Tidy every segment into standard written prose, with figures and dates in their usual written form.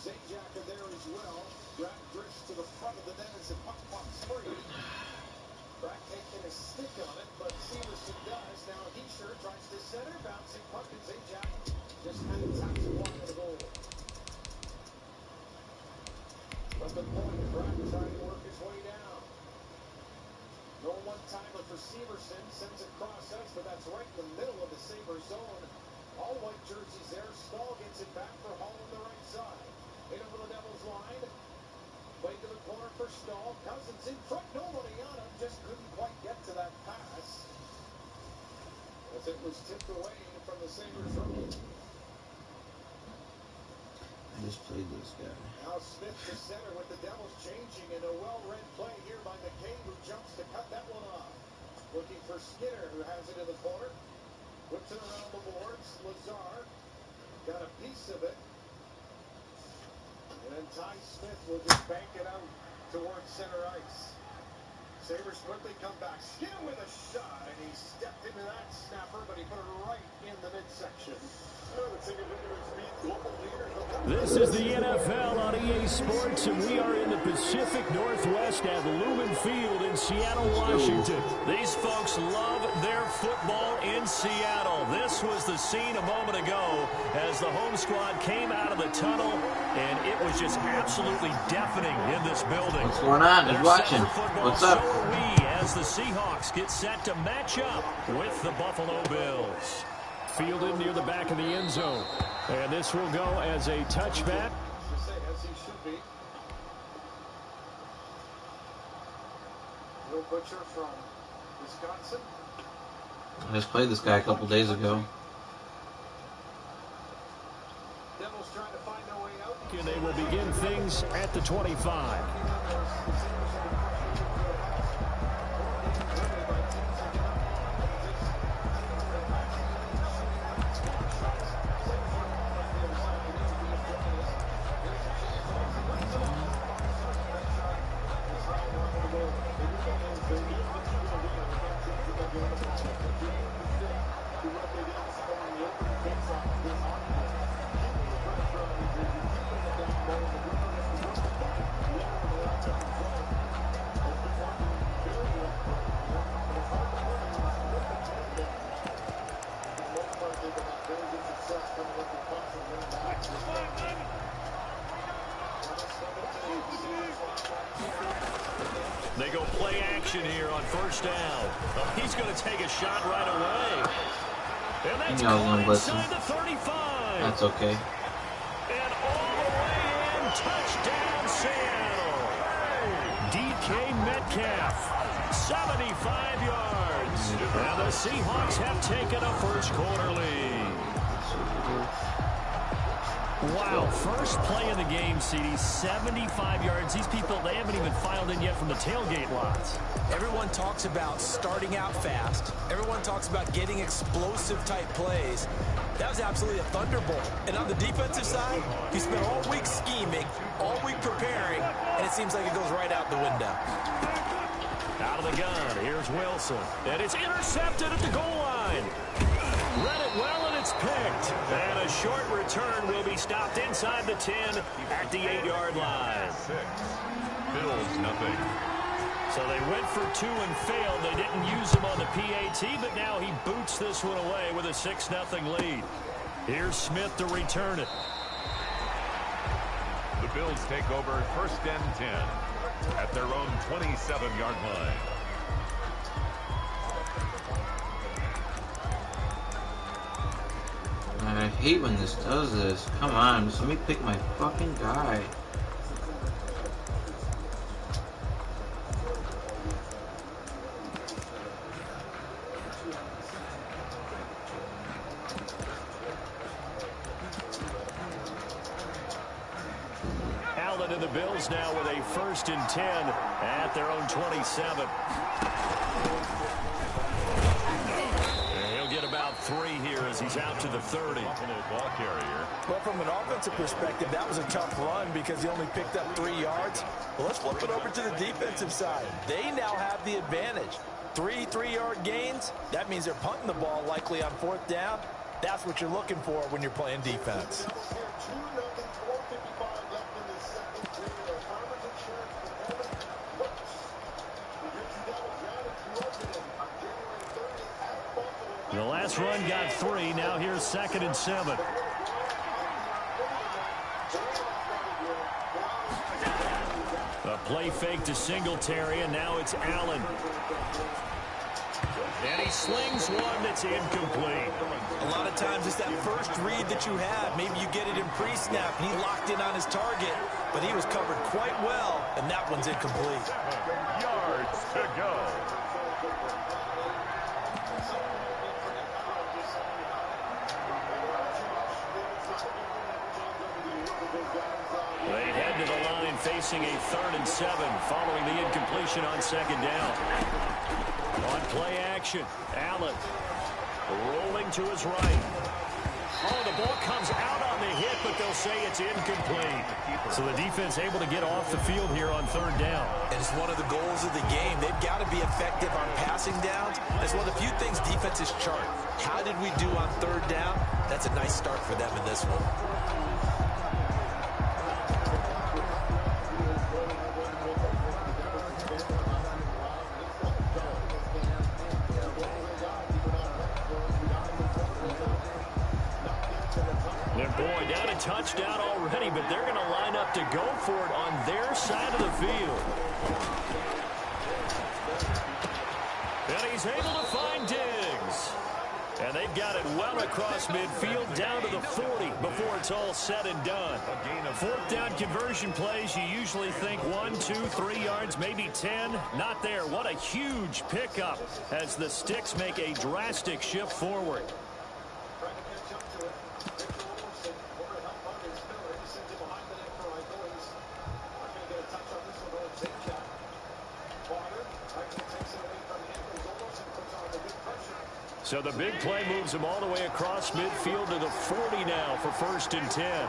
Zajac are there as well. Brad drifts to the front of the net as the puck pops free. Brad taking a stick on it, but Severson does. Now Heischer tries to center, bouncing puck, and Zajac just kind of taps it wide of the goal. From the point, Brad trying to work his way down. No one-timer for Severson, sends it cross ice, but that's right in the middle of the Sabre zone. All white jerseys there. Stahl gets it back for Hall on the right side. In over the Devils line. Played to the corner for Stahl. Cousins in front, nobody on him. Just couldn't quite get to that pass, as it was tipped away from the Sabres rookie. I just played this guy. Now Smith to center with the Devils changing, and a well-read play here by McCabe, who jumps to cut that one off. Looking for Skinner, who has it in the corner. Whips it around the boards. Lazar got a piece of it. And then Ty Smith will just bank it out towards center ice. Sabres quickly come back. Skinner with a shot, and he stepped into that snapper, but he put it right in the midsection. This is the NFL on EA Sports, and we are in the Pacific Northwest at Lumen Field in Seattle, Washington. These folks love their football in Seattle. This was the scene a moment ago as the home squad came out of the tunnel, and it was just absolutely deafening in this building. What's going on? Who's watching? What's up? So are we, as the Seahawks get set to match up with the Buffalo Bills. Fielded near the back of the end zone. And this will go as a touchback. As he should be. Will Butcher from Wisconsin. I just played this guy a couple days ago. Devils trying to find their way out. And they will begin things at the 25. They go play action here on first down. Oh, he's going to take a shot right away. And that's caught inside the 35. That's okay. And all the way in, touchdown Seattle. DK Metcalf, 75 yards. And the Seahawks have taken a first quarter lead. Wow, first play of the game, CD, 75 yards. These people, they haven't even filed in yet from the tailgate lots. Everyone talks about starting out fast. Everyone talks about getting explosive-type plays. That was absolutely a thunderbolt. And on the defensive side, you spent all week scheming, all week preparing, and it seems like it goes right out the window. Out of the gun, here's Wilson. And it's intercepted at the goal line. Read it well, and it's picked. And a short return will be stopped inside the 10 at the 8-yard line. Bills, nothing. So they went for 2 and failed. They didn't use him on the PAT, but now he boots this one away with a 6-0 lead. Here's Smith to return it. The Bills take over first and 10 at their own 27-yard line. I hate when this does this. Come on, just let me pick my fucking guy. Allen and the Bills now with a first and 10 at their own 27. About 3 here as he's out to the 30. Ball carrier. Well, from an offensive perspective, that was a tough run because he only picked up 3 yards. Well, let's flip it over to the defensive side. They now have the advantage. 3 3-yard gains. That means they're punting the ball likely on 4th down. That's what you're looking for when you're playing defense. 2-0, 4:55 left. Last run got 3. Now here's 2nd and 7. A play fake to Singletary, and now it's Allen. And he slings one that's incomplete. A lot of times it's that first read that you have. Maybe you get it in pre-snap, and he locked in on his target, but he was covered quite well, and that one's incomplete. 7 yards to go. They head to the line facing a 3rd and 7 following the incompletion on 2nd down. On play action, Allen rolling to his right. Oh, the ball comes out on the hit, but they'll say it's incomplete. So the defense able to get off the field here on 3rd down. And it's one of the goals of the game. They've got to be effective on passing downs. It's one of the few things defenses chart. How did we do on 3rd down? That's a nice start for them in this one. Boy, down a touchdown already, but they're going to line up to go for it on their side of the field. And he's able to find Diggs. And they've got it well across midfield down to the 40 before it's all said and done. 4th down conversion plays, you usually think 1, 2, 3 yards, maybe 10. Not there. What a huge pickup as the Sticks make a drastic shift forward. So the big play moves him all the way across midfield to the 40 now for 1st and 10.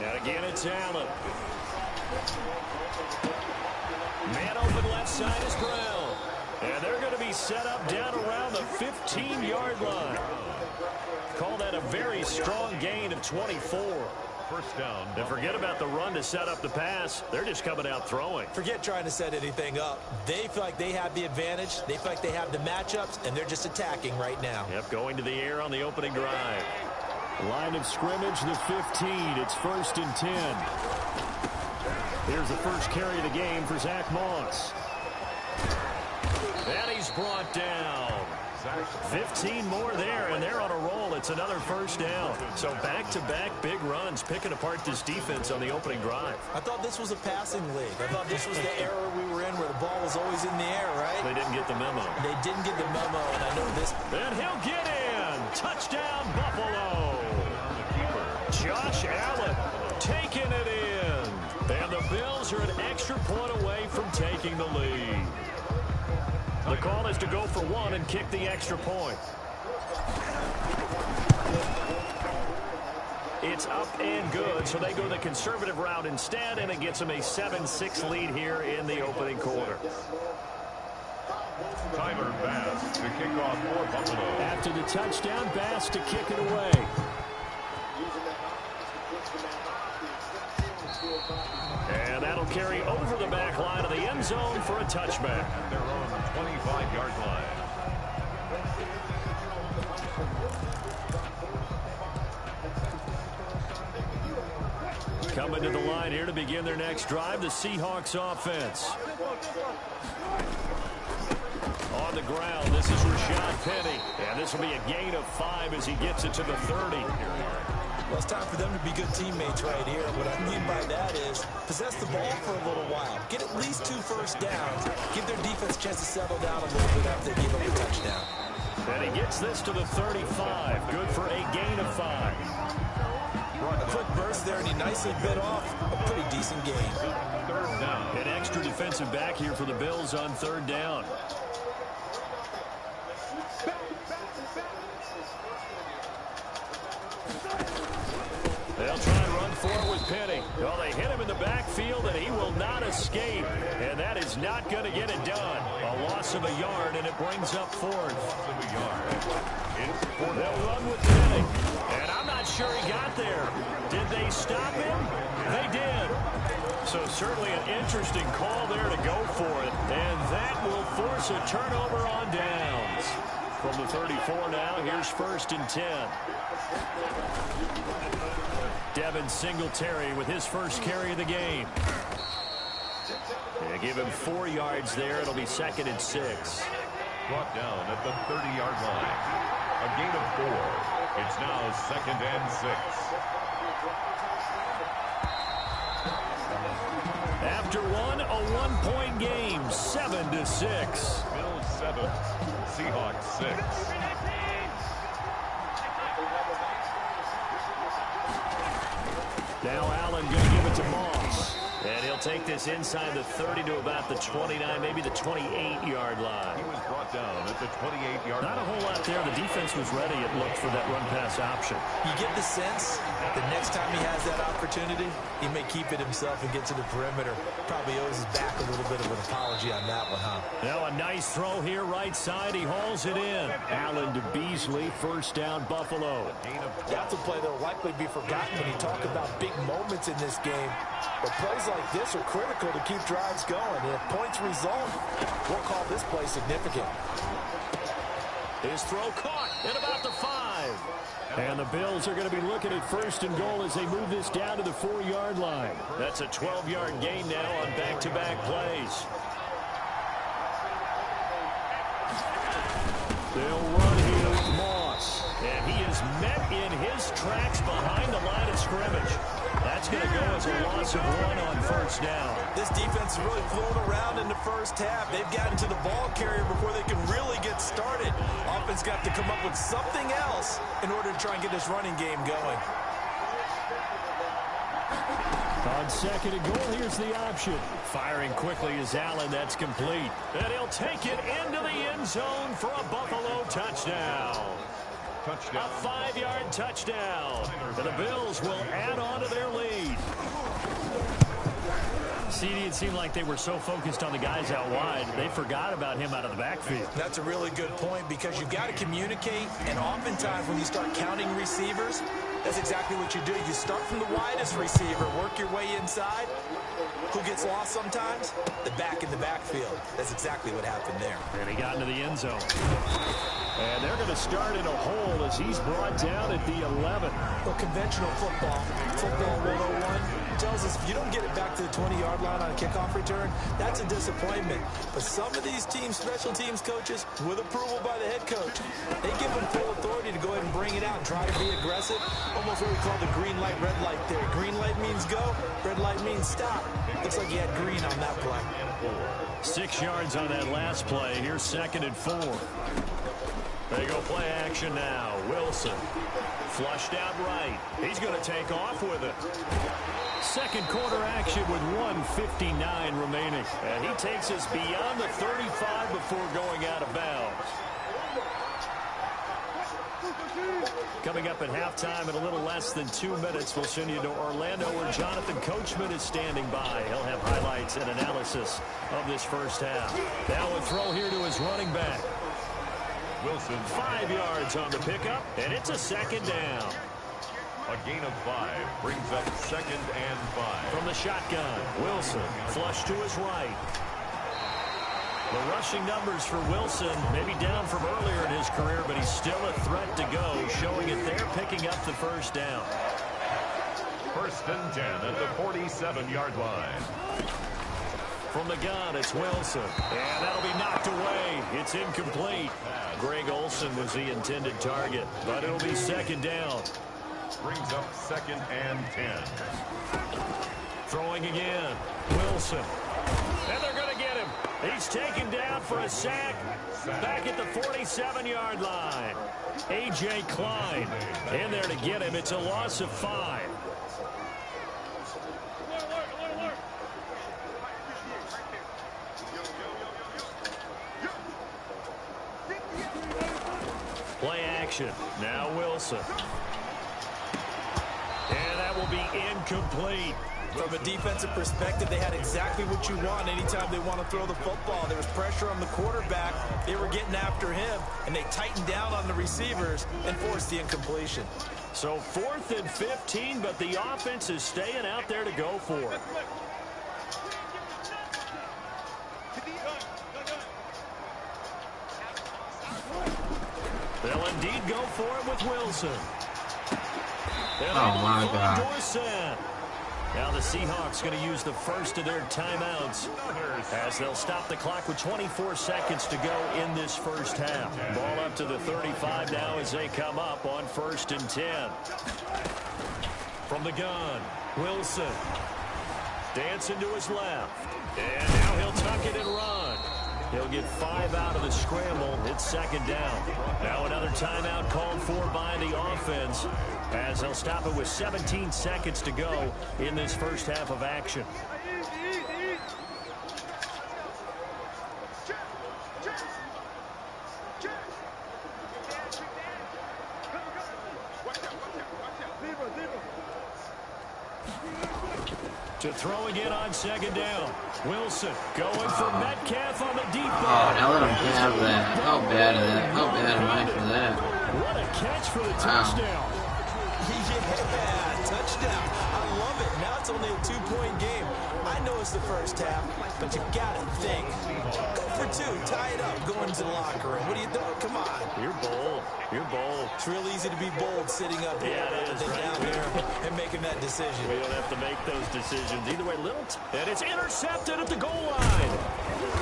And again, it's Allen. Man open left side is Brown. And they're going to be set up down around the 15-yard line. Call that a very strong gain of 24. 1st down. And forget about the run to set up the pass. They're just coming out throwing. Forget trying to set anything up. They feel like they have the advantage. They feel like they have the matchups, and they're just attacking right now. Yep, going to the air on the opening drive. Line of scrimmage, the 15. It's 1st and 10. Here's the first carry of the game for Zach Moss. And he's brought down. 15 more there, and they're on a roll. It's another 1st down. So back-to-back big runs, picking apart this defense on the opening drive. I thought this was a passing league. I thought this was the era we were in where the ball was always in the air, right? They didn't get the memo. They didn't get the memo, and I know this. And he'll get in. Touchdown, Buffalo. Josh Allen taking it in. And the Bills are an extra point away from taking the lead. The call is to go for 1 and kick the extra point. It's up and good, so they go the conservative route instead, and it gets them a 7-6 lead here in the opening quarter. Tyler Bass to kick off for Buffalo. After the touchdown, Bass to kick it away. And that'll carry over the back line of the end zone for a touchback. At their own 25-yard line. Coming to the line here to begin their next drive, the Seahawks offense. On the ground, this is Rashad Penny. And this will be a gain of 5 as he gets it to the 30. Well, it's time for them to be good teammates right here. What I mean by that is possess the ball for a little while. Get at least 2 first downs. Give their defense a chance to settle down a little bit after they give up a touchdown. And he gets this to the 35. Good for a gain of 5. A quick burst there, and he nicely bit off a pretty decent gain. 3rd down. An extra defensive back here for the Bills on 3rd down. They'll try and run for it with Penny. Well, they hit him in the backfield, and he will not escape. And that is not going to get it done. A loss of a yard, and it brings up 4th. They'll run with Penny. And I'm not sure he got there. Did they stop him? They did. So certainly an interesting call there to go for it. And that will force a turnover on downs. From the 34 now, here's 1st and 10. Devin Singletary with his first carry of the game. They give him 4 yards there. It'll be 2nd and 6. Brought down at the 30-yard line. A gain of 4. It's now 2nd and 6. After one, a 1-point game, 7-6. Bills 7, Seahawks 6. Now Allen going to give it to Moss. And he'll take this inside the 30 to about the 29, maybe the 28-yard line. He was brought down at the 28-yard line. Not a whole lot there. The defense was ready, it looked, for that run-pass option. You get the sense the next time he has that opportunity, he may keep it himself and get to the perimeter. Probably owes his back a little bit of an apology on that one, huh? Now a nice throw here, right side. He hauls it in. Allen to Beasley, 1st down, Buffalo. That's a play that will likely be forgotten when you talk about big moments in this game. But plays like this are critical to keep drives going. And if points result, we'll call this play significant. His throw caught at about the 5. And the Bills are going to be looking at 1st and goal as they move this down to the 4-yard line. That's a 12-yard gain now on back-to-back plays. They'll run here with Moss. And he is met in his tracks behind the line of scrimmage. That's going to go as a loss of 1 on 1st down. This defense is really flown around in the first half. They've gotten to the ball carrier before they can really get started. Offense got to come up with something else in order to try and get this running game going. On 2nd and goal, here's the option. Firing quickly is Allen. That's complete. And he'll take it into the end zone for a Buffalo touchdown. A 5-yard touchdown. And the Bills will add on to their lead. CD, it seemed like they were so focused on the guys out wide, they forgot about him out of the backfield. That's a really good point because you've got to communicate, and oftentimes when you start counting receivers, that's exactly what you do. You start from the widest receiver, work your way inside. Who gets lost sometimes? The back in the backfield. That's exactly what happened there. And he got into the end zone. And they're going to start in a hole as he's brought down at the 11. Well, conventional football 101, tells us if you don't get it back to the 20-yard line on a kickoff return, that's a disappointment. But some of these teams, special teams coaches, with approval by the head coach, they give them full authority to go ahead and bring it out and try to be aggressive. Almost what we call the green light, red light theory. Green light means go, red light means stop. Looks like he had green on that play. 6 yards on that last play. Here's 2nd and 4. They go play action now. Wilson flushed out right. He's going to take off with it. Second quarter action with 1:59 remaining. And he takes us beyond the 35 before going out of bounds. Coming up at halftime in a little less than 2 minutes, we'll send you to Orlando where Jonathan Coachman is standing by. He'll have highlights and analysis of this first half. Now a throw here to his running back. Wilson. 5 yards on the pickup, and it's a 2nd down. A gain of 5 brings up 2nd and 5. From the shotgun, Wilson flush to his right. The rushing numbers for Wilson may be down from earlier in his career, but he's still a threat to go, showing it there, picking up the 1st down. 1st and 10 at the 47-yard line. From the gun, it's Wilson. And that'll be knocked away. It's incomplete. Greg Olsen was the intended target, but it'll be 2nd down. Brings up 2nd and 10. Throwing again. Wilson. And they're going to get him. He's taken down for a sack. Back at the 47-yard line. A.J. Klein in there to get him. It's a loss of 5. Play action. Now Wilson. And that will be incomplete. From a defensive perspective, they had exactly what you want anytime they want to throw the football. There was pressure on the quarterback. They were getting after him, and they tightened down on the receivers and forced the incompletion. So 4th and 15, but the offense is staying out there to go for it. They'll indeed go for it with Wilson. Oh, my God. Now the Seahawks going to use the first of their timeouts as they'll stop the clock with 24 seconds to go in this first half. Ball up to the 35 now as they come up on 1st and 10. From the gun, Wilson. Dancing to his left. And now he'll tuck it and run. He'll get 5 out of the scramble. It's 2nd down. Now another timeout called for by the offense as they'll stop it with 17 seconds to go in this first half of action. To throw again on 2nd down. Wilson going for Metcalf on the deep ball. Oh, now let him have that. How bad is that? How bad am I for that? What a catch for the touchdown. Yeah, touchdown. I love it. Now it's only a 2-point game. I know it's the first half, but you got to think. Go for 2. Tie it up. Go into the locker room. What are you doing? Come on. You're bold. You're bold. It's real easy to be bold sitting up here. Yeah, it is. Right down there and making that decision. We don't have to make those decisions. Either way, and it's intercepted at the goal line.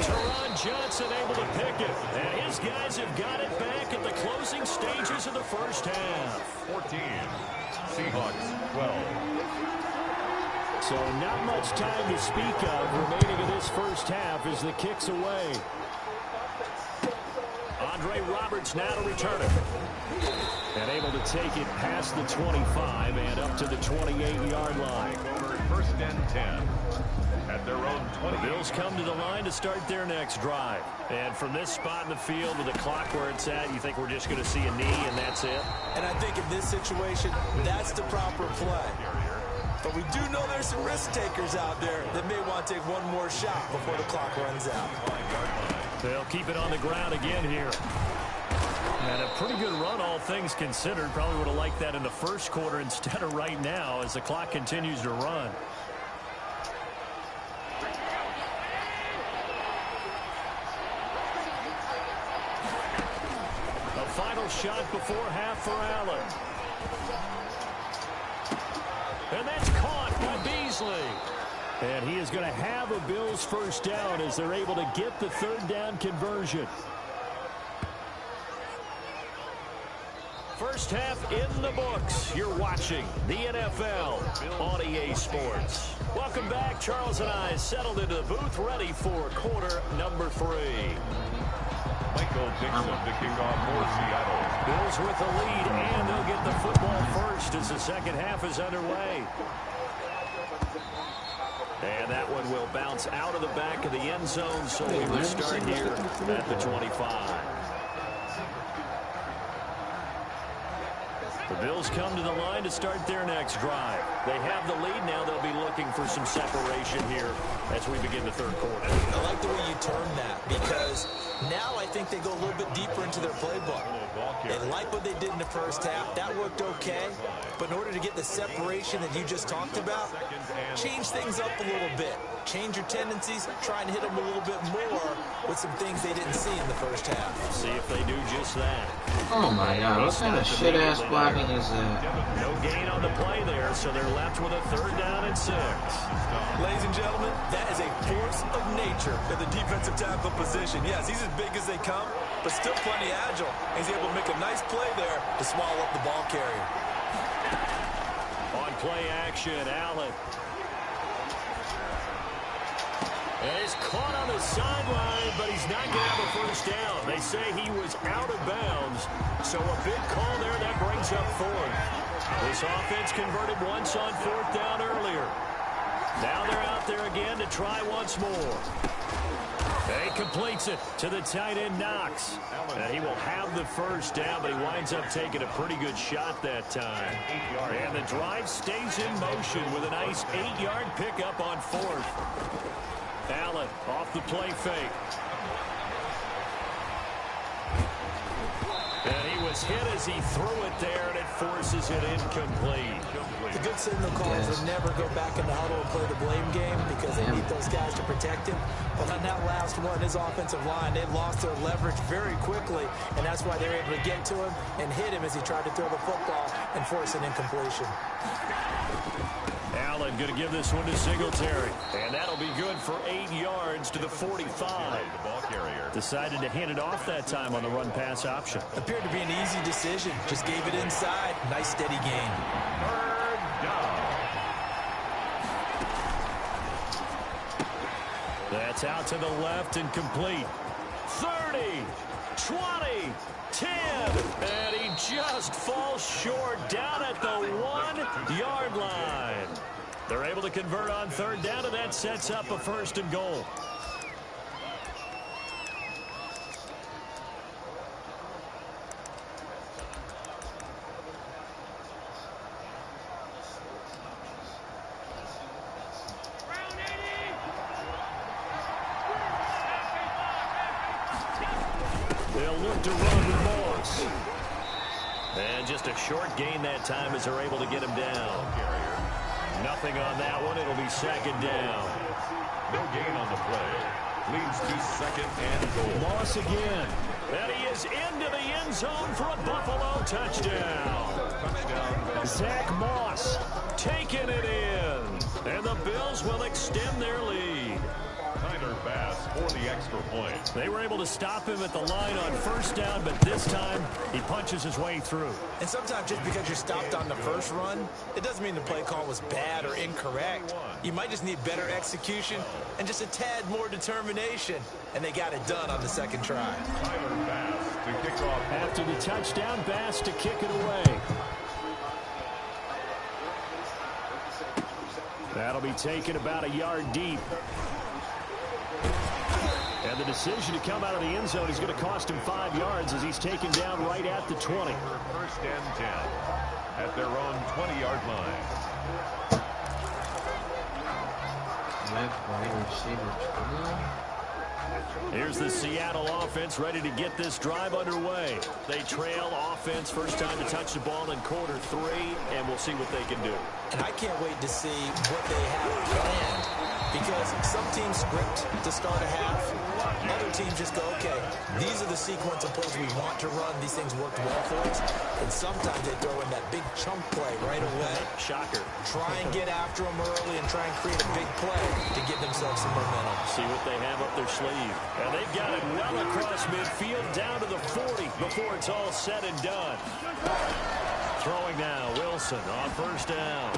Teron Johnson able to pick it. And his guys have got it back at the closing stages of the first half. 14. Seahawks 12. So not much time to speak of remaining in this first half as the kick's away. Andre Roberts now to return it. And able to take it past the 25 and up to the 28-yard line. Over 1st and 10. At their own 20. The Bills come to the line to start their next drive. And from this spot in the field with the clock where it's at, you think we're just going to see a knee and that's it? And I think in this situation, that's the proper play. But we do know there's some risk takers out there that may want to take one more shot before the clock runs out. They'll keep it on the ground again here. And a pretty good run, all things considered. Probably would have liked that in the first quarter instead of right now as the clock continues to run. A final shot before half for Allen. And that's caught by Beasley. And he is going to have a Bills first down as they're able to get the 3rd down conversion. First half in the books. You're watching the NFL on EA Sports. Welcome back. Charles and I settled into the booth ready for quarter number 3. Michael Dixon to kick off for Seattle. Bills with the lead, and they'll get the football first as the second half is underway. And that one will bounce out of the back of the end zone, so we will start here at the 25. The Bills come to the line to start their next drive. They have the lead now. They'll be looking for some separation here as we begin the 3rd quarter. I like the way you term that because now I think they go a little bit deeper into their playbook. They like what they did in the first half. That worked okay. But in order to get the separation that you just talked about, change things up a little bit. Change your tendencies. Try and hit them a little bit more with some things they didn't see in the first half. See if they do just that. Oh my God, what kind of shit-ass blocking is that? No gain on the play there, so they're left with a 3rd down and 6. Ladies and gentlemen, that is a force of nature in the defensive tackle position. Yes, he's as big as they come, but still plenty agile. He's able to make a nice play there to swallow up the ball carrier. On play action, Allen. And he's caught on the sideline, but he's not going to have a first down. They say he was out of bounds, so a big call there that brings up 4th. This offense converted once on 4th down earlier. Now they're out there again to try once more. And he completes it to the tight end, Knox. And he will have the first down, but he winds up taking a pretty good shot that time. And the drive stays in motion with a nice 8-yard pickup on 4th. Allen off the play fake. And he was hit as he threw it there, and it forces it incomplete. The good old signal calls would never go back in the huddle and play the blame game because they need those guys to protect him. But on that last one, his offensive line, they lost their leverage very quickly, and that's why they were able to get to him and hit him as he tried to throw the football and force an incompletion. Allen going to give this one to Singletary. And that'll be good for 8 yards to the 45. The ball carrier Decided to hand it off that time on the run-pass option. Appeared to be an easy decision. Just gave it inside. Nice steady gain. third down. That's out to the left and complete. 30, 20, 10. And he just falls short down at the 1-yard line. They're able to convert on third down, and that sets up a 1st and goal. They'll look to run with Moss. And just a short gain that time as they're able to get him down. Nothing on that one. It'll be 2nd down. No gain on the play. Leads to 2nd and goal. Moss again. And he is into the end zone for a Buffalo touchdown. Zach Moss taking it in. And the Bills will extend their lead. Tyler Bass for the extra point. They were able to stop him at the line on 1st down, but this time he punches his way through. And sometimes just because you're stopped on the first run, it doesn't mean the play call was bad or incorrect. You might just need better execution and just a tad more determination. And they got it done on the 2nd try. Tyler Bass to kick off. After the touchdown, Bass to kick it away. That'll be taken about a yard deep. And the decision to come out of the end zone is going to cost him 5 yards as he's taken down right at the 20. 1st and 10 at their own 20-yard line. Left, right receiver 20. Here's the Seattle offense ready to get this drive underway. They trail offense, first time to touch the ball in quarter 3, and we'll see what they can do. And I can't wait to see what they have planned. Because some teams script to start a half. Other teams just go, okay, these are the sequence of plays we want to run. These things worked well for us. And sometimes they throw in that big chunk play right away. Shocker. Try and get after them early and try and create a big play to give themselves some momentum. See what they have up their sleeve. And they've got it well across midfield down to the 40 before it's all said and done. Throwing now, Wilson on 1st down.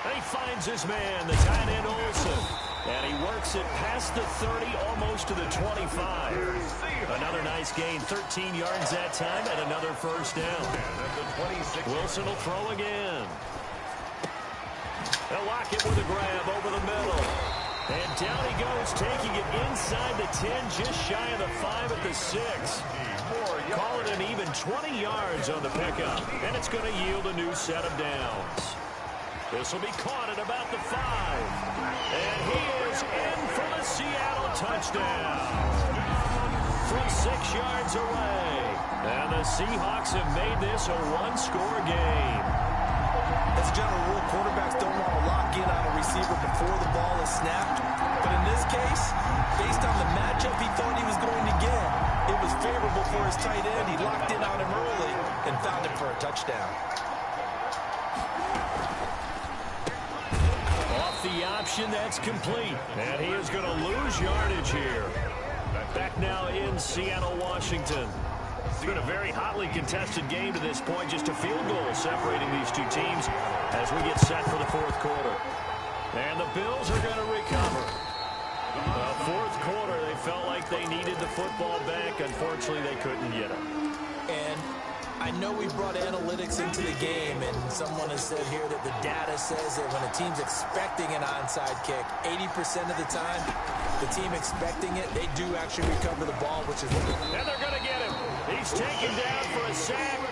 And he finds his man, the tight end Olsen. And he works it past the 30, almost to the 25. Another nice gain, 13 yards that time, and another 1st down. Wilson will throw again. They'll lock it with a grab over the middle. And down he goes, taking it inside the 10, just shy of the 5 at the 6. Call it an even 20 yards on the pickup. And it's going to yield a new set of downs. This will be caught at about the 5. And he is in for the Seattle touchdown. From 6 yards away. And the Seahawks have made this a 1-score game. As a general rule, quarterbacks don't want to lock in on a receiver before the ball is snapped. But in this case, based on the matchup he thought he was going to get, it was favorable for his tight end. He locked in on him early and found him for a touchdown. The option, that's complete. And he is going to lose yardage here. Back now in Seattle, Washington. It's been a very hotly contested game to this point. Just a field goal separating these two teams as we get set for the 4th quarter. And the Bills are going to recover. The 4th quarter, they felt like they needed the football back. Unfortunately, they couldn't get it. And I know we brought analytics into the game, and someone has said here that the data says that when a team's expecting an onside kick, 80% of the time, the team expecting it, they do actually recover the ball, which is what and they're going to get him. He's taken down for a sack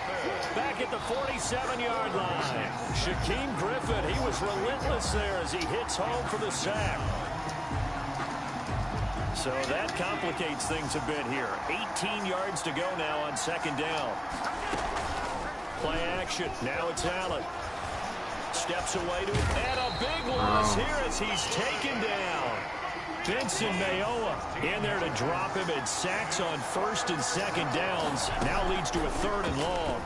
back at the 47-yard line. Shaquem Griffin, he was relentless there as he hits home for the sack. So that complicates things a bit here. 18 yards to go now on 2nd down. Play action. Now it's Allen. steps away to it. And a big loss here as he's taken down. Benson Mayoa in there to drop him, and sacks on first and second downs. Now leads to a 3rd and long.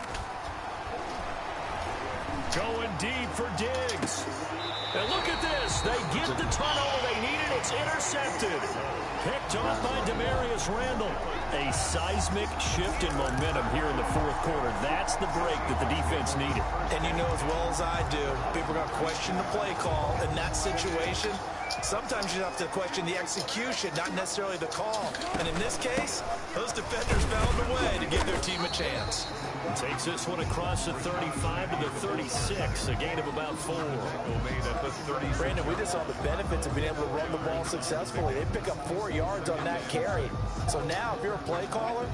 Going deep for Diggs. And look at this. They get the turnover they needed. It's intercepted. Picked off by Demarius Randall. A seismic shift in momentum here in the 4th quarter. That's the break that the defense needed. And you know as well as I do, people are going to question the play call in that situation. Sometimes you have to question the execution, not necessarily the call. And in this case, those defenders found a way to give their team a chance. Takes this one across the 35 to the 36, a gain of about 4. Brandon, we just saw the benefits of being able to run the ball successfully. They pick up 4 yards on that carry. So now, if you're a play caller,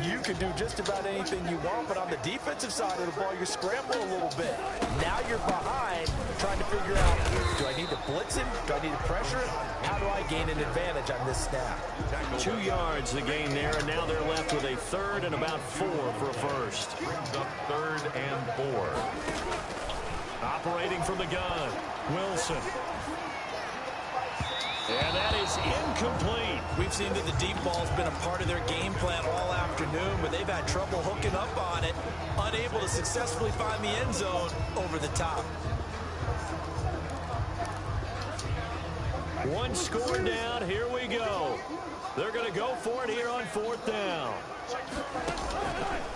you can do just about anything you want. But on the defensive side of the ball, you're scrambling a little bit. Now you're behind, trying to figure out, do I need to blitz him? Do I need to pressure him? How do I gain an advantage on this snap? 2 yards the gain there, and now they're left with a 3rd and about 4 for a first. Brings up 3rd and 4. Operating from the gun, Wilson. And that is incomplete. We've seen that the deep ball's been a part of their game plan all afternoon, but they've had trouble hooking up on it, unable to successfully find the end zone over the top. One score down, here we go. They're going to go for it here on 4th down.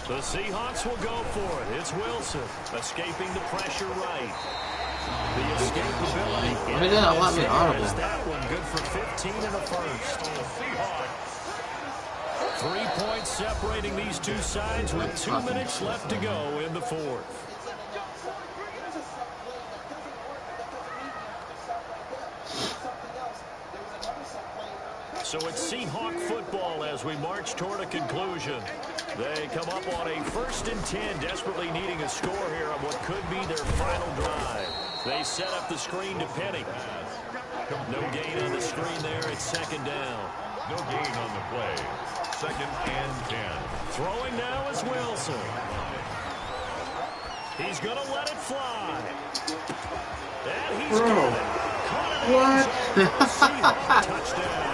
The Seahawks will go for it. It's Wilson escaping the pressure right. The escapability. Why did that let me audible? That one good for 15 in the first. 3 points separating these two sides with 2 minutes left to go in the 4th. So it's Seahawk football as we march toward a conclusion. They come up on a 1st and 10, desperately needing a score here on what could be their final drive. They set up the screen to Penny. No gain on the screen there. It's 2nd down. No gain on the play. 2nd and 10. Throwing now is Wilson. He's going to let it fly. And he's got it. What? Touchdown.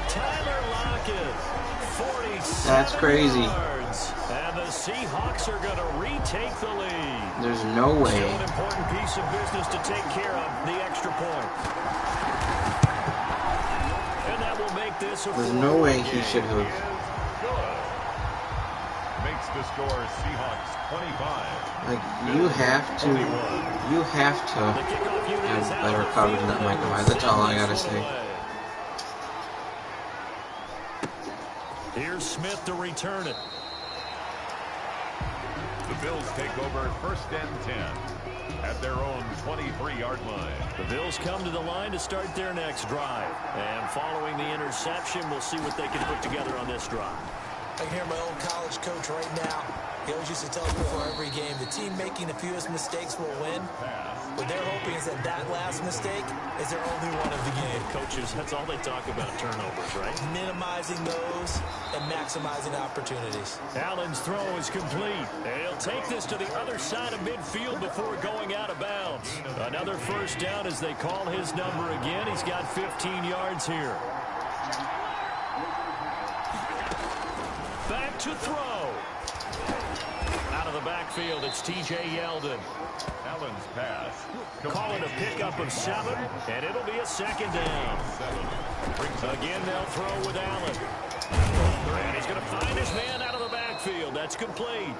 Tyler Lockett, 46 That's crazy. yards. And the Seahawks are going to retake the lead. There's no way. Still an important piece of business to take care of, the extra point. And that will make this a There's no way he should have. Makes the score Seahawks 25. Like, you have to have better coverage than Mike White. That's all I gotta say. Here's Smith to return it. The Bills take over 1st and 10 at their own 23-yard line. The Bills come to the line to start their next drive. And following the interception, we'll see what they can put together on this drive. I can hear my old college coach right now. He always used to tell us before every game, the team making the fewest mistakes will win. What they're hoping is that that last mistake is their only one of the game. Coaches, that's all they talk about, turnovers, right? Minimizing those and maximizing opportunities. Allen's throw is complete. And he'll take this to the other side of midfield before going out of bounds. Another 1st down as they call his number again. He's got 15 yards here. Back to throw. Out of the backfield, it's T.J. Yeldon. Allen's pass. Call it a pickup of 7, and it'll be a 2nd down. Again, they'll throw with Allen. And he's going to find his man out of the backfield. That's complete.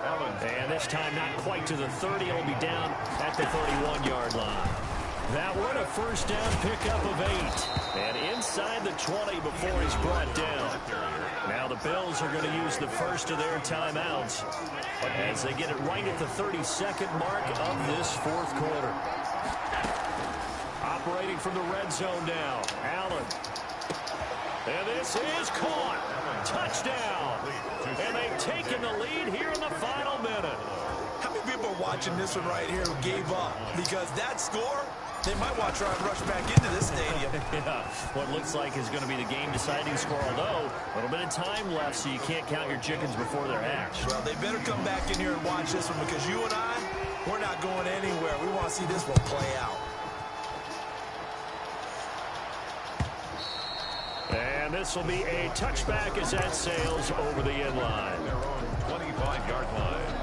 And this time not quite to the 30. It'll be down at the 31-yard line. That one a 1st down pickup of 8. And inside the 20 before he's brought down. Now the Bills are going to use the first of their timeouts as they get it right at the 32nd mark of this 4th quarter. Operating from the red zone now, Allen. And this is caught. Touchdown. And they've taken the lead here in the final minute. How many people are watching this one right here who gave up? Because that score, they might want to try and rush back into this stadium. Yeah, what looks like is going to be the game-deciding score, although a little bit of time left, so you can't count your chickens before they're hatched. Well, they better come back in here and watch this one, because you and I, we're not going anywhere. We want to see this one play out. And this will be a touchback as that sails over the end line. Their own 25-yard line.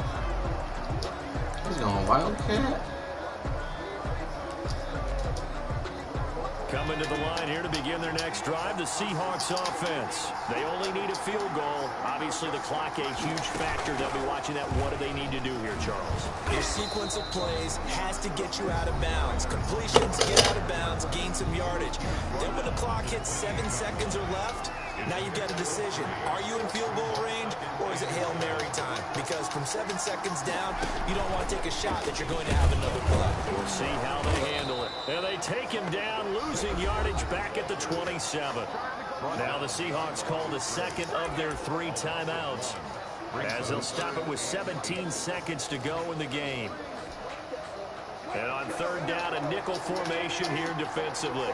He's going Wildcat. Coming to the line here to begin their next drive, the Seahawks offense. They only need a field goal. Obviously, the clock a huge factor. They'll be watching that. What do they need to do here, Charles? Your sequence of plays has to get you out of bounds. Completions, get out of bounds, gain some yardage. Then when the clock hits 7 seconds or left, now you've got a decision. Are you in field goal range, or is it Hail Mary time? Because from 7 seconds down, you don't want to take a shot that you're going to have another play. We'll see how they handle it. And they take him down, losing yardage back at the 27. Now the Seahawks call the second of their 3 timeouts, as they'll stop it with 17 seconds to go in the game. And on third down, a nickel formation here defensively.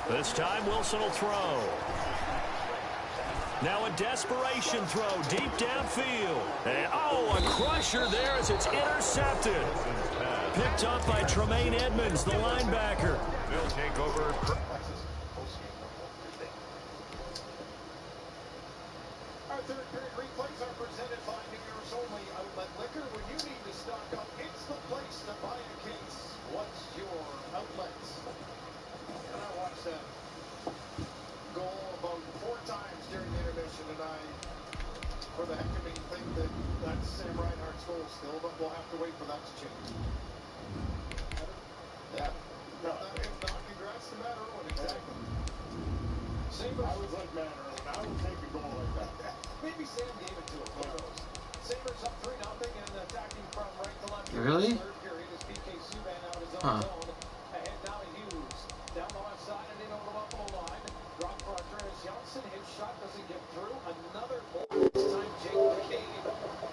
This time, Wilson will throw. Now a desperation throw deep downfield. And, oh, a crusher there as it's intercepted. Picked up by Tremaine Edmonds, the linebacker. They'll take over. Our third period replays are presented by New Year's Only Outlet Liquor. When you need to stock up, it's the place to buy a case. What's your outlets? And I watched that goal about 4 times during the intermission, and I, for the heck of me, think that that's Sam Reinhart's goal still, but we'll have to wait for that to change. Yeah. If not, congrats to Matt Irwin, exactly. Sabres. I was like Matt Irwin. I would take a goal like that. Maybe Sam gave it to him. Who knows? Sabres up 3-0 and attacking from right to left. Really? Third period is PK Subban out his own zone. Ahead now to Hughes. Down the left side and in over the Buffalo line. Drop for Andreas Johnson. His shot doesn't get through. Another ball. This time Jake McCabe.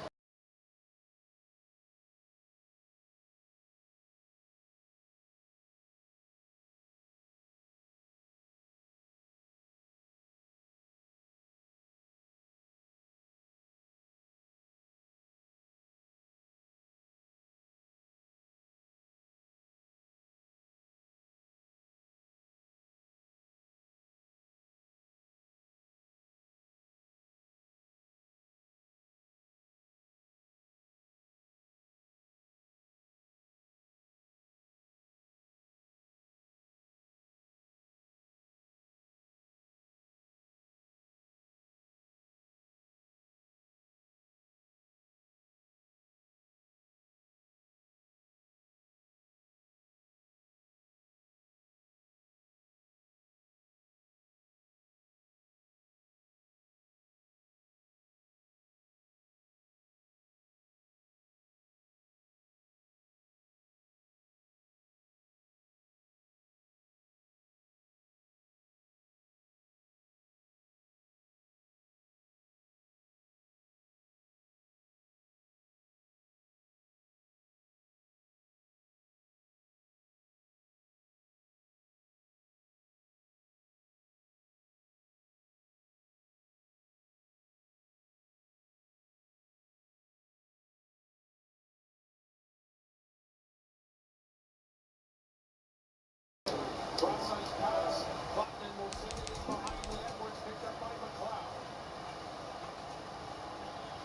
Cross-ice pass. Button will send it in behind the Edwards, picked up by McLeod.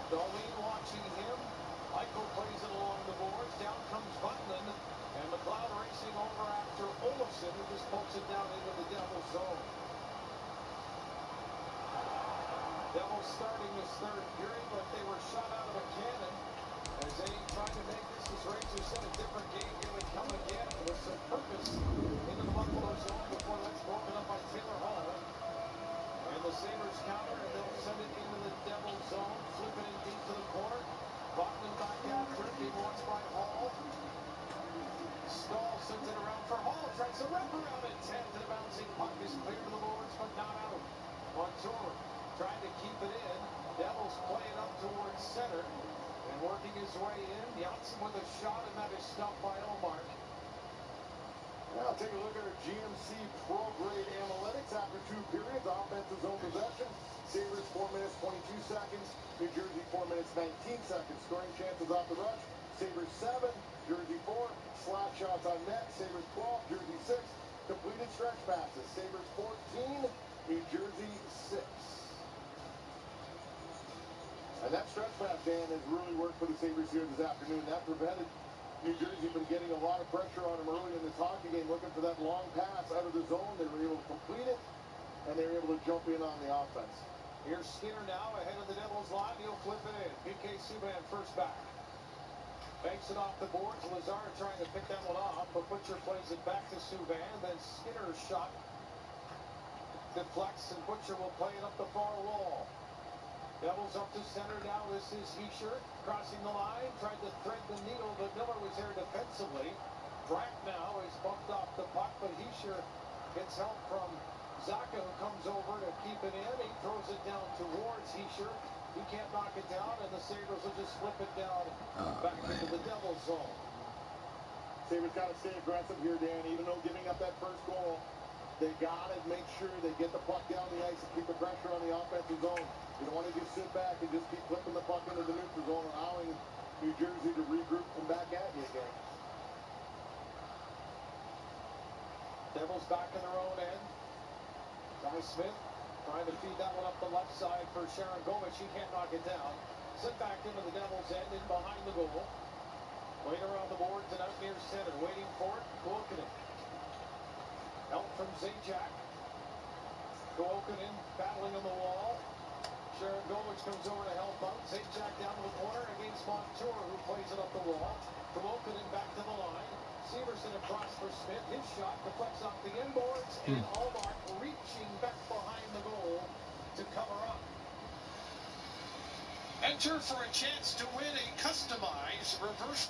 Darlene watching him. Michael plays it along the boards. Down comes Button. And McLeod racing over after Olofsson, who just pokes it down into the Devils zone. Devils starting this third period, but they were shot out of a cannon as they tried to make this, as Rangers said, a different game. Here they come again with some purpose into the Buffalo zone before that's broken up by Taylor Hall. And the Sabres counter, and they'll send it into the Devils zone, flipping it deep to the corner. Botman back after it, being watched by Hall. Stahl sends it around for Hall, tries to wrap around at 10 to the bouncing puck is clear to the boards, but not out. Montour trying to keep it in. Devils play it up towards center. And working his way in. Janssen with a shot, and that is stopped by Omar. Now take a look at our GMC seconds. Scoring chances off the rush. Sabres 7, Jersey 4. Slap shots on net. Sabres 12, Jersey 6. Completed stretch passes. Sabres 14, New Jersey 6. And that stretch pass, Dan, has really worked for the Sabres here this afternoon. That prevented New Jersey from getting a lot of pressure on them early in this hockey game, looking for that long pass out of the zone. They were able to complete it, and they were able to jump in on the offense. Here's Skinner now ahead of the Devils line. He'll flip it in. PK Subban first back. Banks it off the boards. Lazar trying to pick that one off, but Butcher plays it back to Subban. Then Skinner's shot deflects, and Butcher will play it up the far wall. Devils up to center now. This is Hischier crossing the line, tried to thread the needle, but Miller was there defensively. Brack now is bumped off the puck, but Hischier gets help from Zacha, who comes over to keep it in. He throws it down towards Hischier. He can't knock it down, and the Sabres will just flip it down back into the Devils zone. Sabres got to stay aggressive here, Dan. Even though giving up that first goal, they got to make sure they get the puck down the ice and keep the pressure on the offensive zone. You don't want to just sit back and just keep flipping the puck into the neutral zone, allowing New Jersey to regroup and back at you again. Devils back in their own end. Ty Smith trying to feed that one up the left side for Sharon Govich. He can't knock it down. Sent back into the Devils' end, in behind the goal. Played around the boards and out near center. Waiting for it. Kuokkanen. Help from Zajac. Kuokkanen battling on the wall. Sharon Govich comes over to help out. Zajac down to the corner against Montour, who plays it up the wall. Kuokkanen back to the line. Severson across for Smith. His shot deflects off the inboards, and Allmark reaching back behind the goal to cover up. Enter for a chance to win a customized reverse.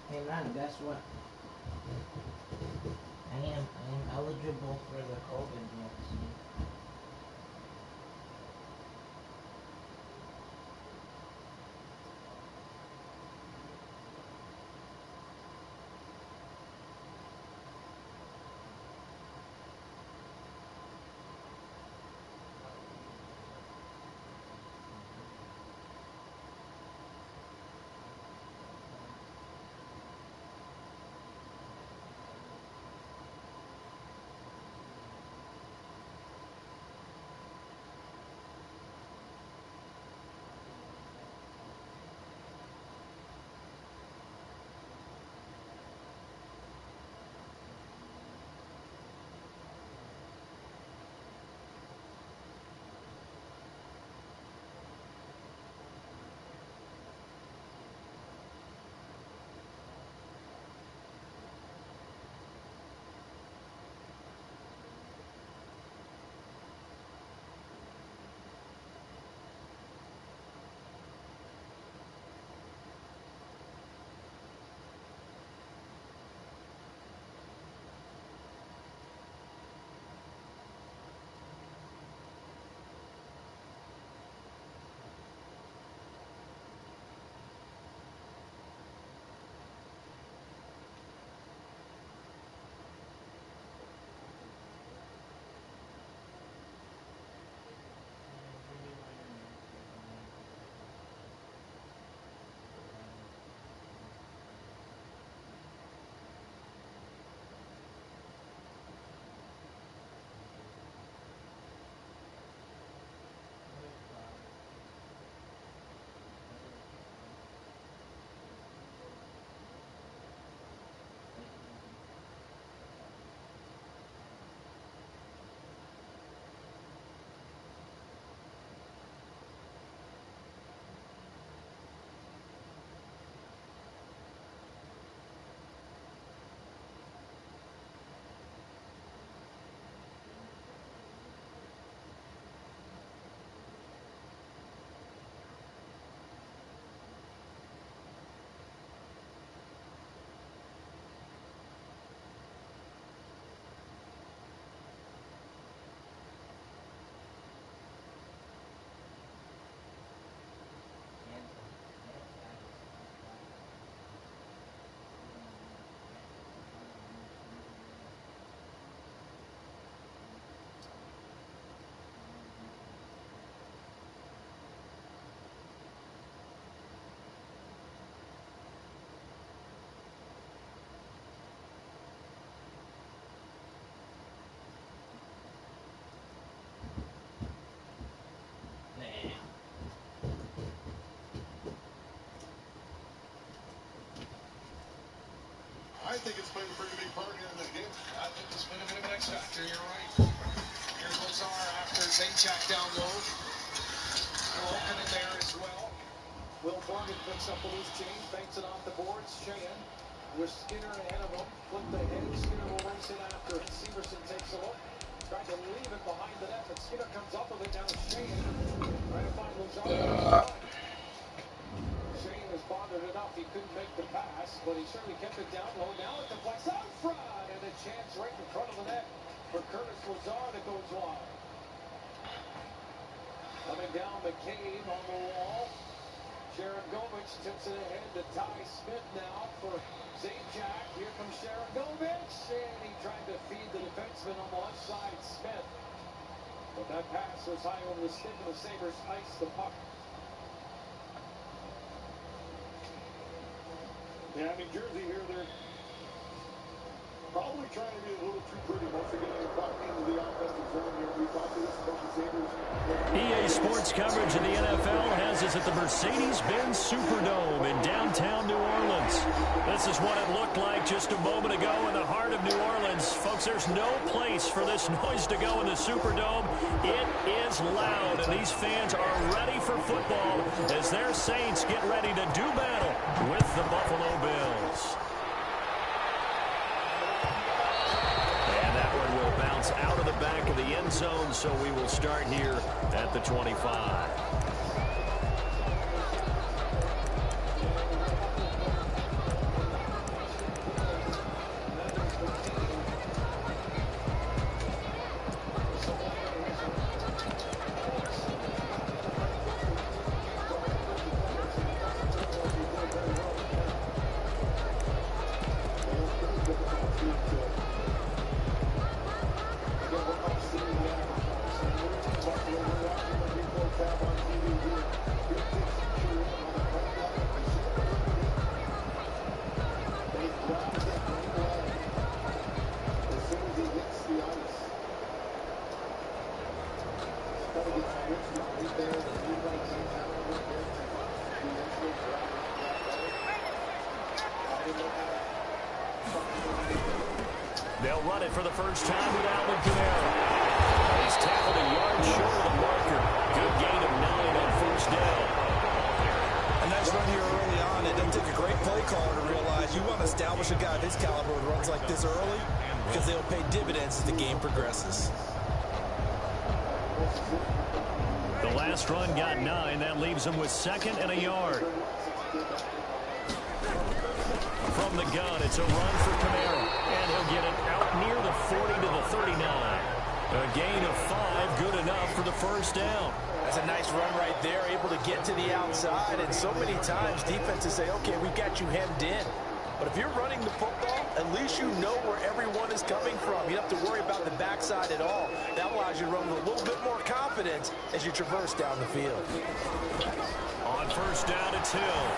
Hey man, guess what? I am eligible for the COVID vaccine. I think it's played a pretty big part here in this game. I think there's been a bit of an X factor. You're right. Here's Lazar after Zajac down low. They're open in there as well. Will Morgan picks up the loose change, banks it off the boards. Sheehan with Skinner ahead of him. Flip the head. Skinner will race it after it. Severson takes a look. Trying to leave it behind the net, but Skinner comes up with it. Now to Shane. Trying to find Lazard. Shane has bothered enough. He couldn't make the pass, but he certainly kept it down low. Now it deflects out front, and a chance right in front of the net for Curtis Lazard. It goes wide. Coming down, McCabe on the wall. Sharangovich tips it ahead to Ty Smith now for Zajac. Here comes Sharangovich, and he tried to feed the defenseman on the left side, Smith. But that pass was high over the stick, and the Sabres iced the puck. Yeah, New Jersey here, they're probably trying to be a little too pretty once they're getting the puck into the offensive zone here. We talked to this about the Sabres. EA Sports coverage of the NFL has us at the Mercedes-Benz Superdome in downtown New Orleans. This is what it looked like just a moment ago in the heart of New Orleans. Folks, there's no place for this noise to go in the Superdome. It is loud, and these fans are ready for football as their Saints get ready to do battle with the Buffalo Bills. Out of the back of the end zone, so we will start here at the 25. They'll run it for the first time with Alvin Kamara. He's tackled a yard short of the marker. Good gain of 9 on first down. A nice run here early on. It doesn't take a great play caller to realize you want to establish a guy of his caliber with runs like this early because they'll pay dividends as the game progresses. The last run got 9. That leaves him with 2nd and a yard. From the gun, it's a run for Kamara, and he'll get it out near the 40 to the 39. A gain of 5, good enough for the first down. That's a nice run right there, able to get to the outside, and so many times defenses say, okay, we've got you hemmed in. But if you're running the football, at least you know where everyone is coming from. You don't have to worry about the backside at all. That allows you to run with a little bit more confidence as you traverse down the field. On first down, it's Hill.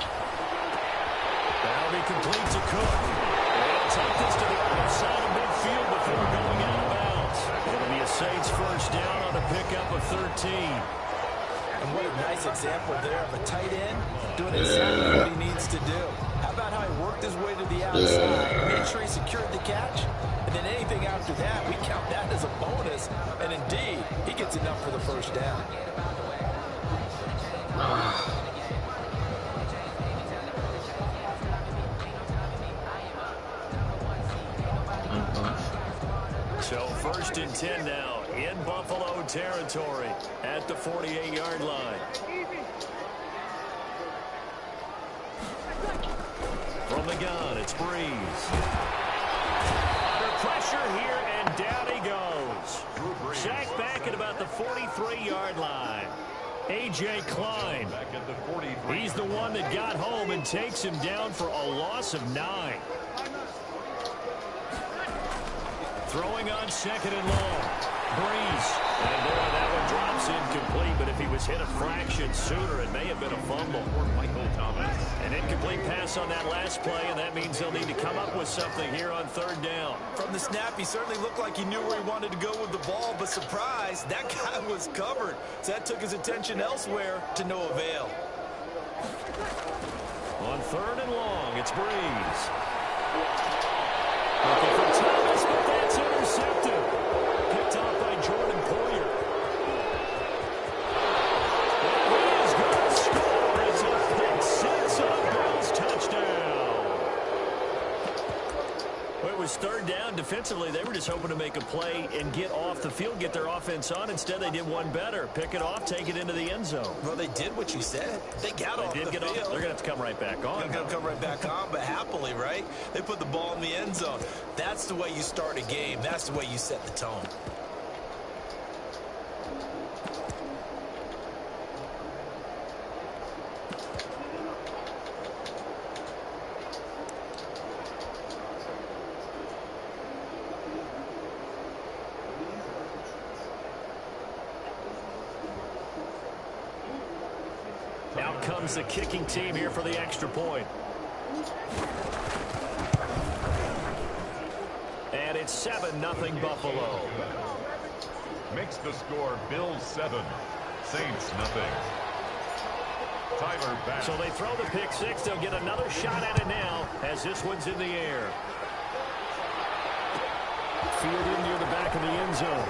That'll be complete to Cook. They'll take this to the other side of midfield before going out of bounds. It'll be a Saints first down on a pickup of 13. And what a nice example there of a tight end doing exactly what he needs to do. How about how he worked his way to the outside, made sure he secured the catch, and then anything after that, we count that as a bonus. And indeed, he gets enough for the first down. So first and 10 now in Buffalo territory at the 48-yard line. From the gun, it's Breeze. Under pressure here, and down he goes. Sacked back at about the 43-yard line. A.J. Klein. He's the one that got home and takes him down for a loss of 9. Throwing on 2nd and long. Breeze. And boy, that one drops incomplete, but if he was hit a fraction sooner, it may have been a fumble. An incomplete pass on that last play, and that means they'll need to come up with something here on 3rd down. From the snap, he certainly looked like he knew where he wanted to go with the ball, but surprise, that guy was covered. So that took his attention elsewhere to no avail. On 3rd and long, it's Breeze. Looking for Thomas, but that's intercepted. Picked off by Jordan Poyer. And he is going to score. It's a pick 6 on a Bills touchdown. was third down. Defensively, they were just hoping to make a play and get off the field, get their offense on. Instead, they did one better. Pick it off, take it into the end zone. Well, they did what you said. They got off the field. They're going to have to come right back on. They're going to come right back on, but happily, right? They put the ball in the end zone. That's the way you start a game. That's the way you set the tone. Out comes the kicking team here for the extra point. And it's 7-0 Buffalo. Makes the score Bills 7, Saints nothing. Tyler back. So they throw the pick six. They'll get another shot at it now as this one's in the air. Fielded near the back of the end zone.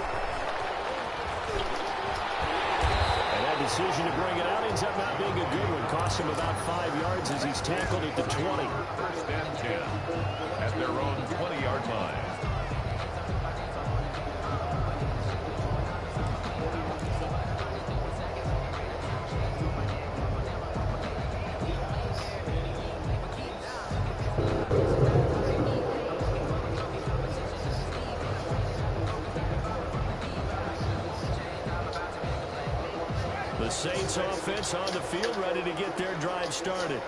Decision to bring it out ends up not being a good one. Cost him about 5 yards as he's tackled at the 20. First and 10 at their own 20-yard line. The Saints offense on the field, ready to get their drive started.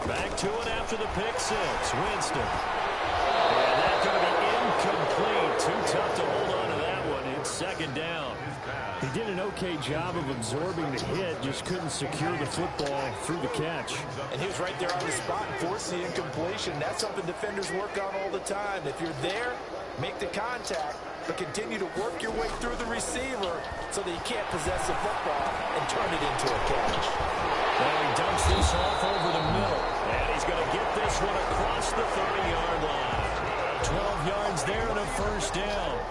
Back to it after the pick six. Winston. And that's going to be incomplete. Too tough to hold on to that one. It's second down. He did an okay job of absorbing the hit, just couldn't secure the football through the catch. And he was right there on the spot and forced the incompletion. That's something defenders work on all the time. If you're there, make the contact, but continue to work your way through the receiver so that you can't possess the football and turn it into a catch. Well, he dumps this off over the middle, and he's going to get this one across the 30-yard line. 12 yards there and a first down.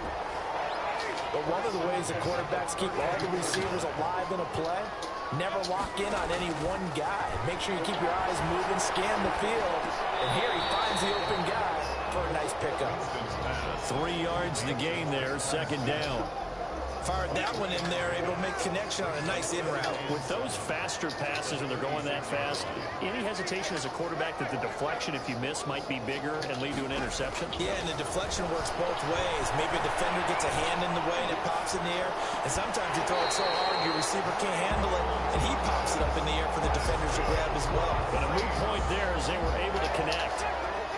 But one of the ways the quarterbacks keep all the receivers alive in a play, never lock in on any one guy. Make sure you keep your eyes moving, scan the field. And here he finds the open guy for a nice pickup. 3 yards the gain there, second down. Fired that one in there, able to make connection on a nice in route. With those faster passes when they're going that fast, any hesitation as a quarterback that the deflection, if you miss, might be bigger and lead to an interception? Yeah, and the deflection works both ways. Maybe a defender gets a hand in the way and it pops in the air. And sometimes you throw it so hard your receiver can't handle it, and he pops it up in the air for the defenders to grab as well. But a moot point there as they were able to connect.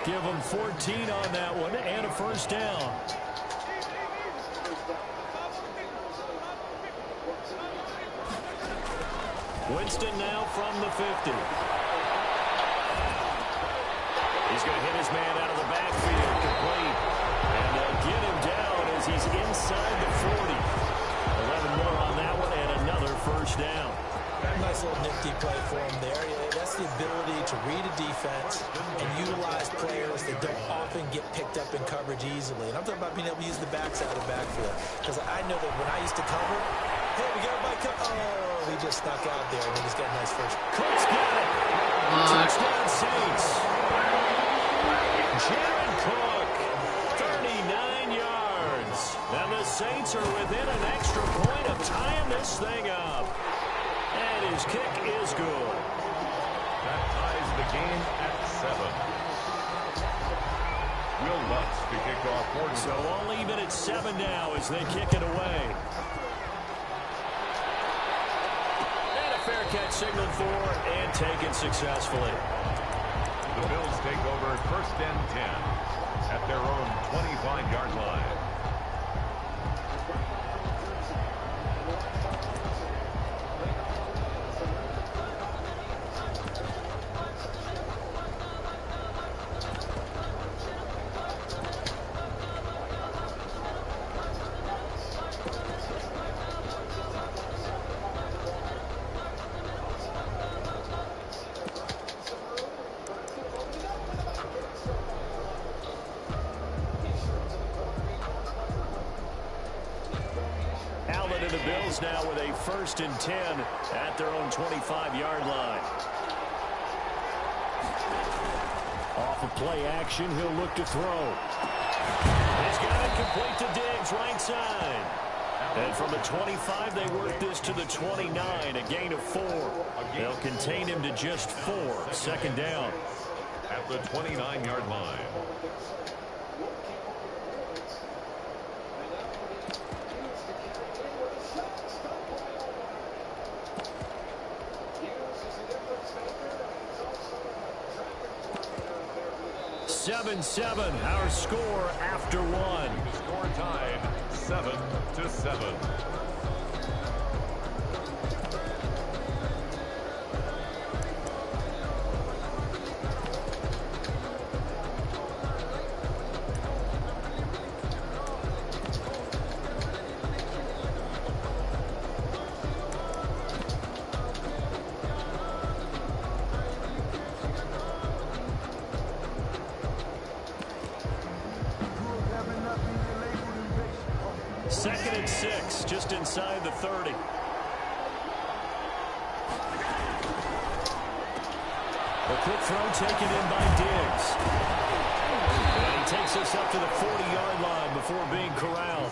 Give them 14 on that one and a first down. Winston now from the 50. He's going to hit his man out of the backfield, complete. And they'll get him down as he's inside the 40. 11 more on that one and another first down. Nice little nifty play for him there. Yeah, that's the ability to read a defense and utilize players that don't often get picked up in coverage easily. And I'm talking about being able to use the backside of the backfield. Because I know that when I used to cover, hey, we got a bike. Oh, he just snuck out there, and then he's got a nice first. Cook's got it. Touchdown Saints. Jared Cook, 39 yards. Now the Saints are within an extra point of tying this thing up. And his kick is good. That ties the game at 7. Will Lutz to kick off for him. So all even at 7 now as they kick it away. And a fair catch signaled for and taken successfully. The Bills take over first and 10 at their own 25-yard line. going to the Bills now with a 1st and 10 at their own 25-yard line. Off of play action, he'll look to throw. He's got it complete to Diggs, right side. And from the 25, they work this to the 29, a gain of 4. They'll contain him to just 4. 2nd down. At the 29-yard line. Seven, our score after 1. Score tied 7-7. Second and 6, just inside the 30. A quick throw taken in by Diggs. And he takes us up to the 40-yard line before being corralled.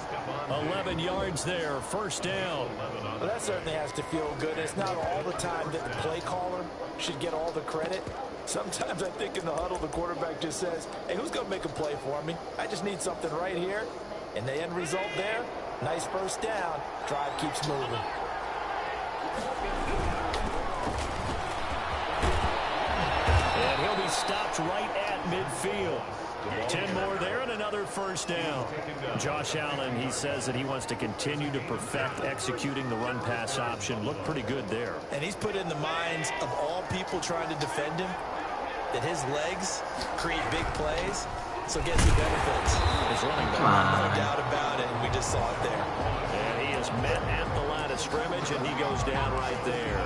11 yards there, 1st down. Well, that certainly has to feel good. It's not all the time that the play caller should get all the credit. Sometimes I think in the huddle, the quarterback just says, hey, who's going to make a play for me? I just need something right here. And the end result there, nice 1st down. Drive keeps moving. And he'll be stopped right at midfield. 10 more there and another 1st down. Josh Allen, he says that he wants to continue to perfect executing the run-pass option. Looked pretty good there. And he's put in the minds of all people trying to defend him that his legs create big plays. So guess who benefits? His running back. No doubt about it. We just saw it there. And he is met at the line of scrimmage, and he goes down right there.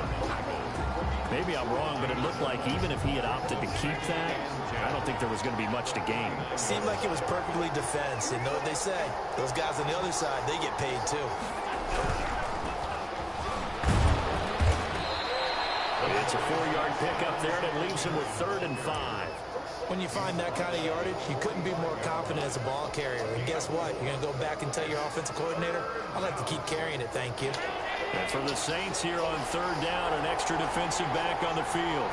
Maybe I'm wrong, but it looked like even if he had opted to keep that, I don't think there was going to be much to gain. Seemed like it was perfectly defense. And know what they say? Those guys on the other side, they get paid too. It's a 4-yard pickup there, and it leaves him with 3rd and 5. When you find that kind of yardage, you couldn't be more confident as a ball carrier. And guess what? You're going to go back and tell your offensive coordinator, I'd like to keep carrying it, thank you. And for the Saints here on 3rd down, an extra defensive back on the field.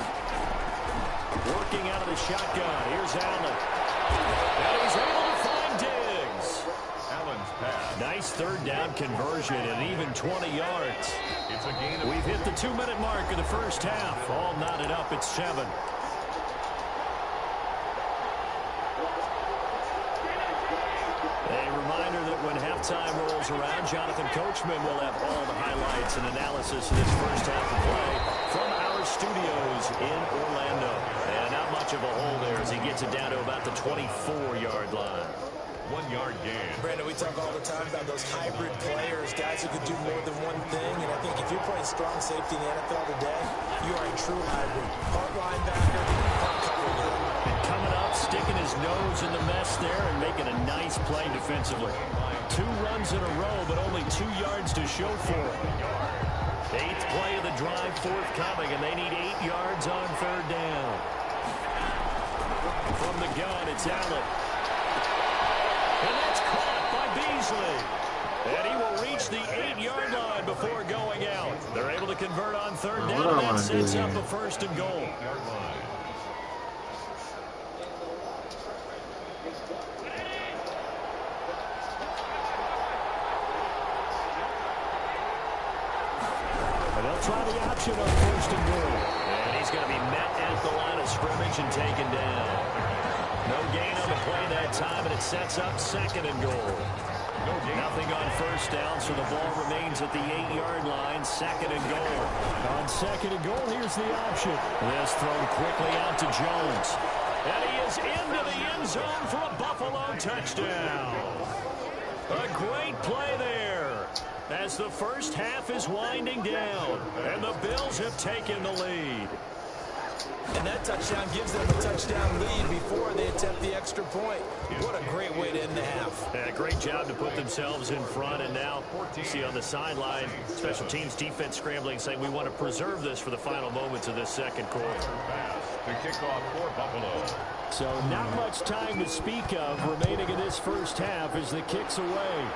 Working out of the shotgun. Here's Allen. And he's able to find Diggs. Allen's pass. Nice 3rd down conversion and even 20 yards. It's a gain of... We've hit the 2-minute mark of the 1st half. All knotted up at 7. A reminder that when halftime rolls around, Jonathan Coachman will have all the highlights and analysis of this 1st half of play from our studios in Orlando. And not much of a hole there as he gets it down to about the 24-yard line. 1-yard gain. Brandon, we talk all the time about those hybrid players, guys who can do more than one thing. And I think if you're playing strong safety in the NFL today, you are a true hybrid. Part linebacker, part cover guy. And coming up, sticking his nose in the mess there and making a nice play defensively. 2 runs in a row, but only 2 yards to show for it. 8th play of the drive forthcoming, and they need 8 yards on 3rd down. From the gun, it's Allen. And that's caught by Beasley. And he will reach the 8-yard line before going out. They're able to convert on 3rd down, and that sets up a 1st and goal. And they'll try the option on 1st and goal. And he's going to be met at the line of scrimmage and taken down. No gain on the play that time, and it sets up 2nd and goal. Nothing on 1st down, so the ball remains at the 8-yard line. 2nd and goal. On 2nd and goal, here's the option. This thrown quickly out to Jones. And he is into the end zone for a Buffalo touchdown. A great play there as the 1st half is winding down, and the Bills have taken the lead. And that touchdown gives them a touchdown lead before they attempt the extra point. What a great way to end the half. Yeah, great job to put themselves in front. And now you see on the sideline, special teams defense scrambling, saying we want to preserve this for the final moments of this second quarter. To kick off for Buffalo. So not much time to speak of remaining in this first half as the kick's away.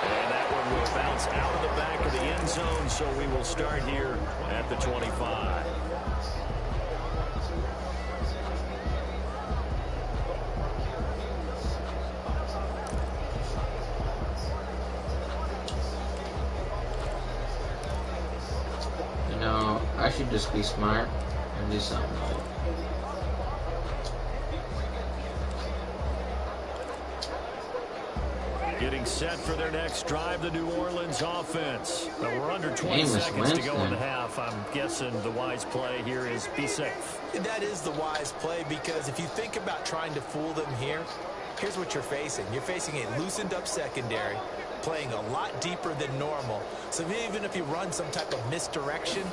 And that one will bounce out of the back of the end zone, so we will start here at the 25. You know, I should just be smart and do something like it. Getting set for their next drive, the New Orleans offense. Now we're under 20 seconds to go in the half. I'm guessing the wise play here is be safe. That is the wise play, because if you think about trying to fool them here, here's what you're facing. You're facing a loosened up secondary, playing a lot deeper than normal. So even if you run some type of misdirection,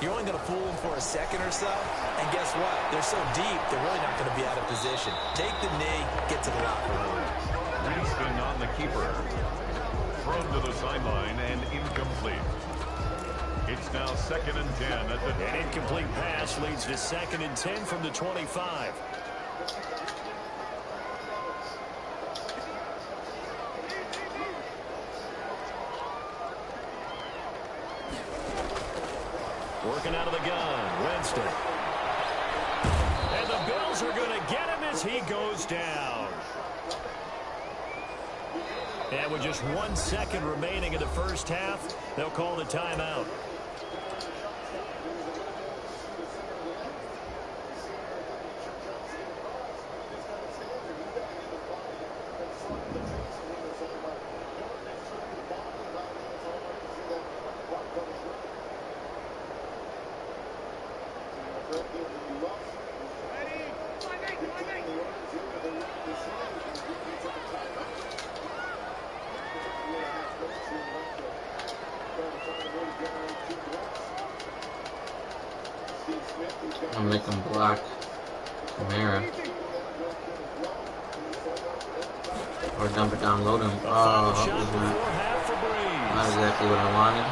you're only going to fool them for a second or so. And guess what? They're so deep, they're really not going to be out of position. Take the knee, get to the locker room. Spin on the keeper. Thrown to the sideline and incomplete. It's now 2nd and 10 at the... An incomplete pass leads to 2nd and 10 from the 25. Working out of the gun, Winston. And the Bills are going to get him as he goes down. And with just 1 second remaining in the first half, they'll call the timeout. I'll make them block Kamara. Or dump it down, load him. Oh, that was not exactly what I wanted.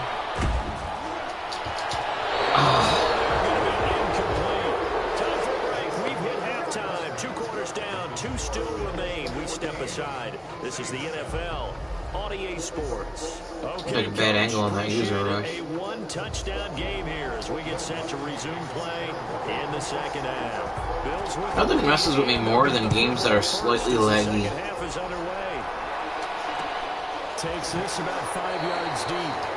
Time for a break. We've hit halftime. 2 quarters down, 2 still remain. We step aside. This is the NFL on EA Sports. Okay, like a bad angle on that user rush. A 1-touchdown game here as we get set to resume play in the second half. Bills with Nothing messes with me more than games that are slightly laggy. Second half is underway. Takes this about 5 yards deep.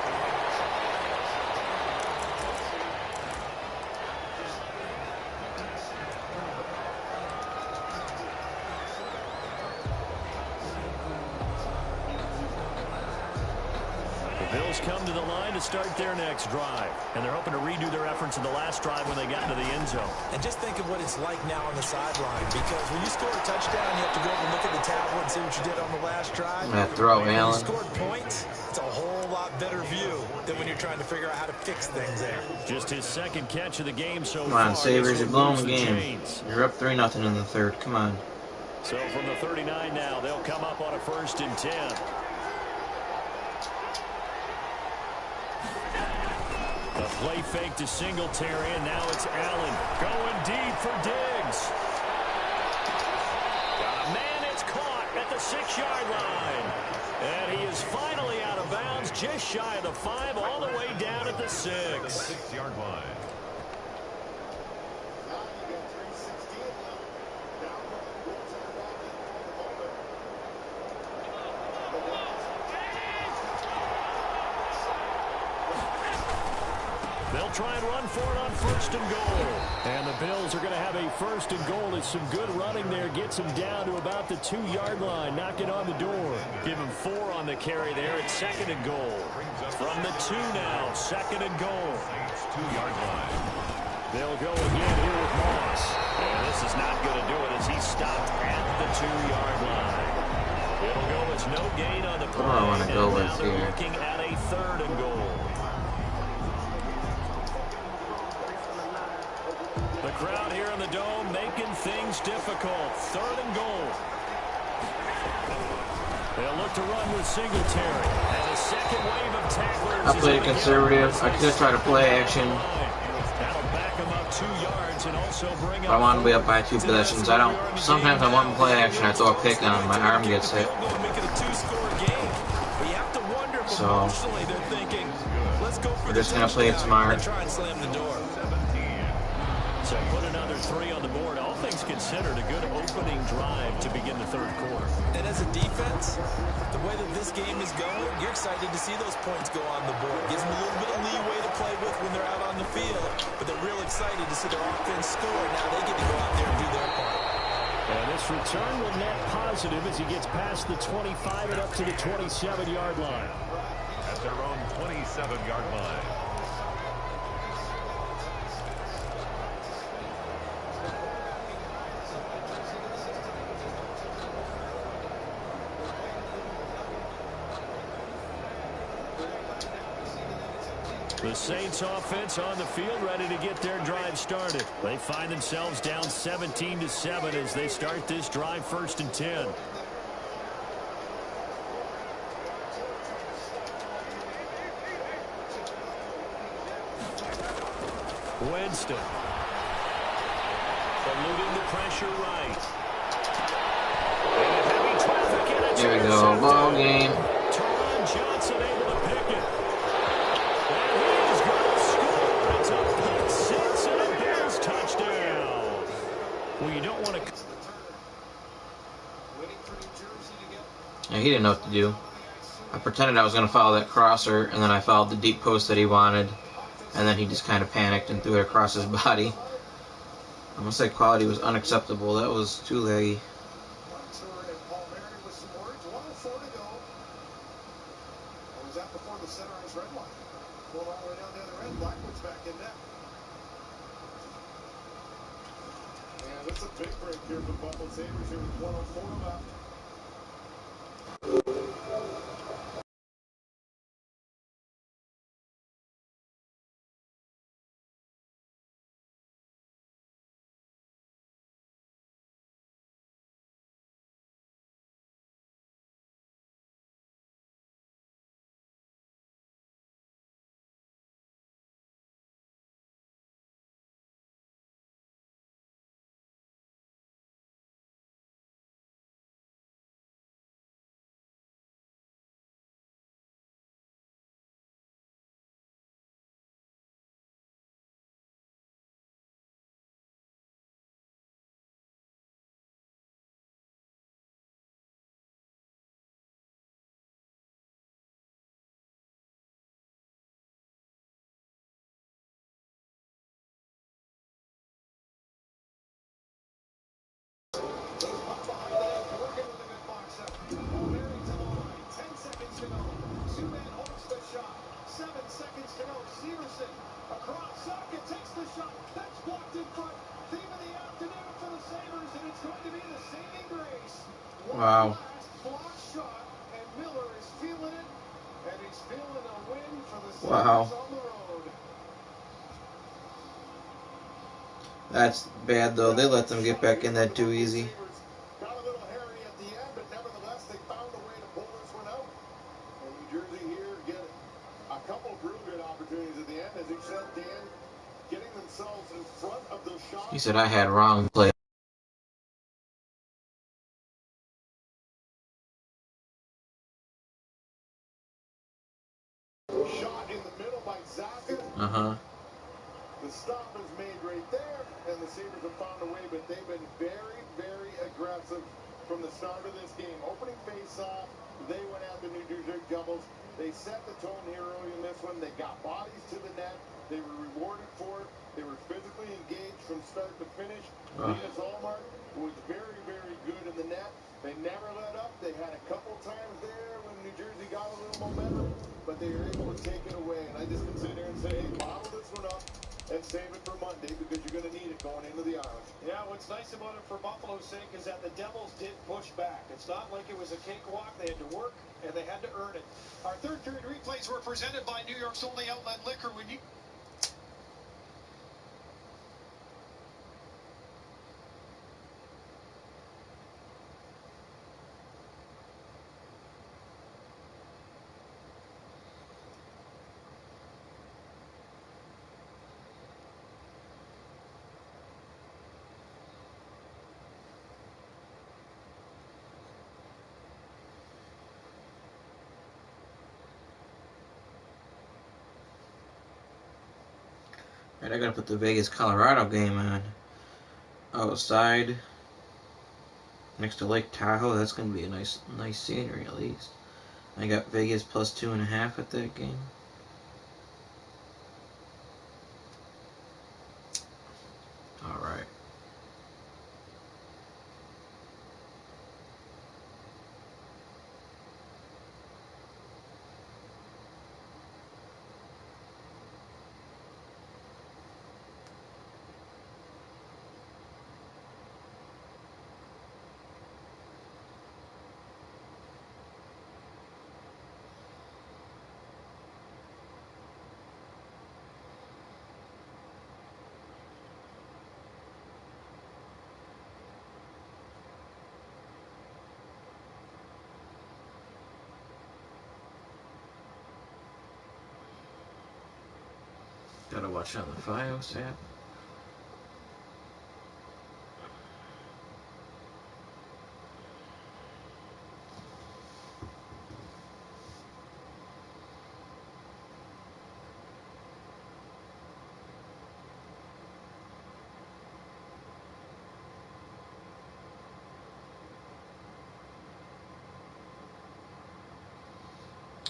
Come to the line to start their next drive. And they're hoping to redo their efforts in the last drive when they got into the end zone. And just think of what it's like now on the sideline, because when you score a touchdown, you have to go over and look at the tablet and see what you did on the last drive. That throw, when Allen. you scored points, it's a whole lot better view than when you're trying to figure out how to fix things there. Just his 2nd catch of the game so Come on, far. Sabres, you're blowing the game. Chains. You're up 3-0 in the third. Come on. So from the 39 now, they'll come up on a 1st and 10. A play fake to Singletary, and now it's Allen going deep for Diggs. Man, it's caught at the 6-yard line. And he is finally out of bounds, just shy of the 5, all the way down at the 6. 6-yard line. They'll try and run for it on 1st and goal. And the Bills are going to have a 1st and goal. It's some good running there. Gets him down to about the 2-yard line. Knocking on the door. Give him 4 on the carry there at 2nd and goal. From the 2 now, 2nd and goal. 2-yard line. They'll go again here with Moss. And this is not going to do it as he's stopped at the 2-yard line. It'll go as no gain on the play. I want to go with now they're here. looking at a 3rd and goal. crowd here in the Dome making things difficult. 3rd and goal. They'll look to run with Singletary. And a second wave of tacklers. I played conservative. I could try to play action. That'll back them up 2 yards and also bring I want to be up by 2 possessions. I don't. Sometimes I want to play action. I throw a pick on my arm gets hit. So we're just gonna play it smart. So put another 3 on the board. All things considered, a good opening drive to begin the 3rd quarter. And as a defense, the way that this game is going, you're excited to see those points go on the board. Gives them a little bit of leeway to play with when they're out on the field, but they're real excited to see their offense score. Now they get to go out there and do their part. And this return will net positive as he gets past the 25 and up to the 27-yard line. At their own 27-yard line. The Saints offense on the field ready to get their drive started. They find themselves down 17-7 as they start this drive 1st and 10. Winston. Eluding the pressure right. And heavy traffic in it. Here we go. Ball game. Johnson able to pick it. And he is going to score. It's a pick 6 and a Bears touchdown. Well, you don't want to. Yeah, he didn't know what to do. I pretended I was going to follow that crosser, and then I followed the deep post that he wanted, and then he just kind of panicked and threw it across his body. I'm going to say quality was unacceptable. That was too laggy. That's a big break here for the Buffalo Sabres here with 1:04 left. Wow. Wow. That's bad, though. They let them get back in that too easy. Got a little hairy at the end, but nevertheless, they found a way to pull this one out. And New Jersey here get a couple of real good opportunities at the end. As he said, Dan, getting themselves in front of the shot. He said I had wrong play. Shot in the middle by Zaka. The stop is made right there, and the Sabres have found a way, but they've been very, very aggressive from the start of this game. Opening face-off, they went at the New Jersey Devils. They set the tone here early in this one. They got bodies to the net. They were rewarded for it. They were physically engaged from start to finish. Linus Ullmark was very, very good in the net. They never let up. They had a couple times there when New Jersey got a little momentum, but they were able to take it away. And I just can sit here and say, hey, bottle this one up and save it for Monday because you're going to need it going into the island. Yeah, what's nice about it for Buffalo's sake is that the Devils did push back. It's not like it was a cakewalk. They had to work, and they had to earn it. Our third period replays were presented by New York's only outlet liquor. When you Alright, I gotta put the Vegas Colorado game on. Outside. Next to Lake Tahoe. That's gonna be a nice scenery at least. I got Vegas plus 2.5 at that game. Alright. Gotta watch on the Fios app.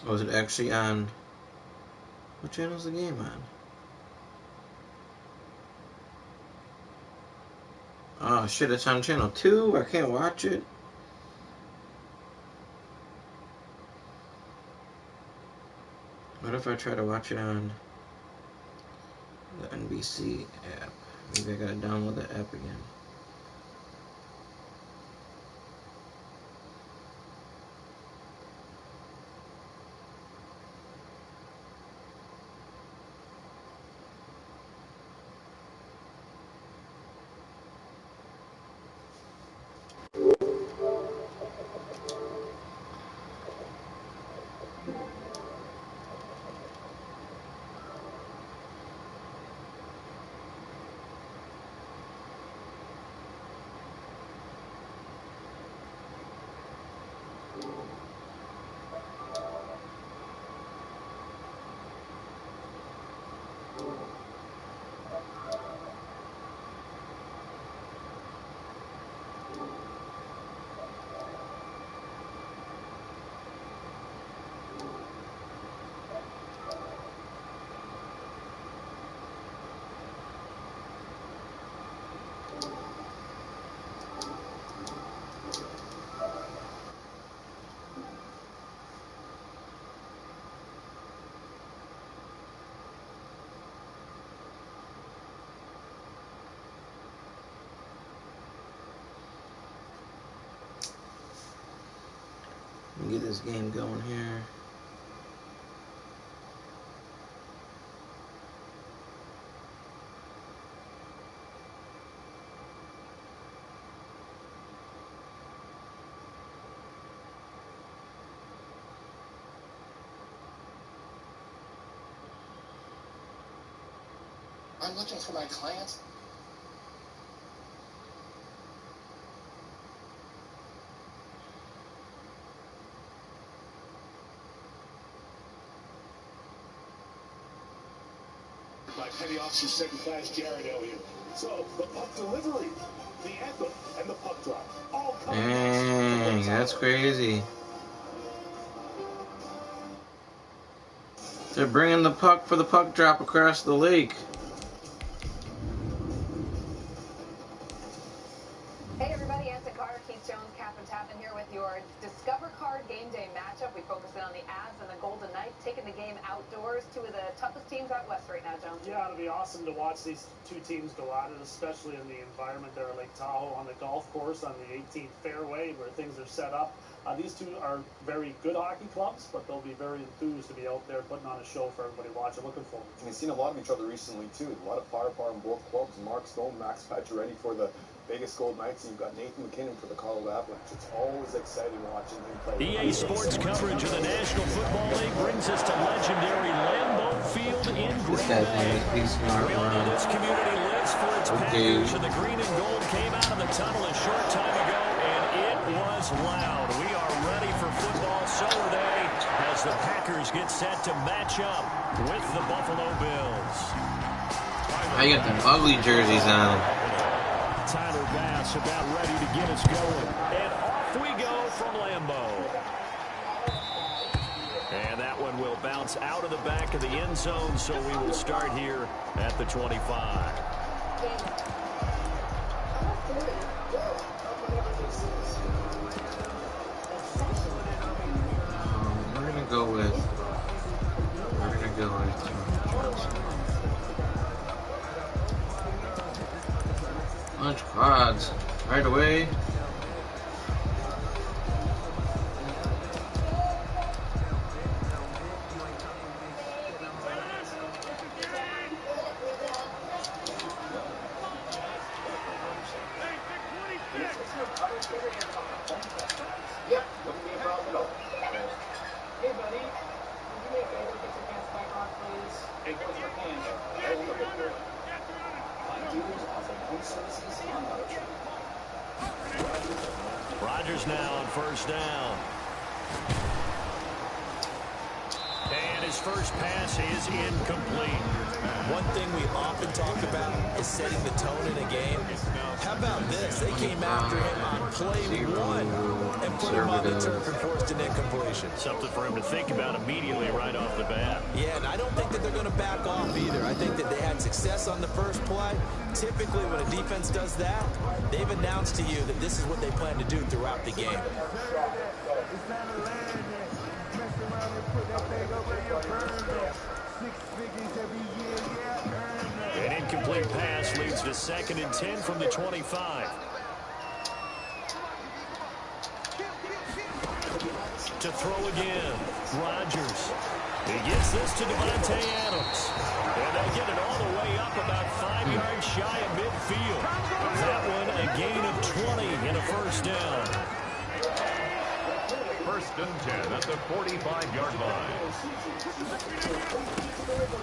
Oh, is it actually on? What channel is the game on? Oh shit, it's on channel 2? I can't watch it. What if I try to watch it on the NBC app? Maybe I gotta download the app again. Let me get this game going here. I'm looking for my client. By Petty Officer Second Class Jared Elliott. So, the puck delivery, the anthem, and the puck drop. All coming Dang, that's crazy. They're bringing the puck for the puck drop across the lake. Hey everybody, Anson Carter, Keith Jones, Catherine Tappan here with your Discover Card Game Day matchup. We focus in on the Avs and the Golden Knights, taking the game outdoors. Two of the toughest teams out west right now, Jones. Yeah, it'll be awesome to watch these two teams go at it, especially in the environment there at Lake Tahoe on the golf course on the 18th fairway where things are set up. These two are very good hockey clubs, but they'll be very enthused to be out there putting on a show for everybody watching. Looking forward to it. And we've seen a lot of each other recently, too. A lot of firepower in both clubs. Mark Stone, Max Pacioretty for the Vegas Golden Knights, and you've got Nathan McKinnon for the Colorado Avalanche. It's always exciting watching him play. EA Sports coverage of the National Football League brings us to legendary Lambeau Field in Grand Bay. We all know this community lives for its Packers, and the green and gold came out of the tunnel a short time ago, and it was loud. We are ready for football, so are they, as the Packers get set to match up with the Buffalo Bills. I got them ugly jerseys on. Tyler Bass about ready to get us going. And off we go from Lambeau. And that one will bounce out of the back of the end zone, so we will start here at the 25. We're going to go with Lunch quads right away. Yep, wouldn't be a problem at all. Hey, buddy, would you make Ava get your pants back on, please? Hey, where's my pants? Find dealers offer home services on auto shop. Rodgers now on first down. And his first pass is incomplete. One thing we often talk about is setting the tone in a game. How about this? They came after him on play one and put him on the turf and forced an incompletion. Something for him to think about immediately right off the bat. Yeah, and I don't think that they're going to back off either. I think that they had success on the first play. Typically, when a defense does that, they've announced to you that this is what they plan to do throughout the game. An incomplete pass leads to 2nd and 10 from the 25. To throw again, Rodgers. He gets this to Devontae Adams. And they'll get it all the way up about 5 yards shy of midfield. That one a gain of 20 and a first down. 1st and 10 at the 45-yard line.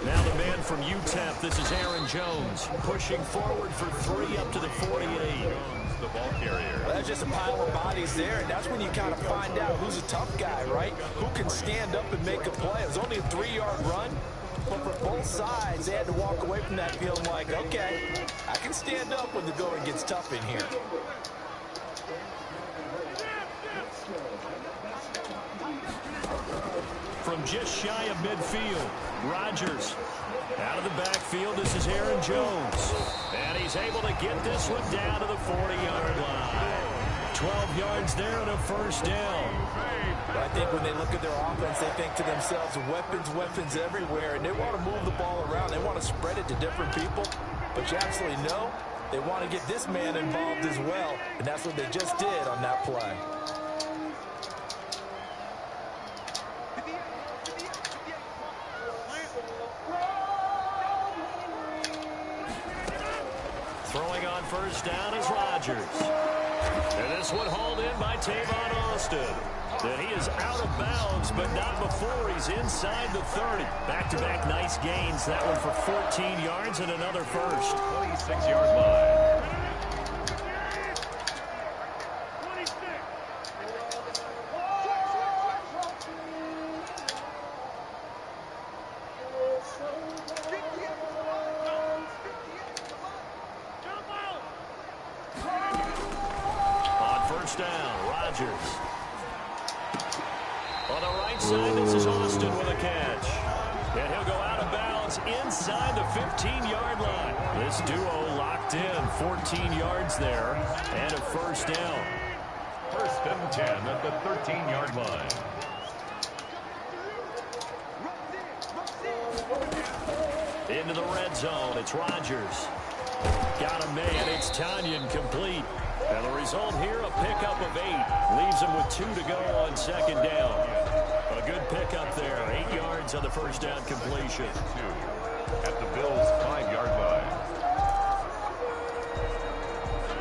Now the man from UTEP, this is Aaron Jones, pushing forward for 3 up to the 48. Jones, the ball carrier. Well, that's just a pile of bodies there, and that's when you kind of find out who's a tough guy, right? Who can stand up and make a play. It was only a 3-yard run, but for both sides, they had to walk away from that feeling like, okay, I can stand up when the going gets tough in here. From just shy of midfield, Rodgers. Out of the backfield, this is Aaron Jones. And he's able to get this one down to the 40-yard line. 12 yards there and a first down. But I think when they look at their offense, they think to themselves, weapons everywhere, and they want to move the ball around. They want to spread it to different people. But you absolutely know they want to get this man involved as well, and that's what they just did on that play. Throwing on first down is Rodgers. And this one hauled in by Tavon Austin. And he is out of bounds, but not before he's inside the 30. Back-to-back nice gains. That one for 14 yards and another first. 26-yard line. Down, Rodgers. On the right side, this is Austin with a catch. And he'll go out of bounds inside the 15-yard line. This duo locked in, 14 yards there, and a first down. 1st and 10 at the 13-yard line. Into the red zone, it's Rodgers. Got a man, it's Tanyan complete. And the result here, a pickup of 8. Leaves him with 2 to go on 2nd down. A good pickup there. 8 yards on the first down completion. 2 at the Bills' 5-yard line.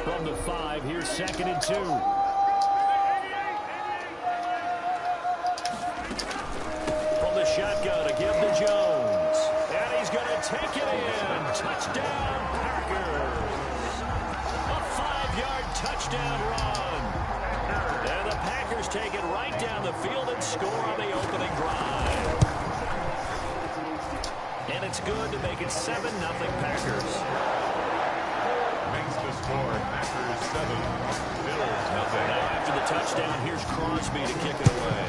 From the 5, here's 2nd and 2. From the shotgun, a give to Jones. And he's going to take it in. Touchdown, Packers. Touchdown run. And the Packers take it right down the field and score on the opening drive. and it's good to make it 7-0 Packers. Makes the score Packers 7, Bills nothing. Now after the touchdown, here's Crosby to kick it away.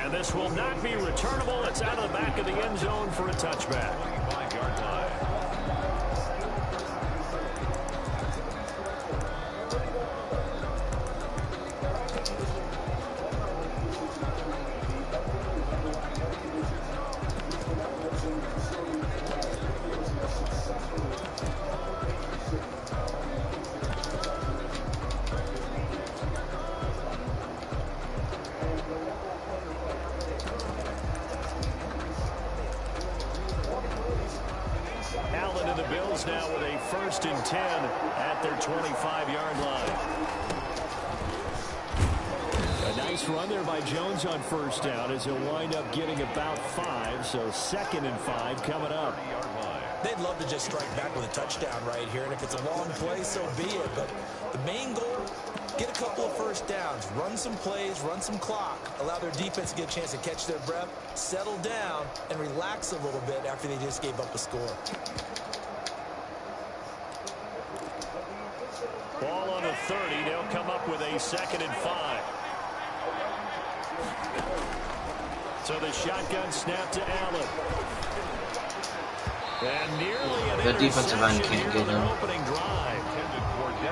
And this will not be returnable. It's out of the back of the end zone for a touchback. 5-yard line. Allen and the Bills now with a 1st and 10 at their 25-yard line. A nice run there by Jones on 1st down as he'll wind up getting about 5. So 2nd and 5 coming up. They'd love to just strike back with a touchdown right here. And if it's a long play, so be it. But the main goal, get a couple of 1st downs, run some plays, run some clock, allow their defense to get a chance to catch their breath, settle down, and relax a little bit after they just gave up a score. Ball on the 30. They'll come up with a 2nd and 5. So the shotgun snap to Allen. And nearly an That defensive end can't get him. opening drive.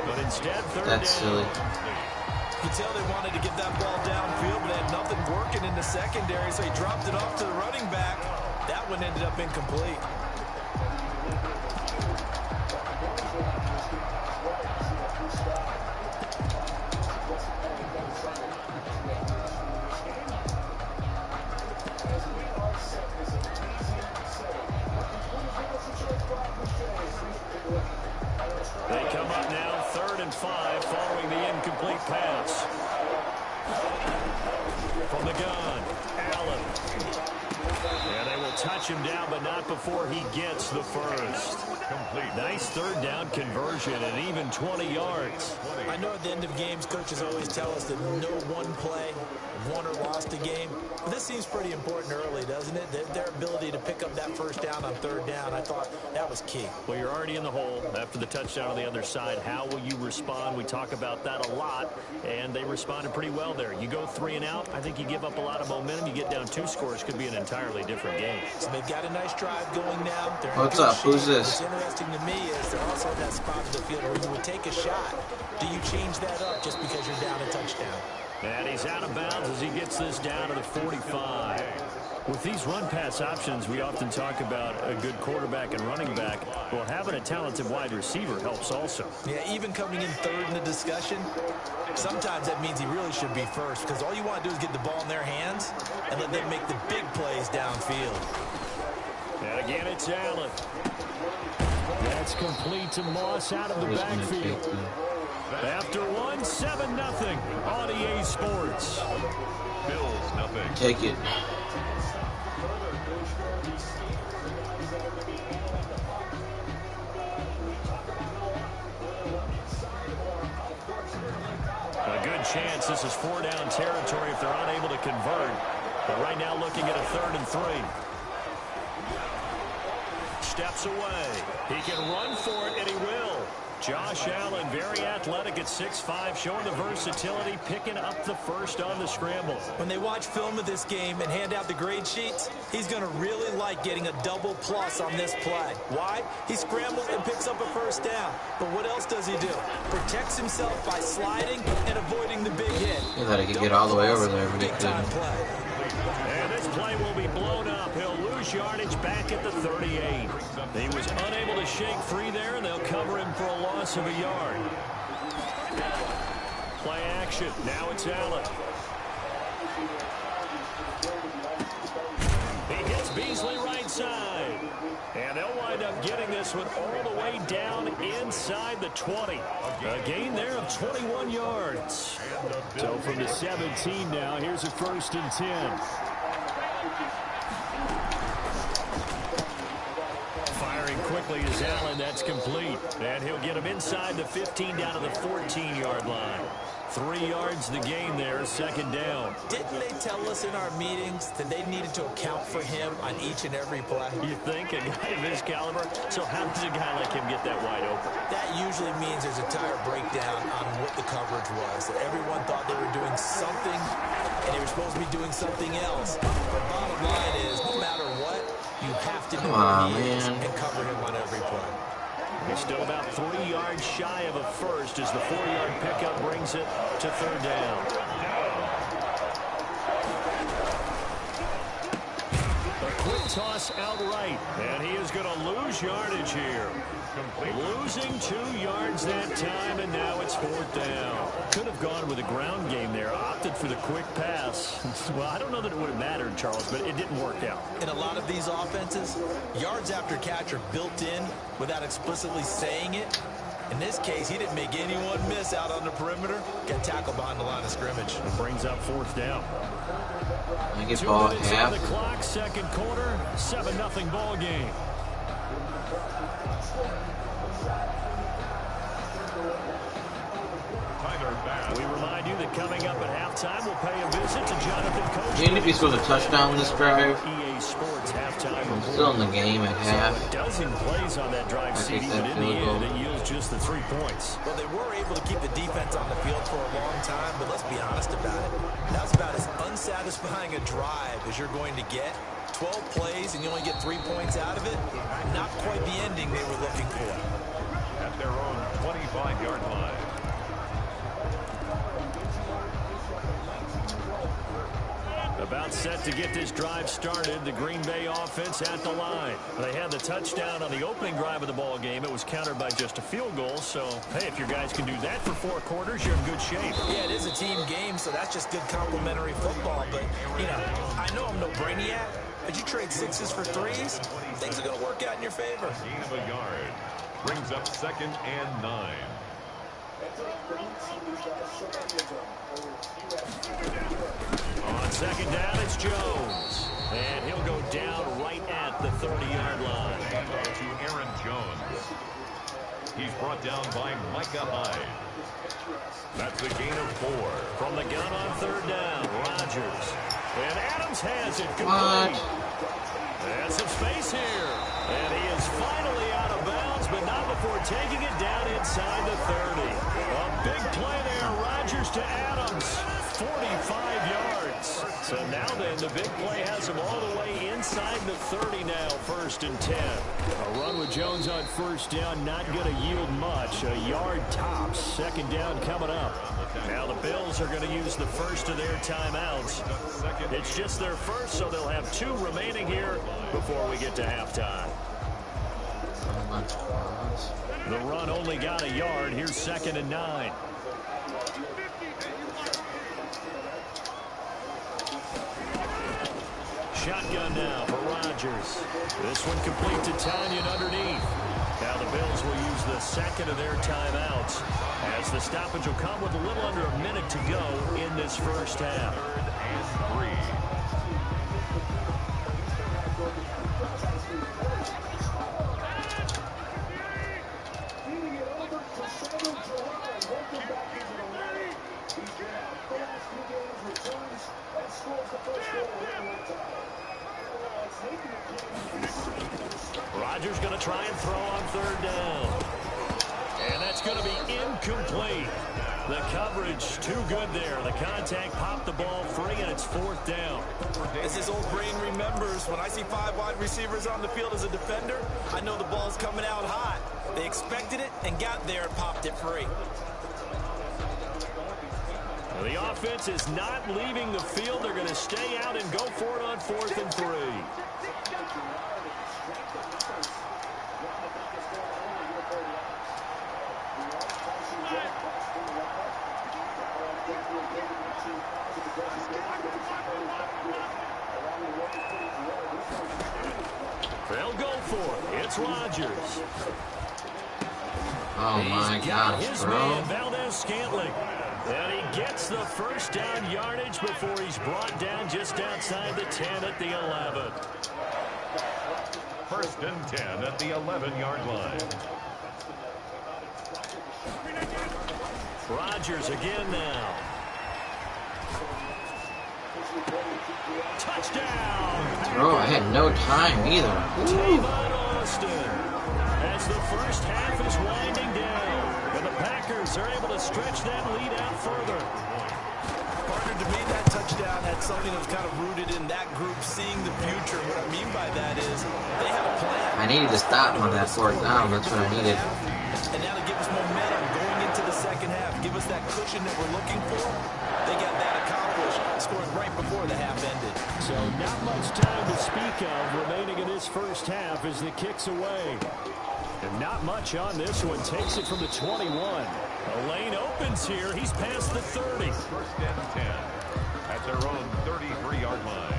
But instead, 3rd That's down. silly. You could tell they wanted to get that ball downfield, but had nothing working in the secondary, so he dropped it off to the running back. That one ended up incomplete. They come up now 3rd and 5 following the incomplete pass. From the gun, Allen. And they will touch him down, but not before he gets the 1st. Complete. Nice 3rd down conversion and even 20 yards. I know at the end of games, coaches always tell us that no one play won or lost a game. But this seems pretty important early, doesn't it? Their ability to pick up that 1st down on 3rd down, I thought that was key. Well, you're already in the hole after the touchdown on the other side. How will you respond? We talk about that a lot, and they responded pretty well there. You go 3 and out, I think you give up a lot of momentum. You get down 2 scores, could be an entirely different game. So they've got a nice drive going now. What's up? Who's this? What's interesting to me is they're also in that spot of the field where you would take a shot. Do you change that up just because you're down a touchdown? And he's out of bounds as he gets this down to the 45. With these run-pass options, we often talk about a good quarterback and running back. Well, having a talented wide receiver helps also. Yeah, even coming in 3rd in the discussion, sometimes that means he really should be 1st because all you want to do is get the ball in their hands and let them make the big plays downfield. And again, it's Allen. That's complete to Moss out of the backfield. After 7-0 on EA Sports. Bills nothing. Take it. A good chance this is 4-down territory if they're unable to convert. But right now looking at a 3rd and 3. Steps away. He can run for it, and he will. Josh Allen, very athletic at 6'5", showing the versatility, picking up the 1st on the scramble. When they watch film of this game and hand out the grade sheets, he's going to really like getting a double plus on this play. Why? He scrambles and picks up a 1st down. But what else does he do? Protects himself by sliding and avoiding the big hit. He thought he could get all the way over there, but he couldn't. And this play will be blown up. He'll lose yardage back at the 38. He was unable to shake free there, and they'll cover him for a loss of a yard. Play action. Now it's Allen. He hits Beasley right side. And they'll wind up getting this one all the way down inside the 20. A gain there of 21 yards. So from the 17 now, here's a 1st and 10. Firing quickly as Allen. That's complete. And he'll get him inside the 15 down to the 14-yard line. 3 yards the gain there, second down. Didn't they tell us in our meetings that they needed to account for him on each and every play? You think? A guy of his caliber? So how does a guy like him get that wide open? That usually means there's a tire breakdown on what the coverage was. That everyone thought they were doing something, and they were supposed to be doing something else. But bottom line is, no matter what, you have to know where he is and cover him on every play. He's still about 3 yards shy of a first as the 4-yard pickup brings it to third down. A quick toss outright, and he is going to lose yardage here. Losing 2 yards that time, and now it's fourth down. Could have gone with a ground game there. Opted for the quick pass. Well, I don't know that it would have mattered, Charles, but it didn't work out. In a lot of these offenses, yards after catch are built in without explicitly saying it. In this case, he didn't make anyone miss out on the perimeter. Got tackled behind the line of scrimmage. It brings up fourth down. I get 2 ball at minutes half. on the clock, second quarter, 7-0 ball game. We remind you that coming up at halftime, we'll pay a visit to Jonathan Coach. Even if he scores a touchdown this drive, EA Sports halftime. I'm still in the game at half. So a dozen plays on that drive, CD, but in the end, it yields just the 3 points. Well, they were able to keep the defense on the field for a long time, but let's be honest about it. That was about as unsatisfying a drive as you're going to get. 12 plays, and you only get 3 points out of it. Not quite the ending they were looking for. At their own 25-yard line. About set to get this drive started. The Green Bay offense at the line. They had the touchdown on the opening drive of the ball game. It was countered by just a field goal. So, hey, if your guys can do that for 4 quarters, you're in good shape. Yeah, it is a team game, so that's just good complimentary football. But, you know, I know I'm no brainiac, but you trade 6s for 3s, things are going to work out in your favor. Gain of a yard. Brings up 2nd and 9. On second down, it's Jones. And he'll go down right at the 30-yard line. To Aaron Jones. He's brought down by Micah Hyde. That's a gain of 4. From the gun on third down, Rodgers. And Adams has it complete. And some space here. And he is finally out of bounds, but not before taking it down inside the 30. A big play there, Rodgers to Adams. 45 yards. So now then, the big play has him all the way inside the 30 now, 1st and 10. A run with Jones on first down, not going to yield much. A yard tops. Second down coming up. Now the Bills are going to use the first of their timeouts. It's just their first, so they'll have 2 remaining here before we get to halftime. The run only got a yard. Here's 2nd and 9. Shotgun now for Rodgers. This one complete to Tanyan underneath. Now the Bills will use the 2nd of their timeouts as the stoppage will come with a little under a minute to go in this first half. 3rd and 3. Rodgers going to try and throw on third down. And that's going to be incomplete. The coverage too good there. The contact popped the ball free, and it's 4th down. As his old brain remembers, when I see 5 wide receivers on the field as a defender, I know the ball's coming out hot. They expected it and got there and popped it free. The offense is not leaving the field. They're going to stay out and go for it on 4th and 3. They'll go for it. It's Rodgers. Oh my gosh, his bro. Man, Valdez-Scantling. And he gets the first down yardage before he's brought down just outside the 10 at the 11. First and 10 at the 11-yard line. Rodgers again now. Touchdown! Oh, I had no time either. Tavon Austin. As the first half is winding down, and the Packers are able to stretch that lead out further. Partner, to me, that touchdown had something that was kind of rooted in that group seeing the future. What I mean by that is they had a plan. I needed to stop on that fourth down. That's what I needed. And now to give us momentum going into the second half, give us that cushion that we're looking for, they got that accomplished, scoring right before the half ended. So not much time to speak of remaining in this first half as the kick's away. And not much on this one. Takes it from the 21. A lane opens here. He's past the 30. First and 10 at their own 33-yard line.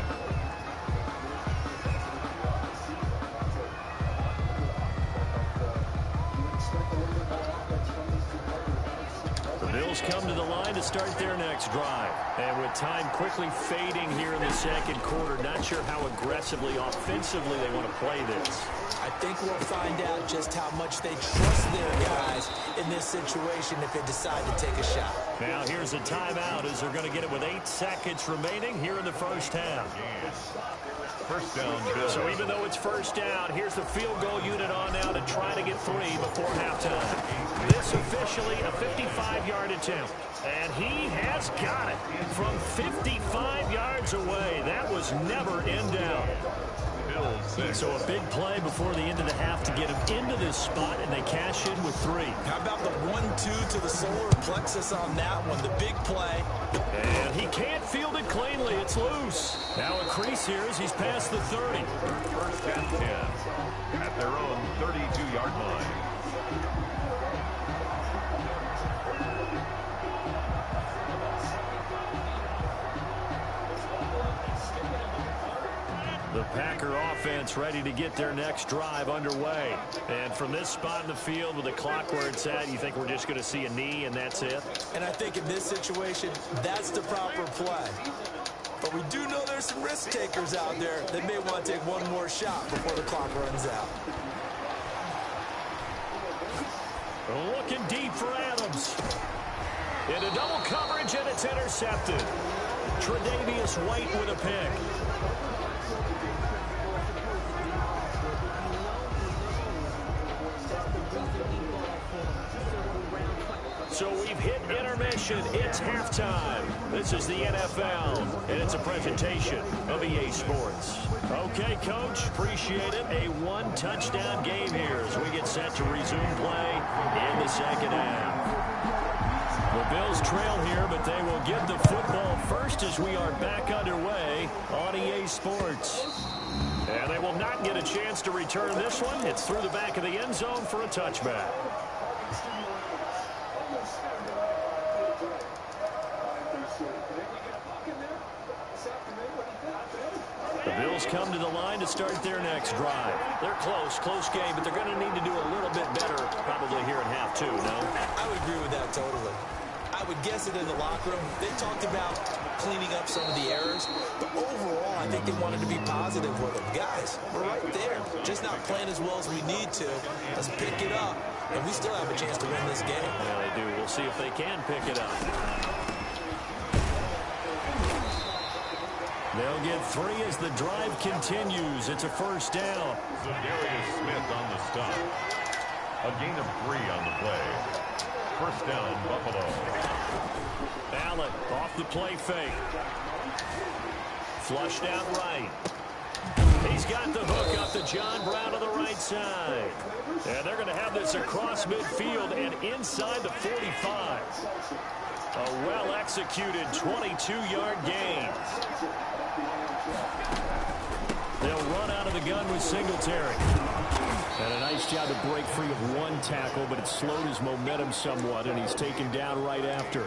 Bills come to the line to start their next drive. And with time quickly fading here in the second quarter, not sure how aggressively, offensively they want to play this. I think we'll find out just how much they trust their guys in this situation if they decide to take a shot. Now here's a timeout as they're going to get it with 8 seconds remaining here in the first half. First down, Bills. So even though it's first down, here's the field goal unit on now to try to get 3 before halftime. This officially a 55-yard attempt. And he has got it from 55 yards away. That was never in doubt. So a big play before the end of the half to get him into this spot, and they cash in with 3. How about the 1-2 to the solar plexus on that one? The big play. And he can't field it cleanly. It's loose. Now a crease here as he's past the 30. First and 10 at their own 32-yard line. The Packer offense ready to get their next drive underway. And from this spot in the field with the clock where it's at, you think we're just going to see a knee and that's it? And I think in this situation, that's the proper play. But we do know there's some risk takers out there that may want to take one more shot before the clock runs out. Looking deep for Adams. Into double coverage, and it's intercepted. Tre'Davious White with a pick. So we've hit intermission. It's halftime. This is the NFL, and it's a presentation of EA Sports. Okay, Coach, appreciate it. A one-touchdown game here as we get set to resume play in the second half. The Bills trail here, but they will get the football first as we are back underway on EA Sports. And they will not get a chance to return this one. It's through the back of the end zone for a touchback. The Bills come to the line to start their next drive. They're close game, but they're going to need to do a little bit better probably here in half 2, no? I would agree with that totally. I would guess it in the locker room. They talked about cleaning up some of the errors, but overall, I think they wanted to be positive with them. Guys, we're right there. Just not playing as well as we need to. Let's pick it up, and we still have a chance to win this game. Yeah, they do. We'll see if they can pick it up. They'll get 3 as the drive continues. It's a first down. Darius Smith on the stop. A gain of 3 on the play. First down, Buffalo. Allen off the play fake. Flushed out right. He's got the hook up to John Brown on the right side. And they're going to have this across midfield and inside the 45. A well-executed 22-yard gain. They'll run out of the gun with Singletary. And a nice job to break free of 1 tackle, but it slowed his momentum somewhat, and he's taken down right after.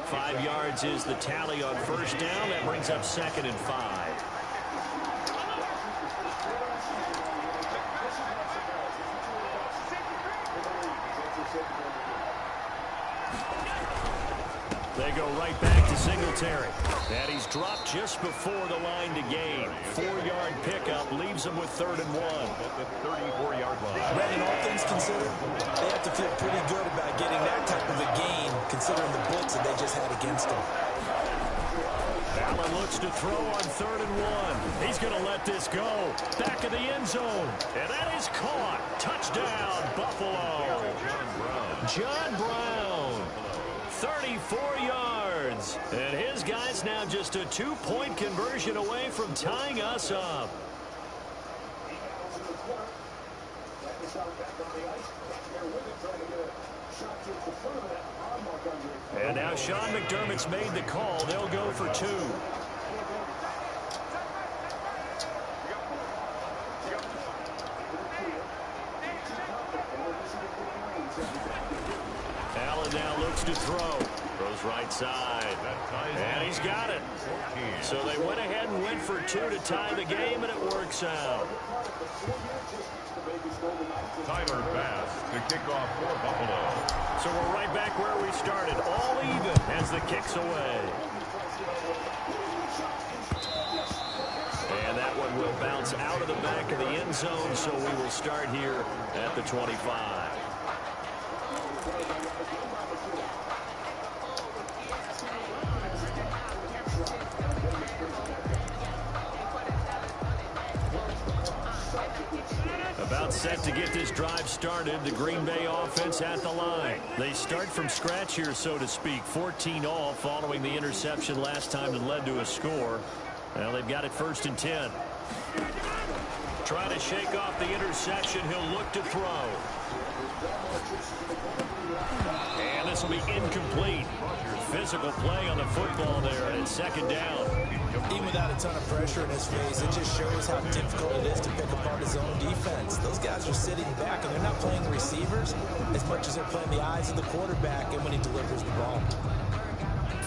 5 yards is the tally on first down. That brings up 2nd and 5. They go right back to Singletary. And he's dropped just before the line to gain. 4-yard pickup leaves him with 3rd and 1. At the 34-yard line. Brandon, all things considered, they have to feel pretty good about getting that type of a gain, considering the blitz that they just had against them. Allen looks to throw on 3rd and 1. He's going to let this go. Back of the end zone. And that is caught. Touchdown, Buffalo. John Brown. 34 yards. And his guy's now just a 2-point conversion away from tying us up. And now Sean McDermott's made the call. They'll go for 2. Allen now looks to throw. Throws right side. And he's got it. So they went ahead and went for 2 to tie the game, and it works out. Tyler Bass to kick off for Buffalo. So we're right back where we started, all even as the kick's away. And that one will bounce out of the back of the end zone, so we will start here at the 25. About set to get this drive started. The Green Bay offense at the line. They start from scratch here, so to speak. 14-all following the interception last time that led to a score. Well, they've got it 1st and 10. Trying to shake off the interception. He'll look to throw. And this will be incomplete. Physical play on the football there, and it's 2nd down. Even without a ton of pressure in his face, it just shows how difficult it is to pick apart his own defense. Those guys are sitting back, and they're not playing the receivers as much as they're playing the eyes of the quarterback and when he delivers the ball.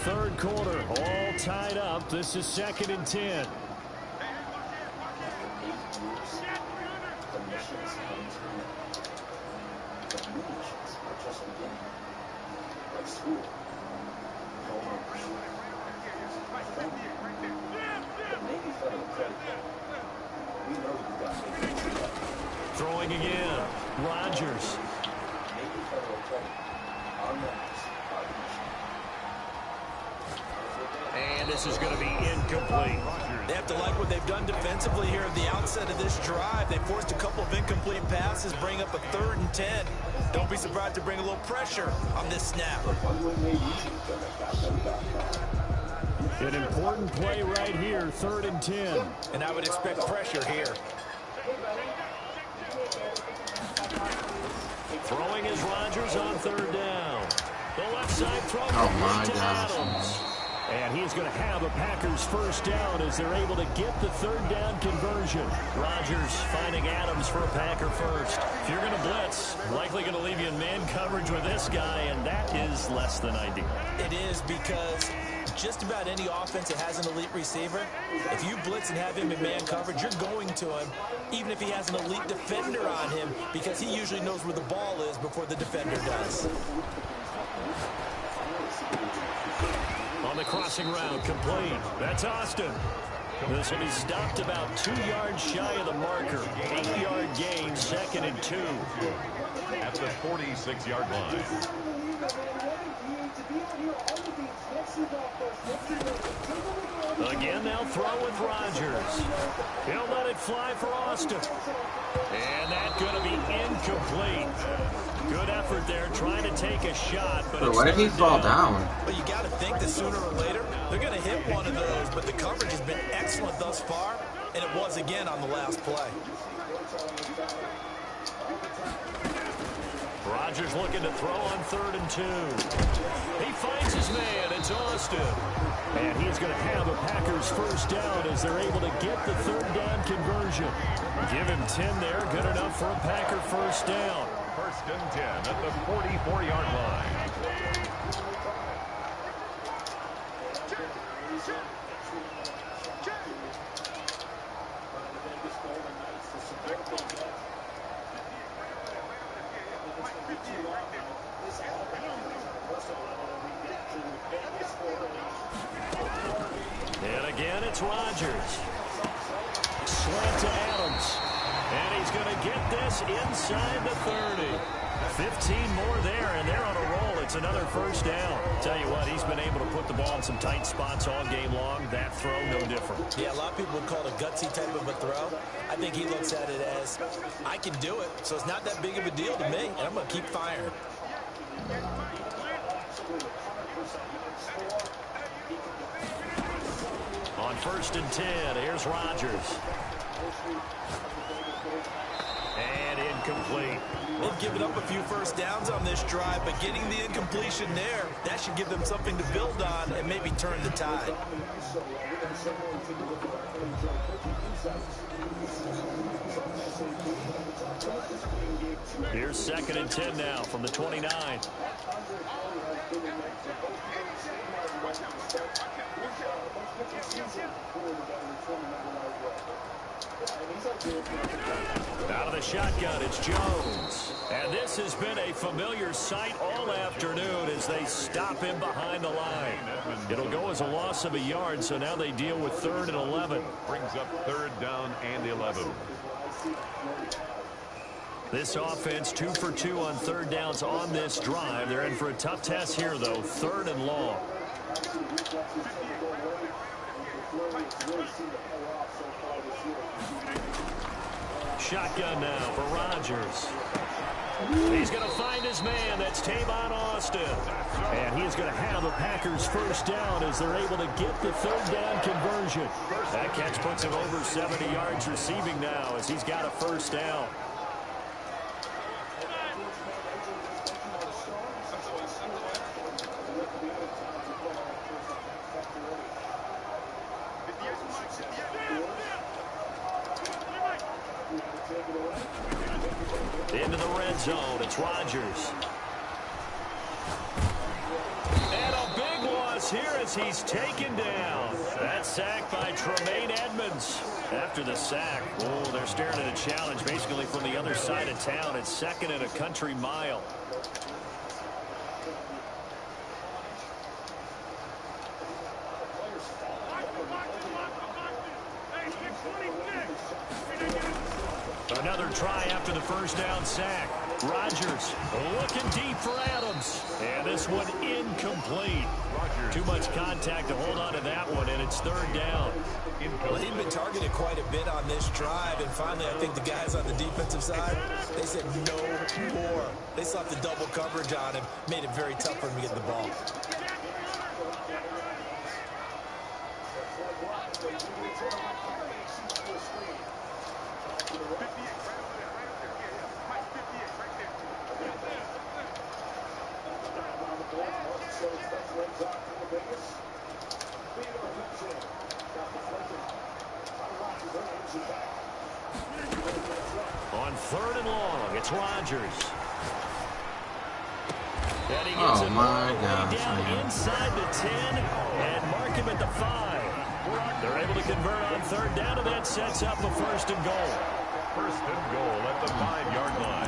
3rd quarter, all tied up. This is 2nd and 10. Throwing again. Rodgers. And this is going to be incomplete. They have to like what they've done defensively here at the outset of this drive. They forced a couple of incomplete passes, bring up a 3rd and 10. Don't be surprised to bring a little pressure on this snap. An important play right here, 3rd and 10. And I would expect pressure here. Throwing is Rodgers on 3rd down. The left side throw. Oh my to gosh. Adams. And he's going to have a Packers 1st down as they're able to get the 3rd down conversion. Rodgers finding Adams for a Packer first. If you're going to blitz, likely going to leave you in man coverage with this guy, and that is less than ideal. It is, because just about any offense that has an elite receiver, if you blitz and have him in man coverage, you're going to him, even if he has an elite defender on him, because he usually knows where the ball is before the defender does. On the crossing route, complete. That's Austin. This will be stopped about 2 yards shy of the marker. 8-yard gain, 2nd and 2. At the 46-yard line. Again, they'll throw with Rodgers. He'll let it fly for Austin. And that's going to be incomplete. Good effort there, trying to take a shot. But why did he fall down? But you got to think that sooner or later, they're going to hit one of those. But the coverage has been excellent thus far, and it was again on the last play. Rodgers looking to throw on 3rd and 2. He finds his man. It's Austin. And he's going to have a Packers 1st down as they're able to get the 3rd down conversion. Give him 10 there. Good enough for a Packer 1st down. 1st and 10 at the 44-yard line. Again, it's Rodgers. Slant to Adams. And he's going to get this inside the 30. 15 more there, and they're on a roll. It's another first down. Tell you what, he's been able to put the ball in some tight spots all game long. That throw, no different. Yeah, a lot of people would call it a gutsy type of a throw. I think he looks at it as, I can do it, so it's not that big of a deal to me, and I'm going to keep firing. On 1st and 10, here's Rodgers. And incomplete. They've given up a few first downs on this drive, but getting the incompletion there, that should give them something to build on and maybe turn the tide. Here's 2nd and 10 now from the 29. Out of the shotgun, it's Jones. And this has been a familiar sight all afternoon as they stop him behind the line. It'll go as a loss of a yard, so now they deal with 3rd and 11. Brings up 3rd down and 11. This offense 2 for 2 on 3rd downs on this drive. They're in for a tough test here, though. 3rd and long. Shotgun now for Rodgers. He's going to find his man. That's Tavon Austin. And he is going to have the Packers first down as they're able to get the 3rd down conversion. That catch puts him over 70 yards receiving now as he's got a first down. Into the red zone, it's Rodgers. And a big loss here as he's taken down. That sack by Tremaine Edmonds. After the sack, oh, they're staring at a challenge basically from the other side of town. It's 2nd and a country mile. Another try after the first down sack. Rodgers looking deep for Adams. And this one incomplete. Too much contact to hold on to that one, and it's 3rd down. Well, he'd been targeted quite a bit on this drive, and finally I think the guys on the defensive side, they said no more. They slapped the double coverage on him, made it very tough for him to get the ball. On 3rd and long, it's Rodgers. And he gets it all the way down inside the 10 and mark him at the 5. They're able to convert on 3rd down, and that sets up a 1st and goal. 1st and goal at the 5-yard line.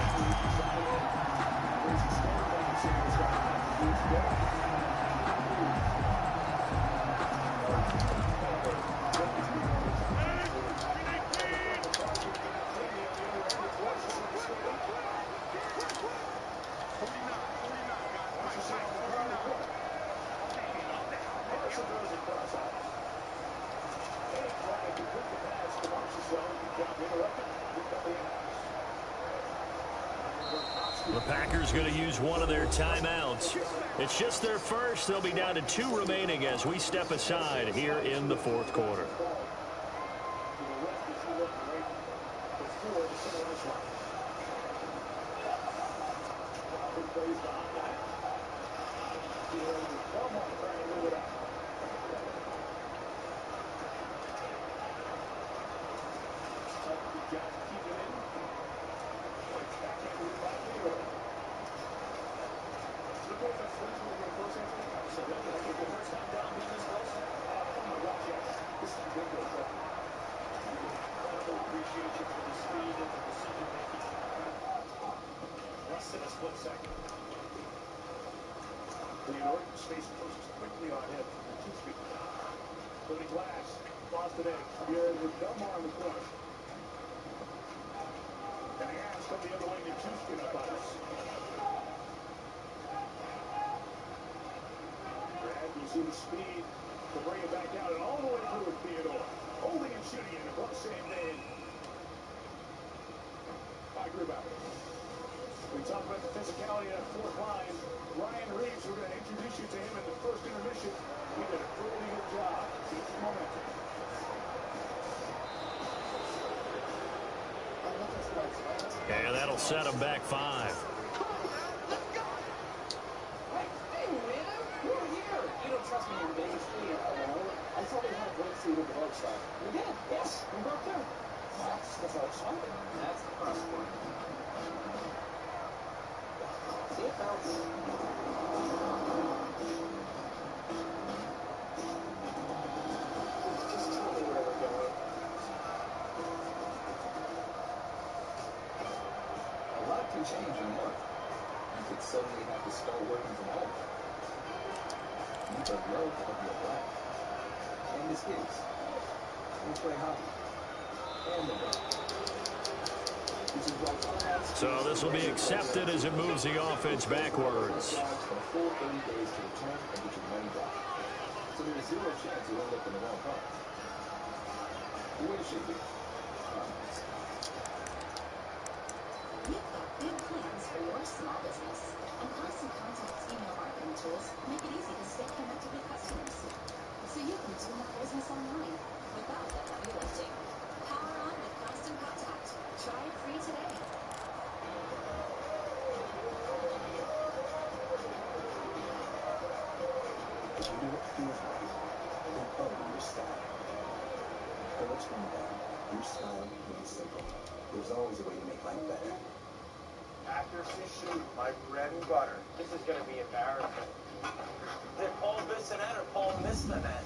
The Packers going to use one of their timeouts. It's just their first. They'll be down to 2 remaining as we step aside here in the 4th quarter. Tony Glass, Boston Egg. Here with Belmar in the corner. And the Avs come the other way to Tuesday up on us. Brad, you see the speed to bring it back out and all the way through with Theodore. Holding and shooting it. A glove save made by Grubauer. We talk about the physicality of that fourth line. Ryan Reeves, we're going to introduce you to him in the first intermission. He did a really good job keeping momentum. And that'll set him back 5. Hey, man, we're here. You don't trust me in Vegas, do you? I thought we had a breakthrough with the Volkswagen. We did, yes. We broke through. That's the Volkswagen. That's the cross court. See it bounce. Just tell me where we're going. A lot can change in a month. You could suddenly have to start working from home. You could love of your life. And his kids. We play hockey. And the dog. So this will be accepted as it moves the offense backwards. For a full 30 days to return and get your money back. So there's zero chance you'll end up in the wrong place. The way it should be. We've got big plans for your small business. And Constant Contact's email marketing tools make it easy to stay connected with customers. So you can do more business online without the heavy lifting. Power on with Constant Contact. Try it free today. If you do what feels right, then own your style. For what's going down, your style means simple. There's always a way to make life better. Accuracy shoot, my bread and butter. This is going to be embarrassing. Did Paul miss the net or Paul missed the net?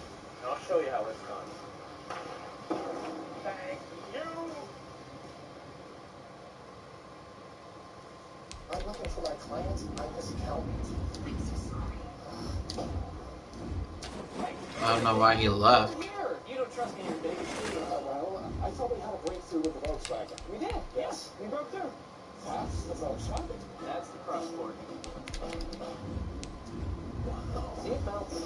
I'll show you how it's done. Thank you. I'm looking for my client. I'm his accountant. I'm so sorry. I don't know why he left. Here. You don't trust me in Vegas, do you? I thought we had a breakthrough with the Volkswagen. We did, yes. We broke through. That's the Volkswagen. That's the cross court. See it bounce.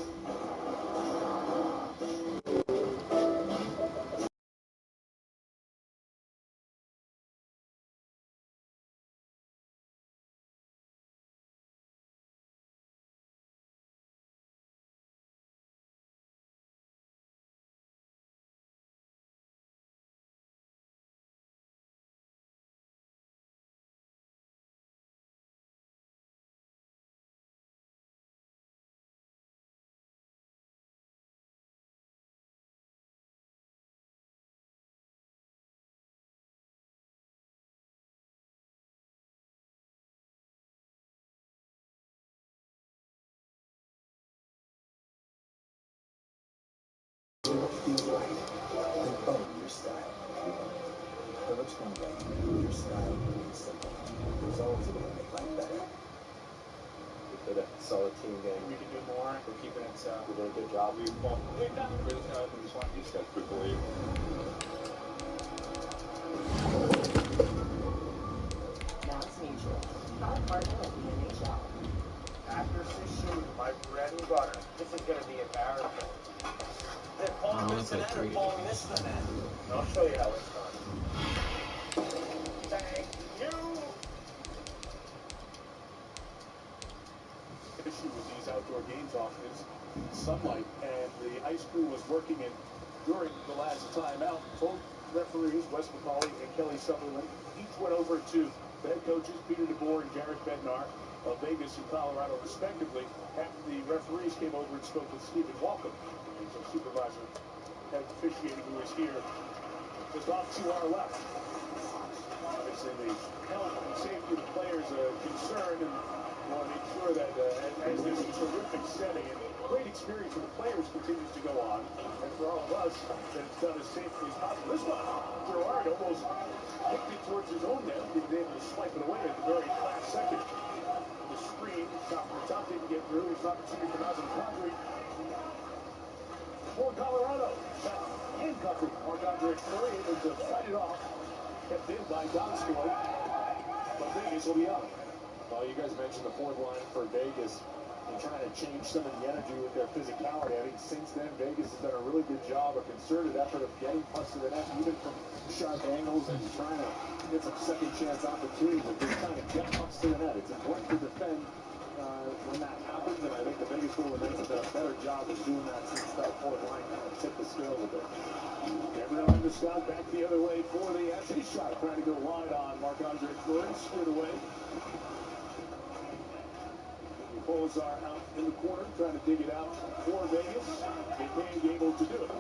Do what feels right, then own your style. For what's going right, your style means simple. There's always a way to make life better. We did a solid team game. We can do more. We're keeping it. We did a good job. We fought way down. We just want these guys to believe. Now it's mutual. Our partner at the NHL. Accuracy shoot, my bread and butter. This is going to be embarrassing. Did Paul miss the net or Paul missed the net? I'll show you how it's done. Thank you. Issue with these outdoor games often is sunlight, and the ice crew was working it during the last timeout. Both referees, Wes McCauley and Kelly Sutherland, each went over to the head coaches, Peter DeBoer and Jared Bednar of Vegas and Colorado, respectively. After the referees came over and spoke with Stephen Walcom, who's a supervisor, head officiating, who is here just off to our left. Obviously, the health and safety of the players a concern, and want to make sure that as this terrific setting and great experience for the players continues to go on, and for all of us, that it's done as safely as possible. This one, Gerard almost kicked it towards his own net. He was able to swipe it away at the very last second. The screen, shot from the top, didn't get through. It's an opportunity for Nazem Kadri. for Colorado. That handcuffing Marc-Andre Fleury able to fight it off. Kept in by Donskoy. But Vegas will be on him. Well, you guys mentioned the fourth line for Vegas and trying to change some of the energy with their physicality. I think since then, Vegas has done a really good job, a concerted effort of getting pucks to the net, even from sharp angles, and trying to get some second chance opportunities of just trying to get pucks to the net. It's important to defend when that happens, and I think the Vegas Golden Knights have done a better job of doing that since that fourth line kind of tipped the scales a bit. Gabriel Landeskog back the other way for the Avs. His shot trying to go wide on Marc-Andre Fleury, slid away. Polazar out in the corner, trying to dig it out for Vegas. McCain able to do it.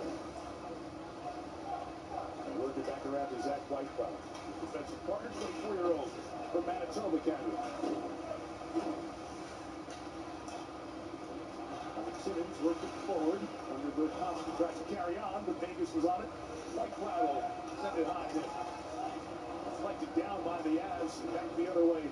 And work it back around to Zach Whitecloud. Defensive partner, 24-year-old from Manitoba Canada. Simmons worked it forward. Under Burakovsky tries to carry on, but Vegas was on it. Whitecloud will send it high to deflected down by the Avs. Back the other way.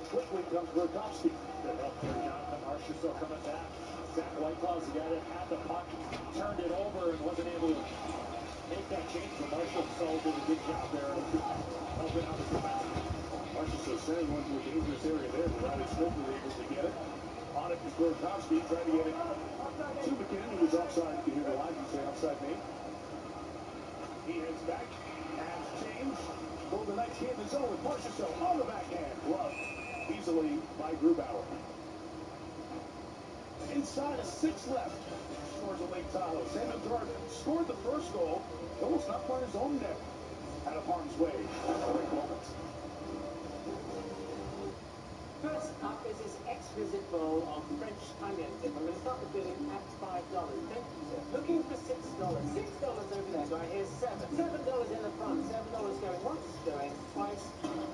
Quickly comes Burakovsky. Good help there, Jonathan Marchessault coming back. Zach Whitecloud's the guy that had the puck, turned it over, and wasn't able to make that change. But Marchessault did a good job there of helping out his defenseman. Marchessault sending one to a dangerous area there, but Riley Smith was able to get it. On it is Burakovsky, trying to get it to McKinnon, who was offside. You can hear the line, you say offside name. He heads back, and change. Golden Knights gain the zone with Marchessault on the backhand. Glove easily by Grubauer. Inside, a 6 left. Scores a Lake Tahoe. Samuel Gardner scored the first goal. Almost knocked on his own net. Out of harm's way. Great moment. First up is this exquisite bowl of French onion dip. I'm going to start the bidding at $5. Thank you, sir. Looking for $6. $6 over there. Do I hear $7? $7 in the front. $7 going once, going twice.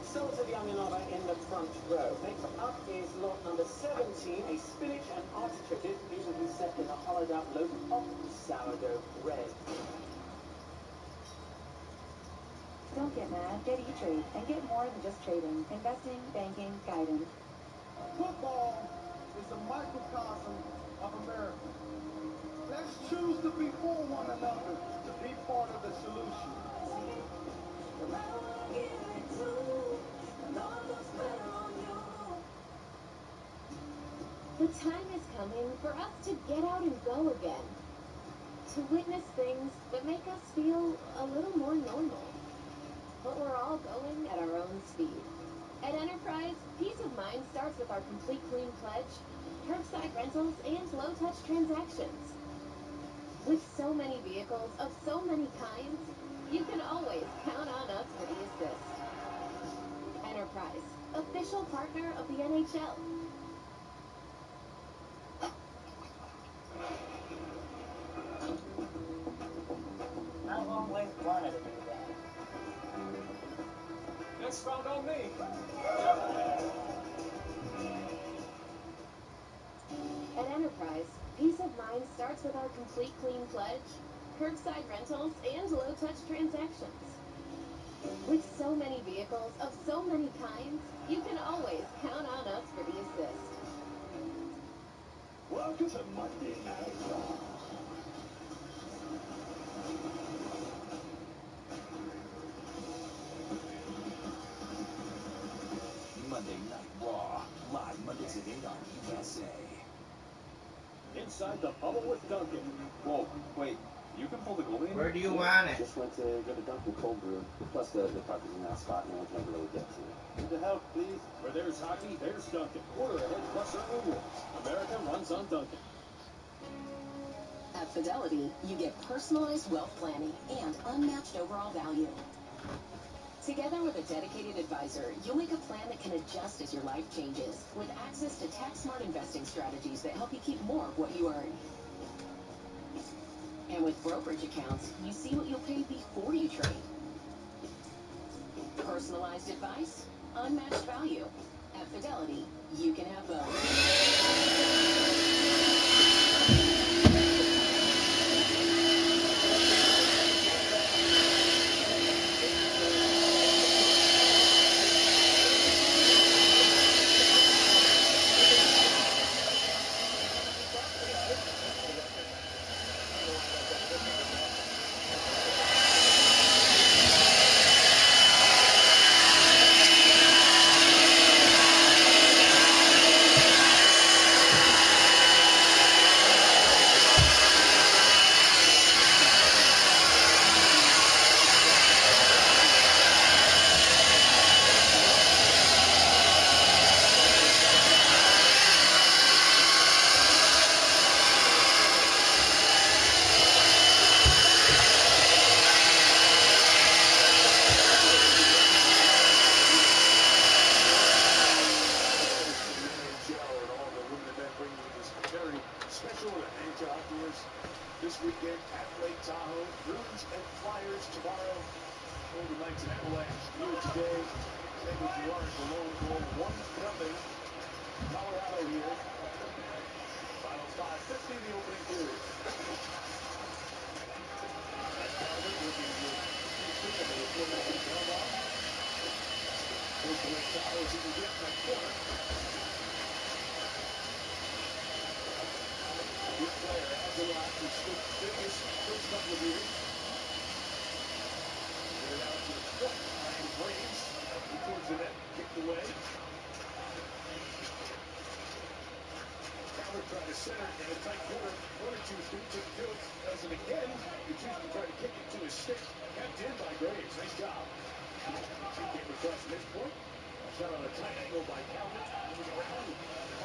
Sold to the onion lover in the front row. Next up is lot number 17, a spinach and artichoke dip. These will be set in a hollowed out loaf of sourdough bread. Don't get mad, get E-Trade, and get more than just trading. Investing, banking, guidance. Football is a microcosm of America. Let's choose to be for one another, to be part of the solution. The time is coming for us to get out and go again. To witness things that make us feel a little more normal. But we're all going at our own speed. At Enterprise, peace of mind starts with our complete clean pledge, curbside rentals, and low-touch transactions. With so many vehicles of so many kinds, you can always count on us for the assist. Enterprise, official partner of the NHL. How long will it run it? Next round on me. At Enterprise, peace of mind starts with our complete clean pledge, curbside rentals, and low-touch transactions. With so many vehicles of so many kinds, you can always count on us for the assist. Welcome to Monday Night Raw. Monday Night Raw, live Mondays at 8 on USA. Inside the bubble with Duncan. Whoa, wait, you can pull the goalie in? Where do you want it? Just went to get a Duncan cold brew. Plus the puck is in that spot, no one can ever really get to it. Need the help, please. Where there's hockey, there's Duncan. Quarter ahead plus early rewards. America runs on Duncan. At Fidelity, you get personalized wealth planning and unmatched overall value. Together with a dedicated advisor, you'll make a plan that can adjust as your life changes, with access to tax-smart investing strategies that help you keep more of what you earn. And with brokerage accounts, you see what you'll pay before you trade. Personalized advice, unmatched value. At Fidelity, you can have both. NHL hockey years this weekend at Lake Tahoe. Bruins and Flyers tomorrow. Golden Knights and Avalanche here today. David Girard, the lone goal, 1-0. Colorado here. Final 5:50 the opening period. Calvert working with Houston and the reporters in Belmont. Close to Lake Tahoe as he can get in that corner. Good player, has a lot. He's stood biggest first couple of years. Get it out to the point. Ryan Graves towards the net, kicked away. Calvert tried to center in a tight corner. One or two scoops didn't do it. Does it again. Kuczynski tried to kick it to his stick. Kept in by Graves. Nice job. He came across midpoint. Shot on a tight angle by Calvert. It was around.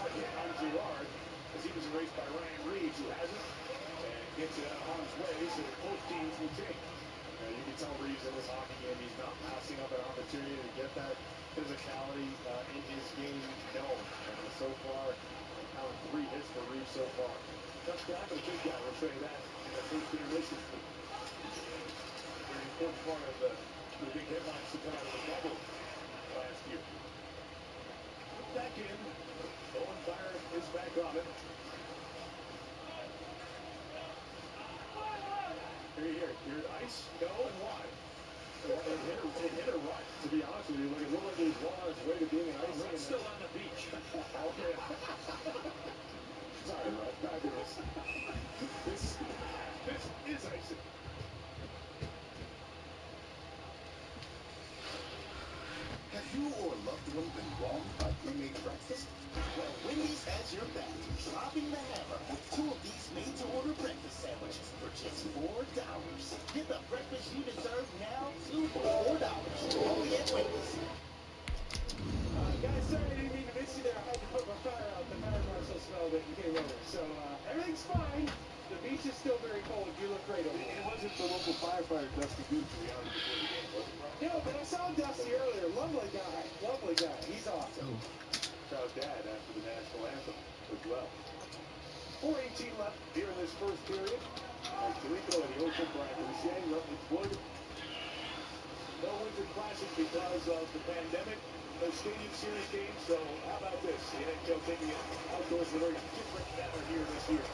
Hard hit on Girard as he was erased by Ryan Reeves, who has it and gets it out of harm's way so that both teams will take. You can tell Reeves in this hockey game, he's not passing up an opportunity to get that physicality in his game known. So far, out 3 hits for Reeves so far. Tough guy, but a good guy. We'll show you that in the first intermission. Very important part of the big headlines to come out of the bubble last year. Back in. Owen Byron is back on it. Here at ice? No, and why? It hit or what? To be honest with you, it looked like it was well on its way to being an ice. It's still on the beach. Okay. Sorry, Rod. Fabulous. This is icing. Have you or a loved one been wronged by pre-made breakfast? Well, Wendy's has your back, dropping the hammer with 2 of these made-to-order breakfast sandwiches for just $4. Get the breakfast you deserve now, 2 for $4. Only at Wendy's. Guys, sorry I didn't mean to miss you there. I had to put my fire out. The fire marshal smelled it and came over. So everything's fine. The beach is still very cold. You look great over there. It wasn't the local firefighter, Dusty Goose, to be honest, before the game, was it, bro? No, but I saw Dusty earlier. Lovely guy. Lovely guy. He's awesome. Proud dad after the national anthem as well. 4:18 left here in this first period. As Tirico and the Oakland, Brian Boucher, Rutledge Wood. No Winter Classic because of the pandemic. No Stadium Series games, so how about this? The NHL taking it outdoors in a very different manner here this year.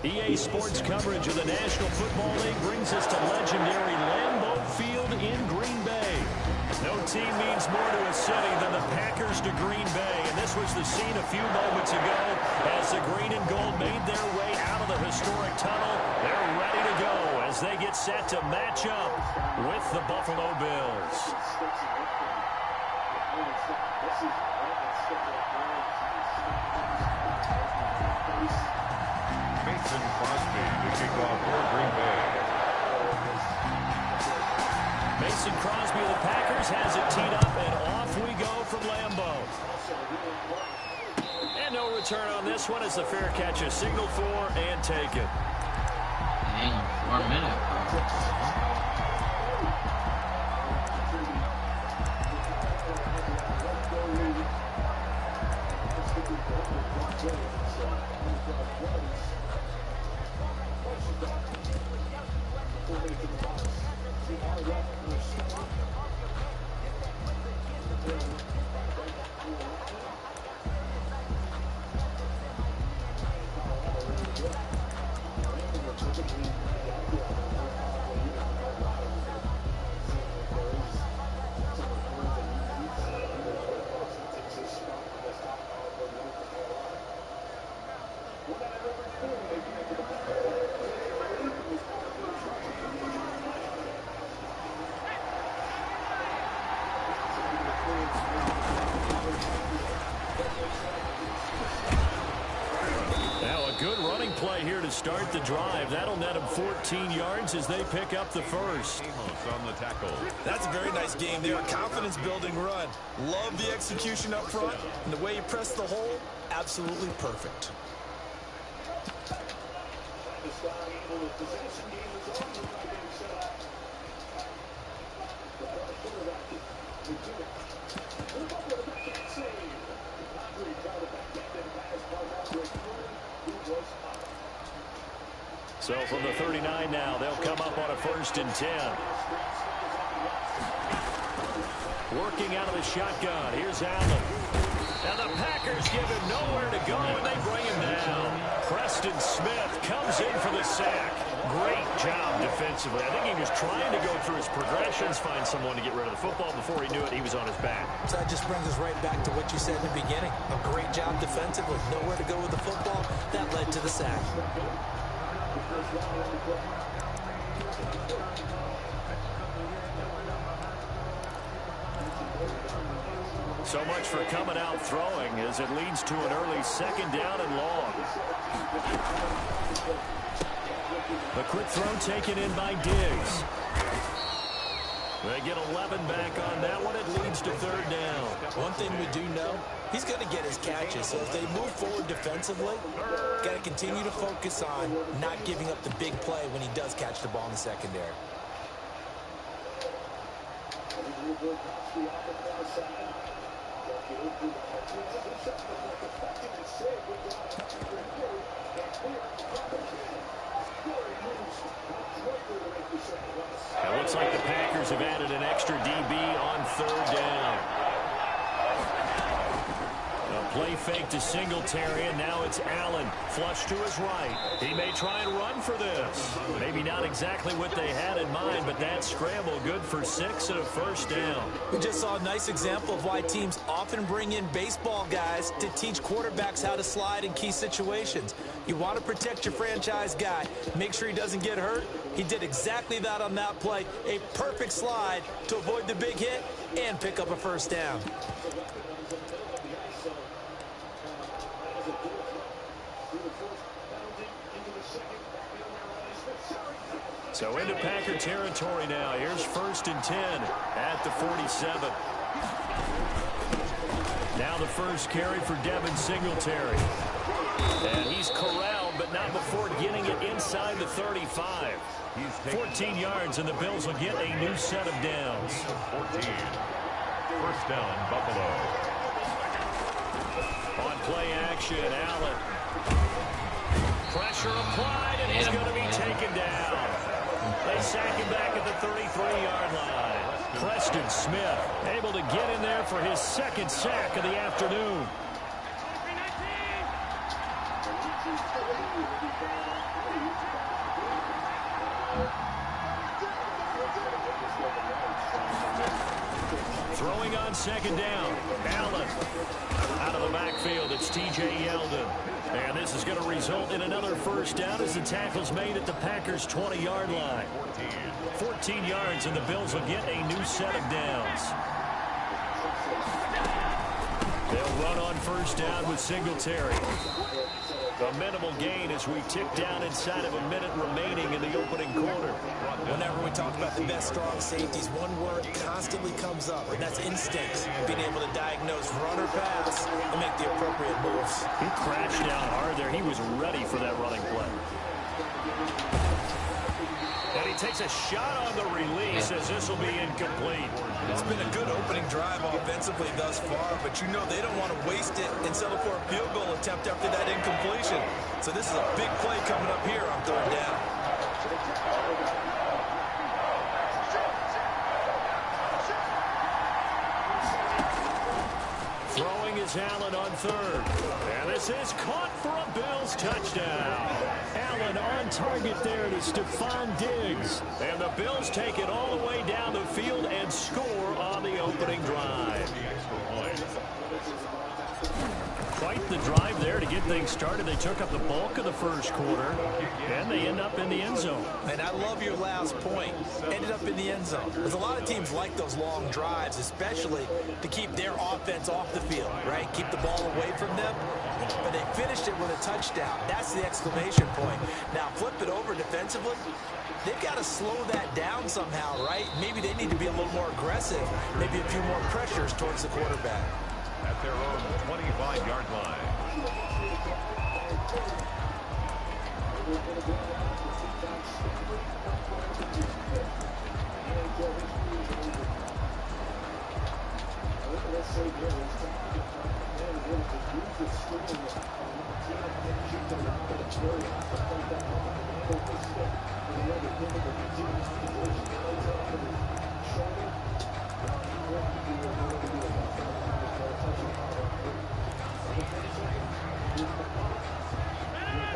EA Sports coverage of the National Football League brings us to legendary Lambeau Field in Green Bay. No team means more to a city than the Packers to Green Bay, and this was the scene a few moments ago as the green and gold made their way out of the historic tunnel. They're ready to go as they get set to match up with the Buffalo Bills. Mason Crosby to kick off for Green Bay. Mason Crosby of the Packers has it teed up, and off we go from Lambeau. And no return on this one as the fair catch is signaled for and taken. Dang, 1 minute. Play here to start the drive. That'll net them 14 yards as they pick up the first. Amos on the tackle. That's a very nice game there. A confidence-building run. Love the execution up front. And the way you press the hole, absolutely perfect. So from the 39 now, they'll come up on a 1st and 10. Working out of the shotgun. Here's Allen. And the Packers give him nowhere to go, and they bring him down. Preston Smith comes in for the sack. Great job defensively. I think he was trying to go through his progressions, find someone to get rid of the football. Before he knew it, he was on his back. So that just brings us right back to what you said in the beginning. A great job defensively. Nowhere to go with the football. That led to the sack. So much for coming out throwing as it leads to an early 2nd down and long. The quick throw taken in by Diggs. They get 11 back on that one. It leads to 3rd down. One thing we do know, he's going to get his catches. So if they move forward defensively, got to continue to focus on not giving up the big play when he does catch the ball in the secondary. It looks like the Packers have added an extra DB on 3rd down. A play fake to Singletary, and now it's Allen. Flush to his right. He may try and run for this. Maybe not exactly what they had in mind, but that scramble good for 6 and a 1st down. We just saw a nice example of why teams often bring in baseball guys to teach quarterbacks how to slide in key situations. You want to protect your franchise guy. Make sure he doesn't get hurt. He did exactly that on that play. A perfect slide to avoid the big hit and pick up a 1st down. So into Packer territory now. Here's 1st and 10 at the 47. Now the first carry for Devin Singletary. And he's corralled, but not before getting it inside the 35. 14 yards, and the Bills will get a new set of downs. 14. 1st down, Buffalo. On play action, Allen. Pressure applied, and he's going to be taken down. They sack him back at the 33-yard line. Preston Smith able to get in there for his 2nd sack of the afternoon. Throwing on 2nd down. Allen out of the backfield. It's T.J. Yeldon. And this is going to result in another 1st down as the tackle's made at the Packers' 20-yard line. 14 yards, and the Bills will get a new set of downs. They'll run on 1st down with Singletary. A minimal gain as we tick down inside of a minute remaining in the opening quarter. Whenever we talk about the best strong safeties, one word constantly comes up, and that's instincts. Being able to diagnose run or pass and make the appropriate moves. He crashed down hard there. He was ready for that running play. And he takes a shot on the release as this will be incomplete. It's been a good opening drive offensively thus far, but you know they don't want to waste it and settle for a field goal attempt after that incompletion. So this is a big play coming up here on 3rd down. Throwing is Allen on 3rd. And this is caught for a Bills touchdown. Allen on target there to Stephon Diggs. And the Bills take it all the way down the field and score on the opening drive. Quite the drive there to get things started. They took up the bulk of the 1st quarter, and they end up in the end zone. And I love your last point. Ended up in the end zone. There's a lot of teams like those long drives, especially to keep their offense off the field, right? Keep the ball away from them. But they finished it with a touchdown. That's the exclamation point. Now, flip it over defensively. They've got to slow that down somehow, right? Maybe they need to be a little more aggressive. Maybe a few more pressures towards the quarterback. At their own 25-yard line.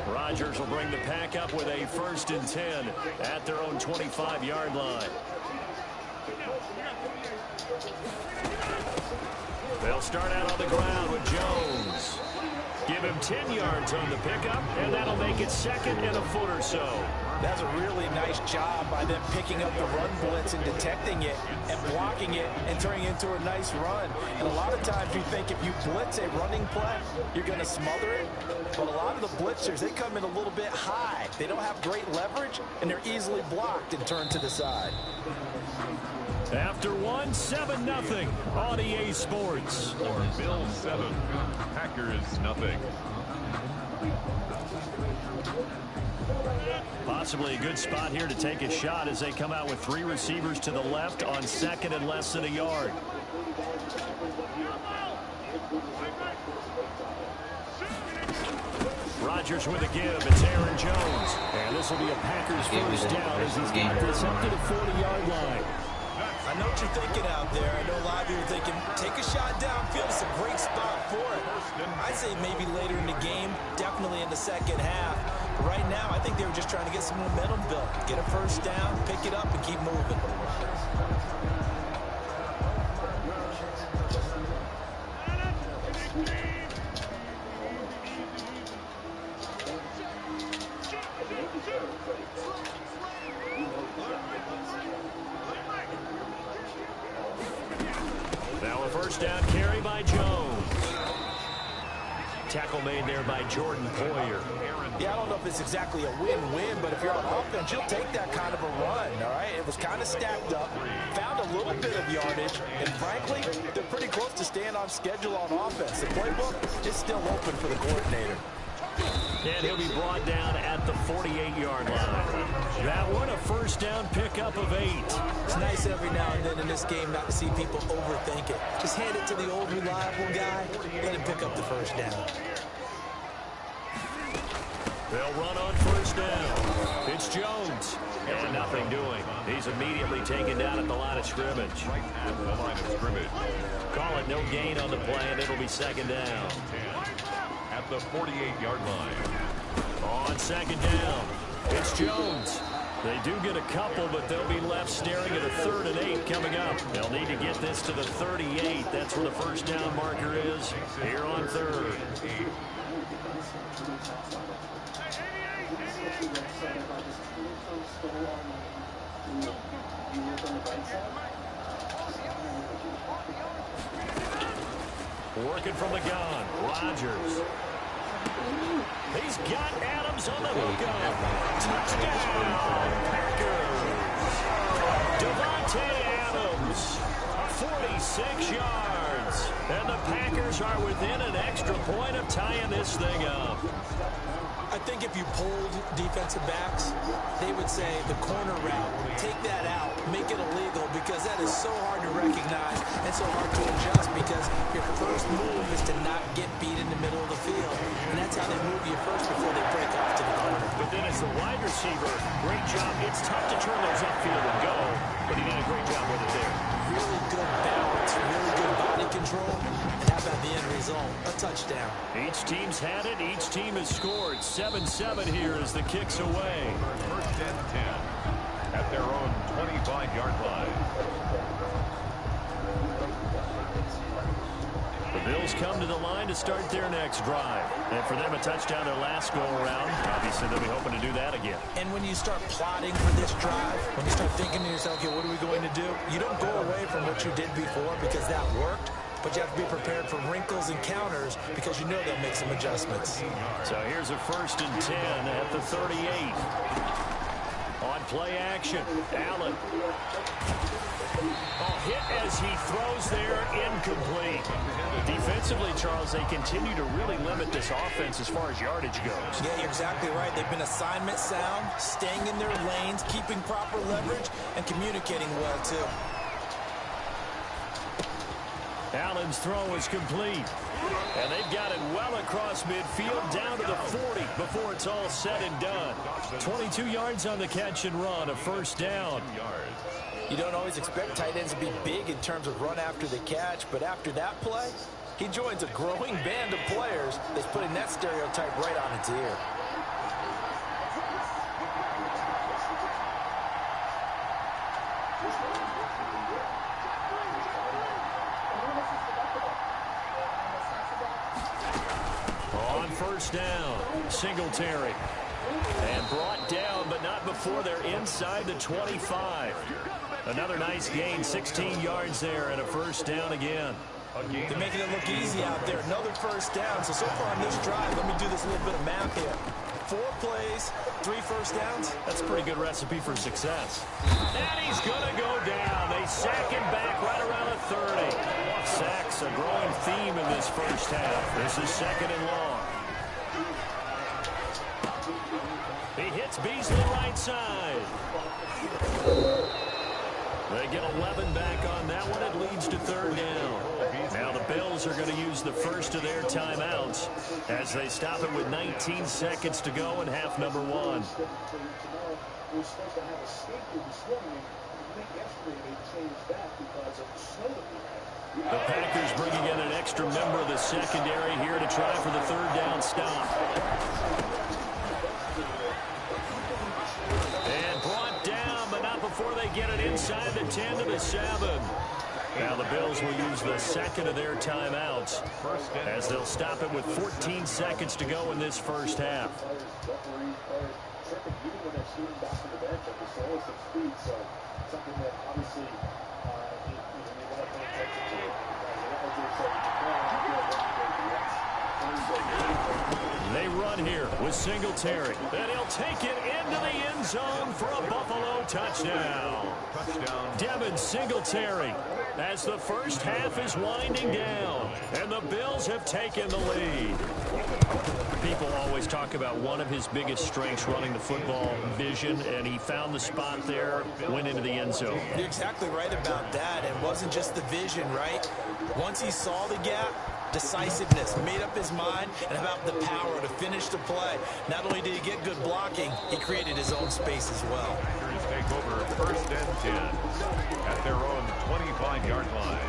Rodgers will bring the pack up with a 1st and 10 at their own 25-yard line. They'll start out on the ground with Jones. Give him 10 yards on the pickup, and that'll make it 2nd and a foot or so. That's a really nice job by them picking up the run blitz and detecting it and blocking it and turning it into a nice run. And a lot of times you think if you blitz a running play, you're going to smother it. But a lot of the blitzers, they come in a little bit high. They don't have great leverage, and they're easily blocked and turned to the side. After 7-0 on EA Sports. Bills 7, Packers 0. Possibly a good spot here to take a shot as they come out with 3 receivers to the left on 2nd and less than a yard. Rodgers with a give. It's Aaron Jones. And this will be a Packers 1st down as he's got this up to the 40-yard line. I know what you're thinking out there. I know a lot of you are thinking, take a shot downfield. It's a great spot for it. I'd say maybe later in the game, definitely in the second half. But right now, I think they were just trying to get some momentum built. Get a 1st down, pick it up, and keep moving. Now a 1st down carry by Jones. Tackle made there by Jordan Poyer. Yeah, I don't know if it's exactly a win-win, but if you're on offense, you'll take that kind of a run, all right? It was kind of stacked up, found a little bit of yardage, and frankly, they're pretty close to staying on schedule on offense. The playbook is still open for the coordinator. And he'll be brought down at the 48-yard line. That one, a 1st down pickup of 8. It's nice every now and then in this game not to see people overthink it. Just hand it to the old reliable guy, let him pick up the 1st down. They'll run on 1st down. It's Jones. And nothing doing. He's immediately taken down at the line of scrimmage. Right at the line of scrimmage. Call it no gain on the play, and it'll be 2nd down. At the 48-yard line. On 2nd down, it's Jones. They do get a couple, but they'll be left staring at a 3rd and 8 coming up. They'll need to get this to the 38. That's where the 1st down marker is here on 3rd. Working from the gun, Rodgers. He's got Adams on the hookup. Touchdown, Packers. Devontae Adams, 46 yards. And the Packers are within an extra point of tying this thing up. I think if you polled defensive backs, they would say the corner route, take that out, make it illegal, because that is so hard to recognize and so hard to adjust, because your first move is to not get beat in the middle of the field. And that's how they move you first before they break off to the corner. But then as the wide receiver, great job. It's tough to turn those upfield and go, but he did a great job with it there. Really good balance, really good body control, and how about the end result? A touchdown. Each team's had it. Each team has scored. 7-7 here as the kick's away. 1st and 10 at their own 25-yard line. The Bills come to the line to start their next drive. And for them, a touchdown their last go-around. Obviously, they'll be hoping to do that again. And when you start plotting for this drive, when you start thinking to yourself, okay, what are we going to do? You don't go away from what you did before because that worked. But you have to be prepared for wrinkles and counters because you know they'll make some adjustments. So here's a 1st and 10 at the 38. On play action, Allen. Hit as he throws there, incomplete. Defensively, Charles, they continue to really limit this offense as far as yardage goes. Yeah, you're exactly right. They've been assignment sound, staying in their lanes, keeping proper leverage, and communicating well, too. Allen's throw is complete. And they've got it well across midfield down to the 40 before it's all said and done. 22 yards on the catch and run, a first down. You don't always expect tight ends to be big in terms of run after the catch, but after that play, he joins a growing band of players that's putting that stereotype right on its ear. On first down, Singletary. And brought down, but not before they're inside the 25. Another nice gain, 16 yards there, and a first down again. They're making it look easy out there. Another first down. So far on this drive, let me do this little bit of math here. 4 plays, 3 first downs. That's a pretty good recipe for success. And he's going to go down. They sack him back right around the 30. Sacks a growing theme in this first half. This is second and long. He hits Beasley right side. They get 11 back on that one. It leads to third down. Now the Bills are going to use the first of their timeouts as they stop it with 19 seconds to go in half number 1. We're supposed to have a skate this morning. I think yesterday they changed that because of the snow that we had. The Packers bringing in an extra member of the secondary here to try for the third down stop. And brought down, but not before they get it inside the 10 to the 7. Now the Bills will use the second of their timeouts as they'll stop it with 14 seconds to go in this first half. They run here with Singletary. And he'll take it into the end zone for a Buffalo touchdown. Devin Singletary as the first half is winding down. And the Bills have taken the lead. People always talk about one of his biggest strengths running the football, vision, and he found the spot there, went into the end zone. You're exactly right about that. It wasn't just the vision, right? Once he saw the gap, decisiveness, made up his mind, and about the power to finish the play. Not only did he get good blocking, he created his own space as well. Packers take over first and 10 at their own 25-yard line.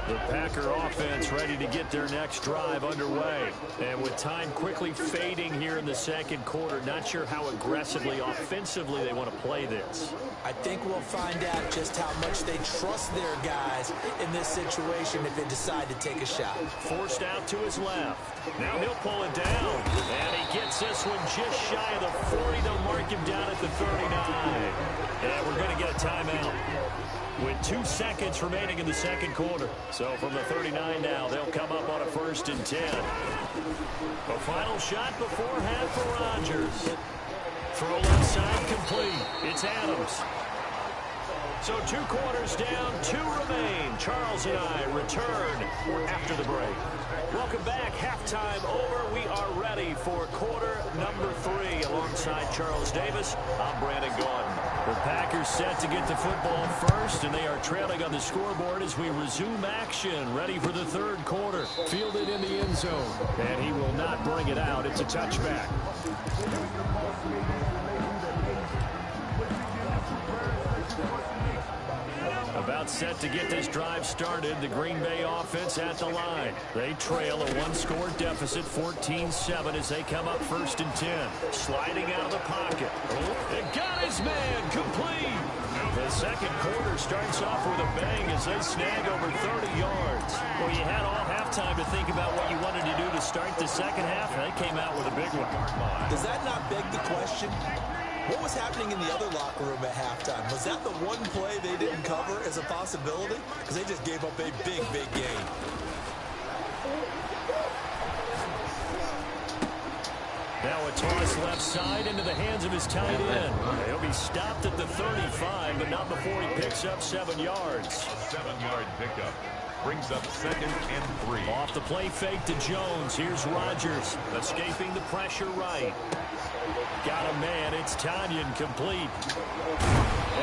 The Packer offense ready to get their next drive underway. And with time quickly fading here in the second quarter, not sure how aggressively, offensively they want to play this. I think we'll find out just how much they trust their guys in this situation if they decide to take a shot. Forced out to his left. Now he'll pull it down. And he gets this one just shy of the 40. They'll mark him down at the 39. And we're going to get a timeout with 2 seconds remaining in the second quarter. So from the 39 now, they'll come up on a first and 10. A final shot before half for Rodgers. Throw left side complete. It's Adams. So 2 quarters down, 2 remain. Charles and I return after the break. Welcome back. Halftime over. We are ready for quarter number 3. Alongside Charles Davis, I'm Brandon Gordon. The Packers set to get the football first, and they are trailing on the scoreboard as we resume action. Ready for the third quarter. Fielded in the end zone, and he will not bring it out. It's a touchback. About set to get this drive started. The Green Bay offense at the line. They trail a 1-score deficit, 14-7, as they come up first and 10. Sliding out of the pocket. It got his man complete. The second quarter starts off with a bang as they snag over 30 yards. Well, you had all halftime to think about what you wanted to do to start the second half, and they came out with a big one. Does that not beg the question? What was happening in the other locker room at halftime? Was that the one play they didn't cover as a possibility? Because they just gave up a big, big gain. Now a toss left side into the hands of his tight end. He'll be stopped at the 35, but not before he picks up 7 yards. A 7-yard pickup. brings up 2nd and 3. Off the play fake to Jones. Here's Rodgers escaping the pressure right. Got a man. It's Tanyan complete.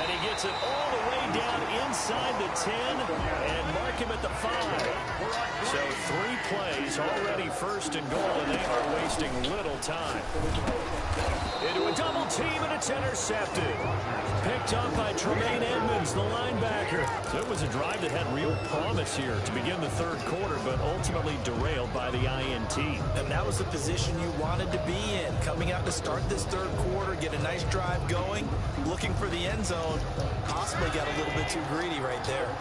And he gets it all the way down inside the 10 and mark him at the 5. So 3 plays already 1st and goal, and they are wasting little time. Into a double team, and it's intercepted. Picked up by Tremaine Edmonds, the linebacker. So it was a drive that had real promise here to begin the 3rd quarter, but ultimately derailed by the INT. And that was the position you wanted to be in. Coming out to start this 3rd quarter, get a nice drive going, looking for the end zone. Possibly got a little bit too greedy right there.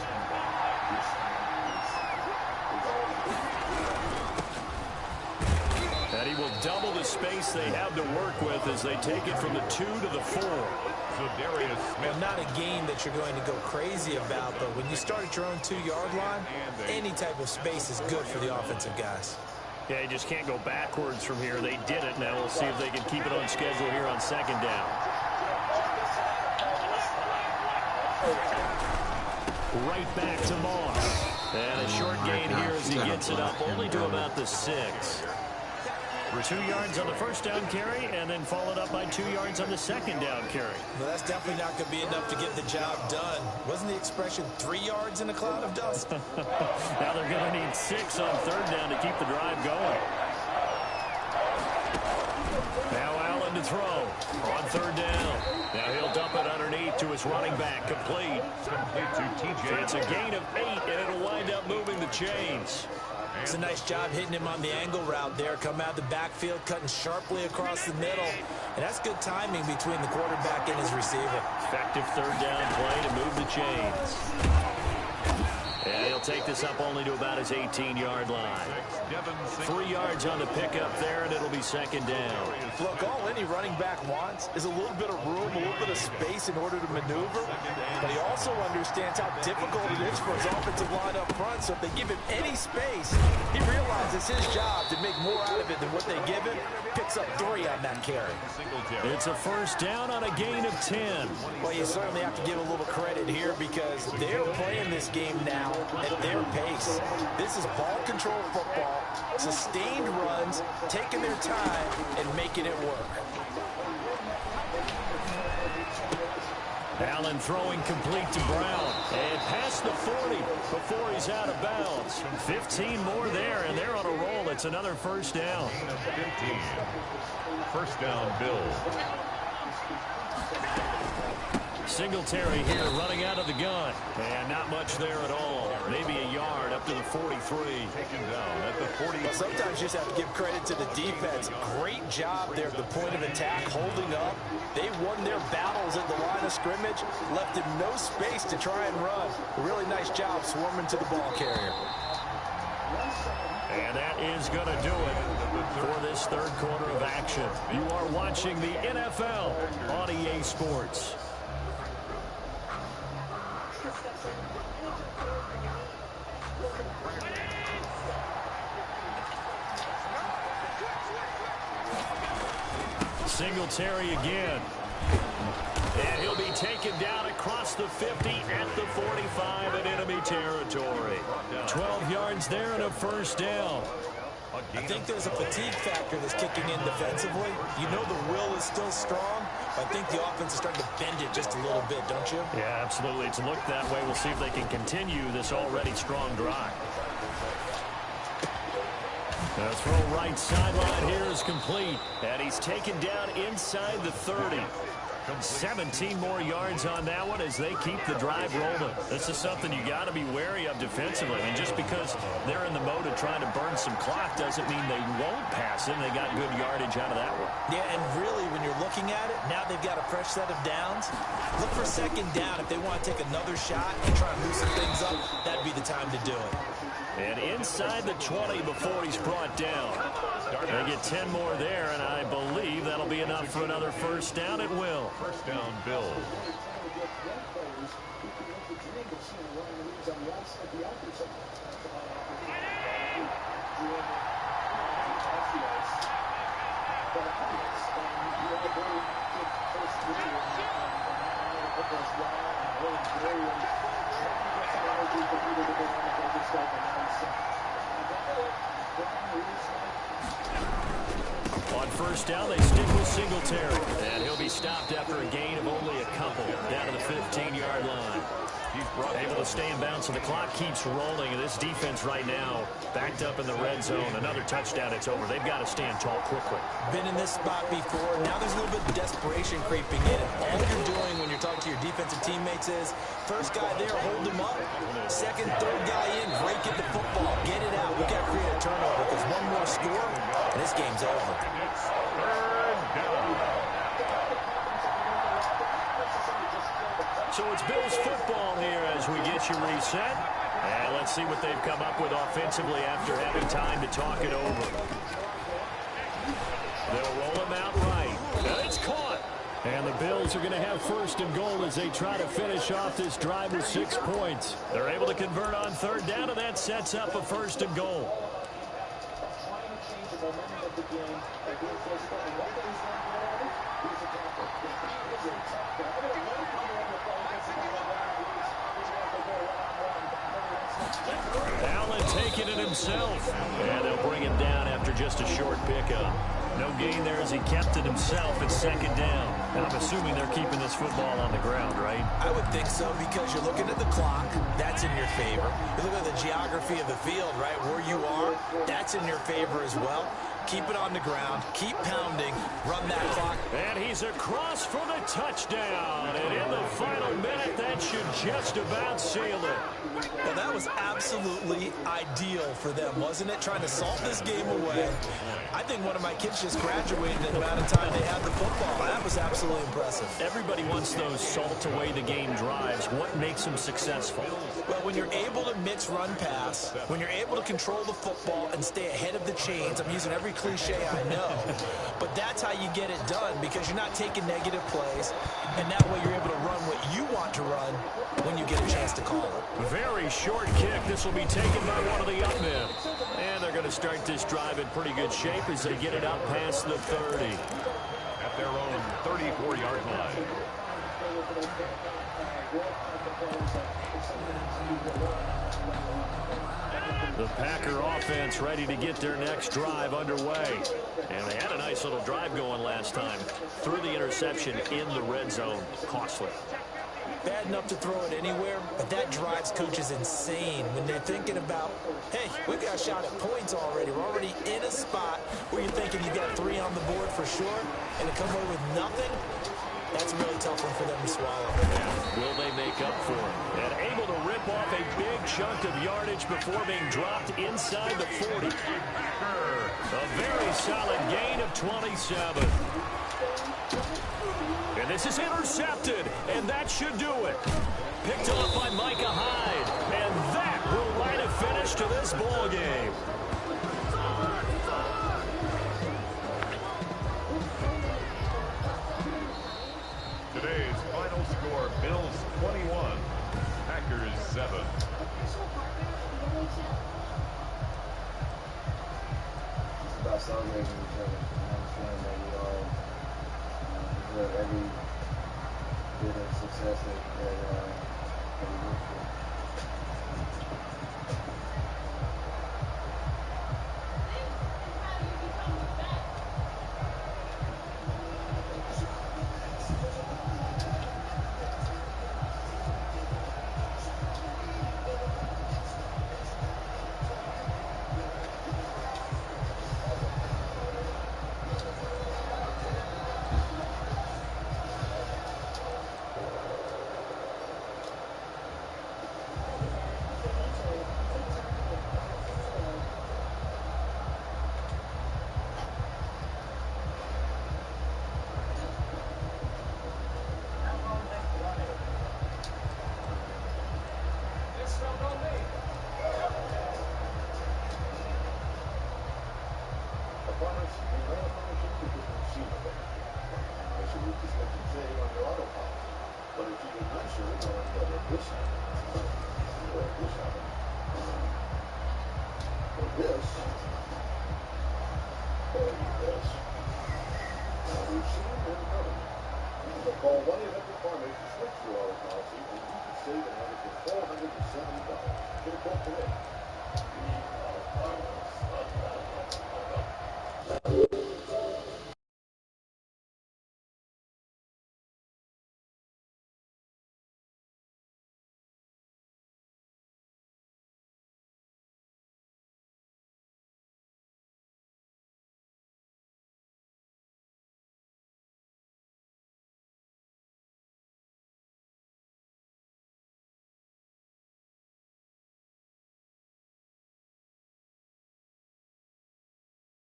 And he will double the space they have to work with as they take it from the 2 to the 4. So Darius Smith. Well, not a game that you're going to go crazy about, but when you start at your own 2-yard line, any type of space is good for the offensive guys. Yeah, you just can't go backwards from here. They did it. Now we'll see if they can keep it on schedule here on 2nd down. Right back to Moss. And a short gain here as he gets it up only to about the 6. 2 yards on the 1st down carry, and then followed up by 2 yards on the 2nd down carry. Well, that's definitely not going to be enough to get the job done. Wasn't the expression 3 yards in a cloud of dust? Now they're going to need 6 on 3rd down to keep the drive going. Now Allen to throw on 3rd down. Now he'll dump it underneath to his running back. Complete. Complete to TJ. It's a gain of 8, and it'll wind up moving the chains. It's a nice job hitting him on the angle route there. Come out of the backfield, cutting sharply across the middle. And that's good timing between the quarterback and his receiver. Effective 3rd down play to move the chains. And he'll take this up only to about his 18-yard line. 3 yards on the pickup there, and it'll be 2nd down. Look, all any running back wants is a little bit of room, a little bit of space in order to maneuver. But he also understands how difficult it is for his offensive line up front. So if they give him any space, he realizes his job to make more out of it than what they give him. Picks up 3 on that carry. It's a 1st down on a gain of 10. Well, you certainly have to give a little credit here because they're playing this game now at their pace. This is ball control football, sustained runs, taking their time and making it work. Allen throwing complete to Brown. And past the 40 before he's out of bounds. 15 more there, and they're on a roll. It's another 1st down. 15. 1st down, Bills. Singletary here running out of the gun. And not much there at all. Maybe a yard up to the 43. Taken down at the 40. Well, sometimes you just have to give credit to the defense. Great job there at the point of attack, holding up. They won their battles at the line of scrimmage, left him no space to try and run. A really nice job swarming to the ball carrier. And that is going to do it for this 3rd quarter of action. You are watching the NFL on EA Sports. Singletary again. And he'll be taken down across the 50 at the 45 in enemy territory. 12 yards there and a 1st down. I think there's a fatigue factor that's kicking in defensively. You know the will is still strong, but I think the offense is starting to bend it just a little bit, don't you? Yeah, absolutely. It's looked that way. We'll see if they can continue this already strong drive. The throw right sideline here is complete. And he's taken down inside the 30. 17 more yards on that one as they keep the drive rolling. This is something you got to be wary of defensively. I mean, just because they're in the mode of trying to burn some clock doesn't mean they won't pass him. They got good yardage out of that one. Yeah, and really, when you're looking at it, now they've got a fresh set of downs. Look for 2nd down. If they want to take another shot and try and loosen things up, that'd be the time to do it. And inside the 20 before he's brought down. They get 10 more there, and I believe that'll be enough for another 1st down. It will. 1st down, Bills. On first down, they stick with Singletary. And he'll be stopped after a gain of only a couple down to the 15-yard line. He's able to stay in bounds, so the clock keeps rolling. And this defense right now backed up in the red zone. Another touchdown, it's over. They've got to stand tall quickly. Been in this spot before. Now there's a little bit of desperation creeping in. And all you're doing when you're talking to your defensive teammates is, first guy there, hold him up. Second, third guy in, break at the football. Get it out. We got to create a turnover because one more score, and this game's over. So it's Bills football here as we get you reset. And let's see what they've come up with offensively after having time to talk it over. They'll roll him out right. And it's caught. And the Bills are going to have first and goal as they try to finish off this drive with 6 points. They're able to convert on third down, and that sets up a first and goal. Allen taking it himself. And they'll bring him down after just a short pickup. No gain there as he kept it himself. It's second down. And I'm assuming they're keeping this football on the ground, right? I would think so because you're looking at the clock. That's in your favor. You look at the geography of the field, right? Where you are, that's in your favor as well. Keep it on the ground. Keep pounding. Run that clock. And he's across for the touchdown. And in the final minute, that should just about seal it. Well, that was absolutely ideal for them, wasn't it? Trying to salt this game away. I think one of my kids just graduated in the amount of time they had the football. That was absolutely impressive. Everybody wants those salt away the game drives. What makes them successful? Well, when you're able to mix run pass, when you're able to control the football and stay ahead of the chains, I'm using every cliche I know, but that's how you get it done because you're not taking negative plays, and that way you're able to run what you want to run when you get a chance to call it. Very short kick. This will be taken by one of the up men. And they're going to start this drive in pretty good shape as they get it up past the 30. At their own 34-yard line. The Packer offense ready to get their next drive underway. And they had a nice little drive going last time. Threw the interception in the red zone. Costly. Bad enough to throw it anywhere, but that drives coaches insane when they're thinking about, hey, we got a shot at points already. We're already in a spot where you're thinking you got 3 on the board for sure, and to come away with nothing, that's a really tough one for them to swallow. Will they make up for it? And able to rip off a big chunk of yardage before being dropped inside the 40. A very solid gain of 27. And this is intercepted, and that should do it. Picked off by Micah Hyde, and that will write a finish to this ball game. Today's final score, Bills 21, Packers 7. It's about celebrating each other. I understand that we all deserve every bit of success that we work for. Call 1-800-FARMACE to switch your auto policy, and you can save and average of $470. Get a quote today.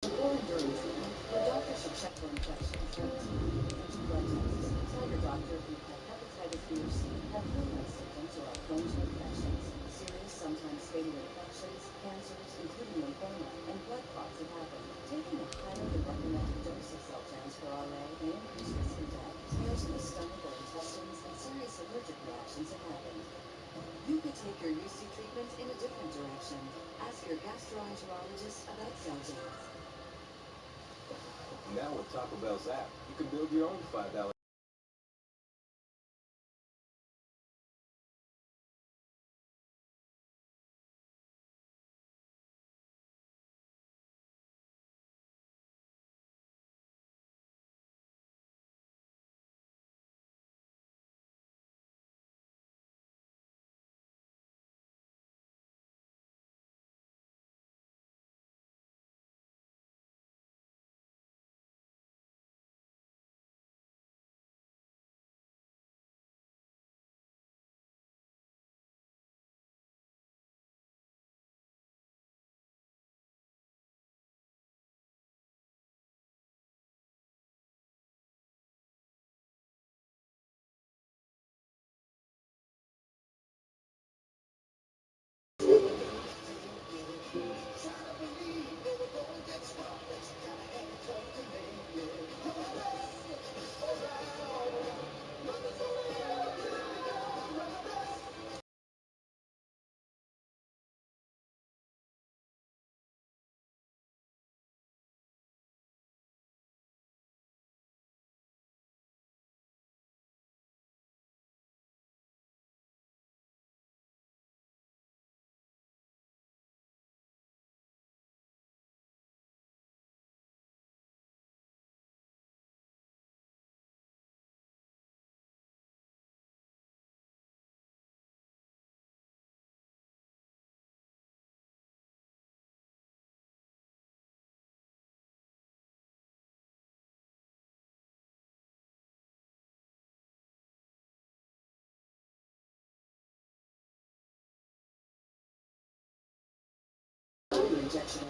Before and during treatment, your doctor should check for infections, and do blood tests. Tell your doctor if you've had hepatitis B or C, have flu-like symptoms, or are prone to infections. Serious, sometimes fatal infections, cancers, including lymphoma, and blood clots have happened. Taking a higher than recommended dose of Seltrans for RA may increase risk of death. Tears in the stomach or intestines and serious allergic reactions have happened. You could take your UC treatment in a different direction. Ask your gastroenterologist about Seltrans. Now with Taco Bell's app, you can build your own $5. Injection.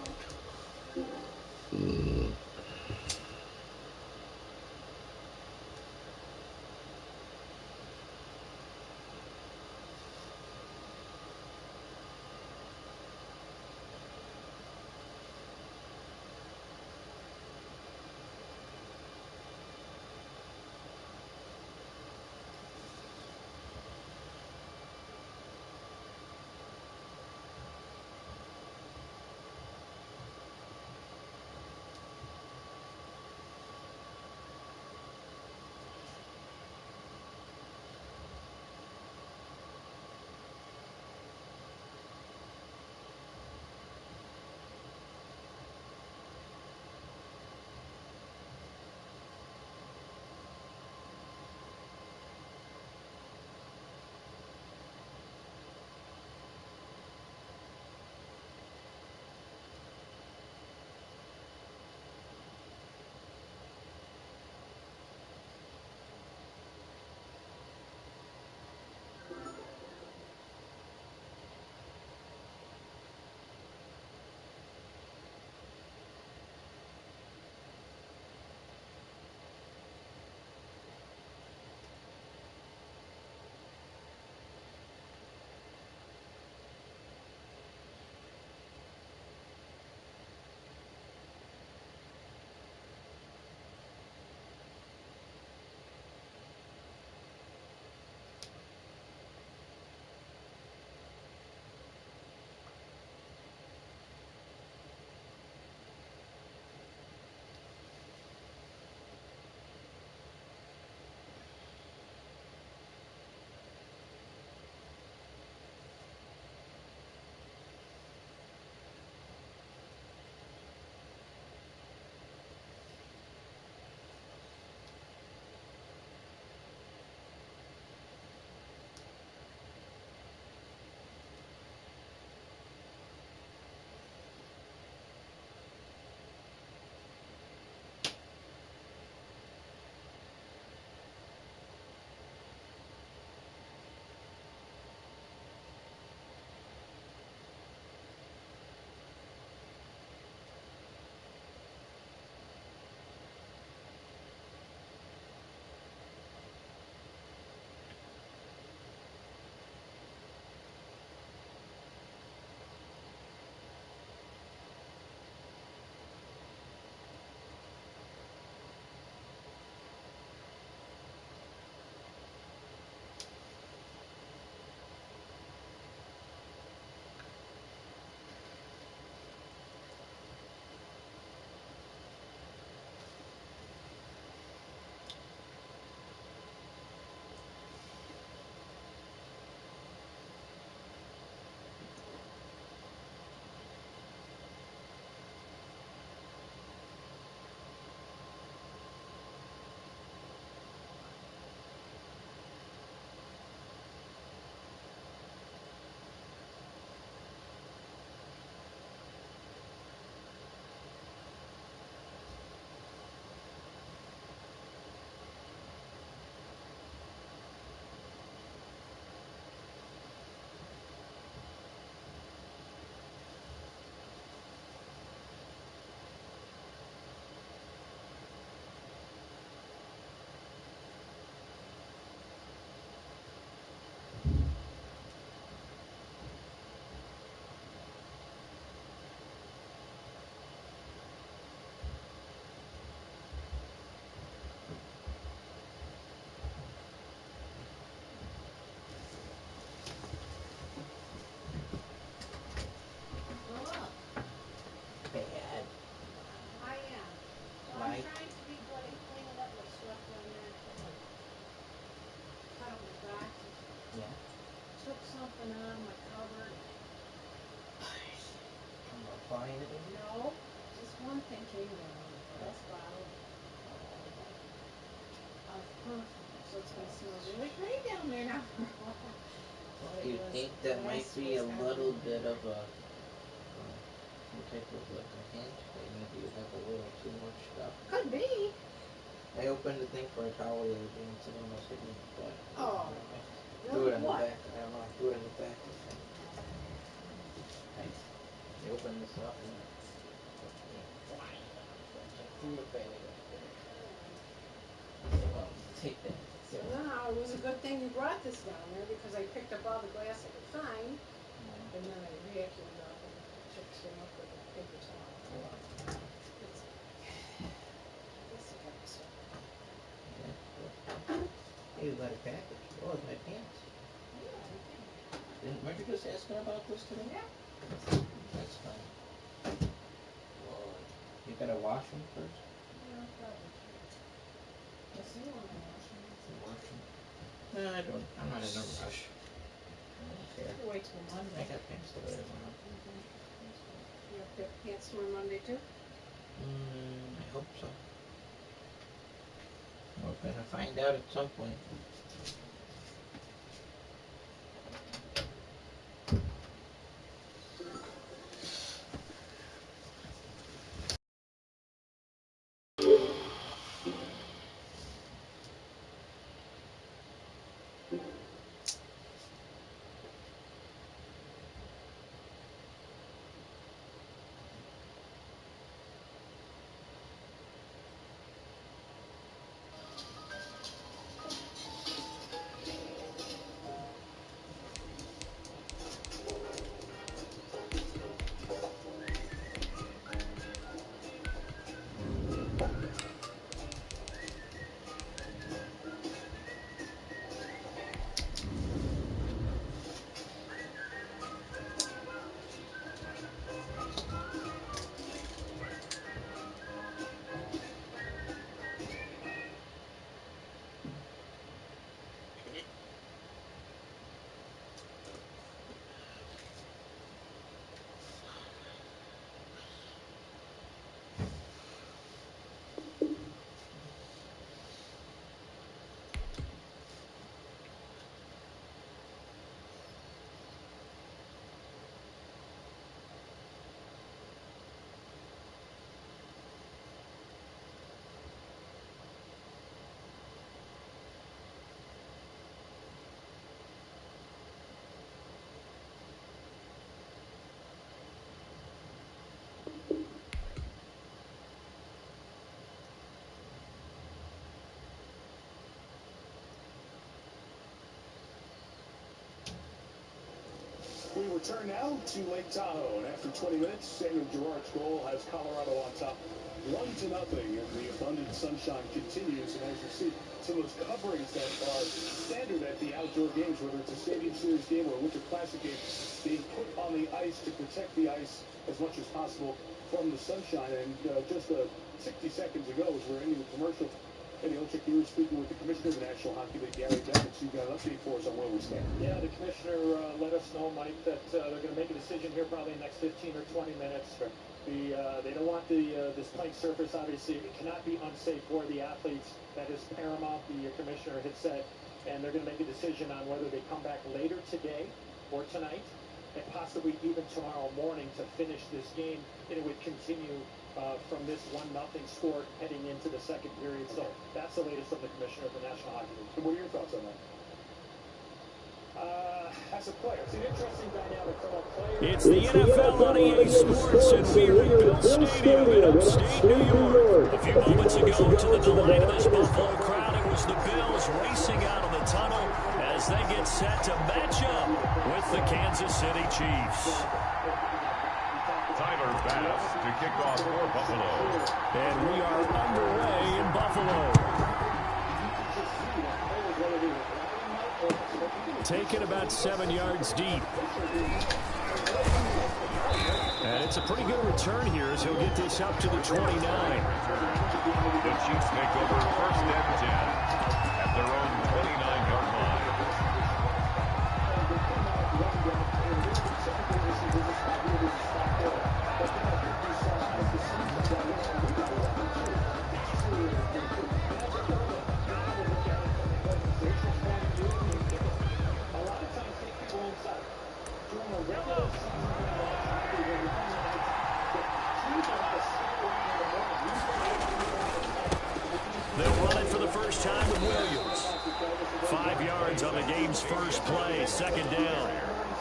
walking on my cupboard. I'm applying it. No, just one thing came down. A glass bottle of perfume. So it's going to smell really great down there now. Well, you think that might be a little bit of a some type of like a hint that maybe you have a little too much stuff. Could be. I opened the thing for a towel the other day and it almost hit me in the butt. Oh. Do it in What? the back. I don't know. Do it in the back of the thing. I opened this up and it came flying out. I threw it back up there. Well, take that. So now it was a good thing you brought this down there because I picked up all the glass I could find, and then I vacuumed up and fixed them up with a paper towel. It's okay. I guess I got this one. Hey, you got a package. Oh, it's my pants. Weren't you just asking about this today? Yeah. That's fine. Whoa. You gotta wash them first? Yeah, probably. I'll see when I wash them. Wash them. No, I'm not in a rush. I don't care. You wait till Monday. I got pants to wear tomorrow. You have pants to wear Monday too? I hope so. We're gonna find out at some point. We return now to Lake Tahoe, and after 20 minutes, Samuel Girard's goal has Colorado on top 1-0, and the abundant sunshine continues. And as you see, some of those coverings that are standard at the outdoor games, whether it's a Stadium Series game or a Winter Classic game, being put on the ice to protect the ice as much as possible from the sunshine. And just 60 seconds ago, as we're ending the commercial, Eddie Olczyk, you were speaking with the commissioner of the National Hockey League, Gary Bettman. So you've got an update for us on where we stand. Yeah, the commissioner let us know, Mike, that they're going to make a decision here probably in the next 15 or 20 minutes. They don't want this playing surface, obviously. It cannot be unsafe for the athletes. That is paramount, the commissioner had said. And they're going to make a decision on whether they come back later today or tonight, and possibly even tomorrow morning to finish this game. And it would continue from this 1-0 score heading into the second period. So that's the latest from the commissioner of the National Hockey League. And what are your thoughts on that? As a player, it's an interesting dynamic from a player. It's the NFL on EA Sports, and we're at Bill Stadium in upstate New York. A few moments ago, to the delight of this Buffalo crowd, it was the Bills racing out of the tunnel as they get set to match up with the Kansas City Chiefs. Tyler Bass to kick off for Buffalo. And we are underway in Buffalo. Taken about 7 yards deep. And it's a pretty good return here as he'll get this up to the 29. The Chiefs take over first and 10 at their own 29-yard line. They'll run it for the first time with Williams. 5 yards on the game's first play, second down.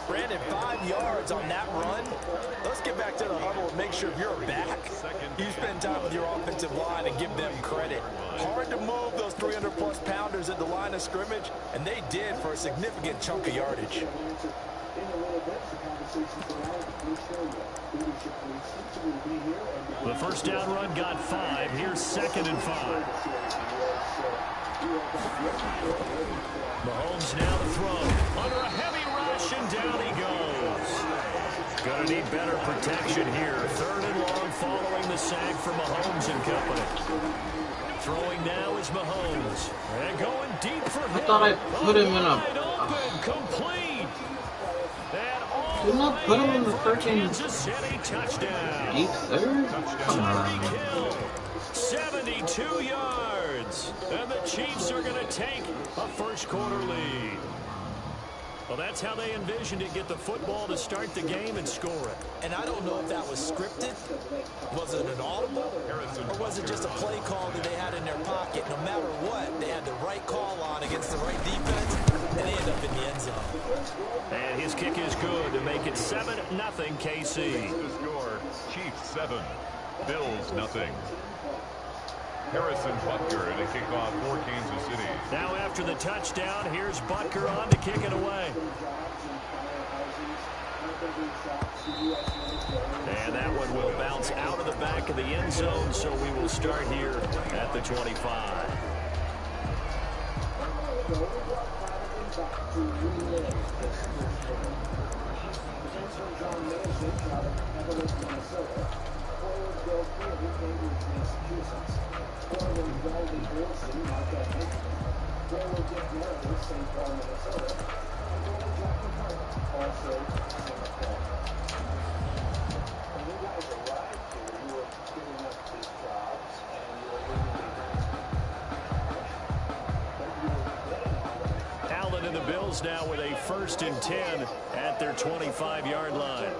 Brandon, 5 yards on that run. Let's get back to the huddle and make sure if you're back, you spend time with your offensive line and give them credit. Hard to move those 300-plus pounders at the line of scrimmage, and they did for a significant chunk of yardage. The first down run got 5. Here's 2nd and 5. Mahomes now to throw. Under a heavy rush, and down he goes. Going to need better protection here. 3rd and long following the sack for Mahomes and company. Throwing now is Mahomes. And going deep for him. I thought I put him in a... Open, complete. Didn't I put him in the freaking... Kansas City touchdown. 8th? Come on. 72 yards. And the Chiefs are going to take a first quarter lead. Well, that's how they envisioned it. Get the football to start the game and score it. And I don't know if that was scripted. Was it an audible? Or was it just a play call that they had in their pocket? No matter what, they had the right call on against the right defense, and they end up in the end zone. And his kick is good to make it 7-0 KC. The score, Chiefs 7, Bills 0. Harrison Butker to kick off for Kansas City. Now after the touchdown, here's Butker on to kick it away. And that one will bounce out of the back of the end zone, so we will start here at the 25. Allen and the Bills now with a 1st and 10 at their 25-yard line.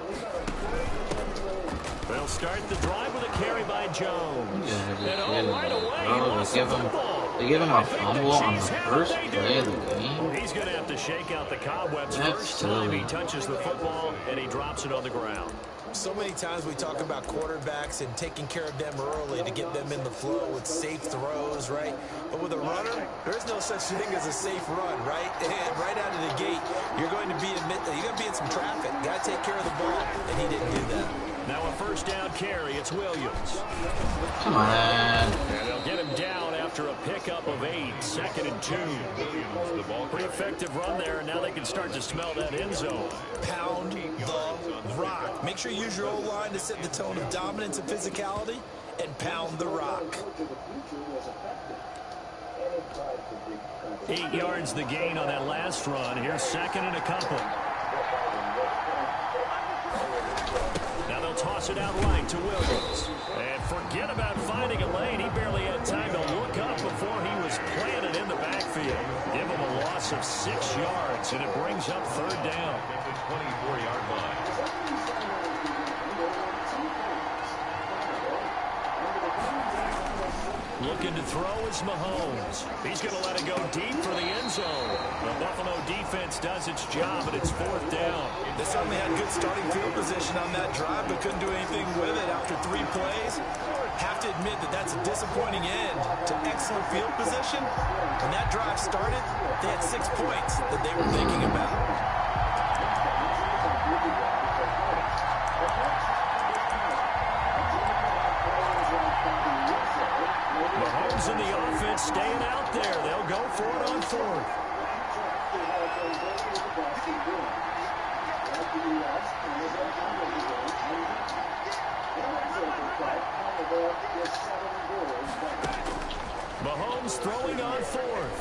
They'll start the drive with a carry by Jones. And right away, he lost the football. They give him a fumble on the first play of the game. He's going to have to shake out the cobwebs first time he touches the football, and he drops it on the ground. So many times we talk about quarterbacks and taking care of them early to get them in the flow with safe throws, right? But with a runner, there's no such thing as a safe run, right? And right out of the gate, you're going to be in some traffic. You got to take care of the ball, and he didn't do that. Now a first down carry. It's Williams. Come on. And they'll get him down after a pickup of 8. 2nd and 2. Pretty effective run there, and now they can start to smell that end zone. Pound the rock. Make sure you use your O-line to set the tone of dominance and physicality, and pound the rock. 8 yards the gain on that last run. Here's 2nd and a couple. Now they'll toss it out right to Williams. And forget about finding a lane. He barely had time to look up before he was planted in the backfield. Give him a loss of 6 yards, and it brings up 3rd down. At the 24-yard line. Looking to throw is Mahomes. He's going to let it go deep for the end zone. The Buffalo defense does its job, and it's 4th down. They certainly had good starting field position on that drive, but couldn't do anything with it after 3 plays. Have to admit that that's a disappointing end to excellent field position. When that drive started, they had 6 points that they were thinking about. Mahomes and the offense staying out there. They'll go for it on 4th. Mahomes throwing on 4th.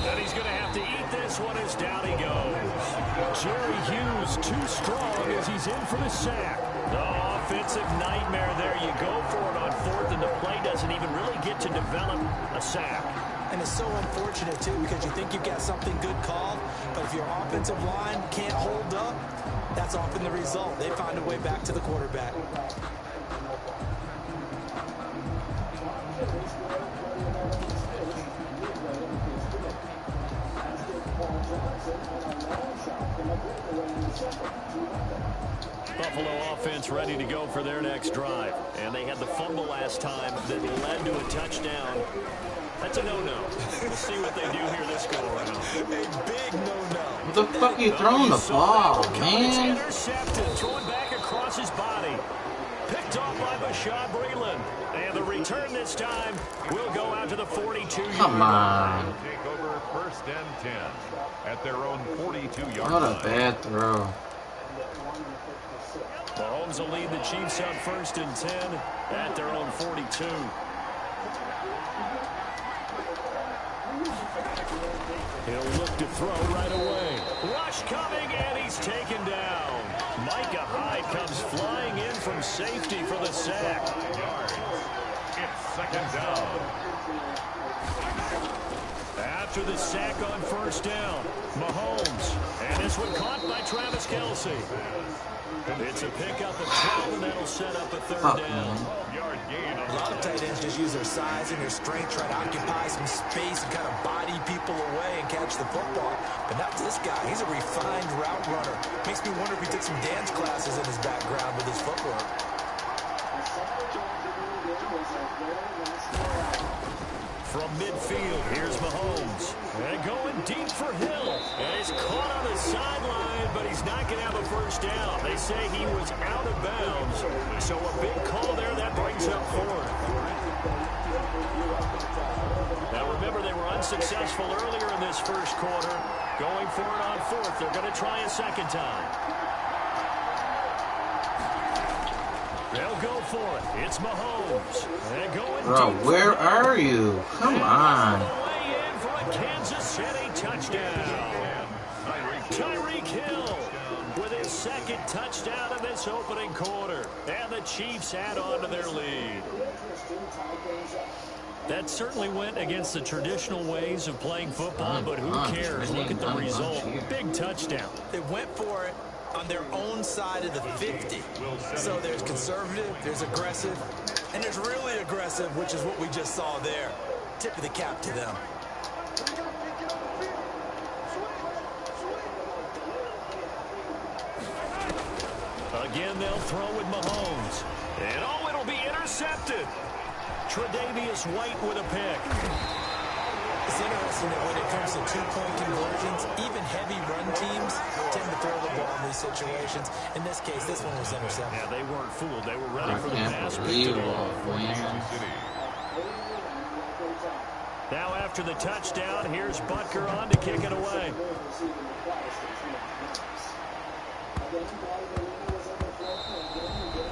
And he's going to have to eat this one as down he goes. Jerry Hughes too strong as he's in for the sack. The offensive nightmare there. You go for it on 4th, and the play doesn't even really get to develop a sack. And it's so unfortunate, too, because you think you've got something good called, but if your offensive line can't hold up, that's often the result. They find a way back to the quarterback. Buffalo offense ready to go for their next drive. And they had the fumble last time that led to a touchdown. That's a no-no. We'll see what they do here this go-around. A big no-no. What the fuck are you throwing the ball, man? Intercepted, thrown back across his body. Picked off by Bashaud Breeland. And the return this time will go out to the 42-yard line. Come on. Take over 1st and 10 at their own 42-yard What line. a bad throw. Mahomes will lead the Chiefs on 1st and 10 at their own 42. He'll look to throw right away. Rush coming, and he's taken down. Micah Hyde comes flying in from safety for the sack. It's 2nd down. After the sack on 1st down, Mahomes. And this one caught by Travis Kelce. It's a pickup of 12, and that'll set up a 3rd down. 12-yard gain. A lot of tight ends just use their size and their strength, try to occupy some space and kind of body people away and catch the football. But not this guy. He's a refined route runner. Makes me wonder if he took some dance classes in his background with his footwork. From midfield, here's Mahomes. And going deep for Hill. And he's caught on the sideline, but he's not going to have a 1st down. They say he was out of bounds. So a big call there. That brings up 4th. Now remember, they were unsuccessful earlier in this 1st quarter. Going for it on 4th. They're going to try a 2nd time. They'll go for it. It's Mahomes. And going Bro, where are you? Come on. way in for a Kansas City touchdown. Tyreek Hill with his 2nd touchdown of this opening quarter. And the Chiefs add on to their lead. That certainly went against the traditional ways of playing football, but who cares? Look at the result. Big touchdown. They went for it on their own side of the 50. So there's conservative, there's aggressive, and there's really aggressive, which is what we just saw there. Tip of the cap to them. Again, they'll throw with Mahomes. And oh, it'll be intercepted. Tre'Davious White with a pick. It's interesting that when it comes to two-point conversions, even heavy run teams tend to throw the ball in these situations. In this case, this one was intercepted. Yeah, they weren't fooled. They were ready for the pass. Picked it off. Now after the touchdown, here's Butker on to kick it away.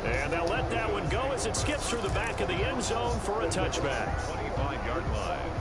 And they'll let that one go as it skips through the back of the end zone for a touchback. 25-yard line.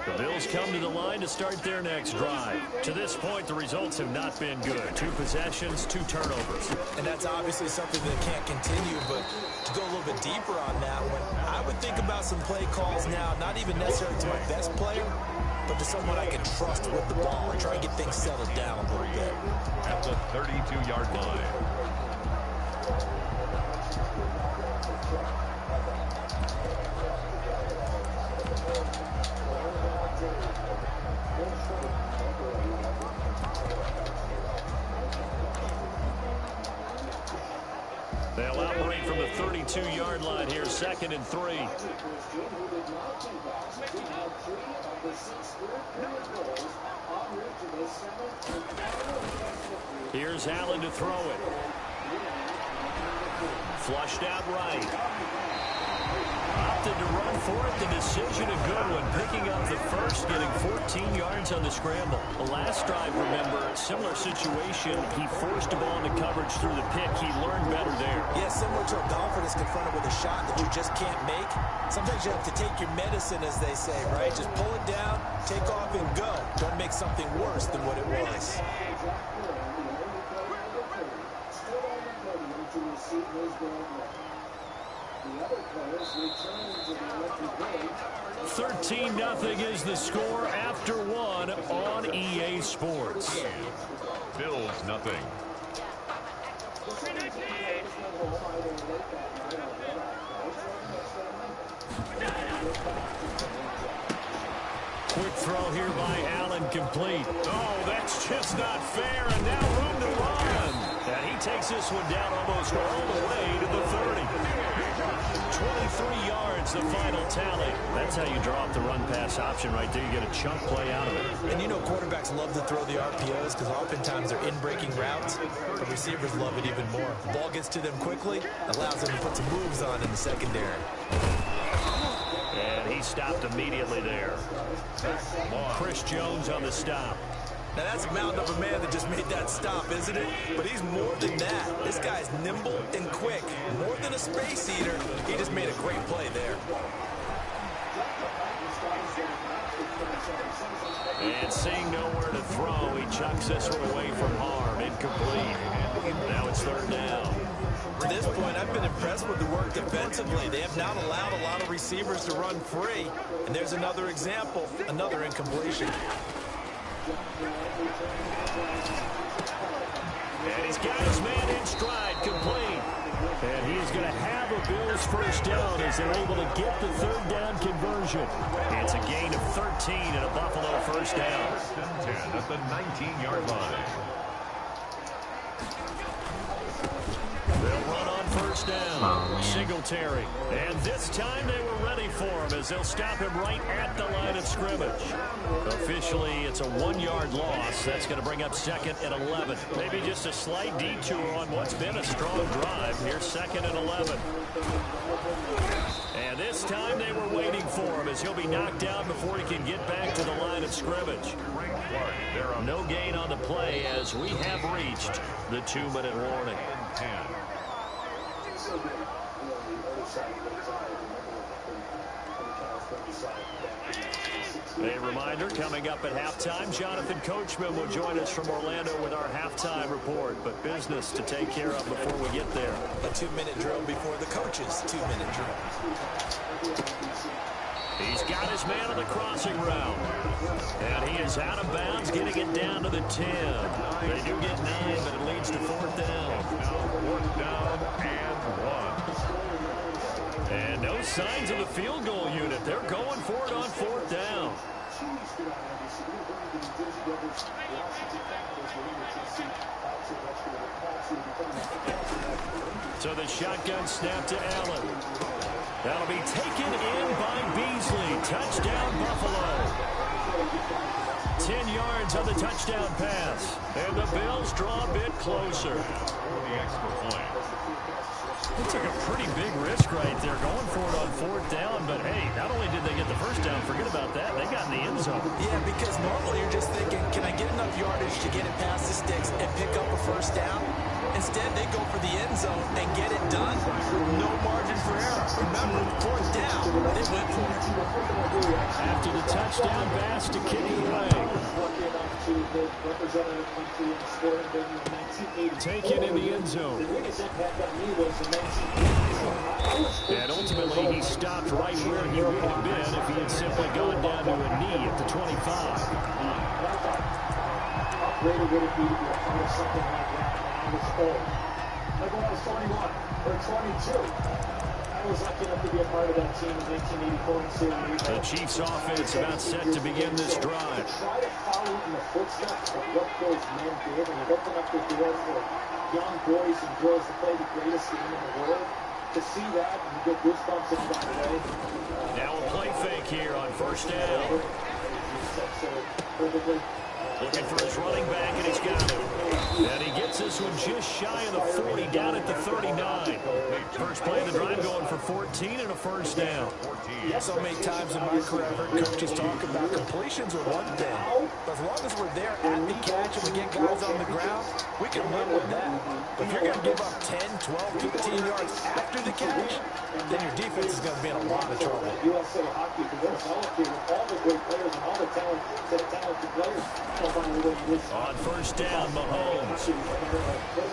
The Bills come to the line to start their next drive. To this point, the results have not been good. 2 possessions, 2 turnovers. And that's obviously something that can't continue, but to go a little bit deeper on that one, I would think about some play calls now, not even necessarily to my best player, but to someone I can trust with the ball and try and get things settled down a little bit. At the 32-yard line. They'll operate from the 32-yard line here, 2nd and 3. Here's Allen to throw it. Flushed out right. Opted to run for it. The decision a good one. Picking up the first, getting 14 yards on the scramble. The last drive, remember, similar situation. He forced the ball into coverage through the pick. He learned better there. Yeah, similar to a golfer that's confronted with a shot that you just can't make. Sometimes you have to take your medicine, as they say, right? Just pull it down, take off, and go. Don't make something worse than what it was. The other players return to the electric village. 13-0 is the score after one on EA Sports. Bills nothing. Quick throw here by Allen, complete. Oh, that's just not fair, and now room to run. And he takes this one down almost all the way to the 30. 23 yards, the final tally. That's how you draw up the run-pass option right there. You get a chunk play out of it. And you know quarterbacks love to throw the RPOs because oftentimes they're in-breaking routes. But receivers love it even more. The ball gets to them quickly, allows them to put some moves on in the secondary. And he stopped immediately there. Chris Jones on the stop. Now that's a mountain of a man that just made that stop, isn't it? But he's more than that. This guy's nimble and quick. More than a space eater, he just made a great play there. And seeing nowhere to throw, he chucks this one away from harm. Incomplete. Now it's third down. To this point, I've been impressed with the work defensively. They have not allowed a lot of receivers to run free. And there's another example, another incompletion. And he's got his man in stride, complete. And he is going to have a Bills first down as they're able to get the third down conversion. It's a gain of 13 and a Buffalo first down. 10 at the 19-yard line. They'll run on first down. Singletary. And this time they were ready for him as they'll stop him right at the line of scrimmage. Officially, it's a 1-yard loss. That's going to bring up second and 11. Maybe just a slight detour on what's been a strong drive. Here's second and 11. And this time they were waiting for him as he'll be knocked down before he can get back to the line of scrimmage. No gain on the play as we have reached the 2-minute warning. A reminder, coming up at halftime, Jonathan Coachman will join us from Orlando with our halftime report. But business to take care of before we get there. A 2-minute drill before the coach's 2-minute drill. He's got his man on the crossing route. And he is out of bounds, getting it down to the 10. They do get 9, but it leads to fourth down. Fourth down and 1. And no signs of the field goal unit. They're going for it on fourth down. So the shotgun snap to Allen. That'll be taken in by Beasley. Touchdown, Buffalo. 10 yards on the touchdown pass. And the Bills draw a bit closer. For the extra point. They took a pretty big risk right there going for it on fourth down. But, hey, not only did they get the first down, forget about that, they got in the end zone. Yeah, because normally you're just thinking, can I get enough yardage to get it past the sticks and pick up a first down? Instead, they go for the end zone and get it done. No margin for error. Remember, fourth down, they went for it. After the touchdown pass to Kenny Ray. Taken in the end zone. And ultimately, he stopped right where he would have been if he had simply gone down to a knee at the 25. Upgraded would it be to be a part of something like that when I was old? Like when I was 21 or 22. I was lucky enough to be a part of that team in 1984 Series. The Chiefs offense about set to begin this drive. To try to follow in the footsteps of what those men did and open up the door for young boys and girls to play the greatest game in the world. To see that and get goosebumps in that way. Now a play fake here on first down. Looking for his running back, and he's got him. And he gets this one just shy of the 40, down at the 39. First play of the drive going for 14 and a first down. So many times in my career, I've heard coaches talk about completions are one thing. But as long as we're there at the catch and we get guys on the ground, we can win with that. But if you're going to give up 10, 12, 15 yards after the catch, then your defense is going to be in a lot of trouble. USA Hockey, because they're allocated all the great players and all the talented players. On first down, Mahomes.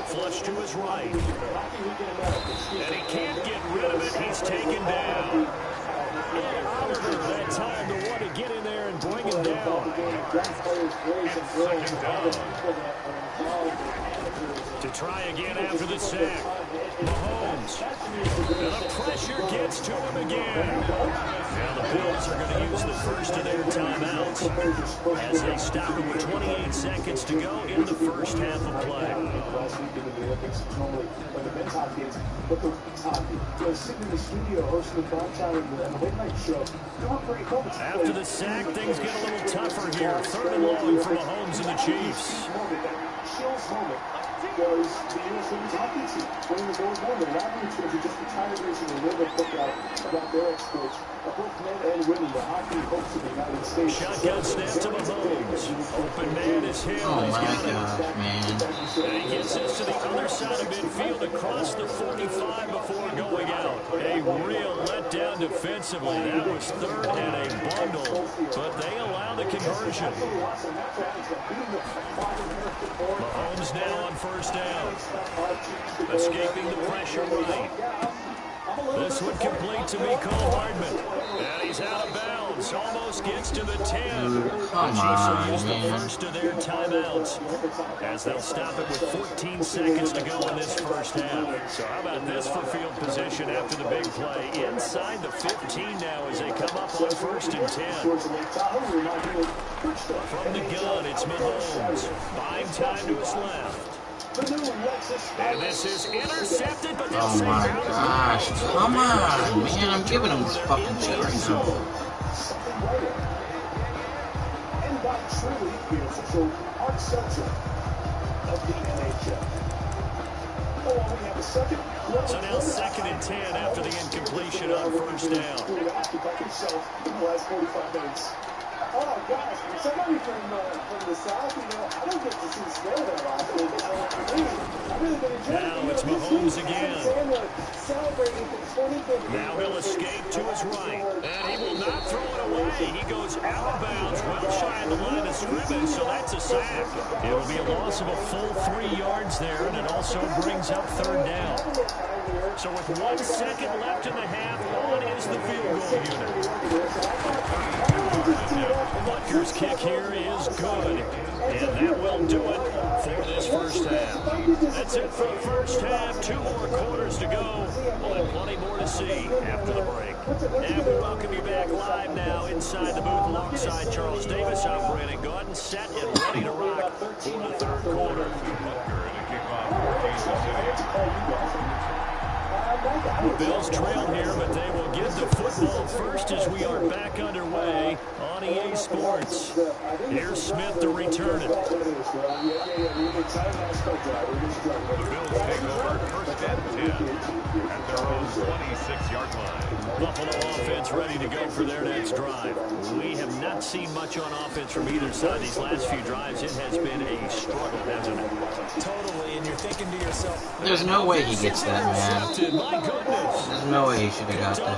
Flush to his right. And he can't get rid of it. He's taken down. And Oliver, that time to want to get in there and bring him down. It's second down. To try again after the sack. Mahomes. And the pressure gets to him again. Now the Bills are going to use the first of their timeouts as they stop it with 28 seconds to go in the first half of play. Last week in the Olympics, normally when the men's hockey is, but the women's hockey, sitting in the studio hosting the prime time and the late night show, there were great moments. After the sack, things get a little tougher here. 3rd and long for Mahomes and the Chiefs. Chills moment was the U.S. women's hockey team winning the gold medal. The Athletes who just retired recently, they have book out about their exploits. Both men and women, the hockey hopes of the United States. Shotgun snap to Mahomes. Open man is Hill. Oh He's my got it. gosh, man. And he gets this to the other side of midfield across the 45 before going out. A real letdown defensively. That was 3rd and a bundle, but they allow the conversion. Mahomes now on first down. Escaping the pressure right. This one complete to Mecole Hardman. And he's out of bounds. Almost gets to the 10. The Chiefs will use the first of their timeouts as they'll stop it with 14 seconds to go in this first half. So how about this for field position after the big play? Inside the 15 now as they come up on 1st and 10. From the gun, it's Mahomes. Buying time to his left. And this is intercepted, but oh my gosh, come on, man, I'm giving him this fucking shit right now. So now 2nd and 10 after the incompletion on first down. Oh gosh, for somebody from the South, I don't get to see snow that often. For me, I've really been enjoying it. Now it's Mahomes again. Celebrating for 25th. Now he'll escape to his right. And he will not throw it away. He goes out of bounds, well shy of the line of scrimmage, so that's a sack. It will be a loss of a full 3 yards there, and it also brings up 3rd down. So with 1 second left in the half, on is the field goal unit. Butker's kick here is good, and that will do it for this first half. That's it for the first half. 2 more quarters to go. We'll have plenty more to see after the break. And we welcome you back live now inside the booth alongside Charles Davis. I'm Brandon Gordon, set and ready to rock for the 3rd quarter. Butker to kick off for Kansas City. Bills trail here, but they will get the football first as we are back underway on EA Sports. Here's Smith to return it. The Bills take over 1st and 10 at their own 26-yard line. Buffalo offense ready to go for their next drive. We have not seen much on offense from either side these last few drives. It has been a struggle, hasn't it? Totally, and you're thinking to yourself, there's no way he gets that, man. My goodness. There's no way he should have got that.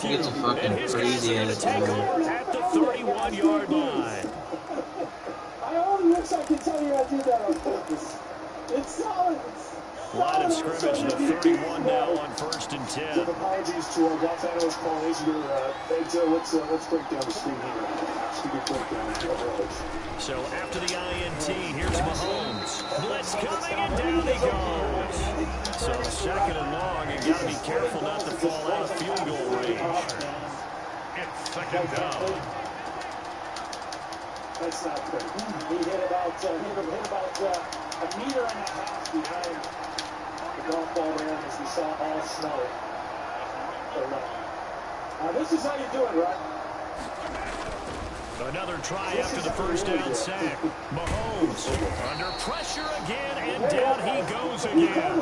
He gets a fucking crazy ass take over at the 31-yard line. I only wish I could tell you I did that on purpose. It's solid. Line of scrimmage, the 31 now on 1st and 10. So apologies to our Gonzalo's calls. Let's break down the screen here. So after the INT, here's Mahomes. Blitz coming, and down he goes. So 2nd and long, you got to be careful not to fall out of field goal range. It's 2nd down. That's not good. He hit about a meter and a half behind the golf ball there as we saw all snow. This is how you do it, right? Another try after the first down sack. Mahomes under pressure again, and down he goes again.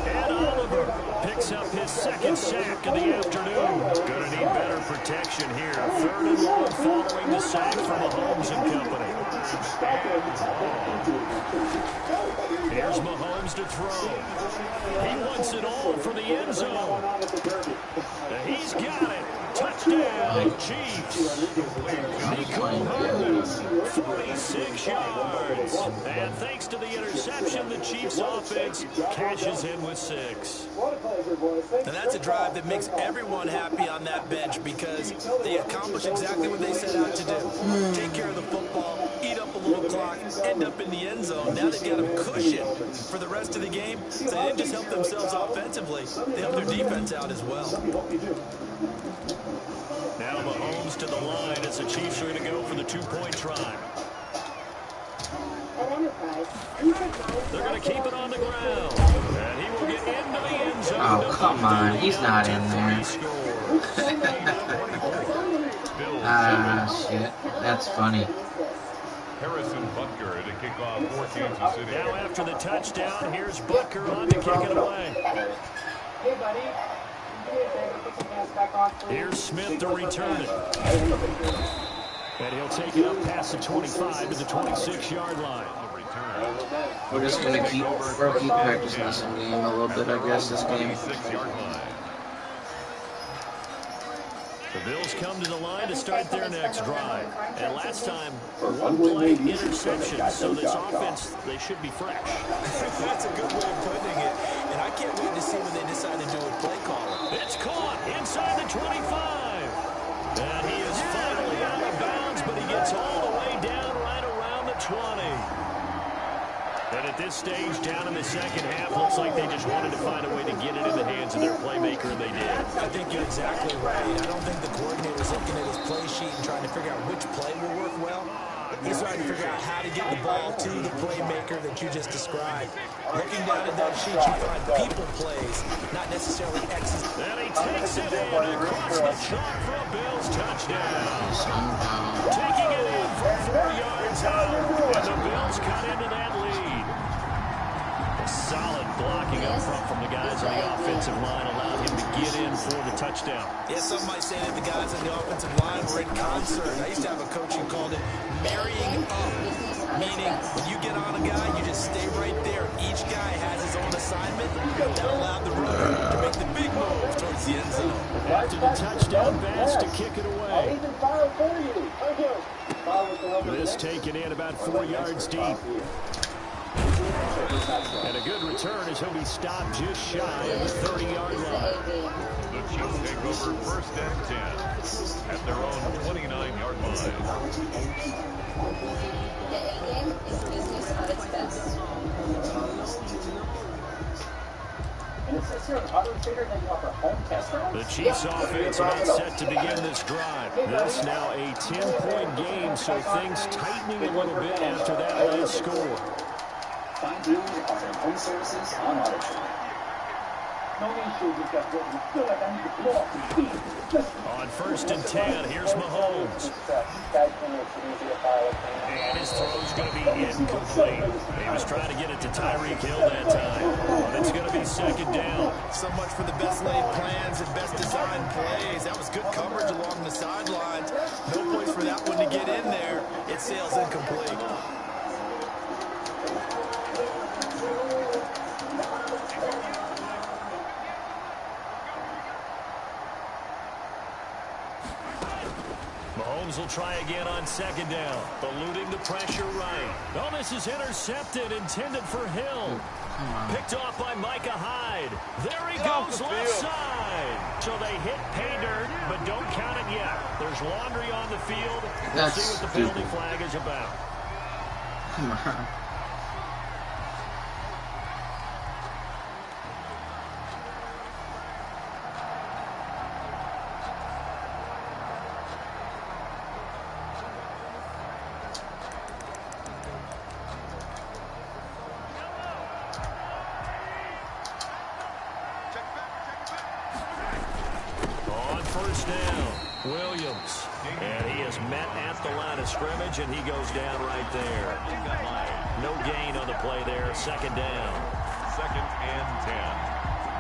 And Oliver picks up his 2nd sack of the afternoon. Gonna need better protection here. 3rd and long following the sack from Mahomes and company. Here's Mahomes to throw. He wants it all for the end zone. He's got it. Touchdown. Touchdown, Chiefs. Nicole Hartman, 46 yards. And thanks to the interception, the Chiefs offense cashes in with 6. And that's a drive that makes everyone happy on that bench because they accomplish exactly what they set out to do. Take care of the football, eat up a little clock, end up in the end zone. Now they've got a cushion for the rest of the game. So they didn't just help themselves offensively, they helped their defense out as well. Now Mahomes to the line as the Chiefs are going to go for the 2-point try. They're going to keep it on the ground. And he will get into the end zone. Oh, come on. He's not in there. Ah, shit. That's funny. Harrison Butker to kick off for Kansas City. Now after the touchdown, here's Butker on to kick it away. Hey, buddy. Here's Smith to return it. And he'll take it up past the 25 to the 26-yard line. We're just going to keep practicing this game a little bit, I guess, this game. The Bills come to the line to start their next drive. And last time, one play interception. So this offense, they should be fresh. That's a good way of putting it. And I can't wait to see when they decide to do a play caller. It's caught inside the 25. And he is finally out of bounds, but he gets all the way down right around the 20. And at this stage, down in the second half, looks like they just wanted to find a way to get it in the hands of their playmaker, and they did. I think you're exactly right. I don't think the coordinator's looking at his play sheet and trying to figure out which play will work well. He's trying to figure out how to get the ball to the playmaker that you just described. Looking down at that sheet, you find people plays, not necessarily X's. And he takes it in across the chalk for a Bills touchdown. Taking it in for 4 yards out, and the Bills cut into that lead. Solid blocking up front from the guys on the offensive line allowed him to get in for the touchdown. Yeah, some might say that the guys on the offensive line were in concert. I used to have a coach who called it marrying up, meaning when you get on a guy, you just stay right there. Each guy has his own assignment that allowed the runner to make the big move towards the end zone. After the touchdown pass to kick it away. This taken in about 4 yards deep. And a good return as he'll be stopped just shy of the 30-yard line. The Chiefs take over 1st and 10 at their own 29-yard line. The A-game is business at its best. The Chiefs offense about set to begin this drive. This now a 10-point game, so things tightening a little bit after that last score. Find Blue offering home services on Auto Trader. On 1st and 10, here's Mahomes. And his throw's going to be incomplete. He was trying to get it to Tyreek Hill that time. But it's going to be 2nd down. So much for the best laid plans and best designed plays. That was good coverage along the sidelines. No place for that one to get in there. It sails incomplete. Mahomes will try again on 2nd down, eluding the pressure right. Oh, this is intercepted, intended for Hill. Picked off by Micah Hyde. There he goes left side. So they hit pay dirt, but don't count it yet. There's laundry on the field. We'll see what the penalty flag is about. Come on. Williams, and he is met at the line of scrimmage, and he goes down right there. No gain on the play there. 2nd down. 2nd and 10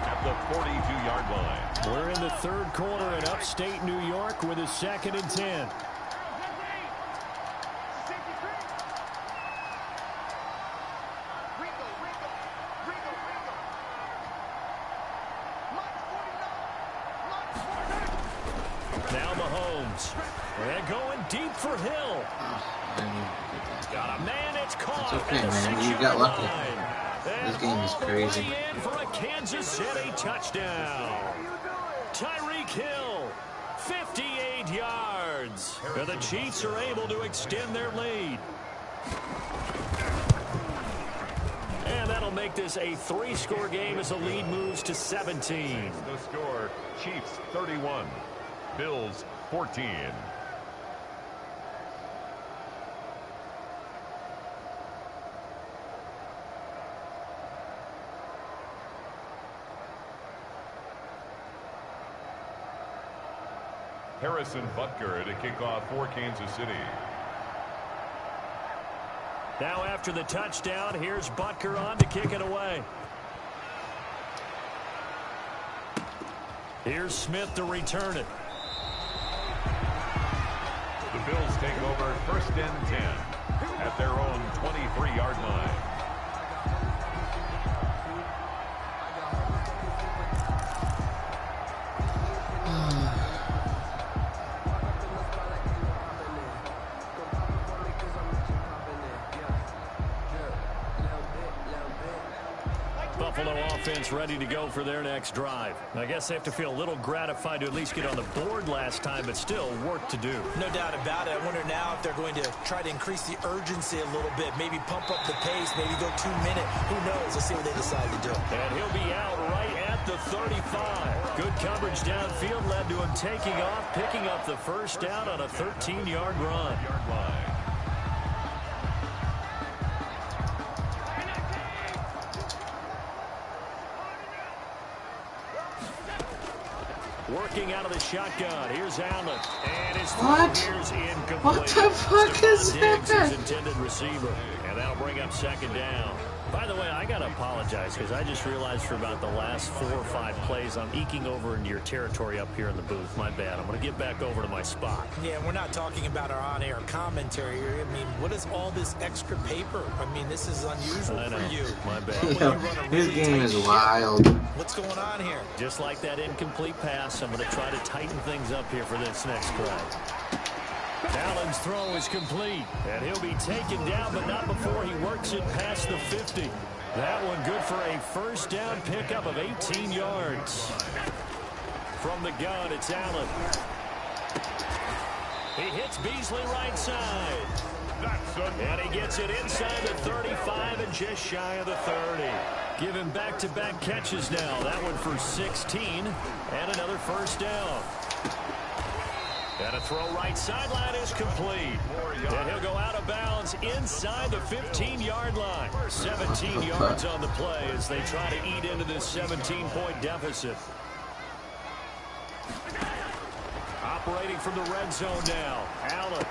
at the 42-yard line. We're in the 3rd quarter in upstate New York with a 2nd and 10. Now And going deep for Hill. Got a man, it's caught. It's okay, man. You got lucky. This game is crazy. In for a Kansas City touchdown. Tyreek Hill, 58 yards. And the Chiefs are able to extend their lead. And that'll make this a 3-score game as the lead moves to 17. The score, Chiefs 31, Bills 14. Harrison Butker to kick off for Kansas City. Now after the touchdown, here's Butker on to kick it away. Here's Smith to return it. The Bills take over 1st and 10 at their own 23-yard line. Buffalo offense ready to go for their next drive. I guess they have to feel a little gratified to at least get on the board last time, but still work to do. No doubt about it. I wonder now if they're going to try to increase the urgency a little bit, maybe pump up the pace, maybe go 2-minute. Who knows? Let's see what they decide to do. And he'll be out right at the 35. Good coverage downfield led to him taking off, picking up the first down on a 13-yard run. Working out of the shotgun. Here's Allen. And his here's incomplete. What the fuck is that? His intended receiver. And that'll bring up 2nd down. By the way, I got to apologize because I just realized for about the last 4 or 5 plays, I'm eking over into your territory up here in the booth. My bad. I'm going to get back over to my spot. Yeah, we're not talking about our on-air commentary here. I mean, what is all this extra paper? I mean, this is unusual for you. My bad. Yo, this game is wild. What's going on here? Just like that incomplete pass, I'm going to try to tighten things up here for this next drive. Allen's throw is complete, and he'll be taken down, but not before he works it past the 50. That one good for a 1st down pickup of 18 yards. From the gun, it's Allen. He hits Beasley right side. And he gets it inside the 35 and just shy of the 30. Give him back-to-back catches now. That one for 16 and another 1st down. And a throw right sideline is complete. And he'll go out of bounds inside the 15-yard line. 17 yards on the play as they try to eat into this 17-point deficit. Operating from the red zone now. Allen.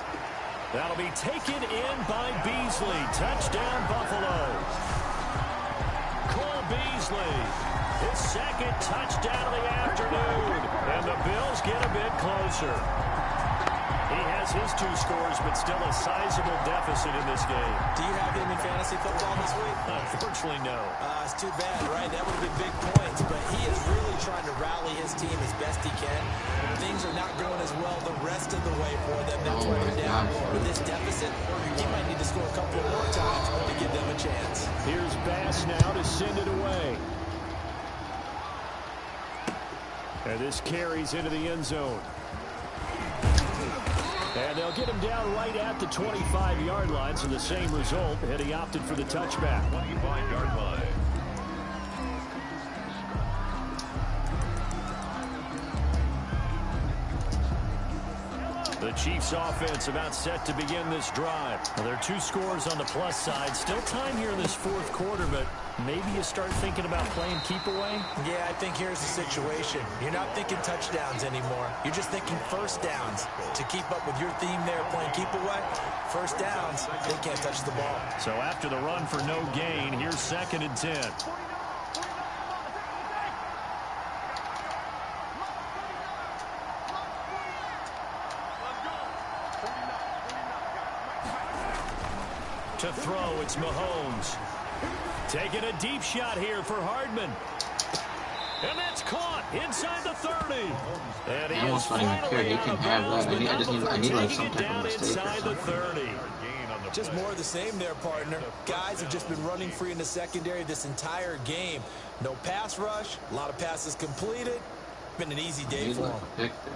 That'll be taken in by Beasley. Touchdown, Buffalo. Cole Beasley. His 2nd touchdown of the afternoon. And the Bills get a bit closer. He has his 2 scores, but still a sizable deficit in this game. Do you have him in fantasy football this week? Unfortunately, no. It's too bad, right? That would have been big points, but he is really trying to rally his team as best he can. Things are not going as well the rest of the way for them. That's why they're down. With this deficit, he might need to score a couple more times to give them a chance. Here's Bass now to send it away. And this carries into the end zone. And they'll get him down right at the 25-yard line, so the same result, and he opted for the touchback. 25-yard line. The Chiefs offense about set to begin this drive. Well, there are 2 scores on the plus side. Still time here in this 4th quarter, but maybe you start thinking about playing keep away? Yeah, I think here's the situation. You're not thinking touchdowns anymore. You're just thinking 1st downs. To keep up with your theme there, playing keep away, 1st downs, they can't touch the ball. So after the run for no gain, here's 2nd and 10. To throw, it's Mahomes. Taking a deep shot here for Hardman. And that's caught inside the 30. And I he almost is don't even care. finally He out can of have bounds, that. but not I need like taking some it type of down mistake or inside the something. 30. Just more of the same there, partner. Guys have just been running free in the secondary this entire game. No pass rush, a lot of passes completed. Been an easy day Need for like him. a pick there.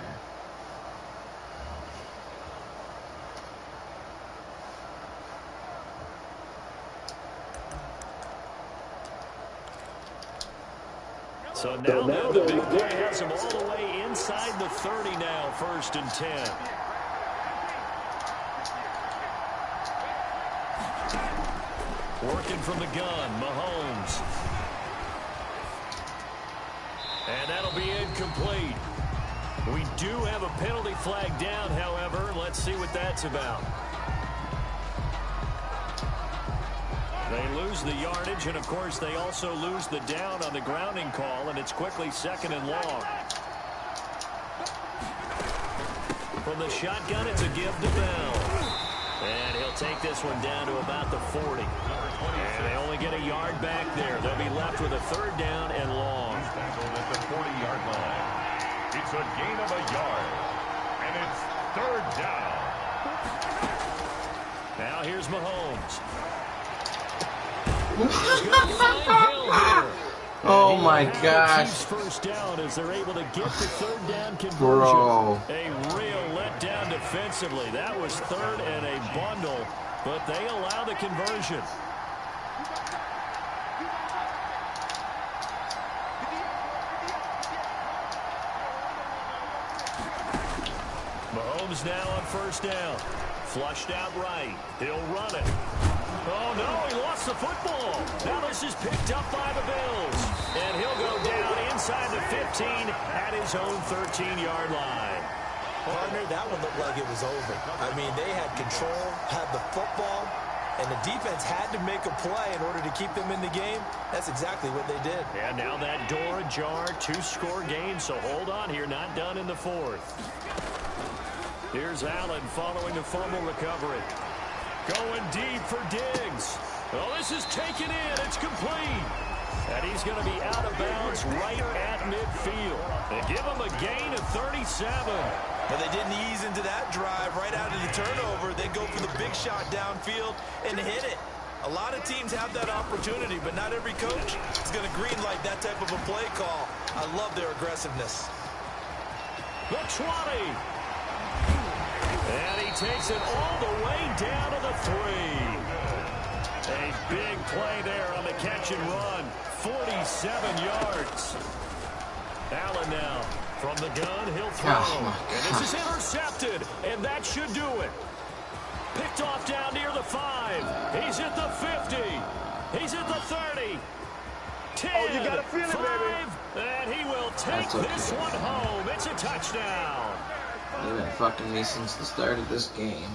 So now the big play has him all the way inside the 30 now, 1st and 10. Working from the gun, Mahomes. And that'll be incomplete. We do have a penalty flag down, however. Let's see what that's about. They lose the yardage, and, of course, they also lose the down on the grounding call, and it's quickly 2nd and long. From the shotgun, it's a give to Bell. And he'll take this one down to about the 40. And they only get a yard back there. They'll be left with a 3rd down and long. Tackled at the 40-yard line. It's a gain of a yard. And it's 3rd down. Now here's Mahomes. He's going to find Hill here. Oh my gosh. First down as they're able to get the 3rd down conversion. Bro. A real letdown defensively. That was 3rd and a bundle, but they allow the conversion. Mahomes now on 1st down. Flushed out right. He'll run it. Oh, no, he lost the football. Now this is picked up by the Bills. And he'll go down inside the 15 at his own 13-yard line. Partner, that one looked like it was over. I mean, they had control, had the football, and the defense had to make a play in order to keep them in the game. That's exactly what they did. And now that door ajar, 2-score game, so hold on here, not done in the 4th. Here's Allen following the fumble recovery. Going deep for Diggs. Well, this is taken in. It's complete. And he's going to be out of bounds right at midfield. They give him a gain of 37. But they didn't ease into that drive right out of the turnover. They go for the big shot downfield and hit it. A lot of teams have that opportunity, but not every coach is going to greenlight that type of a play call. I love their aggressiveness. The 20. And he takes it all the way down to the 3. A big play there on the catch and run. 47 yards. Allen now from the gun. He'll throw. And this is intercepted. And that should do it. Picked off down near the 5. He's at the 50. He's at the 30. 10. Oh, you got to feel it, 5, baby. and he will take this one home. It's a touchdown. They've been fucking me since the start of this game.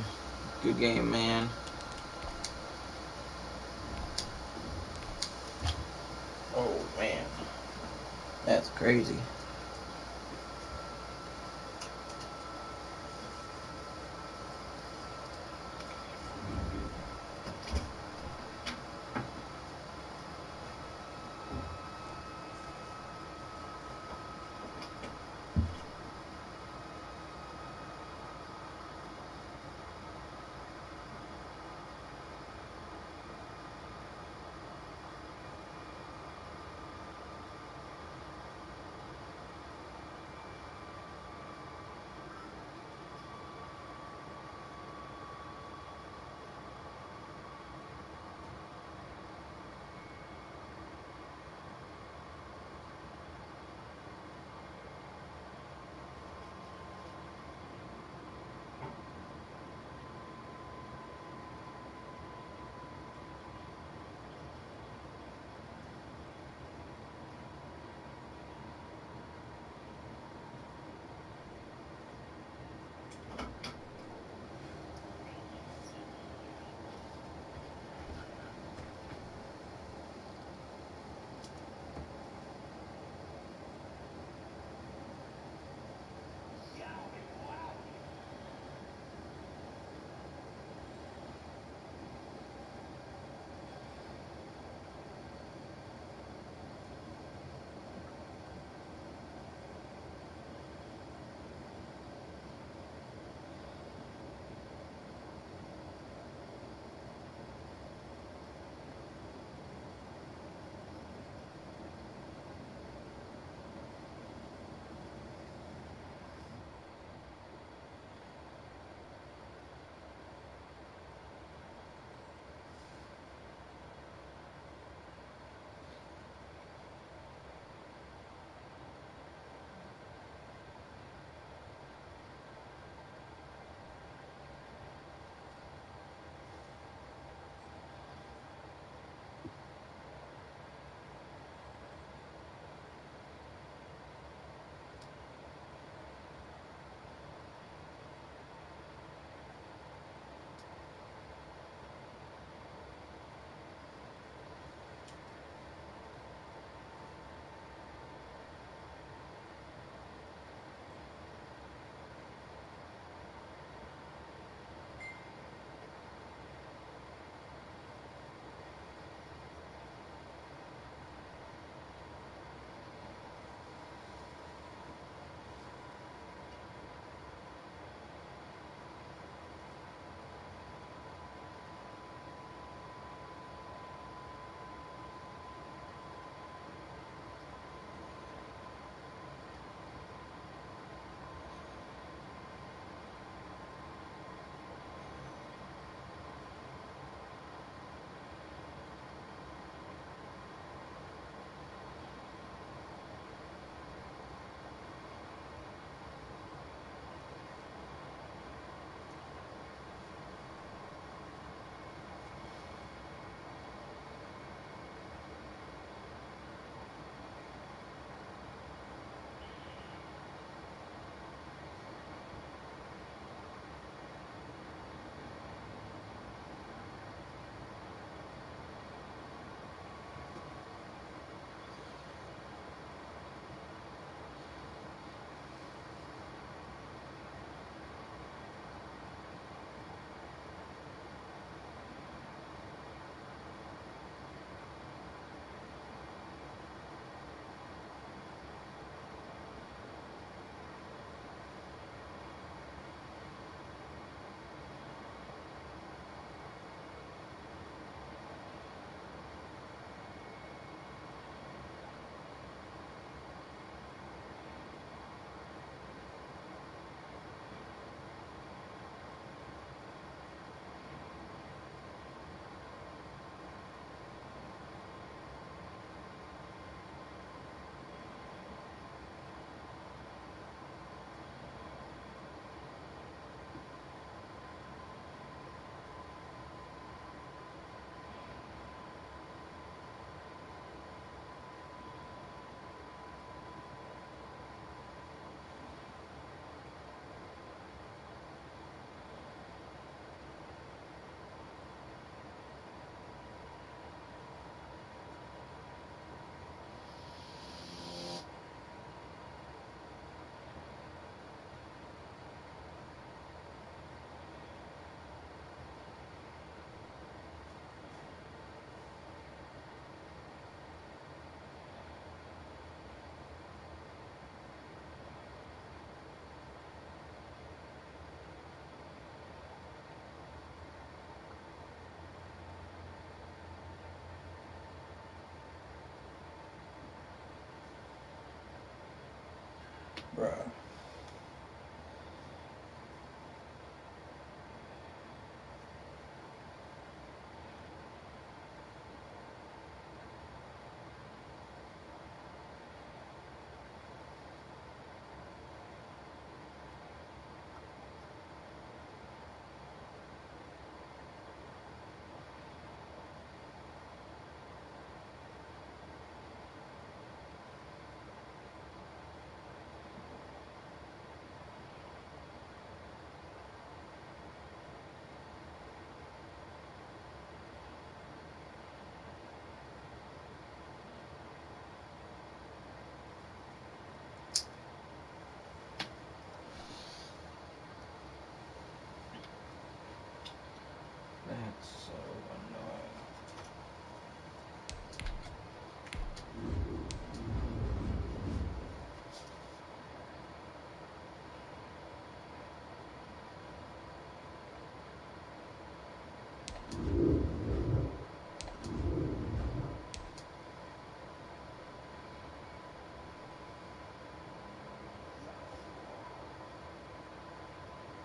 Good game, man. Oh, man. That's crazy. Bruh. That's so annoying.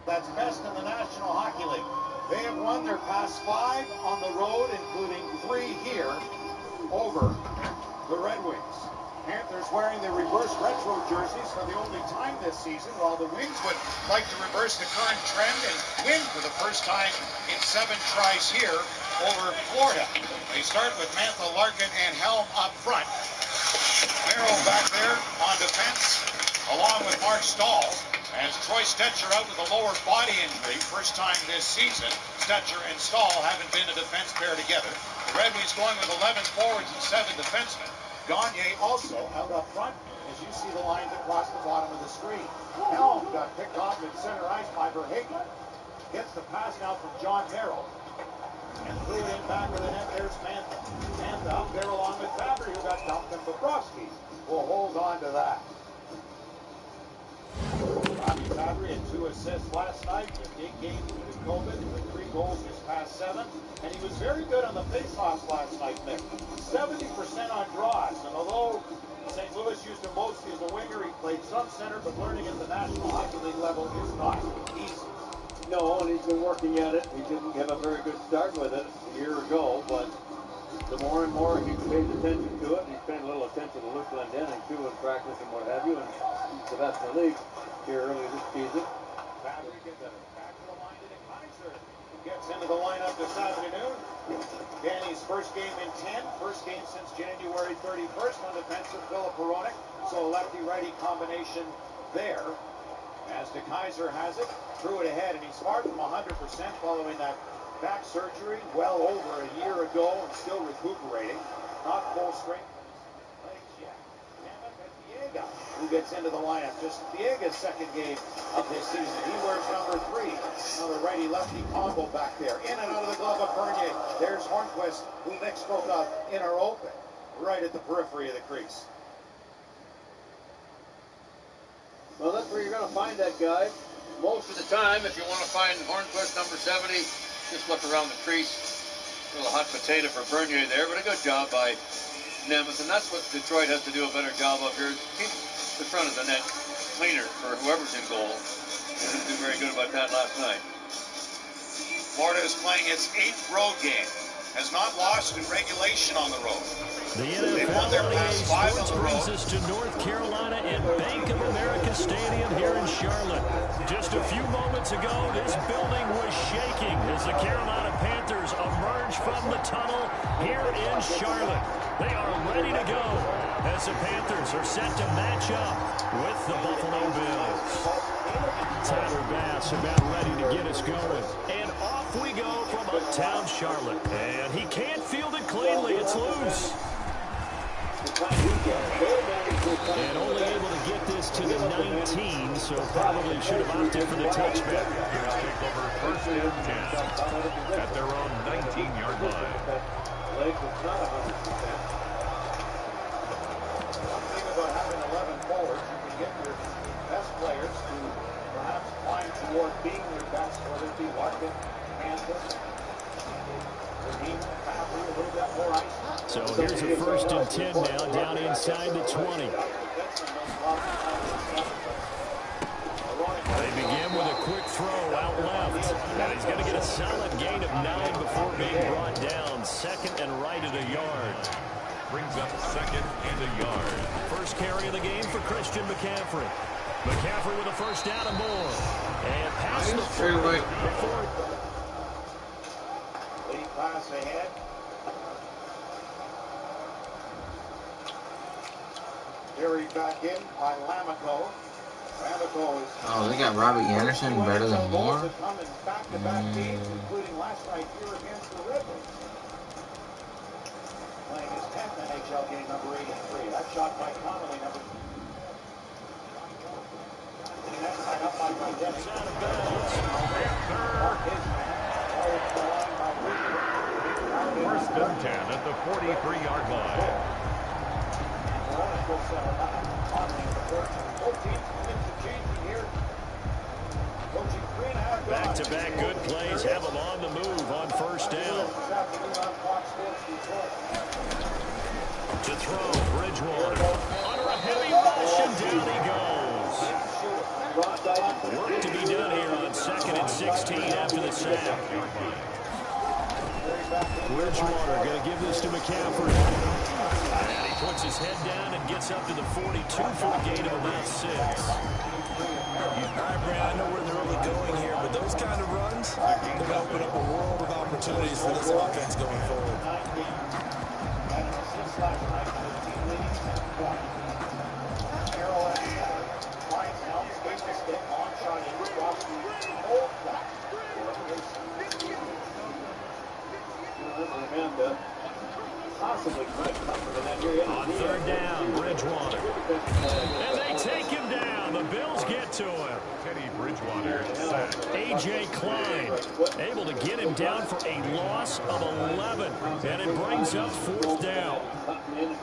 That's best in the National Hockey League. They have won their past 5 on the road, including 3 here over the Red Wings. Panthers wearing their reverse retro jerseys for the only time this season, while the Wings would like to reverse the current trend and win for the first time in 7 tries here over Florida. They start with Mantha, Larkin, and Helm up front. Merrill back there on defense, along with Mark Stahl. As Troy Stetcher out with a lower body injury, first time this season. Stetcher and Stahl haven't been a defense pair together. The Red Wings going with 11 forwards and 7 defensemen. Gagne also out up front, as you see the lines across the bottom of the screen. Helm got picked off at center ice by Verhaeghe. Gets the pass now from John Merrill. And threw it in back of the net. There's Mantha. Mantha up there along with Fabry, who got dumped, and Bobrovsky will hold on to that. Robbie Fabry had 2 assists last night, with 8 games due to COVID, with 3 goals his past 7. And he was very good on the faceoffs last night, Nick. 70% on draws. And although St. Louis used him mostly as a winger, he played some center, but learning at the National Hockey League level is not easy. No, and he's been working at it. He didn't get a very good start with it a year ago, but the more and more he pays attention to it, he's paying a little attention to Luke Glendening too in practice and what have you, and he's the best in the league here early this season. Fabry gets it back to the line to Kaiser, who gets into the lineup this afternoon. Danny's first game in 10, first game since January 31st on defensive Philip Hronek, so a lefty-righty combination there. As Kaiser has it, threw it ahead, and he's far from 100% following that back surgery well over a year ago and still recuperating. Not full strength on his legs yet. Viega, who gets into the lineup. Just Viega's second game of this season. He wears number 3. Another righty-lefty combo back there. In and out of the glove of Bernier. There's Hornquist, who Nick spoke of in our open, right at the periphery of the crease. Well, that's where you're going to find that guy. Most of the time, if you want to find Hornquist number 70, just look around the crease. A little hot potato for Bernier there, but a good job by Nemeth, and that's what Detroit has to do a better job of here. Keep the front of the net cleaner for whoever's in goal. They didn't do very good about that last night. Florida is playing its 8th road game. Has not lost in regulation on the road. The NFL on EA Sports brings us to North Carolina and Bank of America Stadium here in Charlotte. Just a few moments ago, this building was shaking as the Carolina Panthers emerge from the tunnel here in Charlotte. They are ready to go as the Panthers are set to match up with the Buffalo Bills. Tyler Bass about ready to get us going. And off we go from uptown Charlotte. And he can't field it cleanly. It's loose. And only able to get this to the 19, so probably should have opted for the touchback. Here's kickover first and 10 at their own 19-yard line. One thing about having 11 forwards, you can get your best players to perhaps climb toward being your best, whether it be Larkin, Kansas, so here's a 1st and 10 now, down inside the 20. throw out left. And he's going to get a solid gain of 9 before being brought down. Second and right at a yard. Brings up second and a yard. First carry of the game for Christian McCaffrey. McCaffrey with a first down and more. And pass the straightaway. Lead pass ahead. Carried back in by Lamico. Lamico is... Oh, they got Robbie Anderson better than Moore? Back-to-back games, including last night here against the Rebels. Playing his 10th NHL game, number 83. That shot by Connolly, number... That's tied up by Glendening. It's out of bounds. First and 10 at the 43-yard line. Back-to-back good plays have them on the move on first down. To throw, Bridgewater. Under a heavy rush, and down he goes. Work to be done here on 2nd and 16 after the sack. Bridgewater going to give this to McCaffrey. And he puts his head down and gets up to the 42 for a gain of about 6. All right, Brad, I know where they're really going here, but those kind of runs, they're going to open up a world of opportunities for this offense going forward. On third down, Bridgewater. And they take him down. The Bills get to him. Teddy Bridgewater sacked. A.J. Klein able to get him down for a loss of 11. And it brings up 4th down. Champion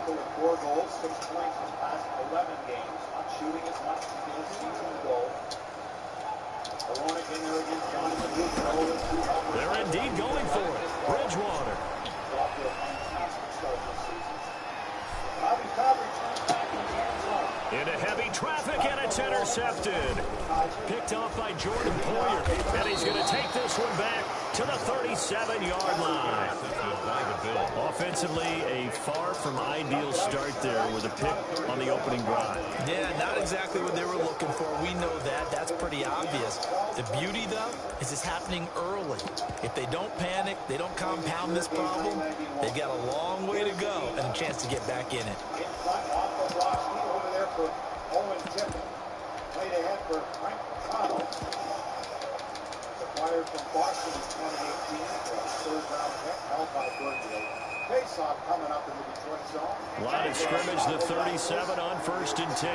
with 4 goals, 6 points in the past 11 games. Not shooting as much as he did a season ago. They're indeed going for it. Bridgewater. Into heavy traffic, and it's intercepted. Picked off by Jordan Poyer. And he's going to take this one back to the 37-yard line. Offensively, a far from ideal start there with a pick on the opening drive. Yeah, not exactly what they were looking for. We know that. That's pretty obvious. The beauty, though, is it's happening early. If they don't panic, they don't compound this problem, they've got a long way to go and a chance to get back in it. Over there for Owen Tippett. Played ahead for Frank McConnell. Acquired from Boston in 2018 for a 3rd-round pick held by Bernier. Face-off coming up in the Detroit zone. Line of scrimmage, the 37 on 1st and 10.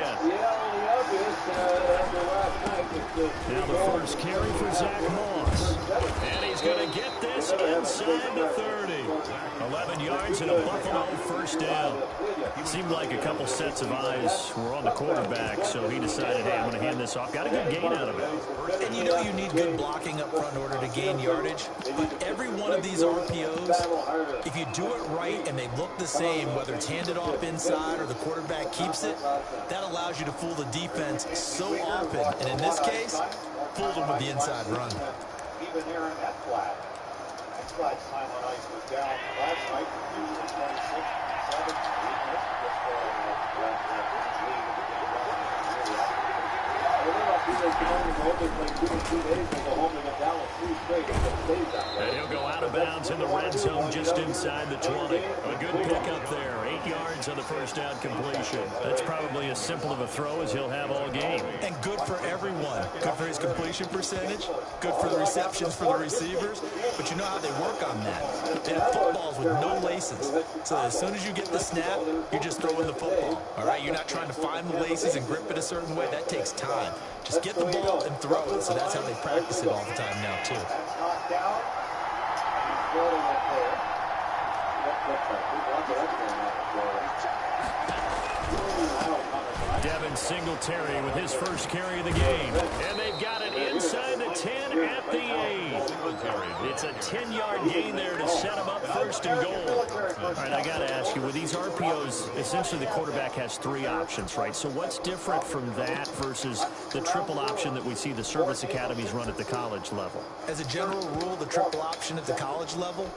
Now the first carry for Zach Moss. And he's going to get this inside the 30. 11 yards and a Buffalo first down. It seemed like a couple sets of eyes were on the quarterback, so he decided, hey, I'm going to hand this off. Got a good gain out of it. And you know you need good blocking up front in order to gain yardage, but every one of these RPOs, if you do it right and they look the same, whether it's handed off inside or the quarterback keeps it, that allows you to fool the defense so often. And in this case, fooled them with the inside run. Even here in that flat. That flat's time on ice was down last night. He was 26, And he'll go out of bounds in the red zone just inside the 20. A good pickup there. 8 yards on the first down completion. That's probably as simple of a throw as he'll have all game. And good for everyone. Good for his completion percentage. Good for the receptions for the receivers. But you know how they work on that. They have footballs with no laces. So as soon as you get the snap, you're just throwing the football. All right, you're not trying to find the laces and grip it a certain way. That takes time. Just get the ball and throw it. So that's how they practice it all the time now, too. knocked down. He's floating up there. Devin Singletary with his first carry of the game. And they've got it inside the 10 at the 8. It's a 10-yard gain there to set them up first and goal. All right, I got to ask you, with these RPOs, essentially the quarterback has 3 options, right? So what's different from that versus the triple option that we see the service academies run at the college level? As a general rule, the triple option at the college level,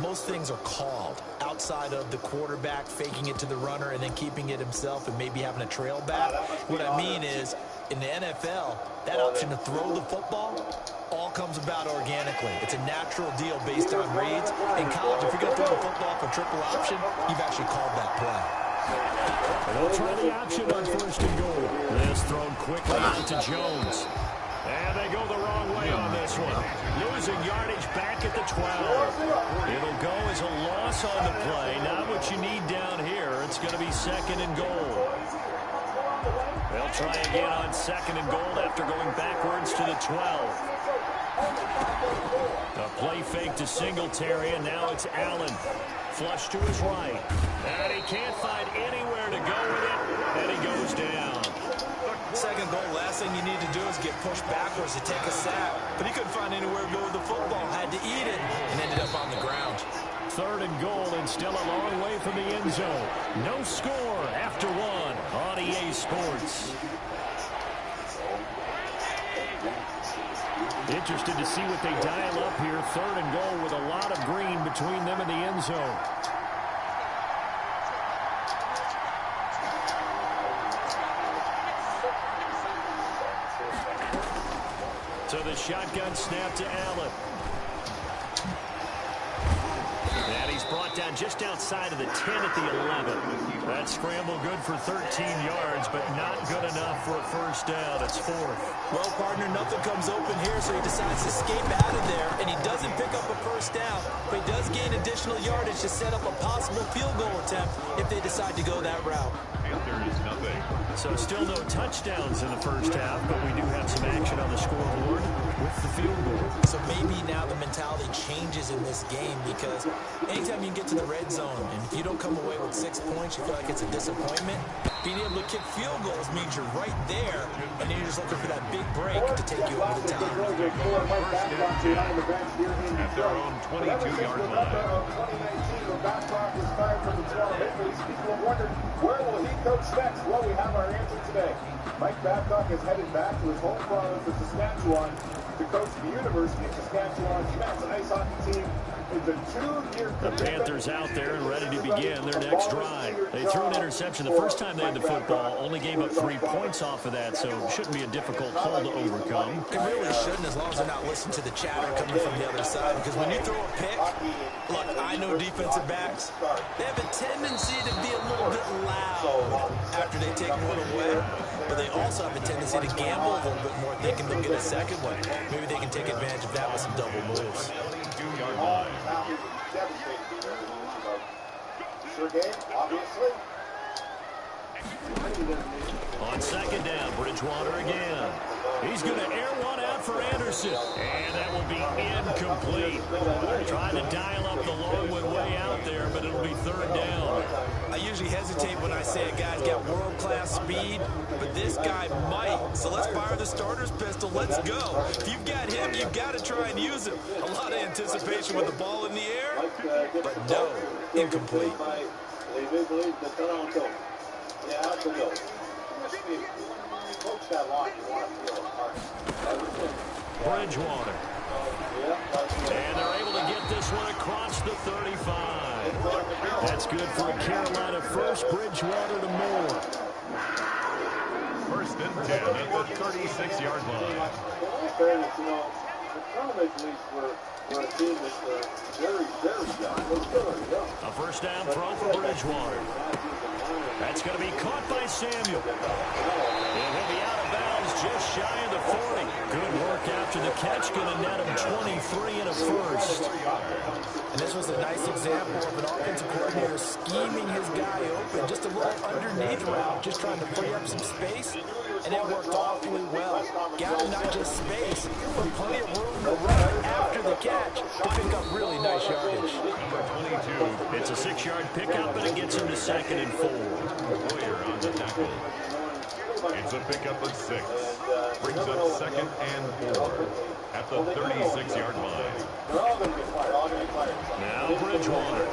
most things are called outside of the quarterback faking it to the runner and then keeping it himself and maybe having a trail back. What I mean is, in the NFL, that option to throw the football all comes about organically. It's a natural deal based on reads. In college, if you're going to throw the football for triple option, you've actually called that play. And they'll try the option on 1st and goal. This thrown quickly out to Jones. And they go the wrong way on this one. Losing yardage back at the 12. It'll go as a loss on the play. Not what you need down here. It's going to be 2nd and goal. They'll try again on 2nd and goal after going backwards to the 12. A play fake to Singletary, and now it's Allen. Flush to his right. And he can't find anywhere to go with it, and he goes down. 2nd goal, last thing you need to do is get pushed backwards to take a sack. But he couldn't find anywhere to go with the football, had to eat it, and ended up on the ground. 3rd and goal, and still a long way from the end zone. No score after 1 on EA Sports. Interested to see what they dial up here. 3rd and goal with a lot of green between them and the end zone. So the shotgun snap to Allen. And he's brought down just outside of the 10 at the 11. That scramble good for 13 yards, but not good enough for a 1st down. It's 4th. Well, partner, nothing comes open here, so he decides to escape out of there, and he doesn't pick up a 1st down, but he does gain additional yardage to set up a possible field goal attempt if they decide to go that route. There is nothing. So still no touchdowns in the 1st half, but we do have some action on the scoreboard with the field goal. So maybe now the mentality changes in this game, because anytime you get to the red zone and if you don't come away with 6 points, you feel like it's a disappointment. Being able to kick field goals means you're right there, and then you're just looking for that big break to take you over the top. At their own 22-yard line. Where will he coach next? Well, we have our answer today. Mike Babcock is headed back to his home province of Saskatchewan to coach the University of Saskatchewan's men's ice hockey team. It's a 2-year commitment. The Panthers out there and ready to begin their next drive. They threw an interception the first time they had the football, only gave up 3 points off of that, so it shouldn't be a difficult hole to overcome. It really shouldn't, as long as they're not listening to the chatter coming from the other side, because when you throw a pick, look, I know defensive backs, they have a tendency to be a little bit loud after they take one away, but they also have a tendency to gamble a little bit more, thinking they'll get a 2nd one. Maybe they can take advantage of that with some double moves. 22-yard line. Sure game, obviously. On 2nd down, Bridgewater again. He's going to air one out for Anderson. And that will be incomplete. Trying to dial up the long one way out there, but it'll be 3rd down. I usually hesitate when I say a guy's got world-class speed, but this guy might. So let's fire the starter's pistol. Let's go. If you've got him, you've got to try and use him. A lot of anticipation with the ball in the air, but no, incomplete. Bridgewater. And they're able to get this one across the 35. That's good for a Carolina first. Bridgewater to Moore. 1st and 10 at the 36-yard line. We're a team that's very young. A 1st down throw for Bridgewater. That's going to be caught by Samuel. And he'll be out of bounds just shy of the 40. Good work after the catch. Going to net him 23 and a 1st. And this was a nice example of an offensive coordinator scheming his guy open. Just a little underneath route, just trying to free up some space. And it worked awfully well. Got him not just space, but plenty of room to run after the catch to pick up really nice yardage. Number 22. It's a 6-yard pickup, and it gets him to 2nd and 4. Boyer on the tackle. It's a pickup of 6. Brings up 2nd and 4 at the 36-yard line. Now Bridgewater.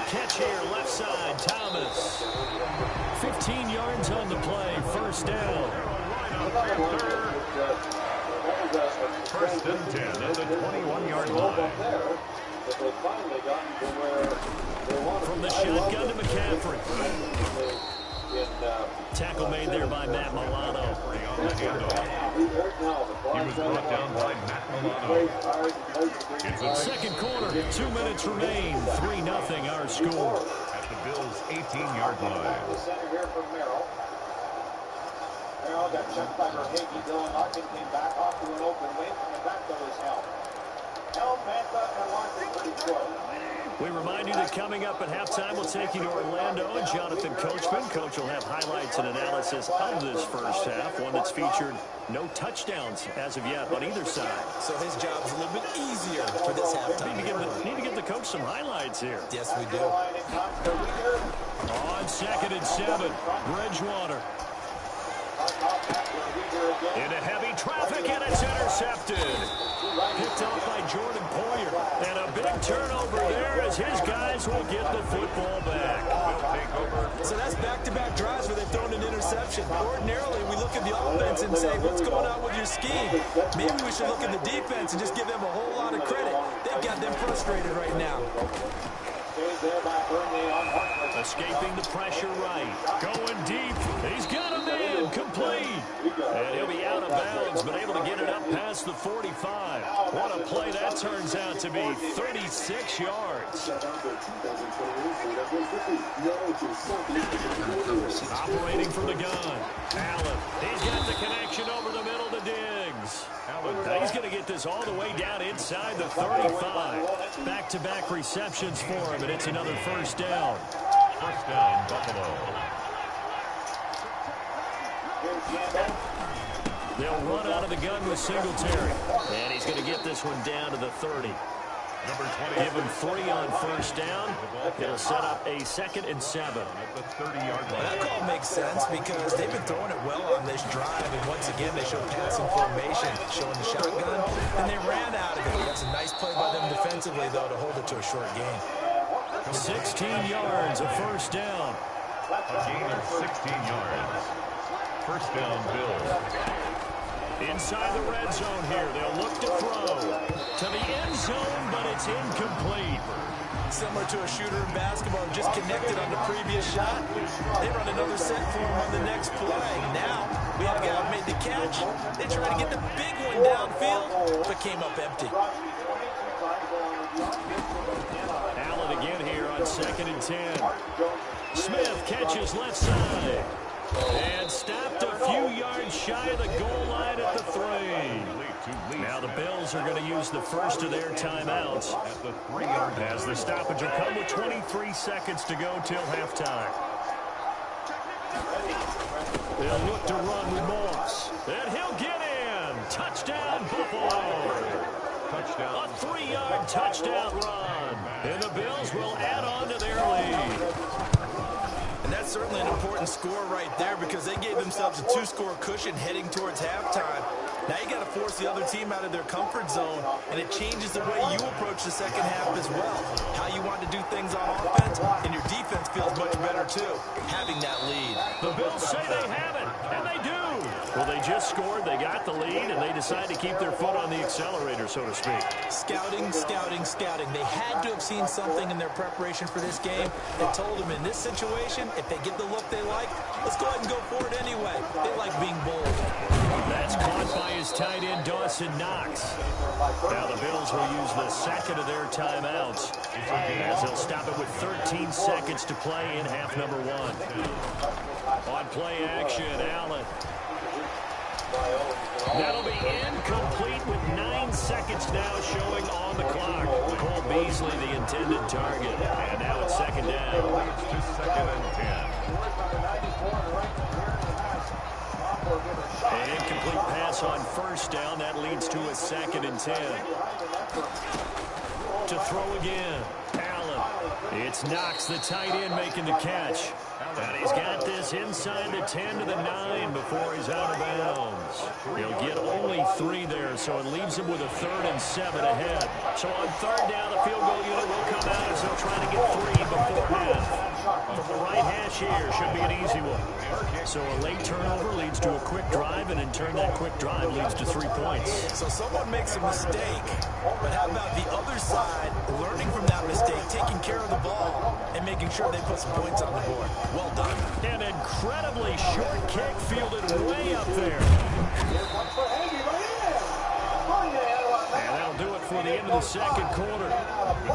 Catch here, left side, Thomas. 15 yards on the play, first down. First and 10 at the 21-yard line. From the shotgun to McCaffrey. Tackle made there by Matt Milano. On the handoff. He was brought down by Matt Milano. Second quarter, 2 minutes remain. 3-0 our score. At the Bills' 18-yard line. Merrill got checked by Verhage. Dylan Larkin came back off to an open wing. And the back though is Helm. Helm, Mantha, and Larkin for Detroit. We remind you that coming up at halftime, we'll take you to Orlando and Jonathan Coachman. Coach will have highlights and analysis of this first half, one that's featured no touchdowns as of yet on either side. So his job's a little bit easier for this halftime. Need to give the coach some highlights here. Yes, we do. On 2nd and 7, Bridgewater. Into heavy traffic, and it's intercepted. Picked off by Jordan Poyer. And a big turnover there as his guys will get the football back. So that's back-to-back drives where they've thrown an interception. Ordinarily, we look at the offense and say, what's going on with your scheme? Maybe we should look at the defense and just give them a whole lot of credit. They've got them frustrated right now. Escaping the pressure right. Going deep. He's got him in. Complete. And he'll be out of bounds, but able to get it up past the 45. What a play that turns out to be. 36 yards. Operating from the gun. Allen. He's got the connection over the middle to Diggs. Now he's going to get this all the way down inside the 35. Back-to-back receptions for him, and it's another first down. First down, Buffalo. They'll run out of the gun with Singletary. And he's going to get this one down to the 30. Number 20. Give him 3 on first down. It'll set up a 2nd and 7. At the 30-yard line. That call makes sense because they've been throwing it well on this drive. And once again, they show passing formation, showing the shotgun. And they ran out of it. That's a nice play by them defensively, though, to hold it to a short gain. 16 yards, a first down. A gain of 16 yards. First down, Bills. Inside the red zone here. They'll look to throw to the end zone, but it's incomplete. Similar to a shooter in basketball, just connected on the previous shot. They run another set for him on the next play. Now, we have a guy who made the catch. They try to get the big one downfield, but came up empty. Allen again here on 2nd and 10. Smith catches left side. And stopped a few yards shy of the goal line at the 3. Now the Bills are going to use the first of their timeouts. At the 3-yard line. As the stoppage will come with 23 seconds to go till halftime. They'll look to run with Moss. And he'll get in. Touchdown, Buffalo. Touchdown. A 3-yard touchdown run. And the Bills will add on to their lead. And that's certainly an important score right there because they gave themselves a 2-score cushion heading towards halftime. Now you got to force the other team out of their comfort zone, and it changes the way you approach the second half as well. How you want to do things on offense, and your defense feels much better too, having that lead. The Bills say they have it, and they do. Well, they just scored, they got the lead, and they decide to keep their foot on the accelerator, so to speak. Scouting, scouting, scouting. They had to have seen something in their preparation for this game that told them in this situation, if they get the look they like, let's go ahead and go for it anyway. They like being bold. That's caught by his tight end, Dawson Knox. Now the Bills will use the second of their timeouts as they'll stop it with 13 seconds to play in half number 1. On play action, Allen. That'll be incomplete with 9 seconds now showing on the clock. Cole Beasley, the intended target. And now it's second down. It's to 2nd and 10. An incomplete pass on first down. That leads to a 2nd and 10. To throw again. Allen. It's Knox, the tight end, making the catch. And he's got this inside the 10 to the 9 before he's out of bounds. He'll get only 3 there, so it leaves him with a 3rd and 7 ahead. So on 3rd down, the field goal unit will come out as they'll try to get 3 before half. From the right hash here, should be an easy one. So a late turnover leads to a quick drive, and in turn that quick drive leads to 3 points. So someone makes a mistake, but how about the other side learning from that mistake, taking care of the ball, and making sure they put some points on the board. Well done. An incredibly short kick fielded way up there. And that'll do it for the end of the second quarter.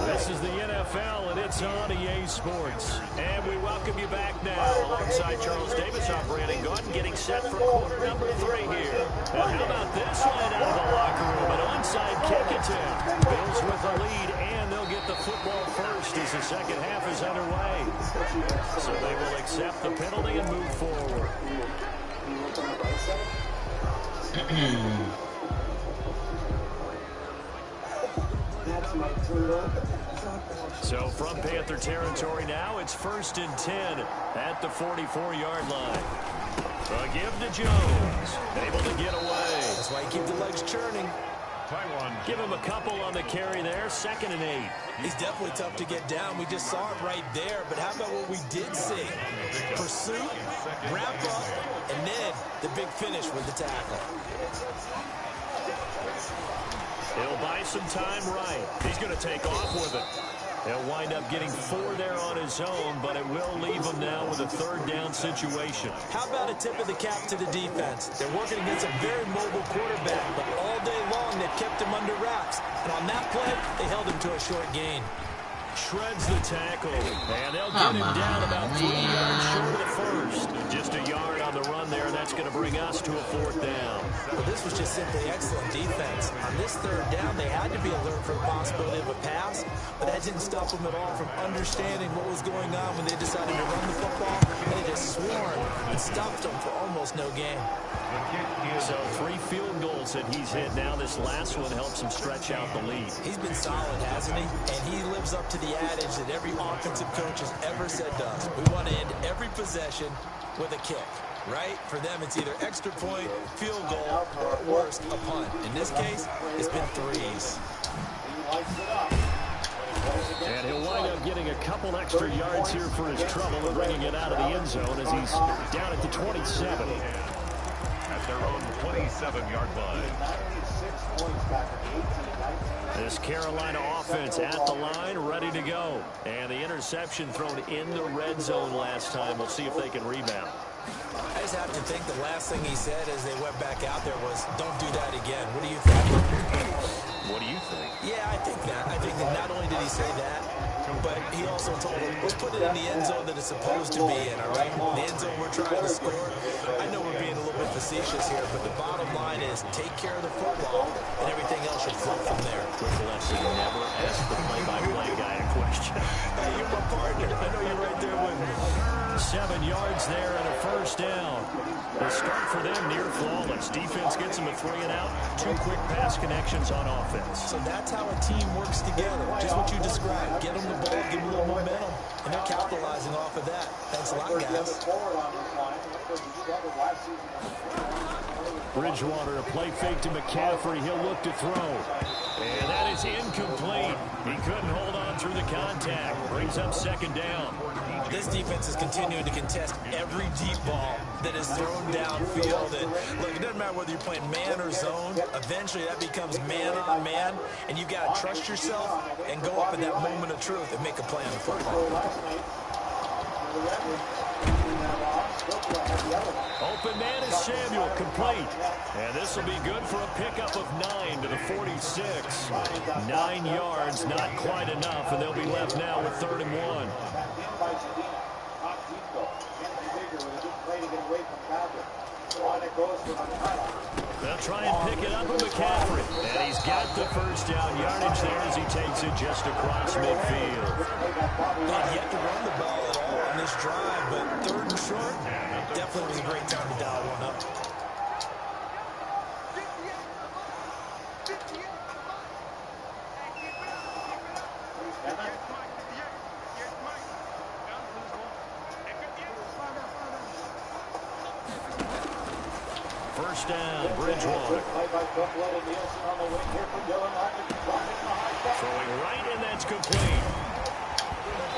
This is the NFL, and it's on EA Sports. And we welcome you back now alongside Charles Davis, I'm Brandon Gordon, getting set for quarter number 3 here. And how about this line out of the locker room? An onside kick attempt. Bills with the lead, and they'll get the football first as the second half is underway. So they will accept the penalty and move forward. So from Panther territory now, it's 1st and 10 at the 44-yard line. A give to Jones. Able to get away. That's why you keep the legs churning. Give him a couple on the carry there. 2nd and 8. He's definitely tough to get down. We just saw it right there. But how about what we did see? Pursuit, wrap up, and then the big finish with the tackle. He'll buy some time right. He's going to take off with it. He'll wind up getting 4 there on his own, but it will leave him now with a 3rd down situation. How about a tip of the cap to the defense? They're working against a very mobile quarterback, but all day long they've kept him under wraps. And on that play, they held him to a short gain. Shreds the tackle, and they'll get him down about 3 yards short of the first. Just a yard on the run there, and that's going to bring us to a 4th down. Well, this was just simply excellent defense. On this 3rd down, they had to be alert for the possibility of a pass, but that didn't stop them at all from understanding what was going on when they decided to run the football. They just swarmed and stopped them for almost no gain. So 3 field goals that he's hit now. This last one helps him stretch out the lead. He's been solid, hasn't he? And he lives up to the adage that every offensive coach has ever said to us. We want to end every possession with a kick, right? For them, it's either extra point, field goal, or at worst, a punt. In this case, it's been 3s. And he'll wind up getting a couple extra yards here for his trouble and bringing it out of the end zone as he's down at the 27. At their own 27-yard line. This Carolina offense at the line, ready to go. And the interception thrown in the red zone last time. We'll see if they can rebound. I just have to think the last thing he said as they went back out there was, don't do that again. What do you think? What do you think? Yeah, I think that not only did he say that, but he also told him, let's put it in the end zone that it's supposed to be in, all right? The end zone we're trying to score. I know we're being a little bit facetious here, but the bottom line is take care of the football, and everything else should flow from there. With Leslie, never ask the play-by-play guy a question. Hey, you're my partner. I know you're right there with me. 7 yards there and a 1st down. The start for them near flawless. Defense gets them a 3 and out. 2 quick pass connections on offense. So that's how a team works together. Just what you described. Get them the ball, give them a little momentum, and they're capitalizing off of that. Thanks a lot, guys. Bridgewater, a play fake to McCaffrey. He'll look to throw. And that is incomplete. He couldn't hold on through the contact. Brings up 2nd down. This defense is continuing to contest every deep ball that is thrown downfield. And look, it doesn't matter whether you're playing man or zone. Eventually, that becomes man on man, and you've got to trust yourself and go up in that moment of truth and make a play on the football. Open man is Samuel, complete. And this will be good for a pickup of 9 to the 46. 9 yards, not quite enough, and they'll be left now with 3rd and 1. They'll try and pick it up with McCaffrey. And he's got the 1st down yardage there as he takes it just across midfield. They've yet to run the ball at all on this drive, but 3rd and short, definitely was a great time to dial one up. First down, Bridgewater. Throwing right, and that's complete.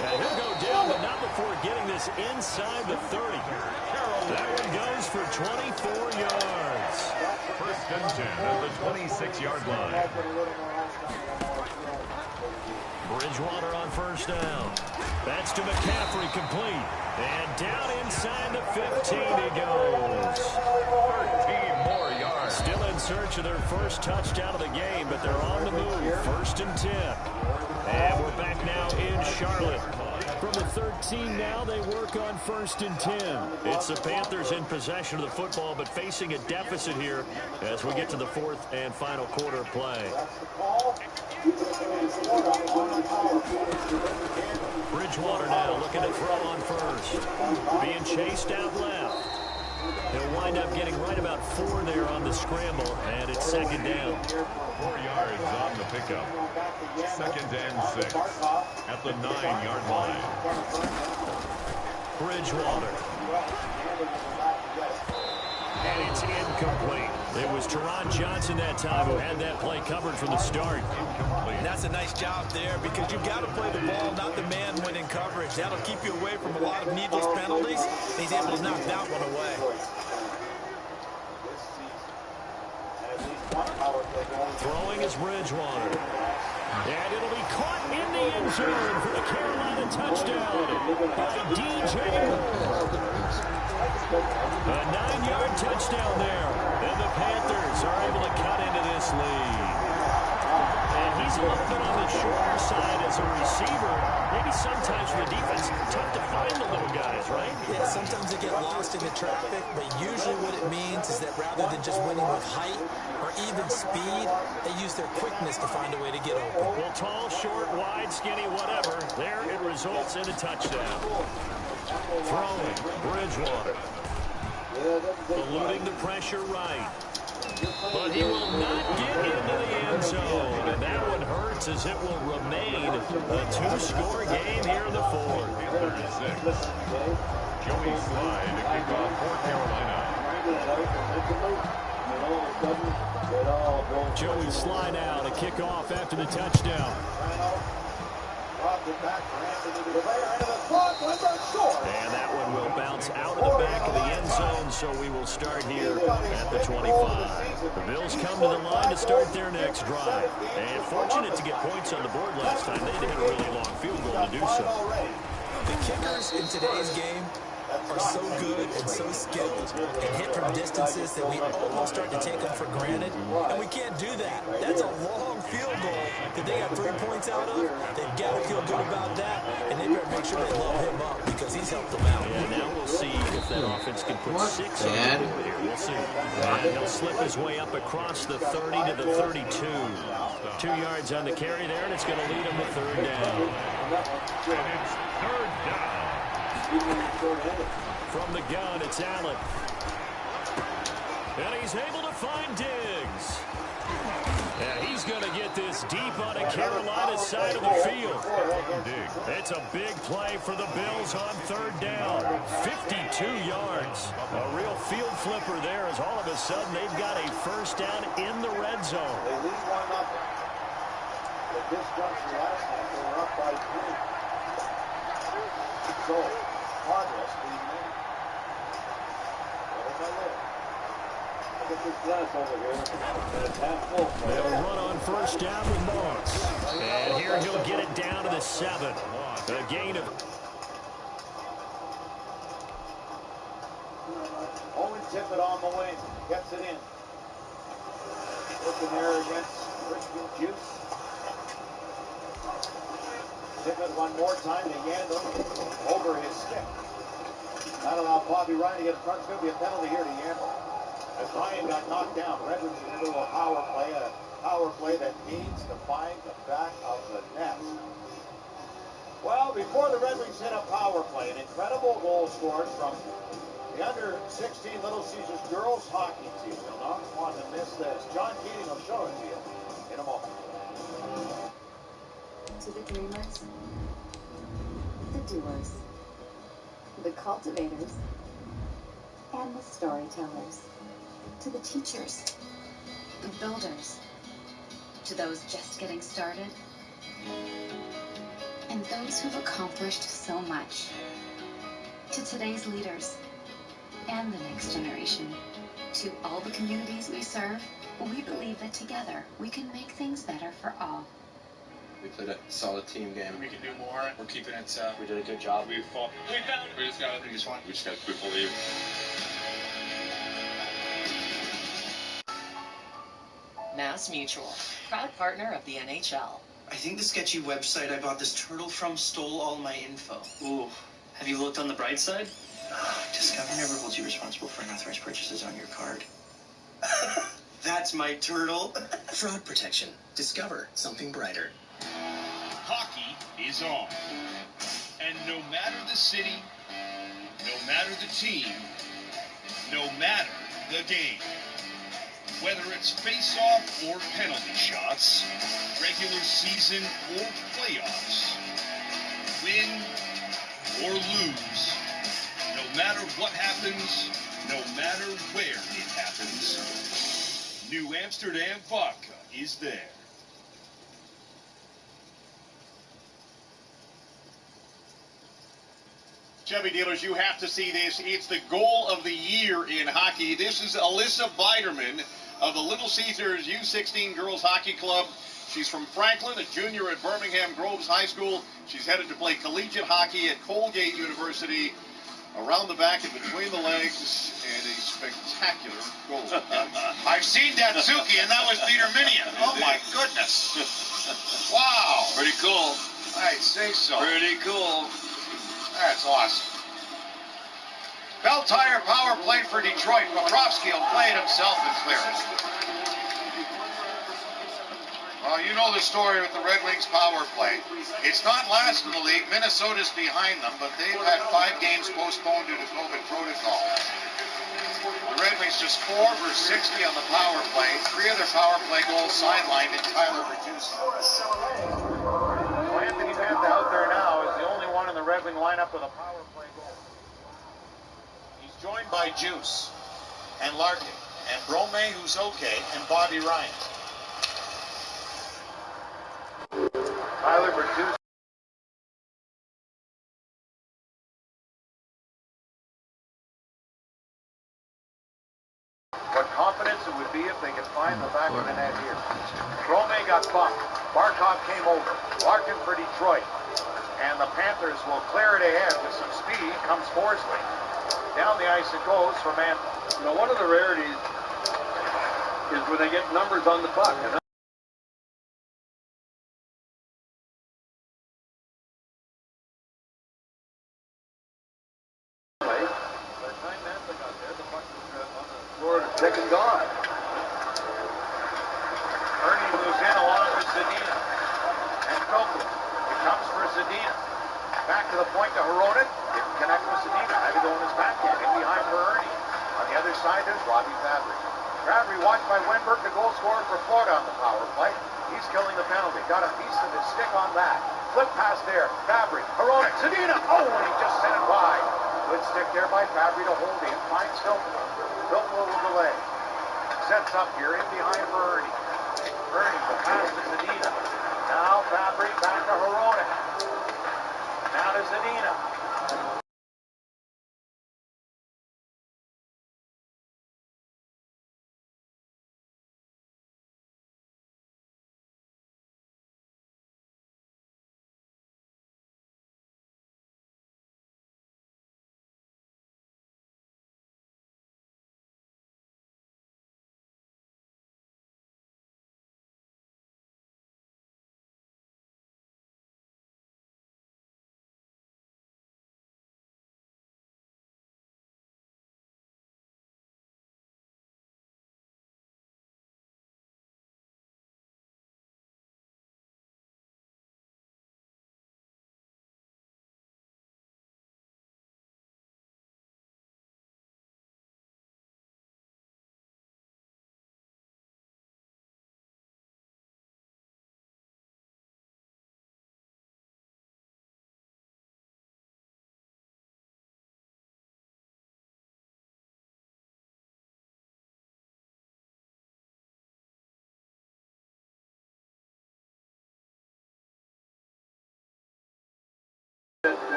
And he'll go down, but not before before getting this inside the 30. That one goes for 24 yards. First and 10 at the 26-yard line. Bridgewater on first down. That's to McCaffrey, complete. And down inside the 15 he goes. 13 more yards. Still in search of their first touchdown of the game, but they're on the move. First and 10. And we're back now in Charlotte. From the 13 now, they work on first and 10. It's the Panthers in possession of the football, but facing a deficit here as we get to the fourth and final quarter of play. Bridgewater now looking to throw on first. Being chased out left. He'll wind up getting right about 4 there on the scramble, and it's second down. 4 yards on the pickup. Second and 6 at the 9-yard line. Bridgewater. And it's incomplete. It was Teron Johnson that time who had that play covered from the start. And that's a nice job there because you've got to play the ball, not the man when in coverage. That'll keep you away from a lot of needless penalties. He's able to knock that one away. Throwing is Bridgewater. And it'll be caught in the end zone for the Carolina touchdown by DJ Moore. A 9-yard touchdown there. And the Panthers are able to cut into this lead. And he's a little bit on the shorter side as a receiver. Maybe sometimes for the defense, tough to find the little guys, right? Yeah, sometimes they get lost in the traffic, but usually what it means is that rather than just winning with height or even speed, they use their quickness to find a way to get open. Well, tall, short, wide, skinny, whatever. There it results in a touchdown. Throwing, Bridgewater. Eluding the pressure right. But he will not get into the end zone. And that one hurts as it will remain a 2-score game here in the fourth. 36. Joey Slide to kick off for Carolina. Joey Slide out to kick off after the touchdown. And that one will bounce out of the back of the end zone, so we will start here at the 25. The Bills come to the line to start their next drive. And fortunate to get points on the board last time. They hit a really long field goal to do so. The kickers in today's game are so good and so skilled and hit from distances that we almost start to take them for granted, and we can't do that. That's a long field goal that they got 3 points out of. They've got to feel good about that, and they better make sure they load him up because he's helped them out. Yeah, now we'll see if that offense can put 6 on the board here. We'll see. And he'll slip his way up across the 30 to the 32. 2 yards on the carry there, and it's going to lead him to third down. And it's third down. From the gun, it's Allen. And he's able to find Diggs. And he's going to get this deep on the Carolina side of the field. It's a big play for the Bills on third down. 52 yards. A real field flipper there as all of a sudden they've got a first down in the red zone. They lead 1-0. At this juncture last night, they were up by 3. So, progress being made. Little by little. Look at this glass over here. And it's half full. They'll run on first down with Moss. And here he'll get it down to the 7. A gain of... Owen Tippett on the wing. Gets it in. Looking there against Richmond Juice. Tippett one more time to Yandel over his stick. That'll allow Bobby Ryan to get in front. It's going to be a penalty here to Yandel. As Ryan got knocked down, Redlands into a power play that needs to find the back of the net. Well, before the Red Wings hit a power play, an incredible goal scored from the under-16 Little Caesars girls hockey team. You'll not want to miss this. John Keating will show it to you in a moment. To the dreamers, the doers, the cultivators, and the storytellers. To the teachers, the builders, to those just getting started, and those who've accomplished so much. to today's leaders and the next generation. To all the communities we serve, we believe that together we can make things better for all. We played a solid team game. We can do more. We're keeping it. We did a good job. We fought. We found. We just got. We just got to quit believe. Mass Mutual, proud partner of the NHL. I think the sketchy website I bought this turtle from stole all my info. Ooh, have you looked on the bright side? Discover never holds you responsible for unauthorized purchases on your card. That's my turtle. Fraud protection. Discover something brighter. Hockey is on. And no matter the city, no matter the team, no matter the game, whether it's face-off or penalty shots, regular season or playoffs, win or lose, no matter what happens, no matter where it happens, New Amsterdam Vodka is there. Chevy dealers, you have to see this. It's the goal of the year in hockey. This is Alyssa Biderman of the Little Caesars U16 Girls Hockey Club. She's from Franklin, a junior at Birmingham Groves High School. She's headed to play collegiate hockey at Colgate University. Around the back and between the legs, and a spectacular goal. I've seen Datsuki, and that was Peter Minion. Oh, my goodness. Wow. Pretty cool. I'd say so. Pretty cool. That's awesome. Bell Tire power play for Detroit. Bobrovsky will play it himself and clear it. Well, you know the story with the Red Wings power play. It's not last in the league. Minnesota's behind them, but they've had 5 games postponed due to COVID protocol. The Red Wings just 4 for 60 on the power play. 3 of their power play goals sidelined, and Tyler Bertuzzi. Well, Anthony Mantha out there now is the only one in the Red Wing lineup with a power play goal. He's joined by Juice and Larkin and Brome, who's okay, and Bobby Ryan. Tyler Bertuzzi. What confidence it would be if they could find the back of the net here. Brome got bumped. Barkov came over. Larkin for Detroit. And the Panthers will clear it ahead with some speed. Comes Forsley. Down the ice it goes for Mantha. You know, one of the rarities is when they get numbers on the puck. And second gone. Ernie moves in along with Zadina. And Copeland. It comes for Zadina. Back to the point to Hronek. Didn't connect with Zadina. Had to go in his backhand. In behind for Ernie. On the other side, there's Robbie Fabry. Fabry watched by Wenberg, the goal scorer for Florida on the power play. He's killing the penalty. Got a piece of his stick on that. Flip pass there. Fabry. Hronek. Zadina. Oh, and he just sent it wide. Good stick there by Fabry to hold in. Finds Hilton. Hilton will delay. Sets up here in behind for Ernie. Ernie will pass to Zadina. Now Fabry back to Hronek. Now to Zadina.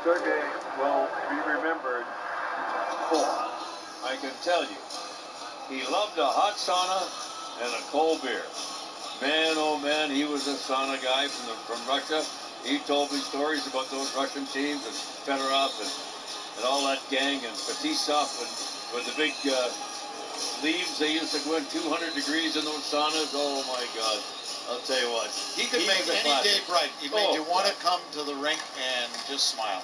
Sergei will be remembered for. I can tell you, he loved a hot sauna and a cold beer. Man, oh man, he was a sauna guy from Russia. He told me stories about those Russian teams and Fedorov and all that gang and Fetisov and with the big leaves. They used to go in 200 degrees in those saunas. Oh my God. I'll tell you what. He could make any day bright. He made you want to come to the rink and just smile.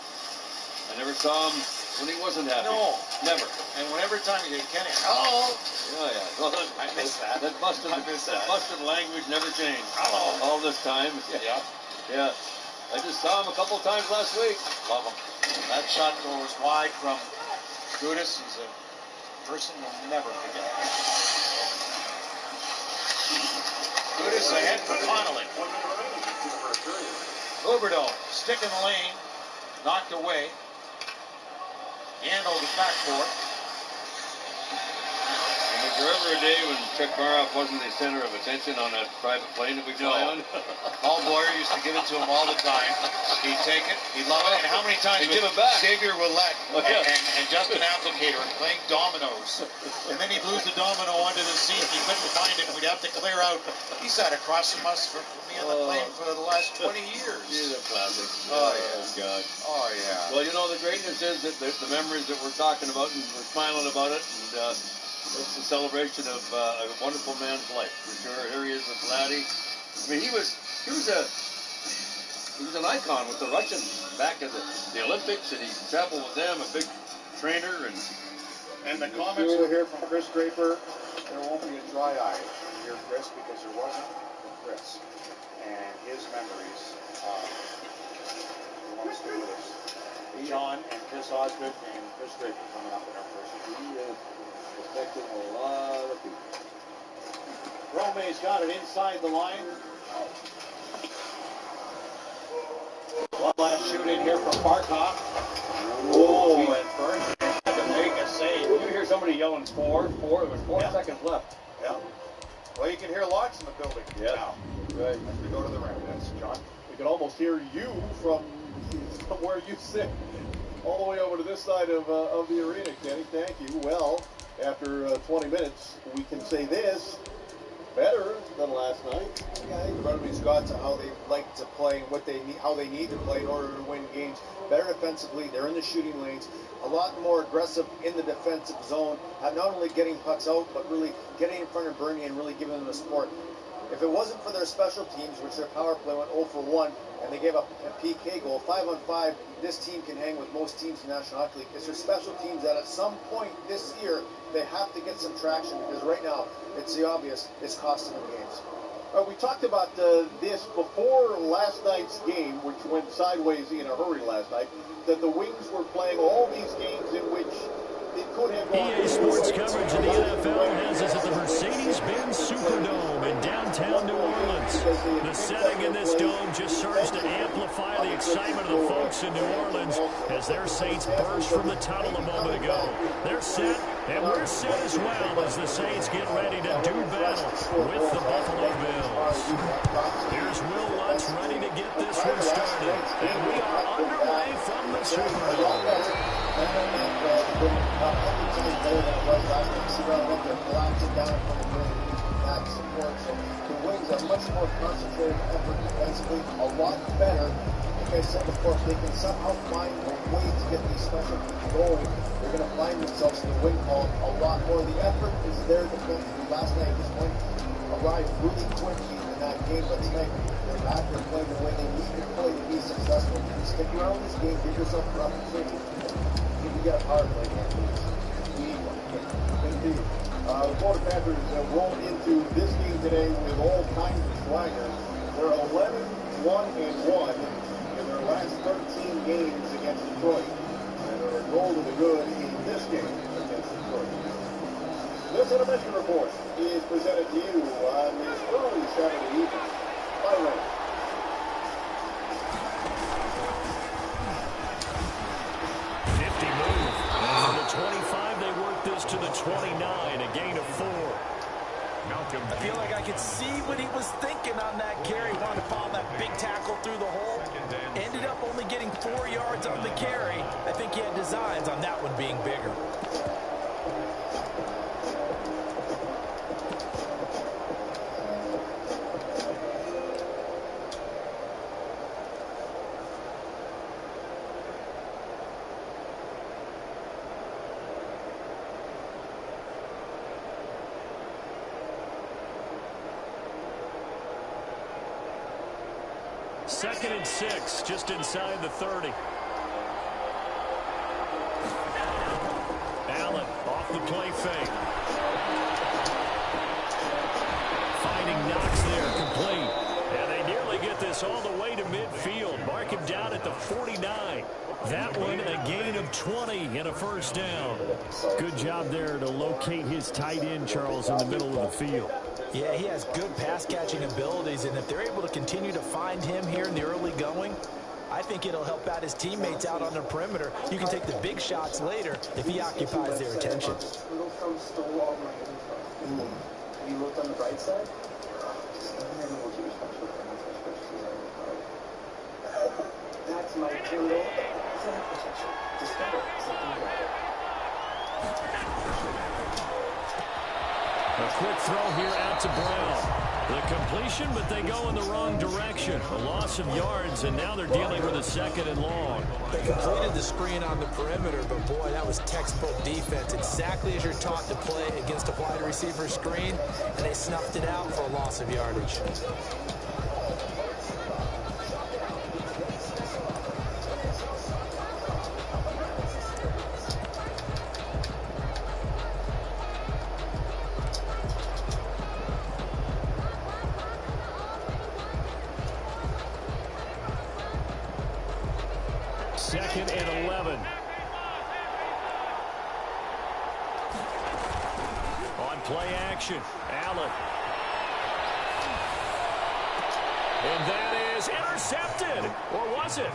I never saw him when he wasn't happy. No. Never. And whenever time he did, Kenny, hello. Yeah, yeah. Well, I miss that. That busted language never changed. Hello. All this time. Yeah. Yeah. I just saw him a couple times last week. Love him. That shot goes wide from Gudis. He's a person you'll never forget. Gudis ahead for Connolly. Huberdeau, stick in the lane, knocked away. Yandel the backcourt. And was there ever a day when Chuck Baroff wasn't the center of attention on that private plane that we fly on? Paul Boyer used to give it to him all the time. He'd take it, he'd love it, and how many times he'd give it back. Xavier Willett and Justin Applicator playing dominoes, and then he'd lose the domino under the seat, and he couldn't find it, and we'd have to clear out. He sat across from us for me on the plane for the last 20 years. He's a classic. Oh, yeah. God. Oh, yeah. Well, you know, the greatness is that the memories that we're talking about, and we're smiling about it, and it's a celebration of a wonderful man's life, for sure. Here he is with Vladdy. I mean, he was an icon with the Russians back at the Olympics, and he traveled with them, a big trainer. And the comments we'll hear from Chris Draper, there won't be a dry eye here, Chris, because there wasn't for Chris. And his memories, we want to stay with us. John and Chris Osgood and Chris Draper coming up in our first. Protecting a lot of people. Rome's got it inside the line. One last shoot in here from Barkov. Oh, and Burns had to make a save. You hear somebody yelling four. There was 4 seconds left. Yeah. Well, you can hear lots in the building now. Right. As we go to the rim. That's John. We can almost hear you from where you sit, all the way over to this side of the arena, Kenny. Thank you. Well, after 20 minutes, we can say this. Better than last night. Yeah, I think the Red got to how they like to play and what they need, how they need to play in order to win games. Better defensively, they're in the shooting lanes, a lot more aggressive in the defensive zone, not only getting pucks out, but really getting in front of Bernier and really giving them the support. If it wasn't for their special teams, which their power play went 0 for 1, and they gave up a PK goal, 5-on-5, this team can hang with most teams in the National Hockey League. It's their special teams that at some point this year, they have to get some traction, because right now, it's the obvious, it's costing them games. We talked about this before last night's game, which went sideways in a hurry last night, that the Wings were playing all these games in which it could have gone. EA Sports coverage of the NFL has us at the Mercedes-Benz Superdome in downtown New Orleans. The setting in this dome just serves to amplify the excitement of the folks in New Orleans as their Saints burst from the tunnel a moment ago. They're set, and we're set as well as the Saints get ready to do battle with the Buffalo Bills. Here's Will Lutz ready to get this one started, and we are underway from the Superdome. The Wings are much more concentrated effort defensively, a lot better. Like I said, of course, they can somehow find a way to get these special teams going. They're going to find themselves in the wing column a lot more. The effort is there defensively. Last night just went arrived really quickly in that game, but tonight they're back. They're playing the way they need to play to be successful. Stick around this game, give yourself an opportunity. If you get a power play game, we need one. Indeed. The Florida Panthers roll into this game today with all kinds of swagger. They're 11-1-1 in their last 13 games against Detroit. And they're a goal to the good in this game against Detroit. This intermission report is presented to you on this early Saturday evening by Ray. From the 25, they work this to the 29, a gain of 4. I feel like I could see what he was thinking on that carry. Wanted to follow that big tackle through the hole. Ended up only getting 4 yards. yards on the carry. I think he had designs on that one being bigger. Second and 6, just inside the 30. Allen off the play fake. Finding Knox there, complete. And they nearly get this all the way to midfield. Mark him down at the 49. That one a gain of 20 and a first down. Good job there to locate his tight end, Charles, in the middle of the field. Yeah, he has good pass-catching abilities, and if they're able to continue to find him here in the early going, I think it'll help out his teammates out on the perimeter. You can take the big shots later if he occupies their attention. You looked on the right side? That's my turtle. Fraud protection. Discover something better. A quick throw here out to Brown. The completion, but they go in the wrong direction. A loss of yards, and now they're dealing with a second and long. They completed the screen on the perimeter, but boy, that was textbook defense. Exactly as you're taught to play against a wide receiver screen, and they snuffed it out for a loss of yardage. Second and 11. On play action, Allen. And that is intercepted. Or was it?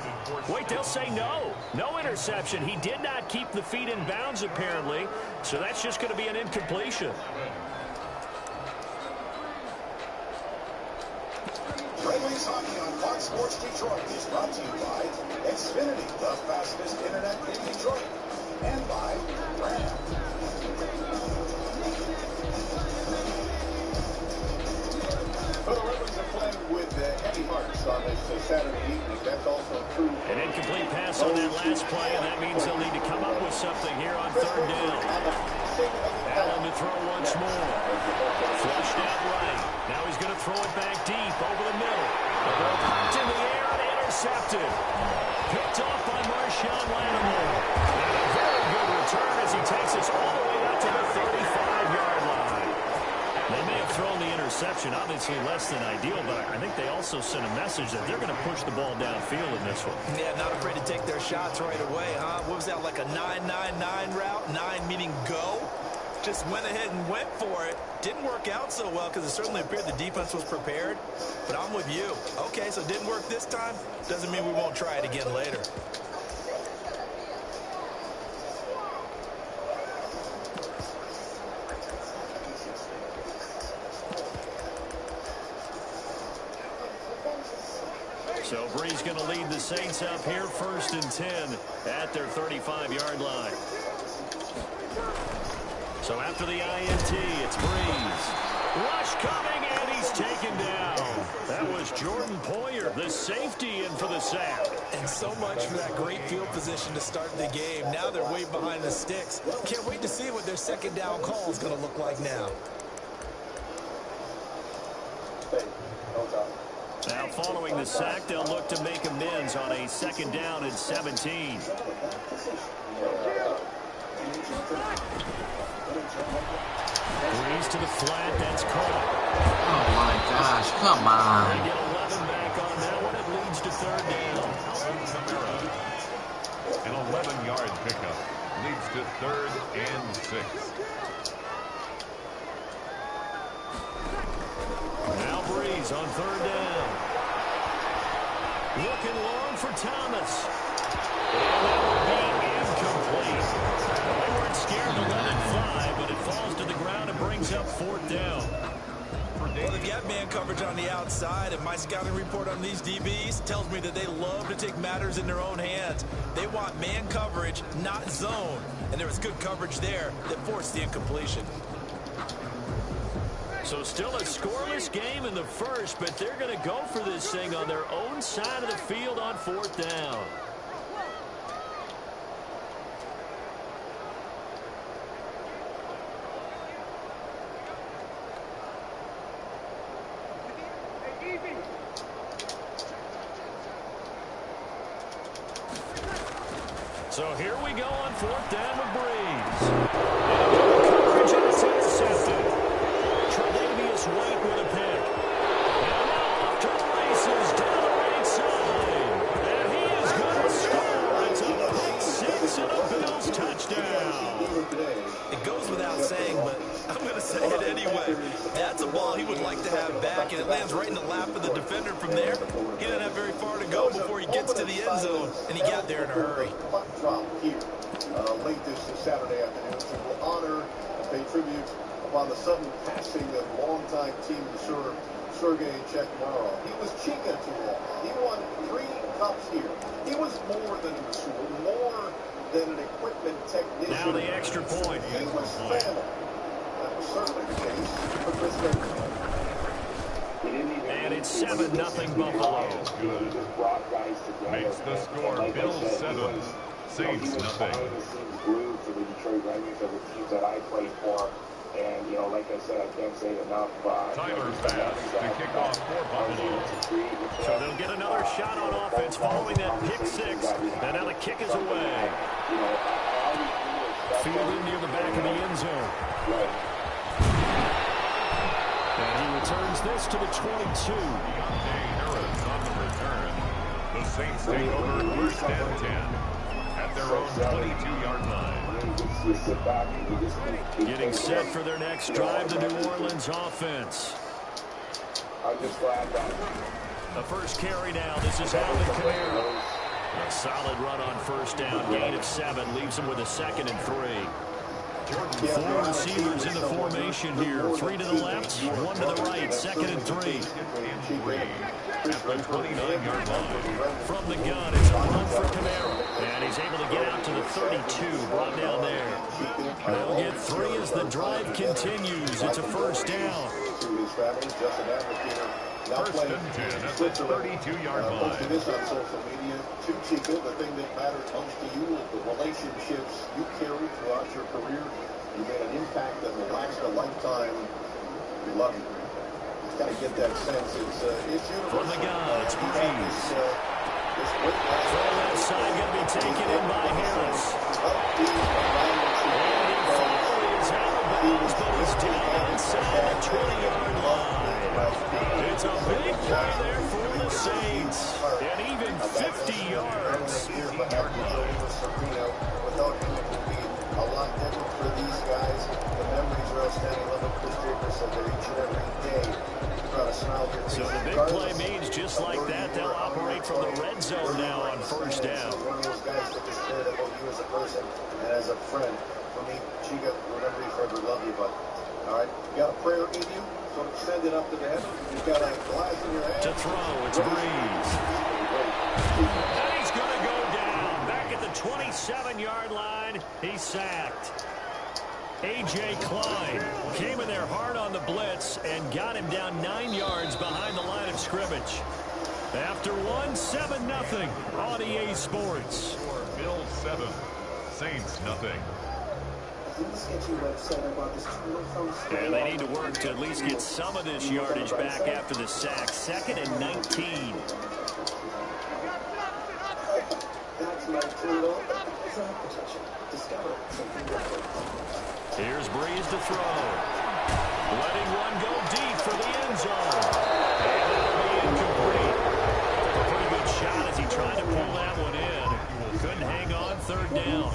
Wait, they'll say no. No interception. He did not keep the feet in bounds, apparently. So that's just going to be an incompletion. Red Wings Hockey on Fox Sports Detroit is brought to you by Xfinity, the fastest internet in Detroit, and by Brand. Well, the Red Wings are playing with heavy hearts on this Saturday evening. That's also true. An incomplete pass on that last play, and that means they'll need to come up with something here on third down. Allen to throw once more. Flushed out right. Now he's going to throw it back deep over the middle. The ball popped in the air and intercepted. Picked off by Marshawn Lattimore. And a very good return as he takes us all the way out to the 35-yard line. They may have thrown the interception, obviously less than ideal, but I think they also sent a message that they're going to push the ball downfield in this one. Yeah, not afraid to take their shots right away, huh? What was that, like a 9-9-9 route? 9 meaning go? Just went ahead and went for it. Didn't work out so well because it certainly appeared the defense was prepared. But I'm with you. Okay, so it didn't work this time. Doesn't mean we won't try it again later. So Bree's going to lead the Saints up here, 1st and 10 at their 35-yard line. So after the INT, it's Breeze. Rush coming, and he's taken down. That was Jordan Poyer, the safety, in for the sack. And so much for that great field position to start the game. Now they're way behind the sticks. Can't wait to see what their second down call is going to look like now. Now following the sack, they'll look to make amends on a 2nd down and 17. Breeze to the flat, that's caught. Oh my gosh, come on. They get 11 back on that one, it leads to 3rd down. An 11-yard pickup leads to 3rd and 6. Now Breeze on 3rd down. Looking long for Thomas. And that will be incomplete. They weren't scared to let it fly, but it falls to the ground and brings up 4th down. days. Well, if you have man coverage on the outside, and my scouting report on these DBs tells me that they love to take matters in their own hands. They want man coverage, not zone. And there was good coverage there that forced the incompletion. So still a scoreless game in the first, but they're going to go for this thing on their own side of the field on 4th down. So here we go on 4th down with Breeze. Coverage, and it's intercepted. Tre'Davious White with a pick. And now off to the races down the right side. And he is going to score. It's a pick six and a Bills touchdown. It goes without saying, but I'm going to say it anyway. That's a ball he would like to have back, and it lands right in the lap of the defender from there. He didn't have very far to go before he gets to the end zone, and he got there in a hurry. Drop here late this Saturday afternoon to honor and pay tribute upon the sudden passing of longtime team insurer Sergei Chekmarov. He was Chica to all. He won 3 cups here. He was more than a insurer, more than an equipment technician. Now the extra point. He was family. That was certainly the case for Chris Baker. And it's 7-0 Buffalo. Good. Makes the score Bills 7, Saints nothing. Glued to the Detroit Red Wings of the teams that I played for. And, you know, like I said, I can't say it enough. Tyler's pass to kick off for Buffalo. So they'll get another shot on offense following that pick six. And now the kick is away. Fielded near the back of the end zone. And he returns this to the 22. Deontay Harris on the return. The Saints take over 1st and 10 at their own 22-yard line. Getting set for their next drive, the New Orleans offense. I'm just glad that The first carry now. This is Alvin Kamara. A solid run on 1st down. Gain of 7 leaves him with a 2nd and 3. 4 receivers in the formation here. 3 to the left, 1 to the right. 2nd and 3. At the 29-yard line. From the gun, it's a run for Kamara. And he's able to get out to the 32. Brought down there. They'll get 3 as the drive continues. It's a 1st down. First and 10 at the 32-yard line. Posted this on social media. To Chica, the thing that matters most to you is the relationships you carry throughout your career. You made an impact that will last a lifetime. We love you. You've got to get that sense. It's universal. From the gun, it's Breeze. Throw that side going to be taken in by Harris. And he follows out of bounds, but he's down inside the 20-yard line. It's a big play there for the Saints. And even 50 yards. Without him, it would be a lot different for these guys. The memories are outstanding. Love what Chris Baker said there each and every day. Try to smile here. So the big play means just like that, they'll operate from the red zone now on 1st down. One of those guys that just cared about you as a person and as a friend. For me, Chica, remember you forever, love you, but all right, you got a prayer in you, so send it up to the heaven. You've got a glass in your hand. To throw, it's Breeze. And he's going to go down. Back at the 27-yard line, he's sacked. A.J. Klein came in there hard on the blitz and got him down 9 yards behind the line of scrimmage. After 7-0 on EA Sports. Bills 7, Saints nothing. And they need to work to at least get some of this yardage back after the sack. 2nd and 19. Here's Breeze to throw. Letting one go deep for the end zone. And that'll be incomplete. A pretty good shot as he tried to pull that one in. Couldn't hang on 3rd down.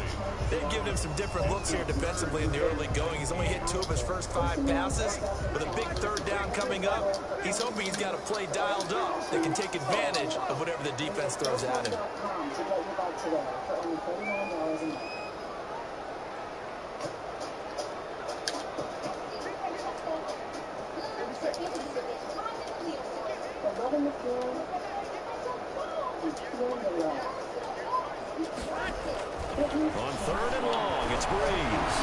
They've given him some different looks here defensively in the early going. He's only hit 2 of his first 5 passes. With a big 3rd down coming up, he's hoping he's got a play dialed up that can take advantage of whatever the defense throws at him. On third and long, it's Breeze.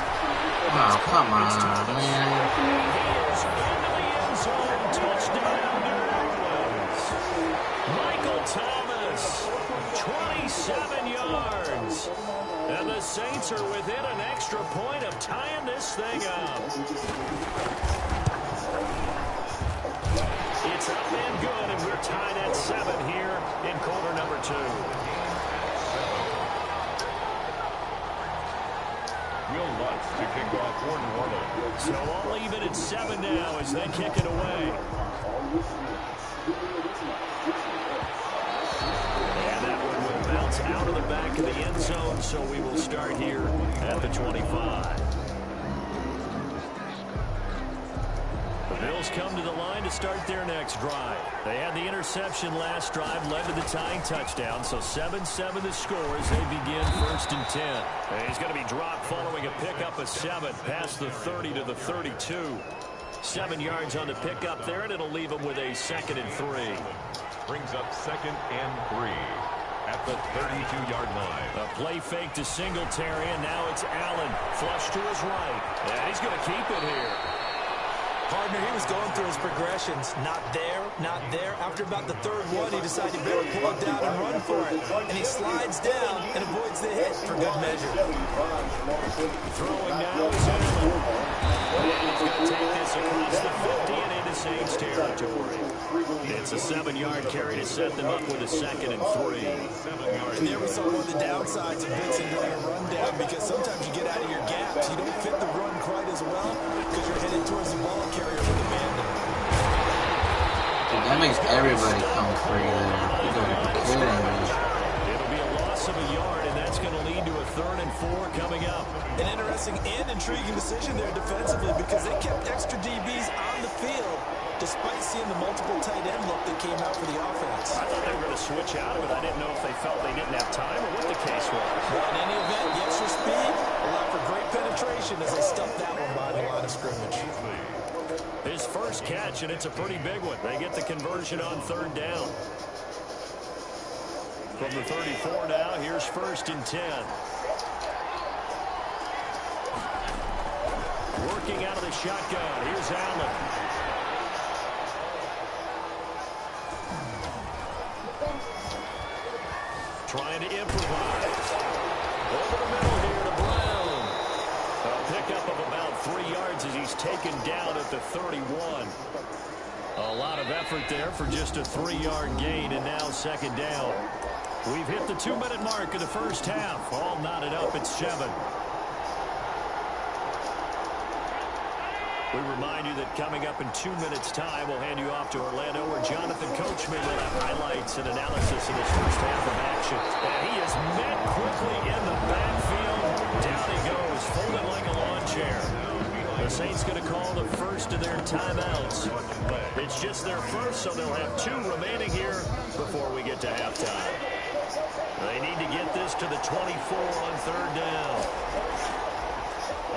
Oh, come on, man. He is into the end zone. Touchdown, New Orleans. Michael Thomas, 27 yards. And the Saints are within an extra point of tying this thing up. It's up and good, and we're tied at 7 here in quarter number 2. Will Lutz to kick off for New Orleans. So all even at 7 now as they kick it away. And that one will bounce out of the back of the end zone, so we will start here at the 25. The Bills come to the line to start their next drive. They had the interception last drive, led to the tying touchdown, so 7-7 the score as they begin 1st and 10. And he's going to be dropped following a pickup of 7 past the 30 to the 32. 7 yards on the pickup there, and it'll leave him with a 2nd and 3. Brings up 2nd and 3 at the 32-yard line. A play fake to Singletary, and now it's Allen. Flush to his right. And he's going to keep it here. Partner, he was going through his progressions. Not there, not there. After about the 3rd one, he decided he better pull it down and run for it. And he slides down and avoids the hit for good measure. Throwing now is Allen. He's going to take this across the 50 and into Saints territory. It's a 7-yard carry to set them up with a 2nd and 3. And there we saw one of the downsides of Vincent doing a rundown, because sometimes you get out of your gaps. You don't fit the run quite as well because you're headed towards the ball carrier with a man there. Dude, that makes everybody come free there. You gotta be kidding me. It'll be a loss of a yard, and that's going to lead to a 3rd and 4 coming up. An interesting and intriguing decision there defensively, because they kept extra DBs on the field despite seeing the multiple tight end look that came out for the offense. I thought they were going to switch out of it. I didn't know if they felt they didn't have time or what the case was. Well, in any event, the extra speed allowed for great penetration as they stuffed that one by the line of scrimmage. His first catch, and it's a pretty big one. They get the conversion on 3rd down. From the 34 now, here's 1st and 10. Working out of the shotgun. Here's Allen. Trying to improvise. Over the middle here to Brown. A pickup of about 3 yards as he's taken down at the 31. A lot of effort there for just a 3-yard gain, and now 2nd down. We've hit the 2-minute mark of the first half. All knotted up at 7. We remind you that coming up in 2 minutes' time, we'll hand you off to Orlando, where Jonathan Coachman will have highlights and analysis in his first half of action. And he is met quickly in the backfield. Down he goes, folded like a lawn chair. The Saints going to call the first of their timeouts. It's just their first, so they'll have 2 remaining here before we get to halftime. They need to get this to the 24 on 3rd down.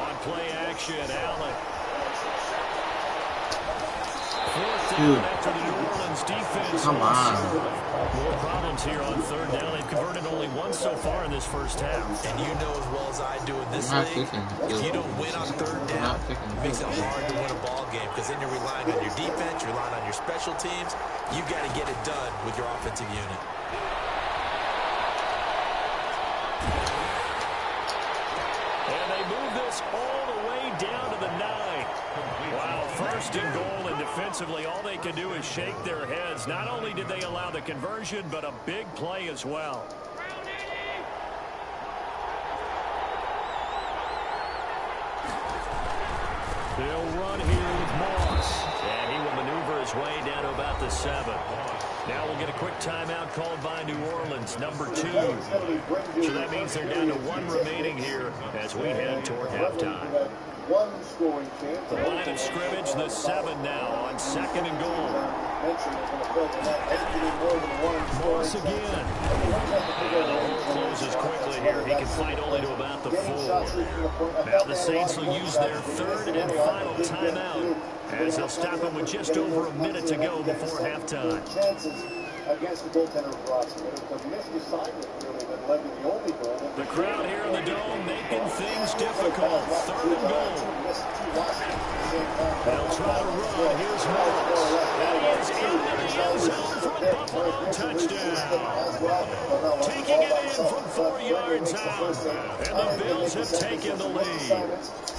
On play action, Allen. Dude, after the New Orleans defense. come on. More problems here on 3rd down. They've converted only once so far in this first half. And you know as well as I do in this league, if you don't win on 3rd down, it makes it hard to win a ball game, because then you're relying on your defense, you're relying on your special teams. You've got to get it done with your offensive unit. And they move this all the way down to the 9. Wow, 1st and goal, and defensively all they can do is shake their heads. Not only did they allow the conversion, but a big play as well. They'll run here with Moss, and he will maneuver his way down to about the 7. Now we'll get a quick timeout called by New Orleans, number 2. So that means they're down to 1 remaining here as we head toward halftime. The line of scrimmage, the 7 now on 2nd and goal. Moss again. And the hole closes quickly here. He can fight only to about the 4. Now the Saints will use their 3rd and final timeout as they'll stop him with just over a minute to go before halftime. Chances against the goaltender of Boston. It was a missed assignment, really, that led to the only goal. The crowd here in the Dome making things difficult. 3rd and goal. They'll try to run. Here's Morris. And he is into the end zone for a Buffalo touchdown. Taking it in from 4 yards out. And the Bills have taken the lead.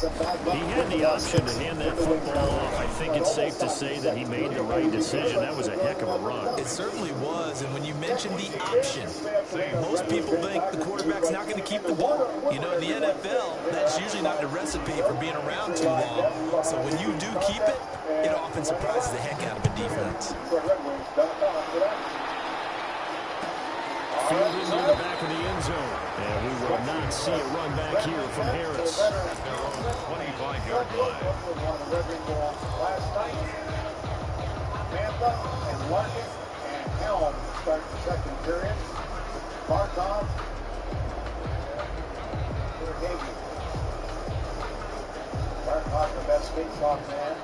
He had the option to hand that football off. I think it's safe to say that he made the right decision. That was a heck of a run. It certainly was, and when you mentioned the option, most people think the quarterback's not going to keep the ball. You know, in the NFL, that's usually not the recipe for being around too long. So when you do keep it, it often surprises the heck out of a defense. Fielded near the back of the end zone. And we will not see a run back here from Harris. 25-yard line. Last night, Tampa and Larkin and Helm start the second period. Barkov, Barkov, the best face-off man.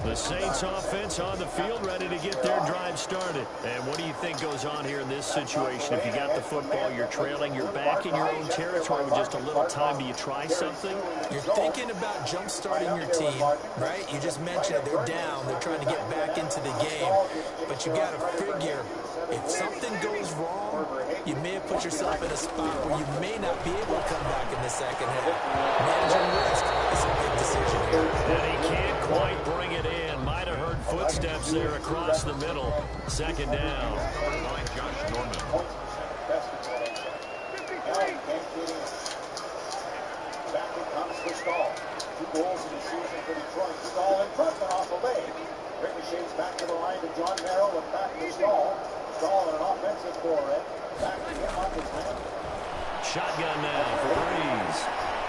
The Saints offense on the field, ready to get their drive started. And what do you think goes on here in this situation? If you got the football, you're trailing, you're back in your own territory with just a little time. Do you try something? You're thinking about jump-starting your team, right? You just mentioned they're down. They're trying to get back into the game. But you got to figure, if something goes wrong, you may have put yourself in a spot where you may not be able to come back in the second half. Managing risk is a big decision here. And he can't quite bring it in. Might have heard footsteps there across the middle. Second down. By Josh Norman. Back it comes for Stahl. 2 goals in the season for Detroit. Stahl in front and off the leg. Ricochets back to the line to John Merrill and back to Stahl. Stahl in an offensive foray. Back to him on his man. Shotgun now for Breeze.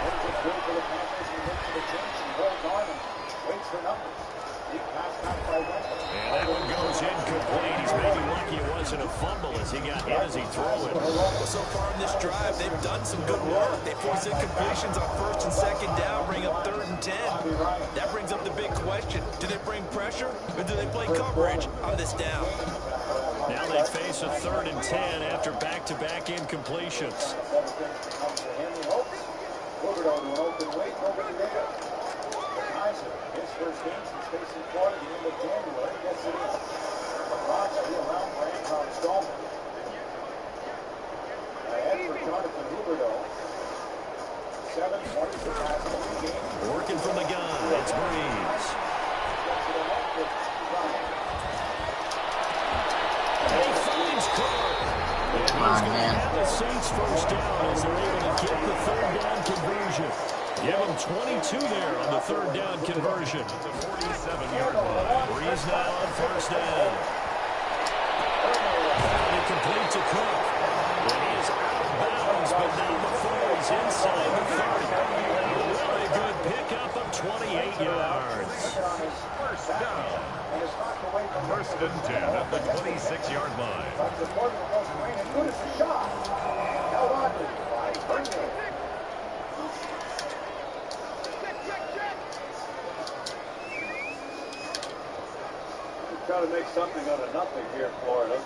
There's a through for the Panthers. He looks for the change and holds on and waits for numbers. Deep pass back by Wendell. And that one goes incomplete. He's maybe lucky it wasn't a fumble as he got hit as he threw it. So far in this drive, they've done some good work. They force incompletions on 1st and 2nd down, bring up 3rd and 10. That brings up the big question. Do they bring pressure or do they play coverage on this down? Now they face a 3rd and 10 after back-to-back incompletions. Huberdeau to an open weight over the there. Kaiser, his first game since facing Florida at the end of January, gets it in. Lacrosse around for Anton Stallman. Ahead for Jonathan Huberdeau. 7 points for past 3 games. Working from the gun, it's Breeze. And he finds Clark. And he's going to have the Saints first down as they're able to get the 3rd down conversion. Give them 22 there on the 3rd down conversion. 47-yard line. Breeze now on 1st down. And it complete to Cook. And he is out of bounds, but not before he's inside the 30. Really good pickup of 28 yards. First down. 1st and 10 at the 26-yard line. Good as a shot. Held on to by Bernier. Try to make something out of nothing here in Florida.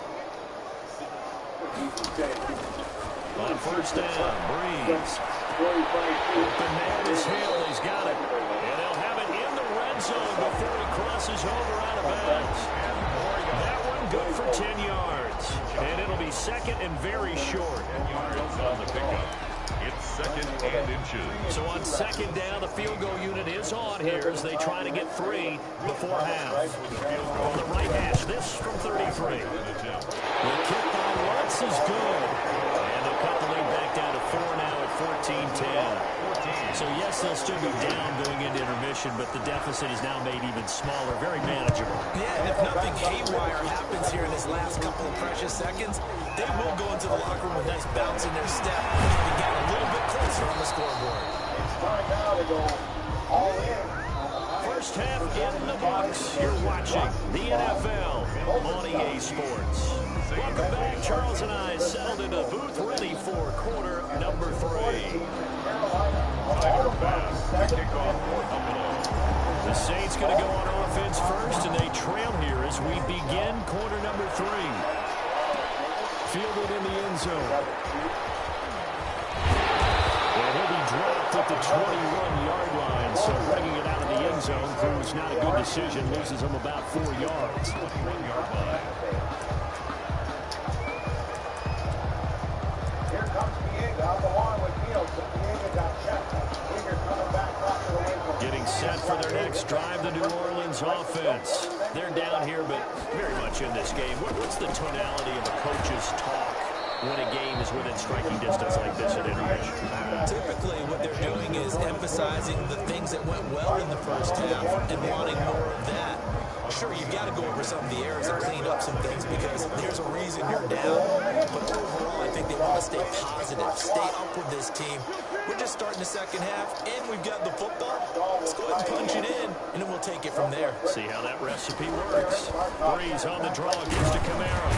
On 1st down, Breeze. Open man is Hill. He's got it. And they'll have it in the red zone before he crosses over out of bounds. That one good for 10 yards. And it'll be 2nd and very short. 10 yards on the pickup. It's 2nd and inches. So on 2nd down, the field goal unit is on here as they try to get 3 before half. On the right hash, this from 33. The kick by Lutz is good. And they'll cut the lead back down to 4 now at 14-10. So yes, they'll still be down going into intermission, but the deficit is now made even smaller, very manageable. Yeah, and if nothing haywire happens here in this last couple of precious seconds, they will go into the locker room with a nice bounce in their step and get a little bit closer on the scoreboard. It's time now to go all in. First half in the books. You're watching the NFL on EA Sports. Welcome back. Charles and I settled into the booth ready for quarter number 3. Tiger pass. The kickoff for Buffalo. The Saints going to go on yards first, and they trail here as we begin quarter number 3. Fielded in the end zone. And he'll be dropped at the 21-yard line, so bringing it out of the end zone proves not a good decision. Loses him about 4 yards. Here comes Diego out the line with Nielsen. Diego got checked. Diego coming back off to the way from Getting set for their next drive, the New Orleans offense. They're down here, but very much in this game. What's the tonality of a coach's talk when a game is within striking distance like this at intermission? Typically, what they're doing is emphasizing the things that went well in the first half and wanting more of that. Sure, you've got to go over some of the errors and clean up some things because there's a reason you're down. But overall, I think they want to stay positive, stay up with this team. We're just starting the second half, and we've got the football. Let's go ahead and punch it in, and then we'll take it from there. See how that recipe works. Breeze on the draw, gives to Camaro.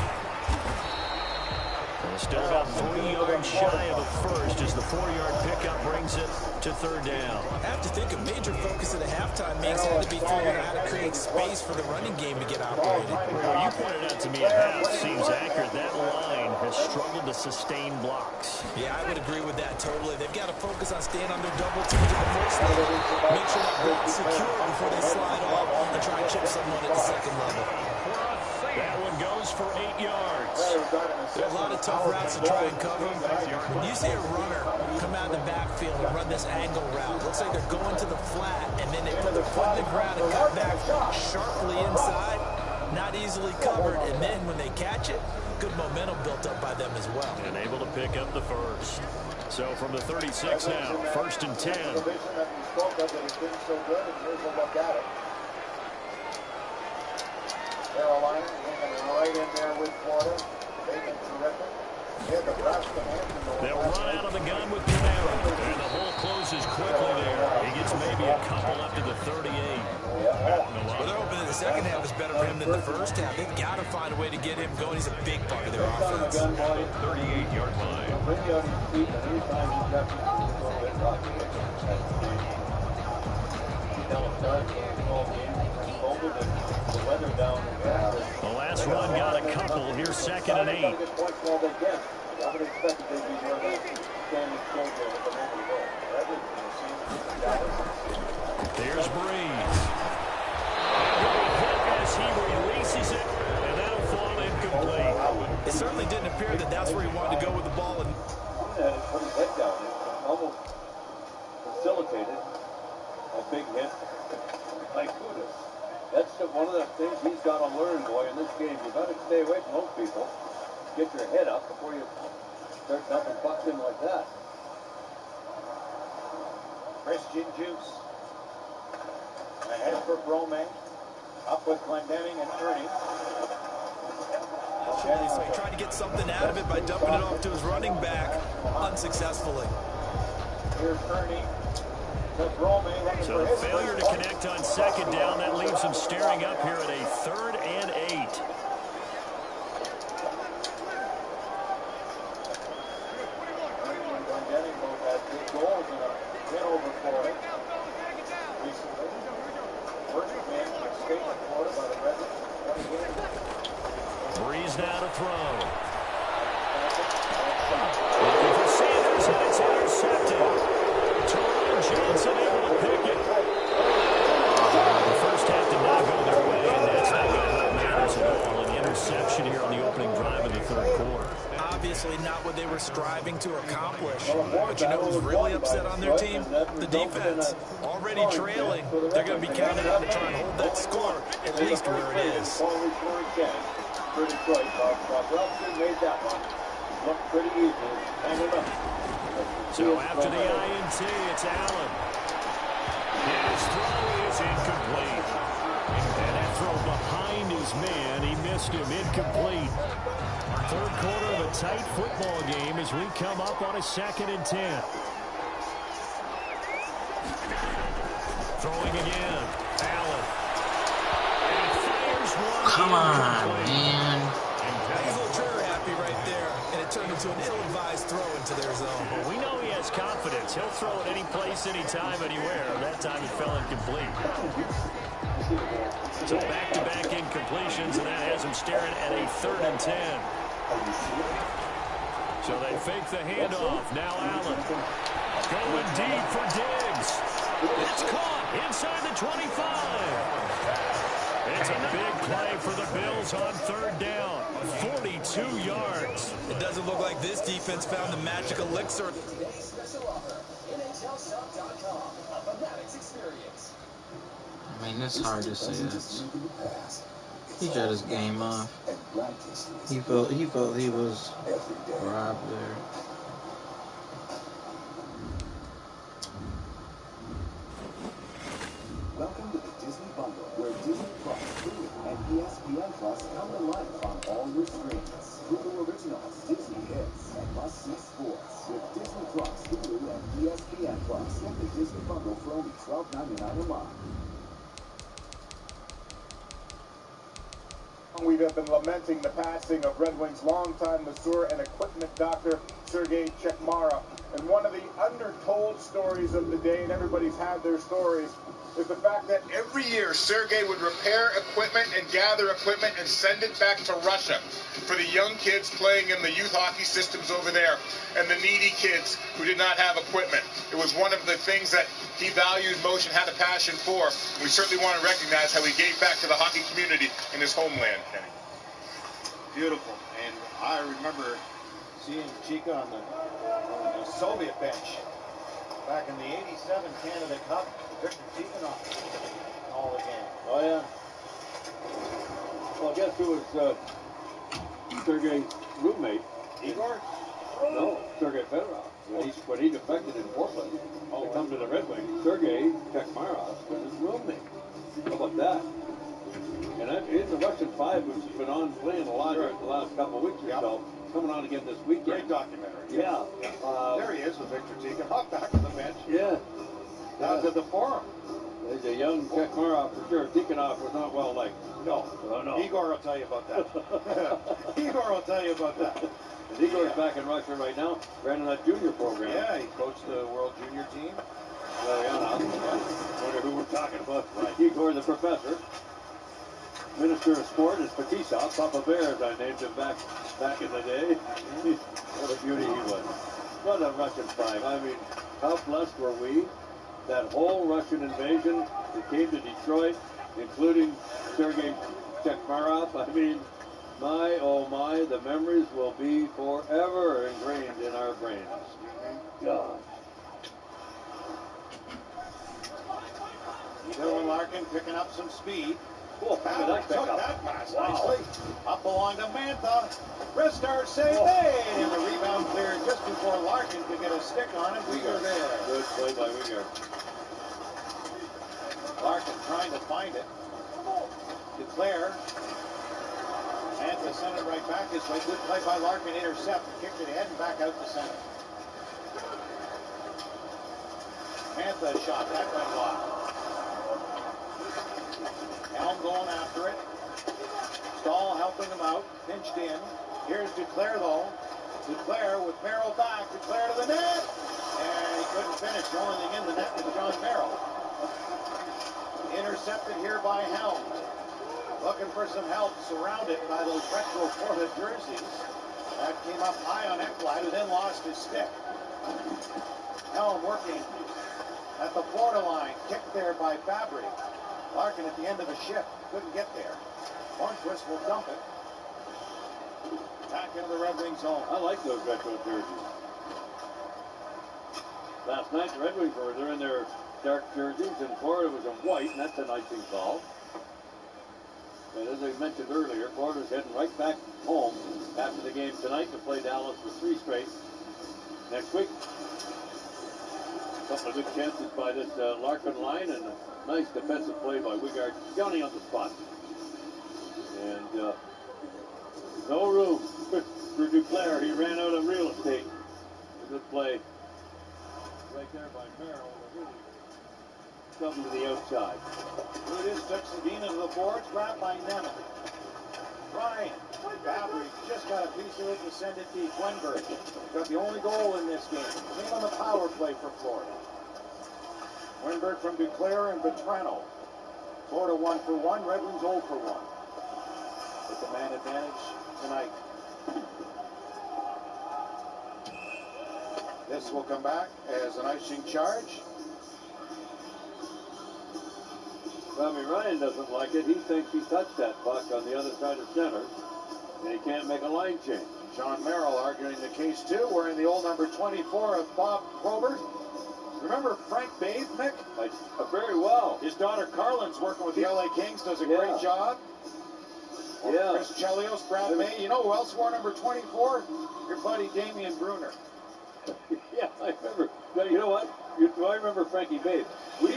Still about 3 yards shy of a first as the 4-yard pickup brings it to third down. I have to think a major focus at the halftime means had to be figuring out how to create space for the running game to get operated. Well, you pointed out to me at half, seems accurate. That line has struggled to sustain blocks. Yeah, I would agree with that totally. They've got to focus on staying under double teams at the first level. Make sure that block's secure before they slide off and try and chip someone at the second level. That one goes for 8 yards. There are a lot of tough routes to try and cover. When you see a runner come out of the backfield and run this angle route, looks like they're going to the flat, and then they put their foot in the ground and cut back sharply inside, not easily covered, and then when they catch it, good momentum built up by them as well. And able to pick up the first. So from the 36 now, 1st and 10. Carolina hanging right in there with Florida. They've been terrific. They'll run out of the gun with Camaro. And the hole closes quickly there. He gets maybe a couple up to the 38. Well, they're hoping that the second half is better for him than the first half. They've got to find a way to get him going. He's a big part of their offense. 38-yard line. The last one got a couple. Here's 2nd and 8. There's Breeze. As he releases it, and that'll fall incomplete. It certainly didn't appear that that's where he wanted to go with the ball. And put his head down and almost facilitated a big hit. Like kudos. That's one of the things he's got to learn, boy, in this game. You've got to stay away from those people. Get your head up before you start dumping pucks in like that. Christian Juice. Ahead for Brome. Up with Glendenning and Ernie. So he tried to get something out of it by dumping it off to his running back unsuccessfully. Here's Ernie. So the failure to connect on 2nd down, that leaves him staring up here at a 3rd and 8. Breeze now to throw. Looking for Sanders, and it's intercepted. Johnson able to pick it. The first half did not go their way, and that's not going to help matters at all. An interception here on the opening drive of the 3rd quarter. Obviously not what they were striving to accomplish. But you know who's really upset on their team? The defense. Already trailing. They're going to be counted on to try and hold that score at least where it is. For Detroit, Robson made that one. Looked pretty easy. So after the INT, it's Allen. His throw is incomplete. And that throw behind his man, he missed him, incomplete. 3rd quarter of a tight football game as we come up on a 2nd and 10. Throwing again, Allen. And fires one. Come on, man. He's a little trigger happy right there, and it turned into an ill-advised throw into their zone. Well, we know he has confidence. He'll throw it any place, anytime, anywhere. That time it fell incomplete. So back-to-back incompletions, and that has him staring at a 3rd and 10. So they fake the handoff. Now Allen going deep for Diggs. It's caught inside the 25. It's a big play for the Bills on 3rd down. 42 yards. It doesn't look like this defense found the magic elixir. I mean, it's hard to say that. He shut his game off. He felt he was robbed there. Welcome to the Disney Bundle, where Disney Plus, Hulu, and ESPN Plus come to life on all your screens. Hulu Originals, Disney Hits, and must-see sports. With Disney Plus, Hulu, and ESPN Plus, get the Disney Bundle for only $12.99 a month. We have been lamenting the passing of Red Wings' longtime masseur and equipment doctor, Sergei Chekmara. And one of the undertold stories of the day, and everybody's had their stories, is the fact that every year Sergei would repair equipment and gather equipment and send it back to Russia for the young kids playing in the youth hockey systems over there and the needy kids who did not have equipment. It was one of the things that he valued most and had a passion for. We certainly want to recognize how he gave back to the hockey community in his homeland, Kenny. Beautiful. And I remember seeing Chica on the Soviet bench back in the '87 Canada Cup. Victor Tikhonov all the game. Oh, yeah. Well, guess who was Sergei's roommate? Igor? No, Sergei Fedorov. When he defected in Portland to come to the Red Wings, Sergei Chekmarov was his roommate. How about that? And in the Russian 5, which has been on playing a lot here the last couple of weeks or so, coming on again this weekend. Great documentary. Yeah. There he is with Victor Tikhonov back on the bench. Yeah. Down to the forum. There's a young Chekmarov for sure. Tikhonov was not well liked. No. No. Igor will tell you about that. Igor will tell you about that. And Igor's back in Russia right now, running that junior program. Yeah, he coached the World Junior team. Well, yeah, wonder who we're talking about. Right. Igor, the professor. Minister of Sport is Fetisov. Papa Bear, as I named him back in the day. What a beauty he was. What a Russian 5. I mean, how blessed were we? That whole Russian invasion that came to Detroit, including Sergei Chekmarov. I mean, my, oh my, the memories will be forever ingrained in our brains. God. Dylan Larkin picking up some speed. Cool. That took that pass nicely. Up along to Mantha. Wrist-guard save made. And the rebound cleared just before Larkin could get a stick on it. Weegar there. Good play by Weegar. Larkin trying to find it. Declare. Mantha sent it right back his way. Good play by Larkin. Intercept. Kicked it ahead and back out to center. Mantha shot. That went wide. Helm going after it. Stahl helping him out. Pinched in. Here's Duclair though. Duclair with Merrill back. Duclair to the net. And he couldn't finish. The only thing in the net was John Merrill. Intercepted here by Helm. Looking for some help. Surrounded by those retro Florida jerseys. That came up high on Ekblad, who then lost his stick. Helm working at the borderline. Kicked there by Fabry. Larkin at the end of the shift. Couldn't get there. Hornquist will dump it. Back into the Red Wings zone. I like those retro jerseys. Last night, the Red Wings were in their dark jerseys, and Florida was in white, and that's a nice thing call. And as I mentioned earlier, Florida's heading right back home after the game tonight to play Dallas for 3 straight next week. A couple of good chances by this Larkin line, and a nice defensive play by Weegar. Johnny on the spot. And no room for Duclair. He ran out of real estate. A good play right there by Merrill. Really coming to the outside. Rudis took Sedina to the boards, grabbed by Nemeth. Ryan, Fabry just got a piece of it to send it deep. Wenberg got the only goal in this game. Came on the power play for Florida. Wenberg from Duclair and Vetrano. Florida 1 for 1. Red Wings 0 for 1. With the man advantage tonight. This will come back as an icing charge. Robbie Ryan doesn't like it. He thinks he touched that puck on the other side of center, and he can't make a line change. John Merrill arguing the case too, wearing the old number 24 of Bob Probert. Remember Frank Bathe, Nick? Very well. His daughter Carlin's working with the LA Kings, does a great job. Yeah. Chris Chelios, Brad May. You know who else wore number 24? Your buddy Damian Brunner. Yeah, I remember. You know what? I remember Frankie Babe. We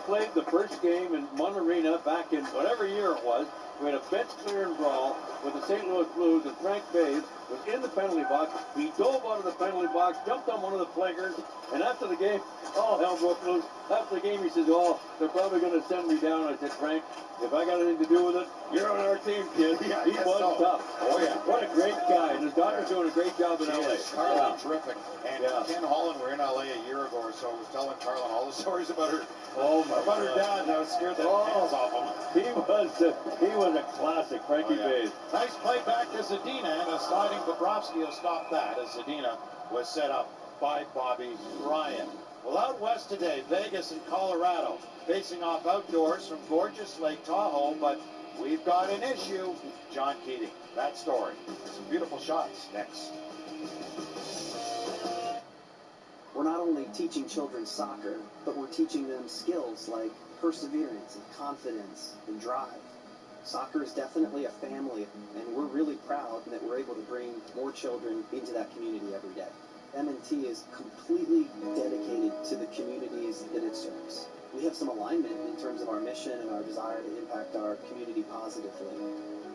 played the first game in Mon Arena back in whatever year it was. We had a bench clearing brawl with the St. Louis Blues, and Frank Babe was in the penalty box. He dove out of the penalty box, jumped on one of the flankers, and after the game, all hell broke loose. After the game, he says, "Oh, they're probably going to send me down." I said, "Frank, if I got anything to do with it, you're on our team, kid." Yeah, he was tough. Oh, yeah. What a great guy. And his daughter's doing a great job in L.A. Carlin, terrific. And Ken Holland were in L.A. a year ago or so, was telling Carlin all the stories about her dad, and I was scared the pants off him. He was a classic, Frankie Babe. Nice play back to Zadina, and a sliding Bobrovsky will stop that as Zadina was set up by Bobby Ryan. Well, out west today, Vegas and Colorado facing off outdoors from gorgeous Lake Tahoe, but we've got an issue. John Keating, that story. Some beautiful shots next. We're not only teaching children soccer, but we're teaching them skills like perseverance and confidence and drive. Soccer is definitely a family, and we're really proud that we're able to bring more children into that community every day. M&T is completely dedicated to the communities that it serves. We have some alignment in terms of our mission and our desire to impact our community positively.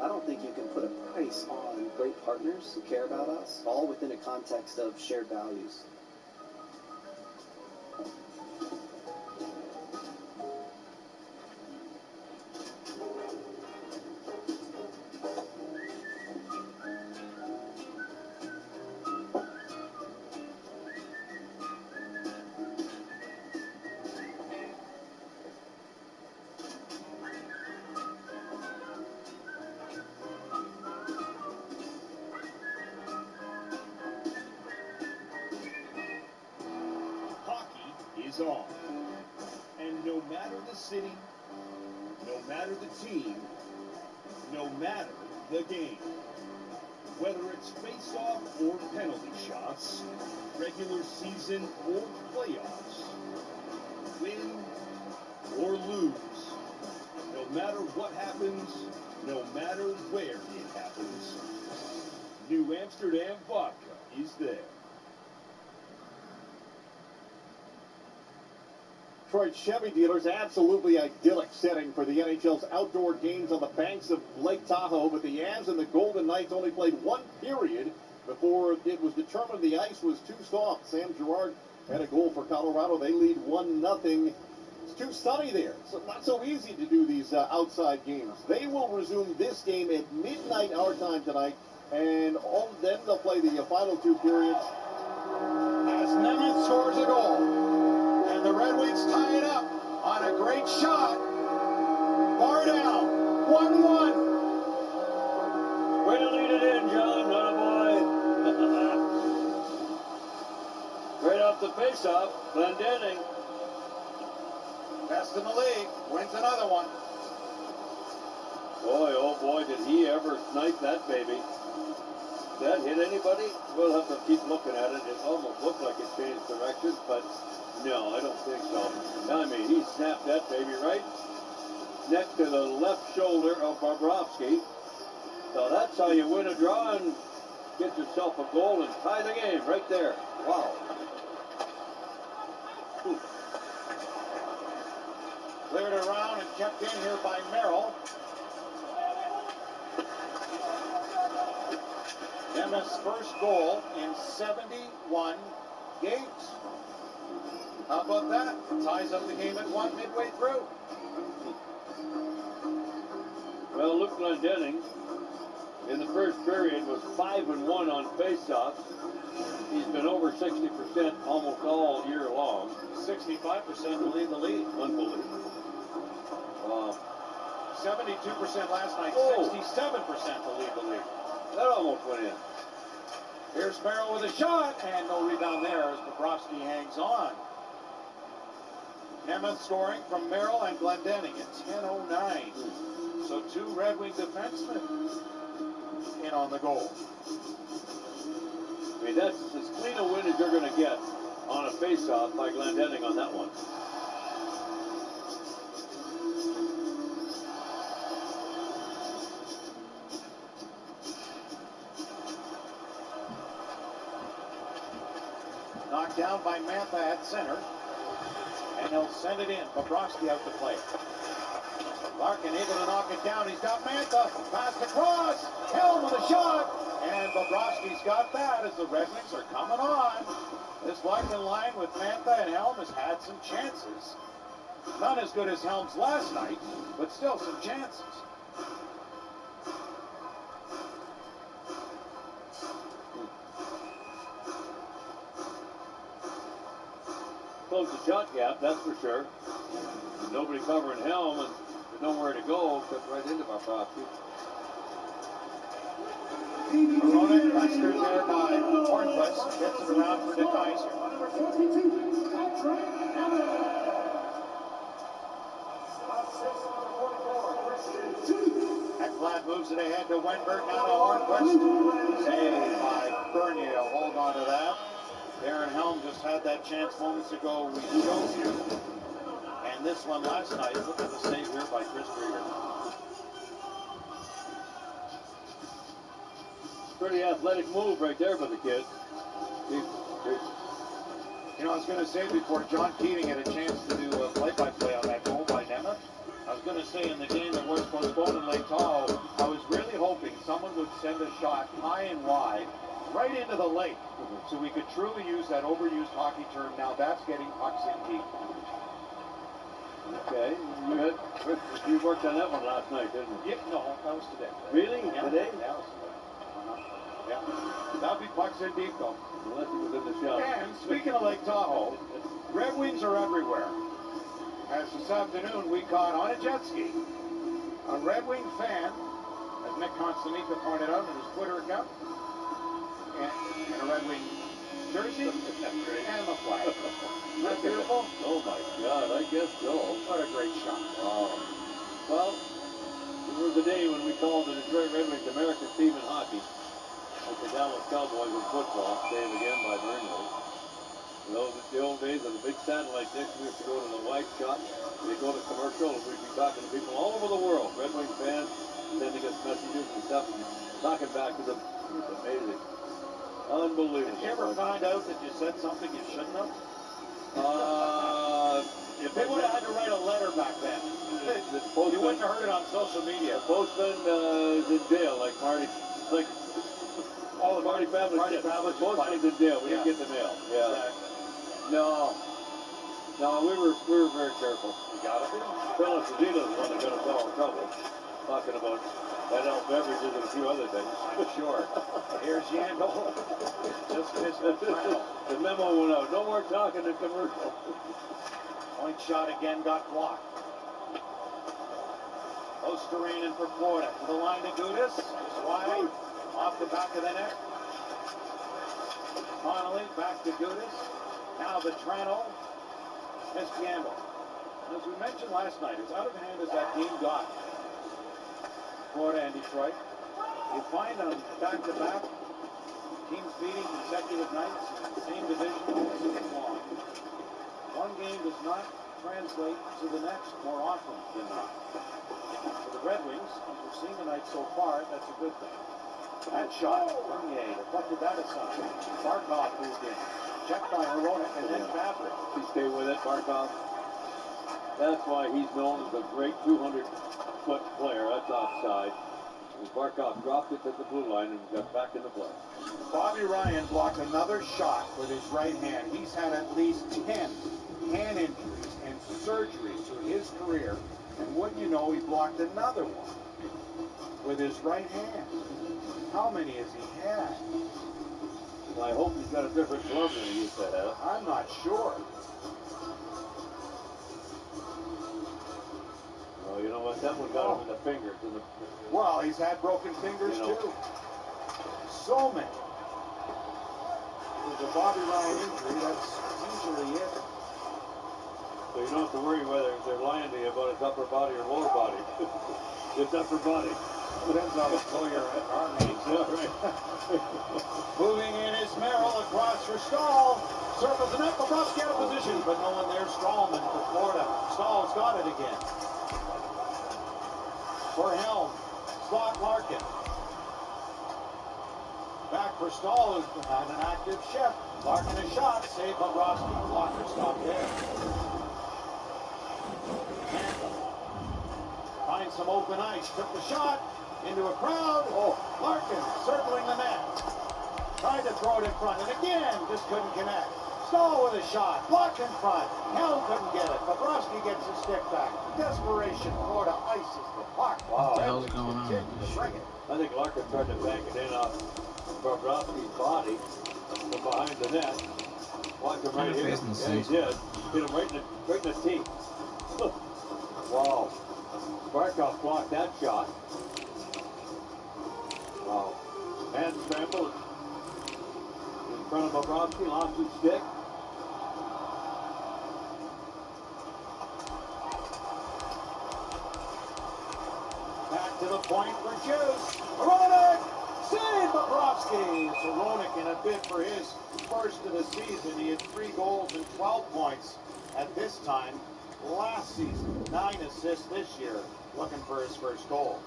I don't think you can put a price on great partners who care about us, all within a context of shared values. Is on. And no matter the city, no matter the team, no matter the game, whether it's face-off or penalty shots, regular season or playoffs, win or lose, no matter what happens, no matter where it happens, New Amsterdam Vodka is there. Detroit Chevy dealers, absolutely idyllic setting for the NHL's outdoor games on the banks of Lake Tahoe, but the Avs and the Golden Knights only played one period before it was determined the ice was too soft. Sam Girard had a goal for Colorado. They lead 1-0. It's too sunny there, so not so easy to do these outside games. They will resume this game at midnight our time tonight, and then they'll play the final two periods as Nemeth scores a goal. And the Red Wings tie it up on a great shot. Far down, 1-1. Way to lead it in, John. Not a boy. Right off the faceoff, Glendening. Best in the league, wins another one. Boy, oh boy, did he ever snipe that baby. Did that hit anybody? We'll have to keep looking at it. It almost looked like it changed directions, but no, I don't think so. I mean, he snapped that baby right next to the left shoulder of Bobrovsky. So that's how you win a draw and get yourself a goal and tie the game right there. Wow. Cleared around and kept in here by Merrill. Nemeth's first goal in 71 games. How about that? Ties up the game at 1 midway through. Well, Luke Glendening in the first period was 5-1 on faceoffs. He's been over 60% almost all year long. 65% to lead the league. Unbelievable. Wow. 72% last night, Oh. 67% to lead the league. That almost went in. Here's Merrill with a shot, and no rebound there as Bobrovsky hangs on. Nemeth scoring from Merrill and Glendening at 10:09. So 2 Red Wing defensemen in on the goal. I mean, that's as clean a win as you're going to get on a face-off by Glendening on that one. Knocked down by Mantha at center. And he'll send it in. Bobrovsky out to play. Larkin able to knock it down. He's got Mantha. Pass across. Helm with a shot. And Bobrovsky's got that as the Red Wings are coming on. This Larkin line with Mantha and Helm has had some chances. Not as good as Helm's last night, but still some chances. Close the shot gap, that's for sure. Nobody covering Helm, and there's nowhere to go except right into Bobrovsky. Verona rescued there by Hornquist. Gets it around for De Kaiser. Ekblad moves it ahead to Wenberg. Now to Hornquist. Saved by Bernier. Hold on to that. Darren Helm just had that chance moments ago we showed you. And this one last night. Look at the save here by Chris Krieger. Pretty athletic move right there by the kid. You know, I was going to say before John Keating had a chance to do a play-by-play on that goal by Nemeth, I was going to say in the game that was postponed in Lake Tahoe, I was really hoping someone would send a shot high and wide right into the lake so we could truly use that overused hockey term. Now that's getting pucks in deep. Okay, you worked on that one last night, didn't you? Yeah, no, that was today. Really? Yeah, Today? that was today. Yeah. That'll be pucks in deep, though. Unless he was in the shop. And speaking of Lake Tahoe, Red Wings are everywhere. As this afternoon we caught on a jet ski a Red Wing fan, as Nick Constantino pointed out in his Twitter account, and a Red Wing jersey and the flag. Isn't that beautiful? Oh my God, I guess so. What a great shot. Wow. Well, there was a day when we called the Detroit Red Wings America's team in hockey. Like the Dallas Cowboys in football, saved again by Bernier. The old days of the big satellite dish, we used to go to the wide shot. We'd go to commercial, and we'd be talking to people all over the world, Red Wings fans, sending us messages and stuff, and talking back to them. It was amazing. Unbelievable. Did you ever find out that you said something you shouldn't have? If They would have had to write a letter back then. You wouldn't have heard it on social media. The postman is in jail, like Marty. Like all the Marty family. The postman's in jail. We didn't get the mail. Yeah. Exactly. No, we were very careful. You gotta be. Phyllis Zito is the one that got us all in trouble. Talking about adult beverages and a few other things. I'm sure. Here's Yandel. Just missed the memo went out. No more talking in commercial. Point shot again got blocked. Osterainen for Florida. To the line to Gudis. Just wide. Off the back of the net. Connolly back to Gudis. Now Vetrano. Missed Yandel. And as we mentioned last night, as out of hand as that game got, Florida and Detroit, you find on back-to-back teams beating consecutive nights in the same division all season long. One game does not translate to the next more often than not. For the Red Wings, as we've seen tonight so far, that's a good thing. That shot, Bernier deflected that aside. Barkov moved in. Checked by Verona and then Fabric. He stayed with it, Barkov. That's why he's known as a great 200-foot player. That's offside. As Barkov dropped it at the blue line and got back into play. Bobby Ryan blocked another shot with his right hand. He's had at least 10 hand injuries and surgeries through his career. And wouldn't you know, he blocked another one with his right hand. How many has he had? I hope he's got a different glove than he used to have. I'm not sure. Well, know what? That one got him in the fingers. Well, he's had broken fingers, too. So many. With the Bobby Ryan injury, that's usually it. So you don't have to worry whether they're lying to you about his upper body or lower body. It's upper body. Depends how slow your arm is. Yeah, right. Moving in is Merrill across for Stahl. Circles the net. Bobrovsky out of position, but no one there. Stallman for Florida. Stahl's got it again. For Helm. Slot Larkin. Back for Stahl, who's had an active shift. Larkin a shot. Save Bobrovsky. Blocker stop there. Mantha finds some open ice. Took the shot. Into a crowd. Oh, Larkin circling the net. Tried to throw it in front, and again, just couldn't connect. Stahl with a shot. Blocked in front. Helm couldn't get it. Bobrovsky gets his stick back. Desperation. Florida ices the puck. What the hell's going on? I think Larkin tried to bank it in off Bobrovsky's body from behind the net. Watch him right here. Yeah, he did. Hit him right in the teeth. Wow. Barkov blocked that shot. Wow. And scrambled in front of Bobrovsky, lost his stick. Back to the point for Juice. Hronek! Save Bobrovsky! So Hronek in a bid for his first of the season. He had 3 goals and 12 points at this time last season. 9 assists this year, looking for his first goal.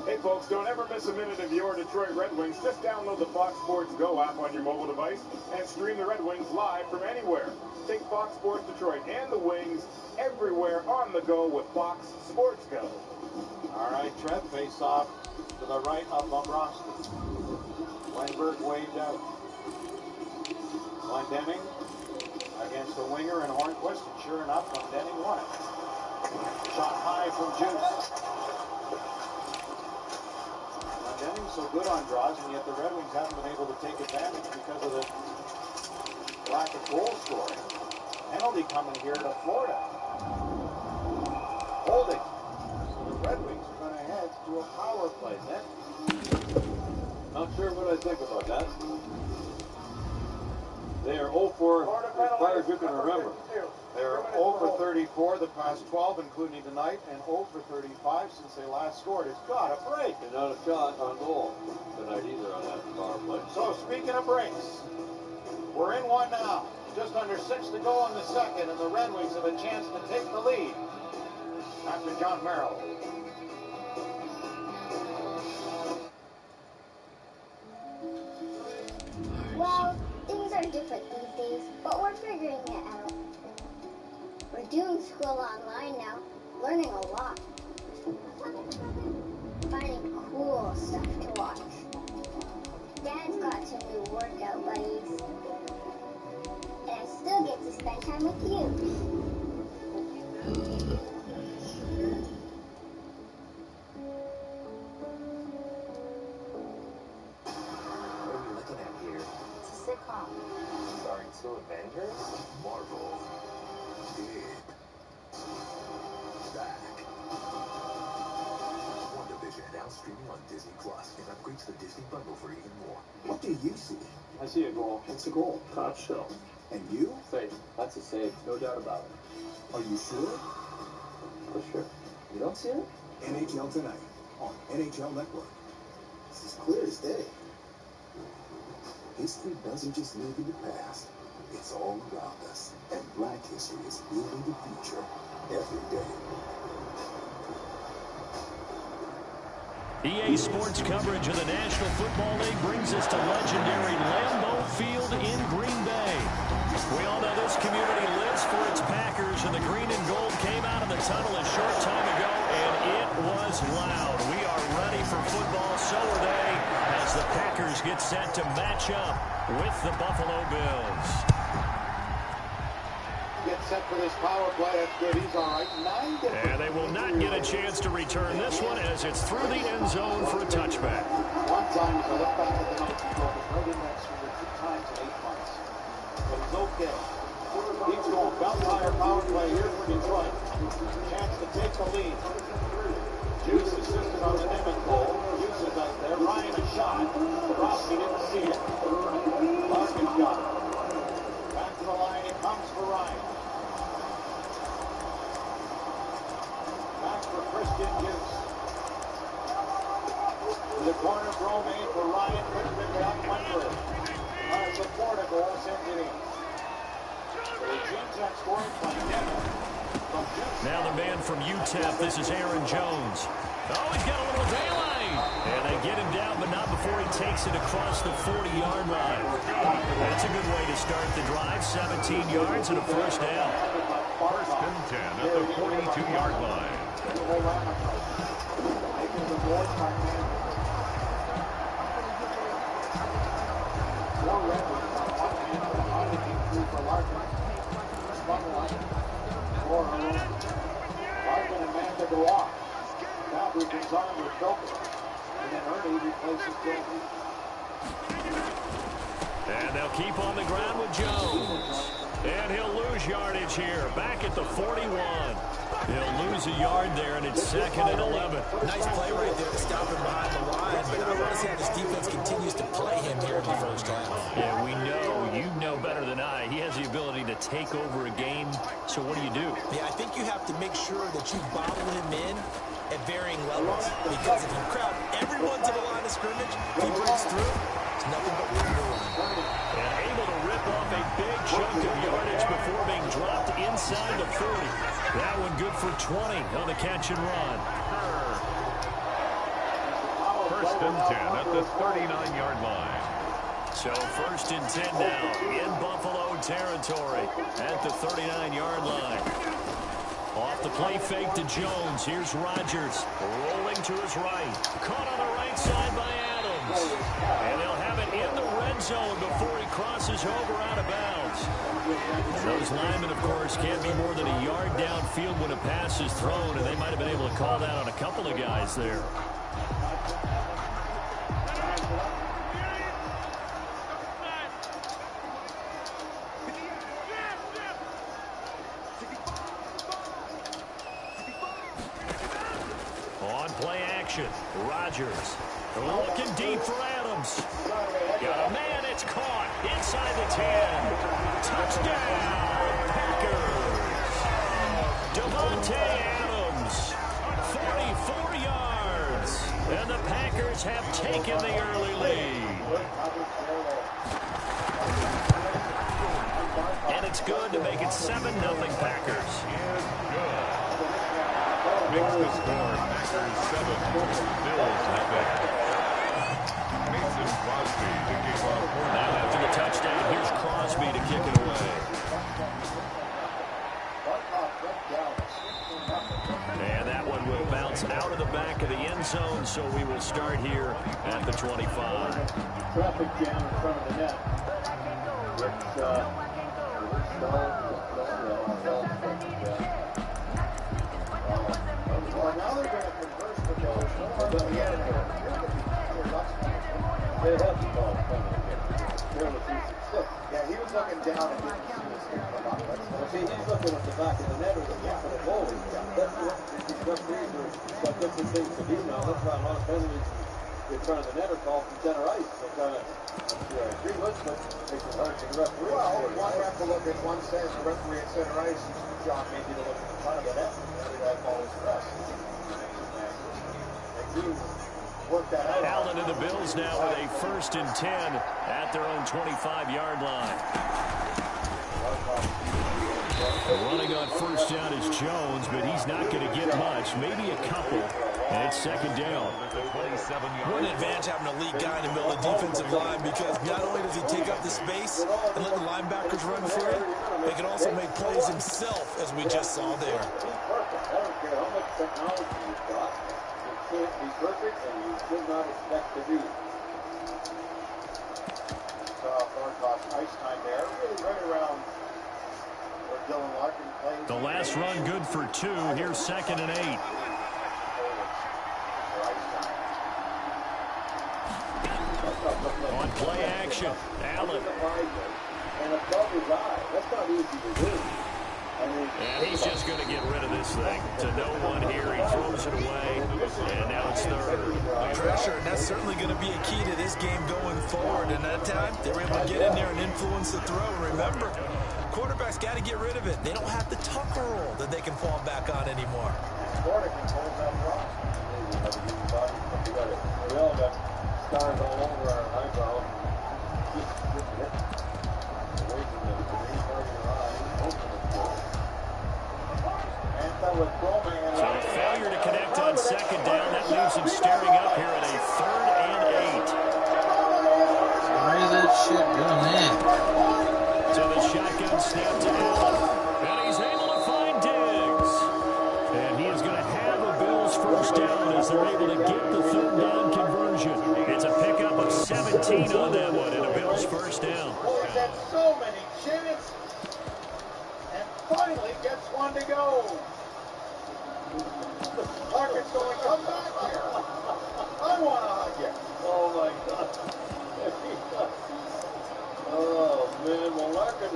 Hey folks, don't ever miss a minute of your Detroit Red Wings. Just download the Fox Sports Go app on your mobile device and stream the Red Wings live from anywhere. Take Fox Sports Detroit and the Wings everywhere on the go with Fox Sports Go. All right, Trev, face off to the right of Bobrovsky. Wenberg waved out. Glendening against the winger and Hornquist, and sure enough, Glendening won it. Shot high from Juice. Glendening's so good on draws, and yet the Red Wings haven't been able to take advantage because of the lack of goal scoring. Penalty coming here to Florida. Holding. So the Red Wings are going to head to a power play. Net. Not sure what I think about that. They are 0 for, as far as you can remember. They're 0 for 34 the past 12, including tonight, and 0 for 35 since they last scored. It's got a break. And not a shot on goal tonight either on that power play. So speaking of breaks, we're in one now. Just under 6 to go in the second, and the Red Wings have a chance to take the lead after John Merrill. Well, things are different these days, but we're figuring it out. We're doing school online now, learning a lot. Finding cool stuff to watch. Dad's got some new workout buddies. And I still get to spend time with you. Sitcom. Starring 2 Avengers? Marvel. Back. WandaVision now streaming on Disney Plus and upgrade to the Disney bundle for even more. What do you see? I see a goal. It's a goal. Touchdown. And you? Save. That's a save. No doubt about it. Are you sure? For sure. You don't see it? NHL Tonight on NHL Network. It's as clear as day. History doesn't just live in the past. It's all around us. And Black history is building the future every day. EA Sports coverage of the National Football League brings us to legendary Lambeau Field in Green Bay. We all know this community lives for its Packers, and the green and gold came out of the tunnel a short time ago, and it was loud. We are ready for football, so are they, as the Packers get set to match up with the Buffalo Bills. Get set for this power play. That's good. He's all right. And they will not get a chance to return this one as it's through the end zone for a touchback. One time, if I look back at the notes, he broke his right index finger 2 times in 8 months. But he's okay. Keeps going. Bell tire power play here for Detroit. Chance to take the lead. from UTEP. This is Aaron Jones. Oh, he's got a little daylight. And they get him down, but not before he takes it across the 40-yard line. That's a good way to start the drive. 17 yards and a first down. First and 10 at the 42-yard line. And they'll keep on the ground with Jones. And he'll lose yardage here. Back at the 41. He'll lose a yard there, and it's 2nd and 11. Nice play right there to stop him behind the line. But I want to see how this defense continues to play him here in the first half. Yeah, we know. You know better than I. He has the ability to take over a game. So what do you do? Yeah, I think you have to make sure that you bottle him in at varying levels. Because if you crowd everyone to the line of scrimmage, if he breaks through, it's nothing but room to run. And able to rip off a big chunk of yardage before being dropped inside the 40. That one good for 20 on the catch and run. First and 10 at the 39-yard line. So first and 10 now in Buffalo territory at the 39-yard line. Off the play fake to Jones. Here's Rodgers rolling to his right. Caught on the right side by Adams. And they'll have it in the red zone before he crosses over out of bounds. Those linemen, of course, can't be more than a yard downfield when a pass is thrown, and they might have been able to call that on a couple of guys there. On play action, Rodgers looking deep for Adams. Got a man, it's caught inside the 10. Touchdown, Packers. Devontae Adams, 44 yards. And the Packers have taken the early lead. And it's good to make it 7-0 Packers. Makes the score Packers 7. Bills nothing. Mason Crosby to kick off. Now after the touchdown, here's Crosby to kick it away. And that one will bounce out of the back of the end zone, so we will start here at the 25. Traffic jam in front of the net. Well, now they're going to converse with those. They have the ball coming in. Yeah, he was looking down and didn't see this thing come up. See, he's looking at the back of the net or the back of the goal. That's what these referees have got different things to do now. That's why a lot of penalties in front of the net are called from center ice. They kind of agree with, but makes it hard for the referee. Well, one ref will look at one says the referee at center ice, John maybe to look at the front of the net. The other guy follows the rest. They do work that out. Allen and the Bills now with a 1st and 10 at their own 25-yard line. Running on first down is Jones, but he's not going to get much, maybe a couple, and it's 2nd down. What an advantage having a lead guy in the middle of the defensive line, because not only does he take up the space and let the linebackers run free, he can also make plays himself, as we just saw there. I don't care how much technology you've got. You can't be perfect, and you should not expect to be. Norcross ice time there, really right around where Dylan Larkin plays. The last run good for 2. Here's 2nd and 8. On play action, Allen. And above his eye. That's not easy to do. And he's just going to get rid of this thing. To no one here, he throws it away, and now it's 3rd. Pressure, and that's certainly going to be a key to this game going forward. And that time, they were able to get in there and influence the throw. Remember, quarterbacks got to get rid of it. They don't have the Tucker roll that they can fall back on anymore. We all got stars all over our eyebrows. And that was Bowman shit doing that? To the shotgun snap to Allen. And he's able to find Diggs. And he is going to have a Bills first down as they're able to get the third down conversion. It's a pickup of 17 on that one and a Bills first down. He's had so many chances and finally gets one to go. Larkin's going, come back here. I want to hug you. Oh, my God. Oh, man. Well, Larkin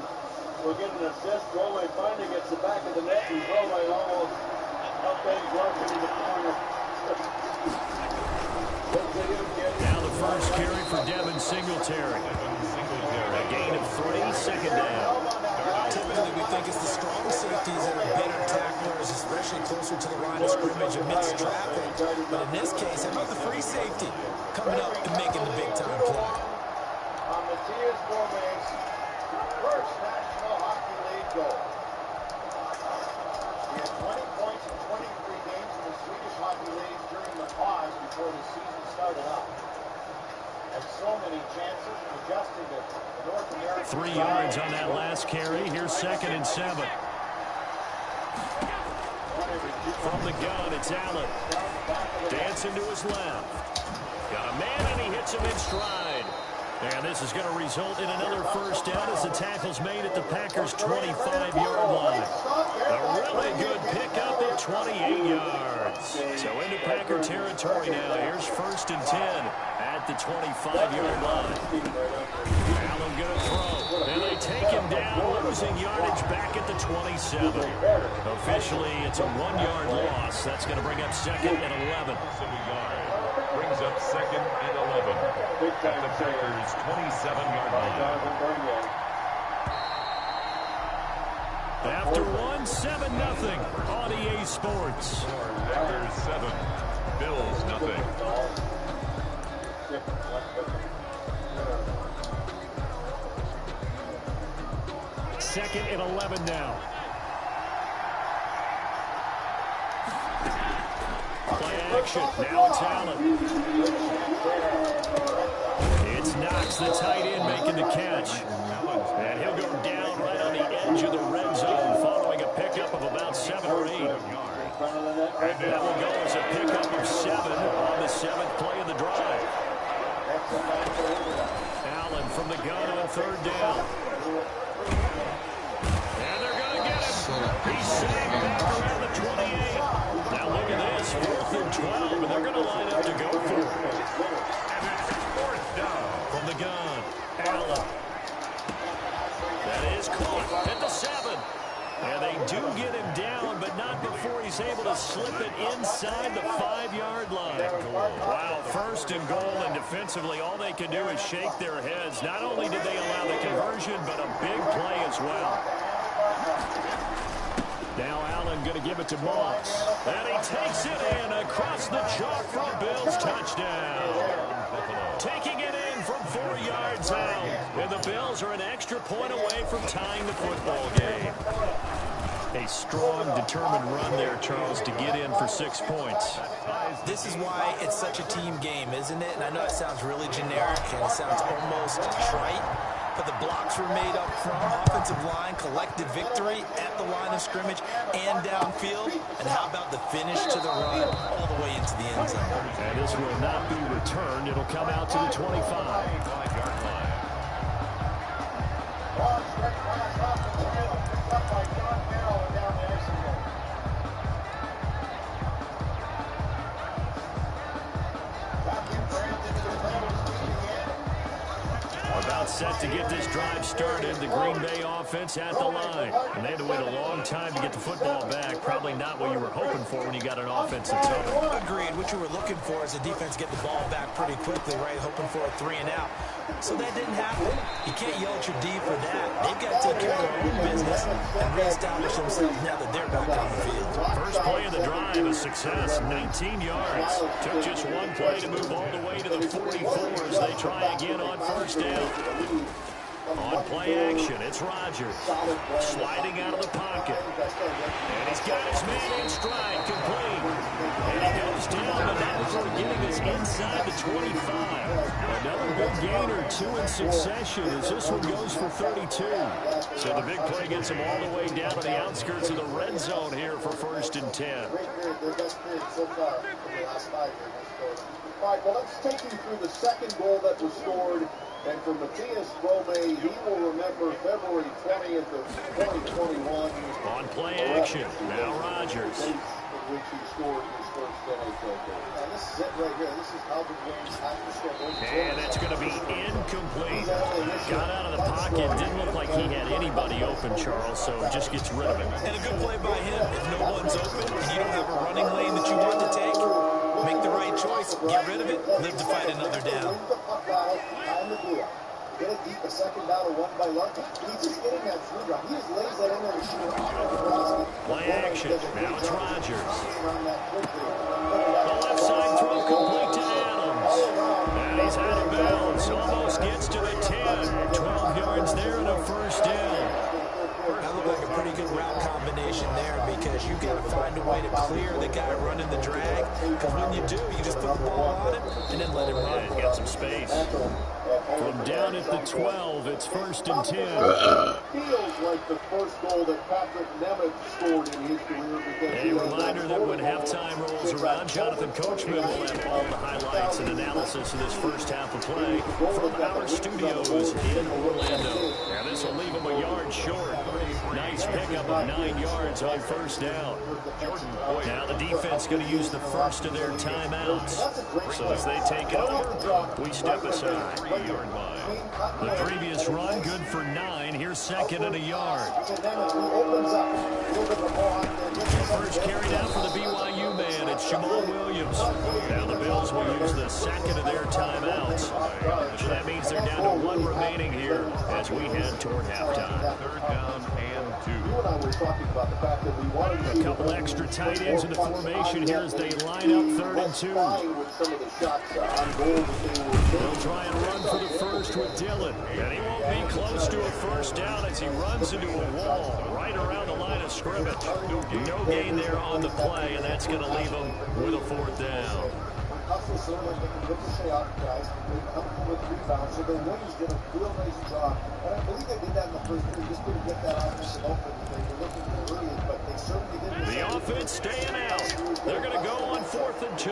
will get an assist. Gorley finally gets the back of the net, and Gorley almost upends Larkin in the corner. Now the first carry for Devin Singletary. A gain of 3, second down. Typically, we think it's the strong safeties that are better tacklers, especially closer to the line of scrimmage amidst traffic. But in this case, how about the free safety coming up and making the big-time play? Matthias Gourmet's first National Hockey League goal. He had 20 points in 23 games in the Swedish Hockey League during the pause before the season started up. Had so many chances, adjusting to the North American 3 yards on that last carry. Here's 2nd and 7. From the gun, it's Allen. Dancing to his left. Got a man, and he hits him in stride. And this is going to result in another first down as the tackle's made at the Packers' 25-yard line. A really good pickup at 28 yards. So into Packer territory now. Here's 1st and 10 at the 25-yard line. Allen going to throw. And they take him down, losing yardage back at the 27. Officially, it's a 1-yard loss. That's going to bring up 2nd and 11. Brings up 2nd and 11 at the Packers' 27-yard line. After 1, 7-0 on EA Sports. Packers 7, Bills nothing. Second and 11 now. Play action. Now it's Allen. It's Knox, the tight end, making the catch. And he'll go down right on the edge of the red zone following a pickup of about 7 or 8. And that will go as a pickup of 7 on the 7th play of the drive. Allen from the gun on 3rd down. And they're going to get him. He's sagged back around the 28. Now look at this, 4th and 12, and they're going to line up to go for it. And it's 4th down. From the gun, Allen. That is caught at the 7. And they do get him down, but not before he's able to slip it inside the 5-yard line. Wow, 1st and goal, and defensively, all they can do is shake their heads. Not only did they allow the conversion, but a big play as well. Now Allen going to give it to Moss. And he takes it in across the chalk for a Bills touchdown. Taking it in from 4 yards out. And the Bills are an extra point away from tying the football game. A strong, determined run there, Charles, to get in for 6 points. This is why it's such a team game, isn't it? And I know it sounds really generic and it sounds almost trite, but the blocks were made up front. Offensive line collected victory at the line of scrimmage and downfield. And how about the finish to the run all the way into the end zone? And this will not be returned. It'll come out to the 25-yard line. Set to get this drive started. The Green Bay offense at the line. And they had to wait a long time to get the football back. Probably not what you were hoping for when you got an offense that's humming. Agreed. What you were looking for is the defense get the ball back pretty quickly, right? Hoping for a 3 and out. So that didn't happen. You can't yell at your D for that. They've got to take care of their own business and reestablish themselves now that they're back on the field. First play of the drive, a success, 19 yards. Took just 1 play to move all the way to the 44 as they try again on 1st down. On play action, it's Rodgers. Sliding out of the pocket. And he's got his man in stride, complete. And he goes down, but not before getting us inside the 25. Another big gain or 2 in succession as this one goes for 32. So the big play gets him all the way down to the outskirts of the red zone here for 1st and 10. Their best period so far in the last 5 years. All right, well, let's take you through the second goal that was scored. And for Matthias Brome, he will remember February 20th of 2021. On play action, now Rodgers. In which he scored his first NHL goal. And this is it right here. This is Albert Wayne's half the score. And that's going to be incomplete. Got out of the pocket. Didn't look like he had anybody open, Charles, so just gets rid of it. And a good play by him. If no one's open and you don't have a running lane that you want to take, make the right choice. Get rid of it. Live to fight another down. Get it deep, a second battle won by Larkin. He's just getting that through drop. He just lays that in there to shoot. Play action. Now it's Rodgers. The left side throw complete to Adams. And he's out of bounds. Almost gets to the 10. 12 yards there and a first down. That looked like a pretty good route combination there because you've got to find a way to clear the guy running the drag. Because when you do, you just put the ball on him and then let him run. He's got some space. From down at the 12, it's 1st and 10. Feels like the first goal that Patrick Nemeth scored in his career. A reminder that when halftime rolls around, Jonathan Coachman will have all the highlights and analysis of this first half of play from our studios in Orlando. Now this will leave him a yard short. Nice pickup of 9 yards on first down. Now the defense going to use the first of their timeouts. So as they take it over, we step aside. 3-yard line. The previous run good for 9. Here's second and a yard. First carry down for the BYU man. It's Jamal Williams. Now the Bills will use the second of their timeouts. So that means they're down to 1 remaining here as we head toward halftime. 3rd down and 2. You and I were talking about the fact that we wanted to a couple extra tight ends in the formation here as they line up 3rd and 2. They'll try and run for the first with Dillon. And he won't be close to a first down as he runs into a wall right around the line of scrimmage. No gain there on the play, and that's going to leave him with a 4th down. So the Wings did a real nice job. And I believe they did that in the first quarter. Just couldn't get that offensive open. They were looking for early, but they certainly did. The offense staying out. They're going to go on 4th and 2.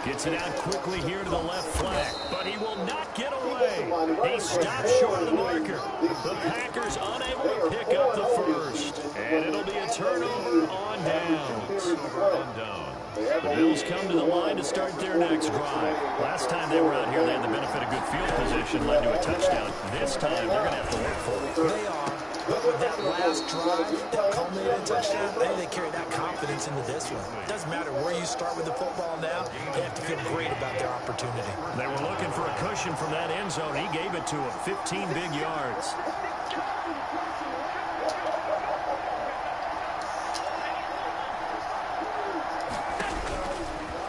Gets it out quickly here to the left flank, but he will not get away. He stops short of the marker. The Packers unable to pick up the first. And it'll be a turnover on down. The Bills come to the line to start their next drive. Last time they were out here, they had the benefit of good field position, led to a touchdown. This time, they're going to have to work for it. They are. But with that last drive, that culminating touchdown, I think they carry that confidence into this one. It doesn't matter where you start with the football now. They have to feel great about their opportunity. They were looking for a cushion from that end zone. He gave it to him. 15 big yards.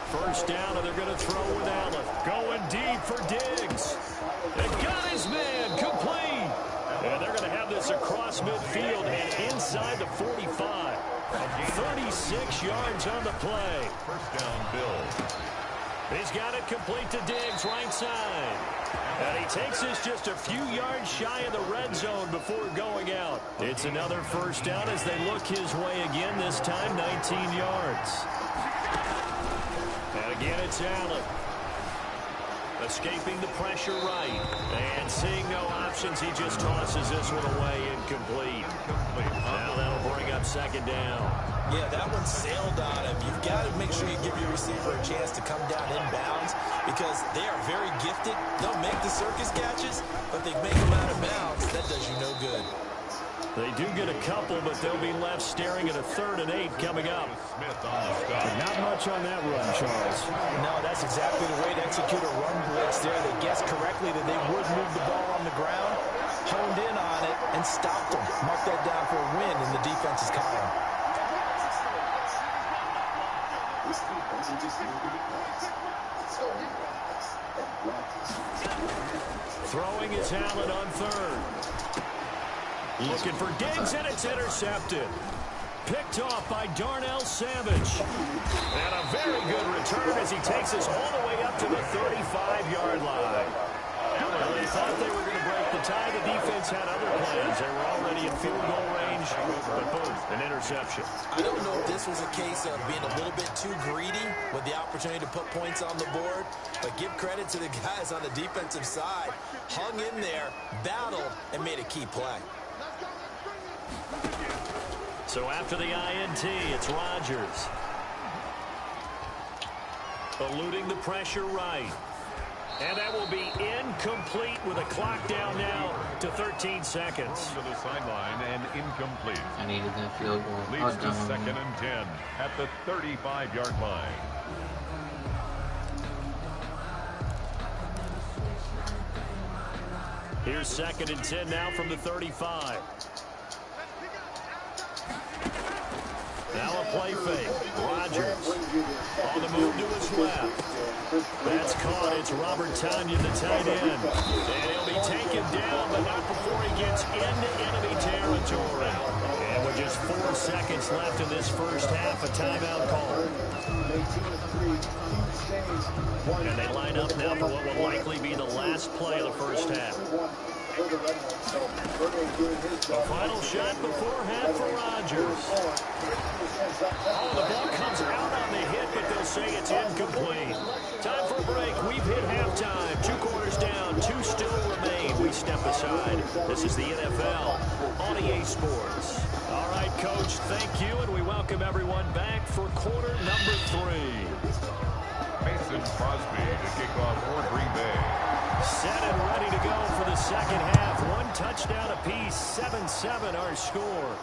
First down, and they're going to throw with Allen. Going deep for Diggs. They got his man complete. And they're going to have this across midfield and inside the 45. 36 yards on the play. First down, Bills. He's got it complete to Diggs, right side. And he takes this just a few yards shy of the red zone before going out. It's another first down as they look his way again, this time 19 yards. And again, it's Allen. Escaping the pressure right. And seeing no options, he just tosses this one away incomplete. Now that'll bring up second down. Yeah, that one sailed on him. You've got to make sure you give your receiver a chance to come down inbounds because they are very gifted. They'll make the circus catches, but they make them out of bounds. That does you no good. They do get a couple, but they'll be left staring at a 3rd and 8 coming up. Not much on that run, Charles. No, that's exactly the way to execute a run blitz there. They guessed correctly that they would move the ball on the ground, honed in on it, and stopped them. Mark that down for a win in the defense's column. This team doesn't just need to be passed. It's all in practice. And Black Throwing is Allen on third. Looking for Diggs, and it's intercepted. Picked off by Darnell Savage. And a very good return as he takes us all the way up to the 35-yard line. Well, they thought they were going to break the tie. The defense had other plans. They were already in field goal range, but boom, an interception. I don't know if this was a case of being a little bit too greedy with the opportunity to put points on the board, but give credit to the guys on the defensive side. Hung in there, battled, and made a key play. So after the INT, it's Rodgers. Eluding the pressure right. And that will be incomplete with a clock down now to 13 seconds. To the sideline and incomplete. I needed that field goal. Leads to 2nd and 10 at the 35-yard line. Here's 2nd and 10 now from the 35. Now a play fake. Rodgers on the move to his left. That's caught. It's Robert Tonyan, the tight end. And he'll be taken down, but not before he gets into enemy territory. And with just 4 seconds left in this first half, a timeout call. And they line up now for what will likely be the last play of the first half. A final shot before half for Rodgers. Oh, the ball comes out on the hit, but they'll say it's incomplete. Time for a break. We've hit halftime. 2 quarters down. 2 still remain. We step aside. This is the NFL on EA Sports. All right, Coach, thank you, and we welcome everyone back for quarter number 3. Mason Crosby to kick off for Green Bay. Set and ready to go for the second half. 1 touchdown apiece, 7-7 our score.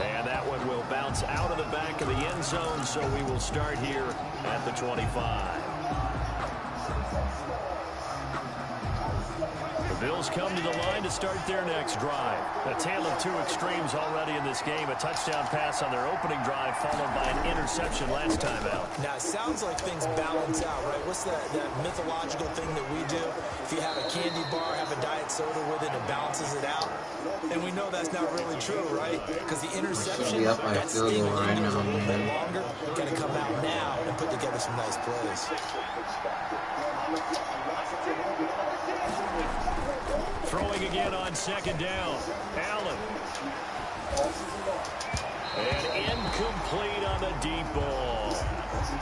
And that one will bounce out of the back of the end zone, so we will start here at the 25. The Bills come to the line to start their next drive. A tale of 2 extremes already in this game. A touchdown pass on their opening drive, followed by an interception last time out. Now, it sounds like things balance out, right? What's that mythological thing that we do? If you have a candy bar, have a diet soda with it, it balances it out. And we know that's not really true, right? Because the interception, that sting right now, a little bit longer, got to come out now and put together some nice plays. Throwing again on second down. Allen. And incomplete on the deep ball.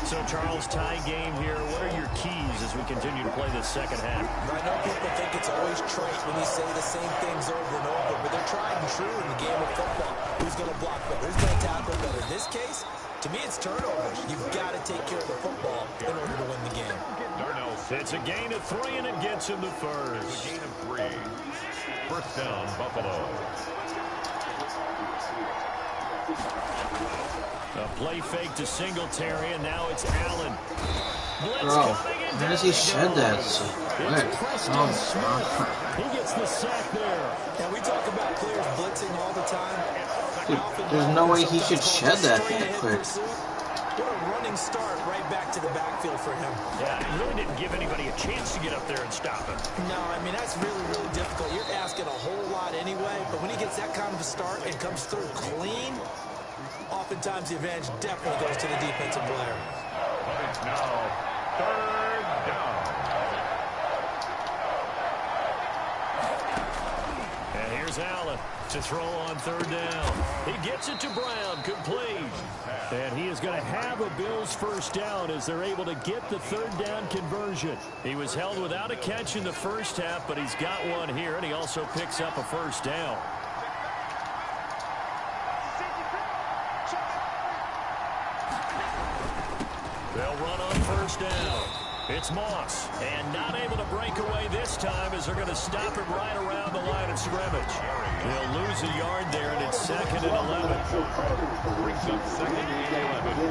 So, Charles, tie game here. What are your keys as we continue to play this second half? I know people think it's always trite when you say the same things over and over, but they're tried and true in the game of football. Who's going to block better? Who's going to tackle better? In this case, to me, it's turnovers. You've got to take care of the football in order to win the game. It's a gain of 3, and it gets him to first. It's a gain of 3. First down, Buffalo. A play fake to Singletary, and now it's Allen. Bro, how does he shed that so quick? Oh, he gets the sack there. And we talk about players blitzing all the time. dude, there's no way he should shed that quick. What a running start right back to the backfield for him. Yeah, he really didn't give anybody a chance to get up there and stop him. No, I mean, that's really, really difficult. You're asking a whole lot anyway, but when he gets that kind of a start and comes through clean, oftentimes the advantage definitely goes to the defensive player. But it's now 3rd down. And here's Allen to throw on 3rd down. He gets it to Brown, complete. And he is going to have a Bills first down as they're able to get the 3rd down conversion. He was held without a catch in the first half, but he's got one here, and he also picks up a first down. They'll run on 1st down. It's Moss, and not able to break away this time as they're going to stop him right around the line of scrimmage. They'll lose a yard there, and it's 2nd and 11. Brings up 2nd and 11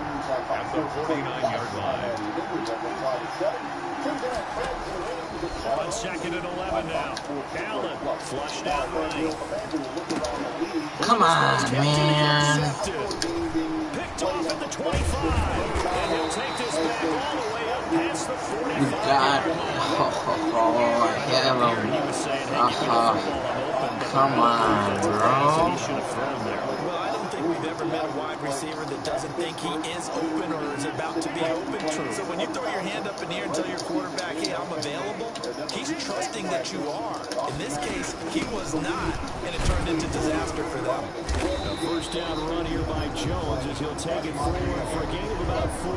at the 49-yard line. On 2nd and 11 now. Allen flushed out right. Come on, man. Picked off at the 25. And he'll take this back all the way up past the 45. You got it. Oh, I hit him. He was saying, hey, give me the football, I'm open. But come on, bro. He should have thrown there. Well, I don't think we've ever met a wide receiver that doesn't think he is open or is about to be open. True. So when you throw your hand up in the air and tell your quarterback, hey, I'm available, he's trusting that you are. In this case, he was not, and it turned into disaster for them. A first down run here by Jones as he'll take it forward for a gain of about 4.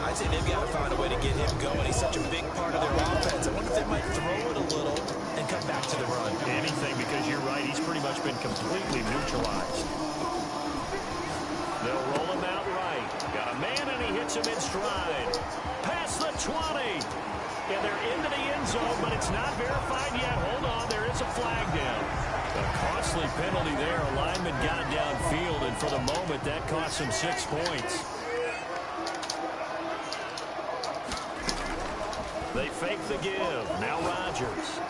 I'd say they've got to find a way to get him going. He's such a big part of their offense. I wonder if they might throw it a little and come back to the run. Anything, because you're right, he's pretty much been completely neutralized. They'll roll him out right. Got a man, and he hits him in stride. Past the 20. And they're into the end zone, but it's not verified yet. Hold on, there is a flag down. A costly penalty there. A lineman got downfield, and for the moment, that cost him 6 points. They fake the give. Now Rodgers.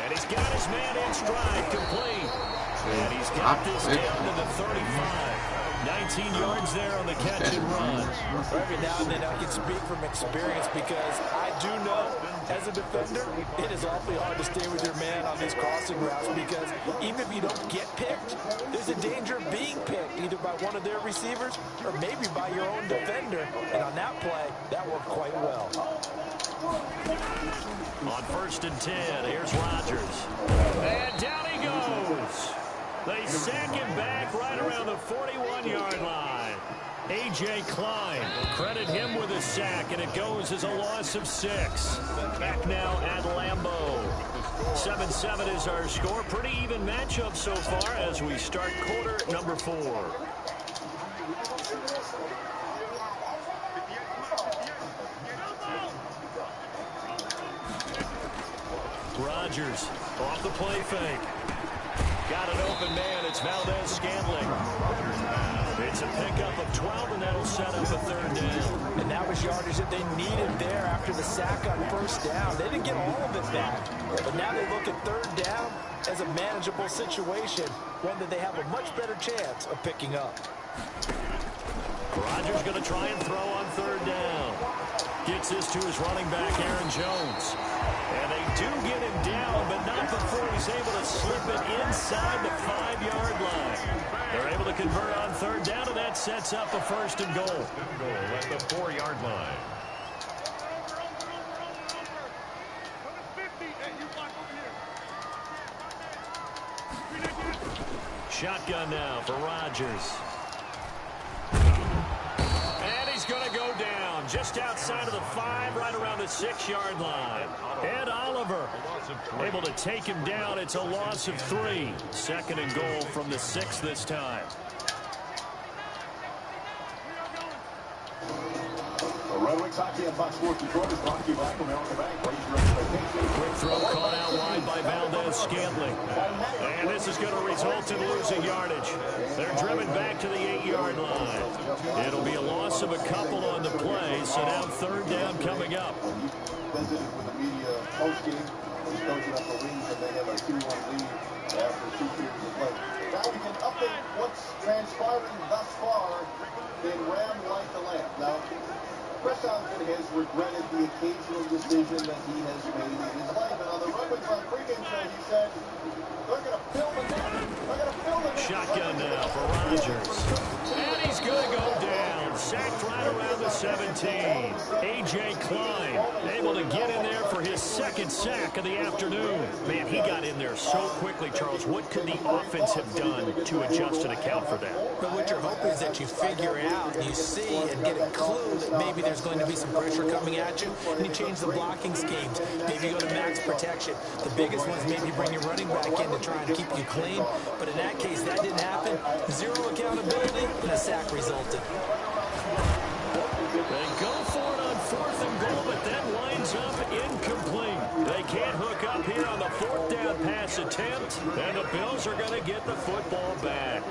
And he's got his man in stride, complete. And he's got this down to the 35. 19 yards there on the catch and run. Every now and then I can speak from experience because I do know, as a defender, it is awfully hard to stay with your man on these crossing routes because even if you don't get picked, there's a danger of being picked either by one of their receivers or maybe by your own defender. And on that play, that worked quite well. On 1st and 10, here's Rodgers. And down he goes. They sack him back right around the 41-yard line. A.J. Klein will credit him with a sack, and it goes as a loss of 6. Back now at Lambeau. 7-7 is our score. Pretty even matchup so far as we start quarter number 4. Rodgers off the play fake. Got an open man. It's Valdez-Scantling. It's a pickup of 12, and that'll set up a 3rd down. And that was yardage that they needed there after the sack on 1st down. They didn't get all of it back, but now they look at 3rd down as a manageable situation, one that they have a much better chance of picking up. Rodgers going to try and throw on 3rd down. Gets this to his running back, Aaron Jones. And they do get him down, but not before he's able to slip it inside the 5-yard line. They're able to convert on 3rd down, and that sets up a 1st and goal. At the 4-yard line. Shotgun now for Rodgers. And he's going to go down just outside of the 5, right around the 6-yard line. Ed Oliver able to take him down. It's a loss of 3. 2nd and goal from the 6 this time. Red Wings hockey on Fox Sports Detroit is brought to you by American Bank. Raise your expectations. Quick throw caught out wide by Valdez-Scantling. And this is going to result in losing yardage. They're driven back to the 8-yard line. It'll be a loss of a couple on the play, so now 3rd down coming up. Visited with the media post-game. He's coaching up the Wings, and they have a 2-1 lead after 2 periods of play. Now we can update what's transpiring thus far in Ram Like the Lamb. Now, Chris Townsend has regretted the occasional decision that he has made in his life. And on the Red Wings on pregame show, he said, they're going to fill the net. They're going to fill the net. Shotgun now for Rodgers. And he's going to go down. Sacked right around the 17. A.J. Klein able to get in there for his 2nd sack of the afternoon. Man, he got in there so quickly, Charles. What could the offense have done to adjust and account for that? But what you're hoping is that you figure out, you see, and get a clue that maybe there's going to be some pressure coming at you, and you change the blocking schemes. Maybe go to max protection. The biggest one's maybe bring your running back in to try and keep you clean. But in that case, that didn't happen. 0 accountability, and a sack resulted. They go for it on 4th and goal, but that winds up incomplete. They can't hook up here on the 4th down pass attempt, and the Bills are going to get the football back.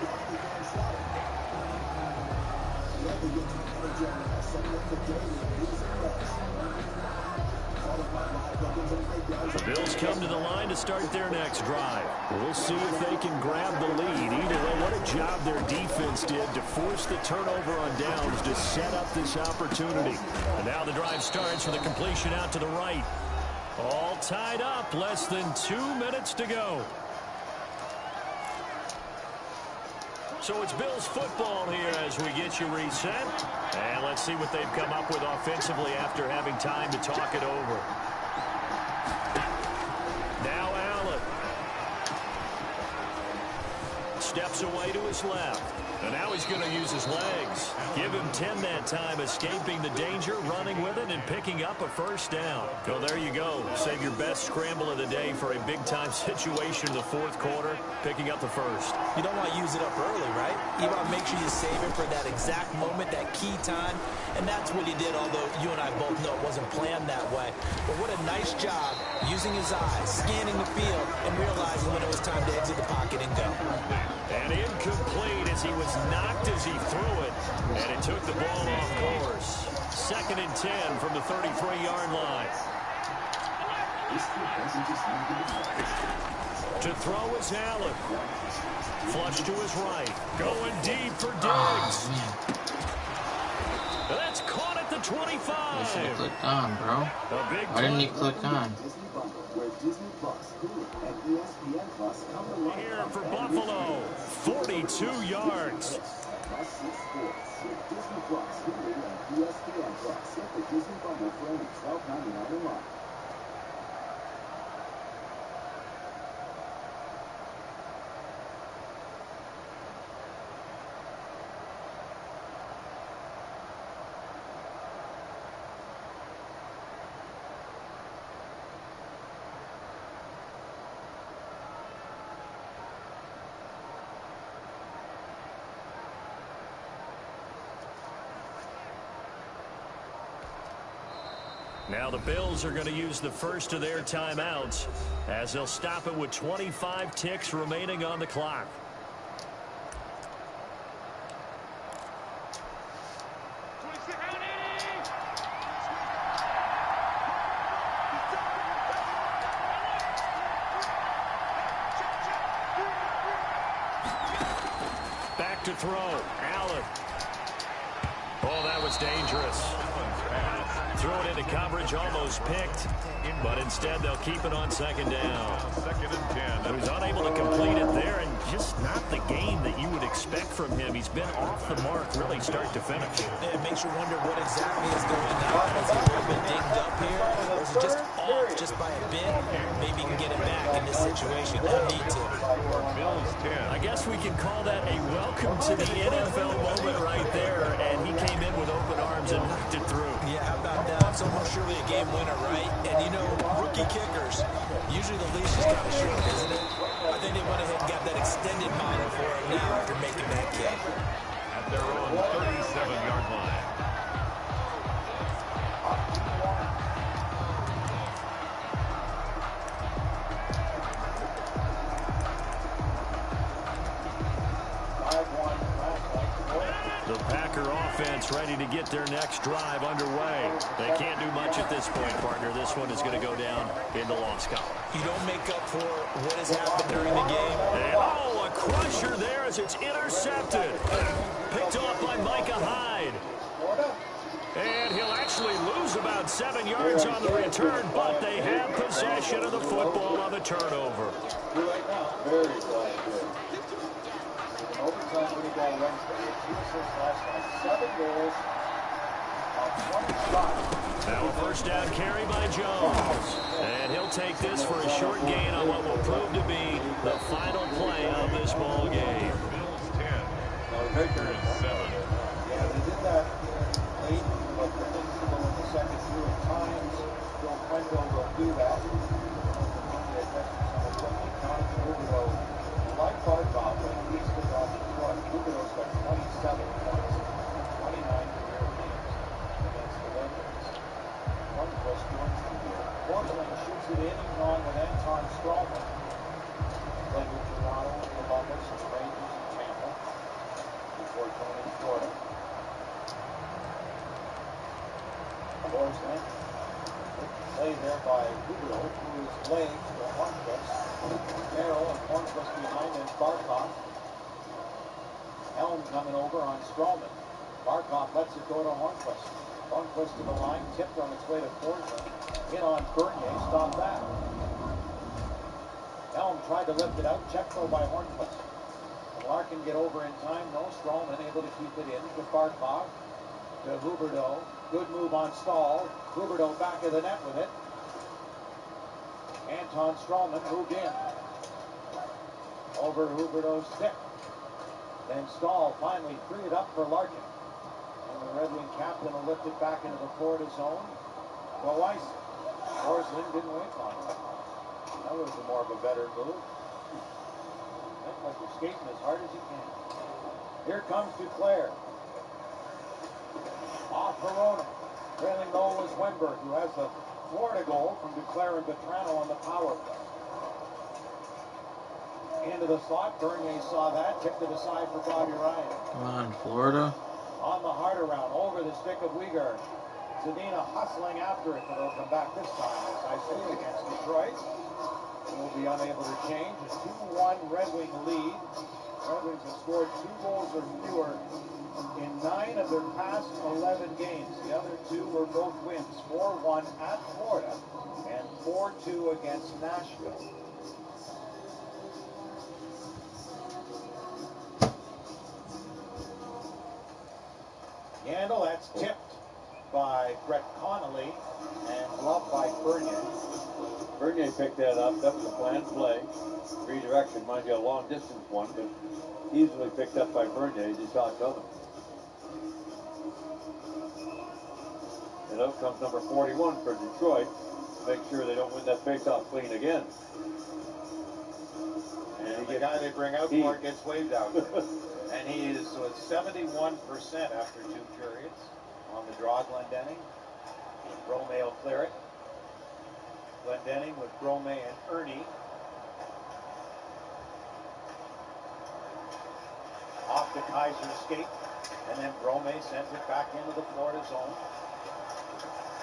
The Bills come to the line to start their next drive. We'll see if they can grab the lead. Either way, what a job their defense did to force the turnover on downs to set up this opportunity. And now the drive starts with a completion out to the right. All tied up, less than 2 minutes to go. So it's Bills football here as we get you reset. And let's see what they've come up with offensively after having time to talk it over. Now Allen. Steps away to his left. And now he's going to use his legs. Give him 10 that time, escaping the danger, running with it, and picking up a first down. So there you go. Save your best scramble of the day for a big-time situation in the fourth quarter, picking up the first. You don't want to use it up early, right? You want to make sure you save it for that exact moment, that key time. And that's what he did, although you and I both know it wasn't planned that way. But what a nice job using his eyes, scanning the field, and realizing when it was time to exit the pocket and go. And incomplete as he was knocked as he threw it, and it took the ball off course. 2nd and 10 from the 33-yard line. To throw is Allen. Flush to his right. Going deep for Diggs. That's caught at the 25. You should have clicked on, bro. Why didn't you click on? Here for Buffalo. 42 yards. Now the Bills are going to use the first of their timeouts as they'll stop it with 25 ticks remaining on the clock. Back to throw. Allen. Oh, that was dangerous. Throw it into coverage, almost picked, but instead they'll keep it on 2nd down. 2nd and 10. He was unable to complete it there, and just not the game that you would expect from him. He's been off the mark really start to finish. It makes you wonder what exactly is going on. Is he a little bit dinged up here, or is he just off just by a bit? Maybe he can get it back in this situation. They'll need to. Bills 10. I guess we can call that a welcome to the NFL moment right there, and he came in with open arms and knocked it through. Yeah, how about that? It's almost surely a game winner, right? And you know, rookie kickers, usually the leash is kind of short, isn't it? I think they went ahead and got that extended model for him now after making that kick. At their own 37-yard line. The Packer offense ready to get their next drive underway. They can't do much at this point, partner. This one is going to go down in the loss column. You don't make up for what has happened during the game. And, oh, a crusher there as it's intercepted. Picked off by Micah Hyde. And he'll actually lose about 7 yards on the return, but they have possession of the football on the turnover. Right now, very glad. Overtime when he got Wednesday. 2 assists last night. 7 goals on 20 shots. Now a first down carry by Jones. And he'll take this for a short gain on what will prove to be the final play of this ball game. Bills 10. Packers 7. Yeah, they did that late, but the things to go in the second through at times. Don't Wendell will do that. Like Barkov, when he's been off the front, Lucado's got 27 points, 29 career games against the Ravens. One plus joins the year. Portland shoots it in and on with Anton Strawman. Played with Toronto, Columbus, and Rangers in Tampa before going to Florida. Boys, man. Play there by Huberto, who is leg to Hornquist. Merrill and Hornquist behind him. Barkov. Helm coming over on Stroman. Barkov lets it go to Hornquist. Hornquist to the line, tipped on its way to Forsling. In on Bernier, stop that. Helm tried to lift it out, checked though by Hornquist. Can Larkin get over in time? No. Stroman able to keep it in to Barkov. To Huberto. Good move on Stahl. Huberto back of the net with it. Anton Stroman moved in. Over Huberto's stick. Then Stahl finally freed it up for Larkin. And the Red Wing captain will lift it back into the Florida zone. Go ice. Forsling didn't wait long enough. That was more of a better move. That's like you're skating as hard as you can. Here comes Duclair. Off Verona. Trailing goal was Wenberg, who has the Florida goal from Duclair and Vetrano on the power play. Into the slot. Bernier saw that. Tipped to the side for Bobby Ryan. Come on, Florida. On the hard around. Over the stick of Weegar. Zadina hustling after it, but it'll come back this time. As I say, against Detroit. Will be unable to change. A 2-1 Red Wing lead. Red Wings have scored 2 goals or fewer in 9 of their past 11 games. The other 2 were both wins. 4-1 at Florida and 4-2 against Nashville. Yandel, that's tipped by Brett Connolly and gloved by Bernier. Bernier picked that up. That was a planned play. Redirection, mind you, a long distance one, but easily picked up by Bernier. He saw it coming. And out comes number 41 for Detroit. Make sure they don't win that faceoff clean again. And the guy they bring out for it gets waved out. And he is with 71% after 2 periods on the draw. Glendening. Brome will clear it. Glendening with Brome and Ernie. Off the Kaiser skate. And then Brome sends it back into the Florida zone.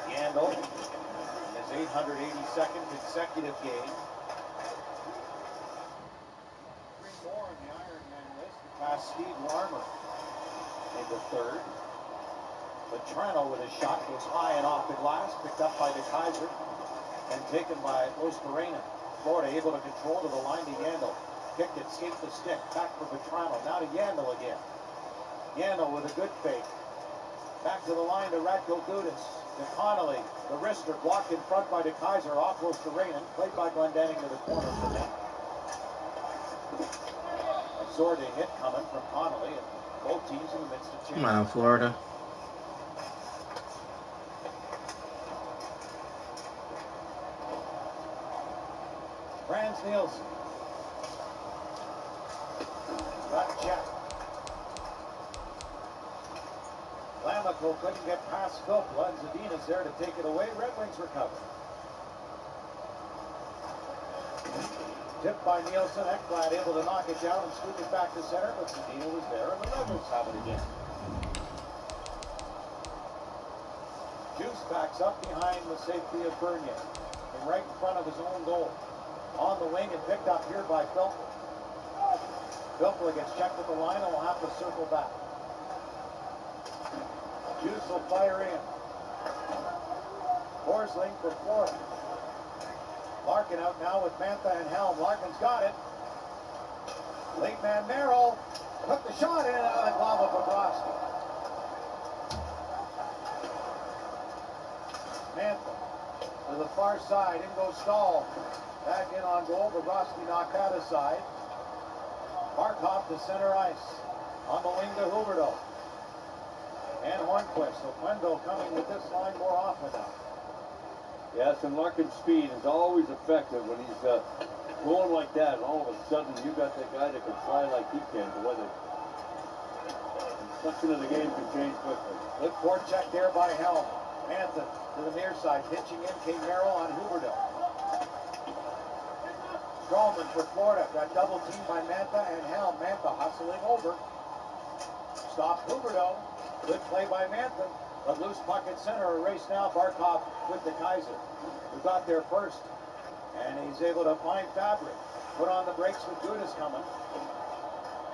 Yandel in his 882nd consecutive game. 3 more on the Ironman list to pass Steve Larmer into 3rd. Vetrano with a shot goes high and off the glass, picked up by DeKaiser and taken by Osterreinen. Florida able to control to the line to Yandel. Kicked it, skate the stick, back for Vetrano. Now to Yandel again. Yandel with a good fake. Back to the line to Radko Gudas. To Connolly. The wrister blocked in front by DeKaiser. Off goes to Rainen. Played by Glendening to the corner of the net. A sorting hit coming from Connolly. And both teams in the midst of change. Come on, Florida. Franz Nielsen. Got check. Lamico couldn't get past Filppula, and Zadina's there to take it away. Red Wings recover. Tipped by Nielsen. Ekblad able to knock it down and scoop it back to center, but Zadina was there, and the Red Wings have it again. Juice backs up behind the safety of Bernier, and right in front of his own goal. On the wing and picked up here by Filppula. Filppula gets checked at the line and will have to circle back. Juice will fire in. Forsling for Florida. Larkin out now with Mantha and Helm. Larkin's got it. Late man Merrill took the shot in and out of the glove of Bobrovsky. Mantha to the far side. In goes Stahl. Back in on goal. Bobrovsky knocked that aside. Barkov to center ice. On the wing to Huberto. And Hornquist. So Quenneville coming with this line more often now. Yes, and Larkin's speed is always effective when he's going like that. And all of a sudden, you got that guy that can fly like he can. The weather. Construction of the game can change quickly. Good forecheck there by Helm. Mantha to the near side. Pitching in came Merrill on Huberto. Stroman for Florida. Got double teamed by Mantha and Helm. Mantha hustling over. Stopped Huberto. Good play by Mantha. But loose puck at center, a race now. Barkov with the Kaiser, who got there first. And he's able to find Fabric. Put on the brakes with Gudas coming.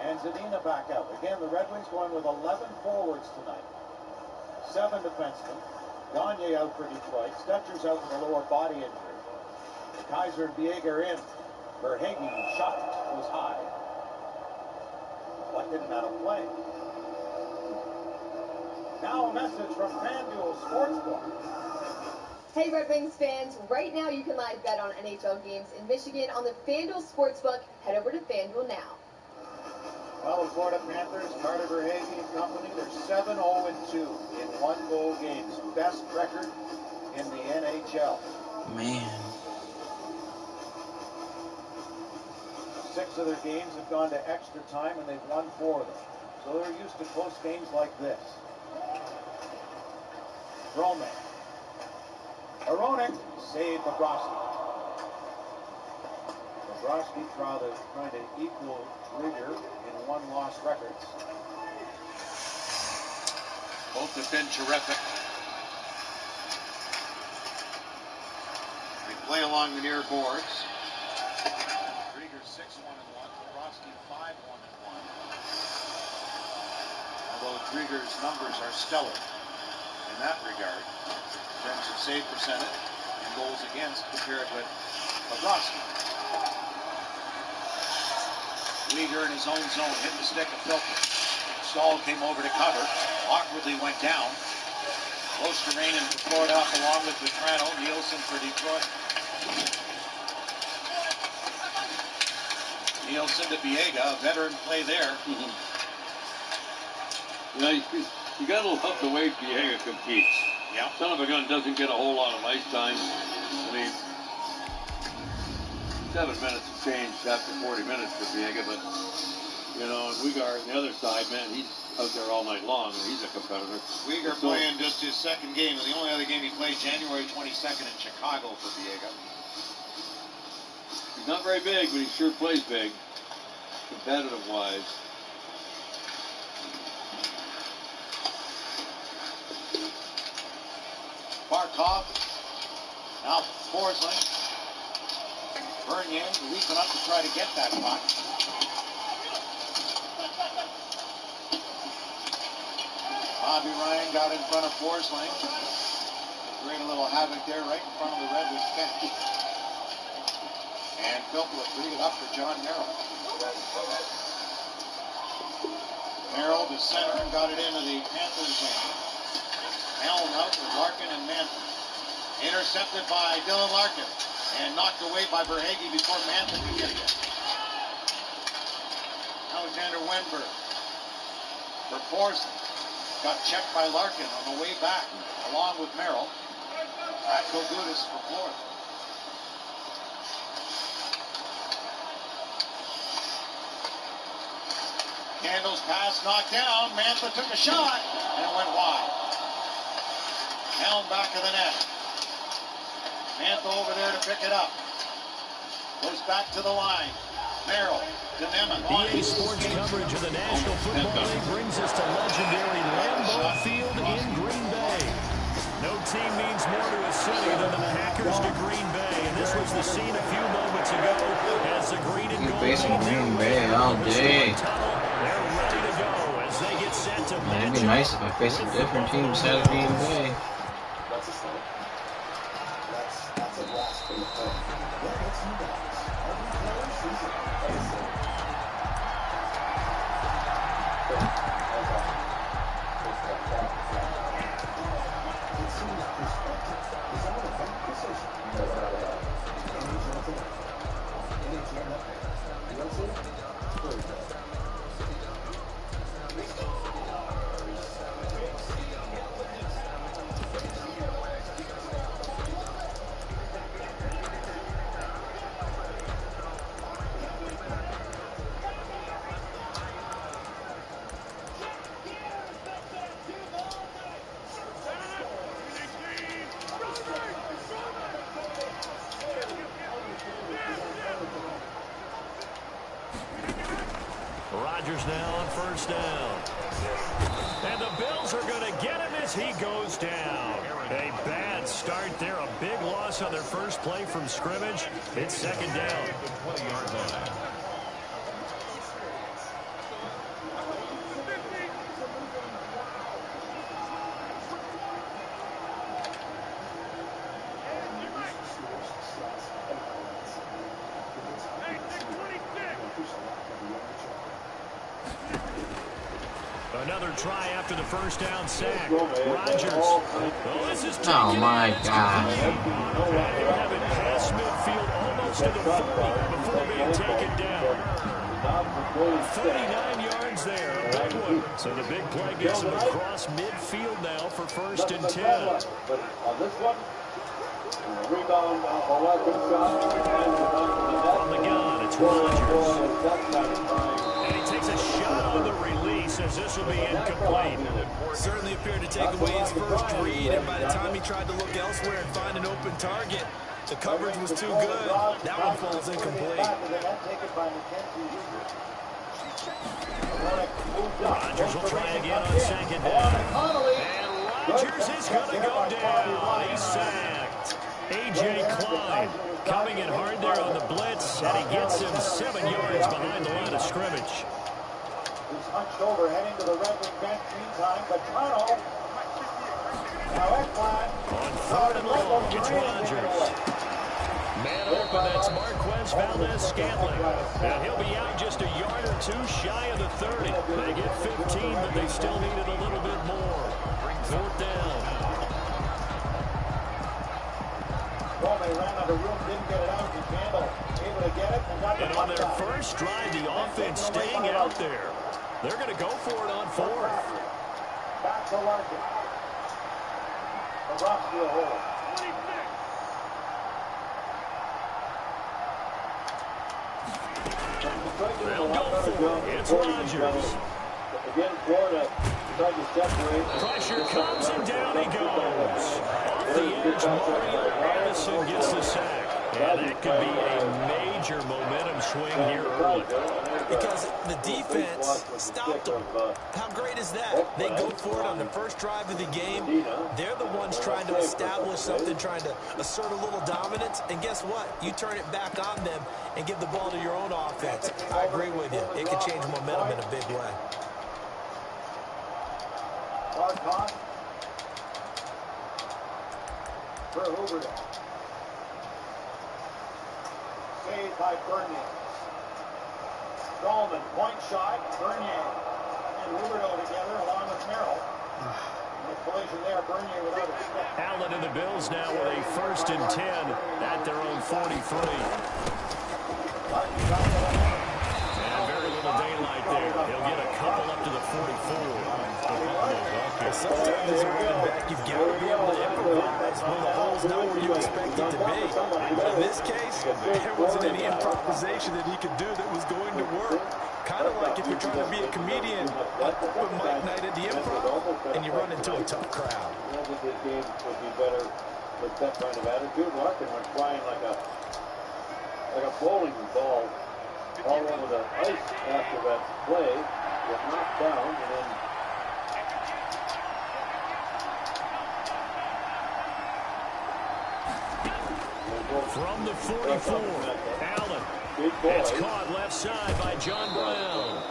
And Zadina back out. Again, the Red Wings going with 11 forwards tonight. 7 defensemen. Gagne out for Detroit. Stetcher's out with a lower body injury. The Kaiser and Biega are in. Verhaeghe shot was high. What didn't out of play? Now a message from FanDuel Sportsbook. Hey Red Wings fans, right now you can live bet on NHL games in Michigan on the FanDuel Sportsbook. Head over to FanDuel now. Well, the Florida Panthers, Carter Verhaeghe and company, they're 7-0-2 in one-goal games. Best record in the NHL. Man. 6 of their games have gone to extra time, and they've won 4 of them. So they're used to close games like this. Roman. Aronik saved Bobrovsky. Bobrovsky trying to equal Rieger in one-loss records. Both have been terrific. They play along the near boards. Rieger 6-1-1. Bobrovsky 5-1-1. Although Rieger's numbers are stellar in that regard, in terms of save percentage and goals against compared with Bobrovsky. Rieger in his own zone hit the stick of Filter. Stahl came over to cover. Awkwardly went down. Close to Rainen for Florida up along with Vetrano. Nielsen for Detroit. Nielsen to Biega, a veteran play there. Yeah, you got to love the way Biega competes. Yeah. Son of a gun doesn't get a whole lot of ice time. I mean, 7 minutes of change after 40 minutes for Biega, but you know, and Weegar on the other side, man, he's out there all night long, and he's a competitor. Weegar playing just his second game, and the only other game he played January 22nd in Chicago for Biega. He's not very big, but he sure plays big, competitive-wise. Barkov, now Forsling. Bernier leaping up to try to get that puck. Bobby Ryan got in front of Forsling. Create a little havoc there right in front of the Red Wings bench. And Filppula freed it up for John Merrill. Merrill to center and got it into the Panthers' end. Allen out with Larkin and Manton. Intercepted by Dylan Larkin and knocked away by Verhaeghe before Manton could get there. Alexander Wenberg for Forsling. Got checked by Larkin on the way back along with Merrill. Ratko Gudas for Florida. Candles pass knocked down. Mantha took a shot and it went wide. Helm back of the net. Mantha over there to pick it up. Goes back to the line. Merrill to Nemeth. EA Sports coverage of the National Football League brings us to legendary Lambeau Field in Green Bay. No team means more to a city than the Packers to Green Bay, and this was the scene a few moments ago as the green and gold facing Green Bay all day. They're ready to go as they get set to match. It'd be nice if I faced a different team instead of Green Bay. That's a start. That's a blast from the front. What makes you guys? Every player sees it. Rodgers now on first down. And the Bills are going to get him as he goes down. A bad start there. A big loss on their first play from scrimmage. It's second down. 20-yard line. Another try after the first down sack. Rodgers. Oh, this is Oh my God. They have it past midfield almost to the 40 before being taken down. 39 yards there, a big one. So the big play gets them across midfield now for first and 10. But on this one, rebound off a welcome shot. On the gun, it's Rodgers. And he takes a shot on the release as this will be incomplete. Certainly appeared to take away his first read, and by the time he tried to look elsewhere and find an open target, the coverage was too good. That one falls incomplete. Rodgers will try again on second down. And Rodgers is going to go down. He's sacked. A.J. Klein coming in hard there on the blitz, and he gets him 7 yards behind the line of scrimmage. He's hunched over, heading to the Red Wing bench meantime, but Toronto. Now Ekblad. On third and long, it's Rodgers. Man open, that's Marquez Valdez-Scantling. And he'll be out just a yard or two shy of the 30. They get 15, but they still needed a little bit more. Fourth down. Well, they ran out of room, didn't get it out. Campbell able to get it. And on their first drive, the offense staying out there. They're going to go for it on fourth. Back to Larkin. The Rockville hole. They'll go for it. It's Rodgers. Again, Florida tried to separate. Pressure comes and down he goes. Off the edge, Mario Anderson gets the sack. And that could be a major momentum swing here early. Because the defense stopped them. How great is that? They go for it on the first drive of the game. They're the ones trying to establish something, trying to assert a little dominance. And guess what? You turn it back on them and give the ball to your own offense. I agree with you. It could change momentum in a big way. For Hoover. Saved by Bernier. Dahlman, point shot. Bernier and Huberto together along with Merrill. The collision there, Bernier without a step. Allen and the Bills now with a first and 10 at their own 43. And very little daylight there. He'll get a couple up to the 44. Sometimes as a running back, you've got to be able to improvise when the hole's not where you expect it to be. In this case, there wasn't any improvisation that he could do that was going to work. Kind of like if you're trying to be a comedian on open mic night at the Improv and you run into a tough crowd. I think this game would be better with that kind of attitude. Larkin went flying like a bowling ball all over the ice after that play. Got knocked down and then. From the 44, Allen. It's caught left side by John Brown.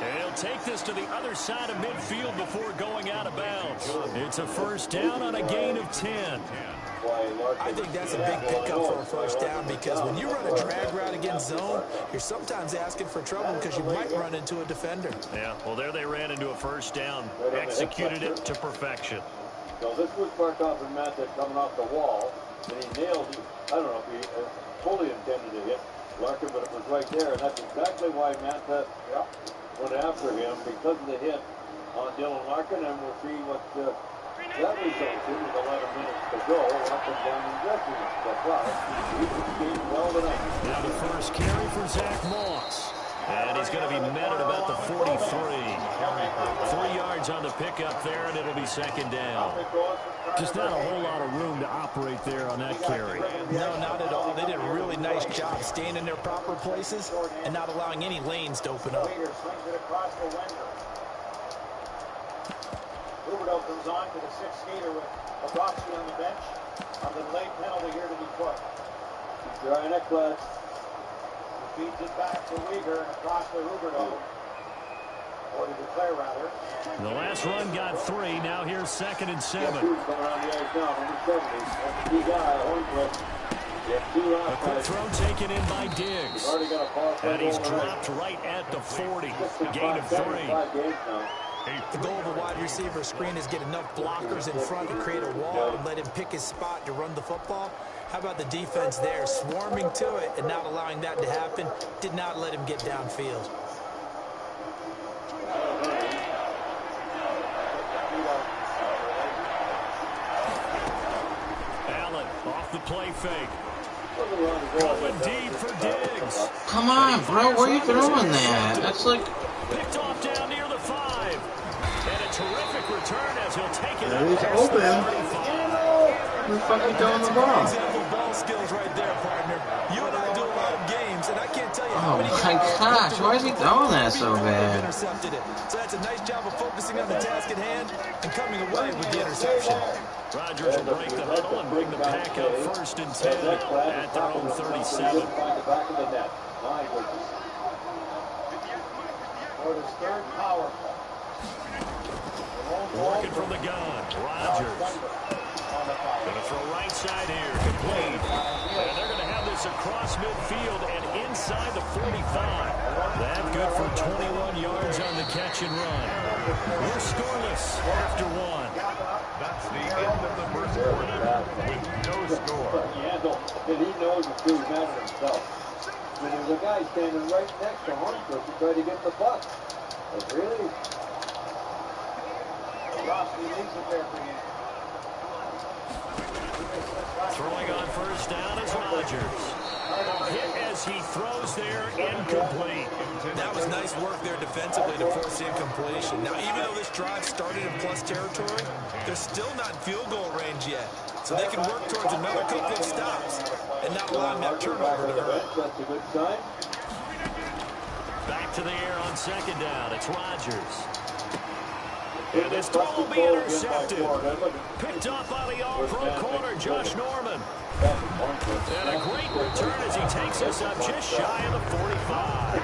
And he'll take this to the other side of midfield before going out of bounds. It's a first down on a gain of 10. I think that's a big pickup for a first down because when you run a drag route against zone, you're sometimes asking for trouble because you might run into a defender. Yeah, well, there they ran into a first down. Executed it to perfection. So this was Barkov and Matt coming off the wall, and he nailed it. I don't know if he fully intended to hit Larkin, but it was right there, and that's exactly why Manta went after him, because of the hit on Dylan Larkin, and we'll see what that results in with 11 minutes to go. Larkin down in dressing room. That's right. He's well tonight. Now the first carry for Zach Moss. And he's going to be met at about the 43. 3 yards on the pickup there, and it'll be second down. Just not a whole lot of room to operate there on that carry. No, not at all. They did a really nice job staying in their proper places and not allowing any lanes to open up. Huberdeau comes on to the sixth skater with Bobrovsky on the bench. On the late penalty here to be put. Trying to clutch. He feeds it back to Weegar and across to Huberdeau. Or to declare, rather. The last run got 3. Now here's 2nd and 7. Coming around the ice now, number 70. That's the key guy, Hornquist. A quick throw taken in by Diggs. And he's dropped right at the 40. Gain of 3. The goal of a wide receiver screen is get enough blockers in front to create a wall and let him pick his spot to run the football. How about the defense there, swarming to it and not allowing that to happen? Did not let him get downfield. Allen off the play fake. Going deep for Diggs. Come on, bro. Where are you throwing that? That's like... Picked off down near the 5. And a terrific return as he'll take it up. He's open. Where the fuck are you throwing the ball? Example ball skills right there, partner. You and I do a lot of games, and I can't tell you Oh how many my gosh, why is he throwing that so bad? Intercepted it. So that's a nice job of focusing on the task at hand and coming away with the interception. Rodgers will break the huddle and bring the pack up 1st and 10 at their own 37. For his third power. Working from the gun, Rodgers. Gonna throw right side here, complete. And they're gonna have this across midfield and inside the 45. That good for 21 yards on the catch and run. We're scoreless after 1. That's the end of the first quarter with no score. And he knows it's doing that himself. I mean, there's a guy standing right next to Hornquist to try to get the puck. But really? Rossi leaves it there for you. Throwing on 1st down is Rodgers. Hit as he throws there, incomplete. That was nice work there defensively to force the incompletion. Now, even though this drive started in plus territory, they're still not in field goal range yet. So they can work towards another couple of stops and not allowing that turnover to hurt. That's a good sign. Back to the air on 2nd down. It's Rodgers. And this throw will be intercepted. Picked up by the all-pro corner, Josh Norman. And a great return as he takes us up just shy of the 45.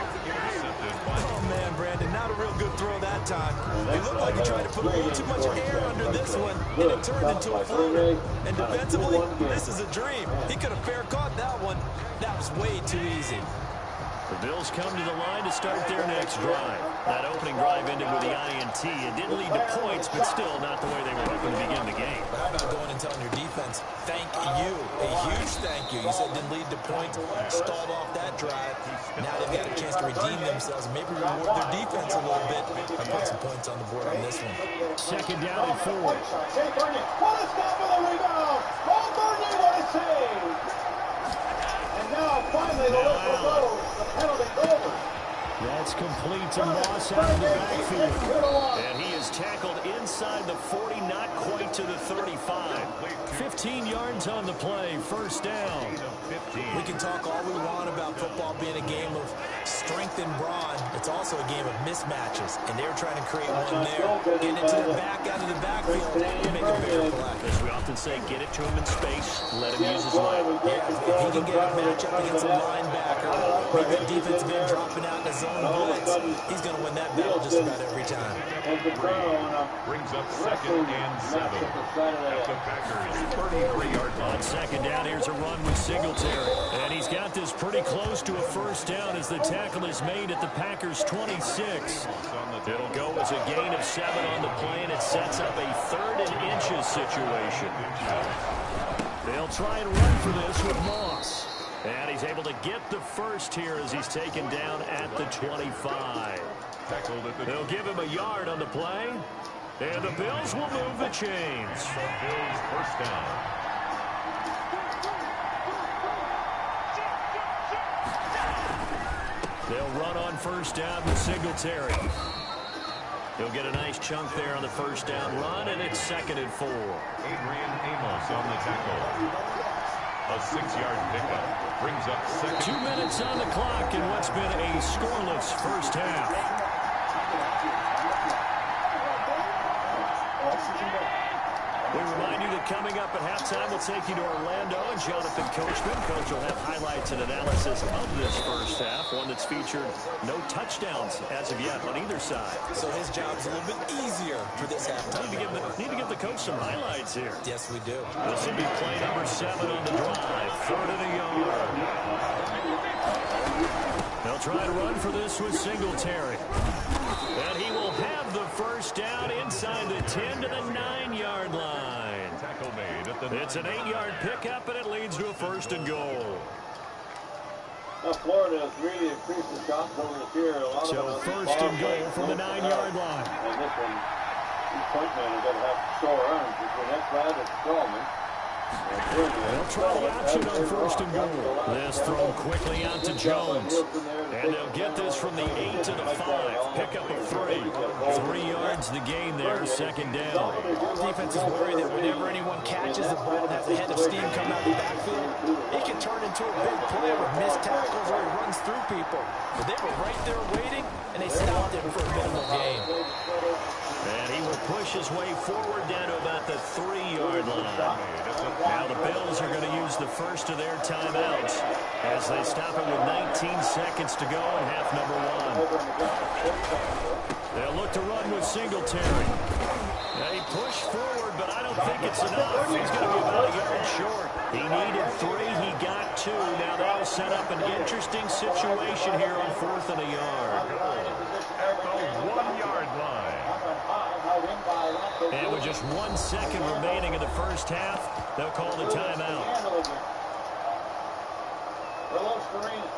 Oh, man, Brandon, not a real good throw that time. It looked like he tried to put a little too much air under this one, and it turned into a floater. And defensively, this is a dream. He could have fair caught that one. That was way too easy. The Bills come to the line to start their next drive. That opening drive ended with the INT. It didn't lead to points, but still not the way they were hoping to begin the game. How about going and telling your defense, thank you, a huge thank you. You said didn't lead to points, stalled off that drive. Now they've got a chance to redeem themselves and maybe reward their defense a little bit and put some points on the board on this one. 2nd down and 4. What a stop with a rebound! Paul Bernier, what a save! And now finally the whistle goes. The penalty's over. That's complete to Moss out of the backfield. And he is tackled inside the 40, not quite to the 35. 15 yards on the play, 1st down. We can talk all we want about football being a game of strength and brawn. It's also a game of mismatches, and they're trying to create one there. Getting it to the back out of the backfield and make a bigger play. As we often say, get it to him in space, let him use his line. Yeah, if he can get a matchup against a linebacker, maybe a defensive end dropping out in a zone blitz, he's going to win that battle just about every time. Brings up 2nd and 7 at the Packers 33-yard line. On 2nd down, here's a run with Singletary. And he's got this pretty close to a 1st down as the tackle is made at the Packers 26. It'll go as a gain of 7 on the play, and it sets up a 3rd and inches situation. They'll try and run for this with Moss. And he's able to get the 1st here as he's taken down at the 25. They'll give him a yard on the play. And the Bills will move the chains. Bills 1st down. They'll run on 1st down with Singletary. He'll get a nice chunk there on the 1st down run, and it's 2nd and 4. Adrian Amos on the tackle. A 6-yard pickup. Brings up 2nd. 2 minutes on the clock in what's been a scoreless 1st half. coming up at halftime. We'll take you to Orlando and Jonathan Coachman. Coach will have highlights and analysis of this first half, one that's featured no touchdowns as of yet on either side. So his job's a little bit easier for this halftime. Need to give the coach some highlights here. Yes, we do. This will be play number 7 on the drive. 3rd and a yard. They'll try to run for this with Singletary. And he will have the first down inside the 10 to the 9-yard line. Tackle made at the It's an 8-yard pickup, and it leads to a 1st and goal. Now Florida has really increased the shot totals here. So 1st and goal from the 9-yard line. And this one, these point men are going to have sore arms between that lad and Stallman. They'll try the option on 1st and goal. This thrown quickly out to Jones. And they'll get this from the 8 to the 5. Pick up a 3. 3 yards the gain there, 2nd down. Defense is worried that whenever anyone catches the ball and has a head of steam coming out of the backfield, it can turn into a big play with missed tackles or he runs through people. But they were right there waiting, and they stopped him for a minimal gain. And he will push his way forward down to about the 3-yard line. Now the Bills are going to use the first of their timeouts as they stop it with 19 seconds to go in half number 1. They'll look to run with Singletary. Now he pushed forward, but I don't think it's enough. He's going to be about a yard short. He needed 3. He got 2. Now that'll set up an interesting situation here on 4th and a yard. At the 1-yard line. And with just 1 second remaining in the first half, they'll call the timeout.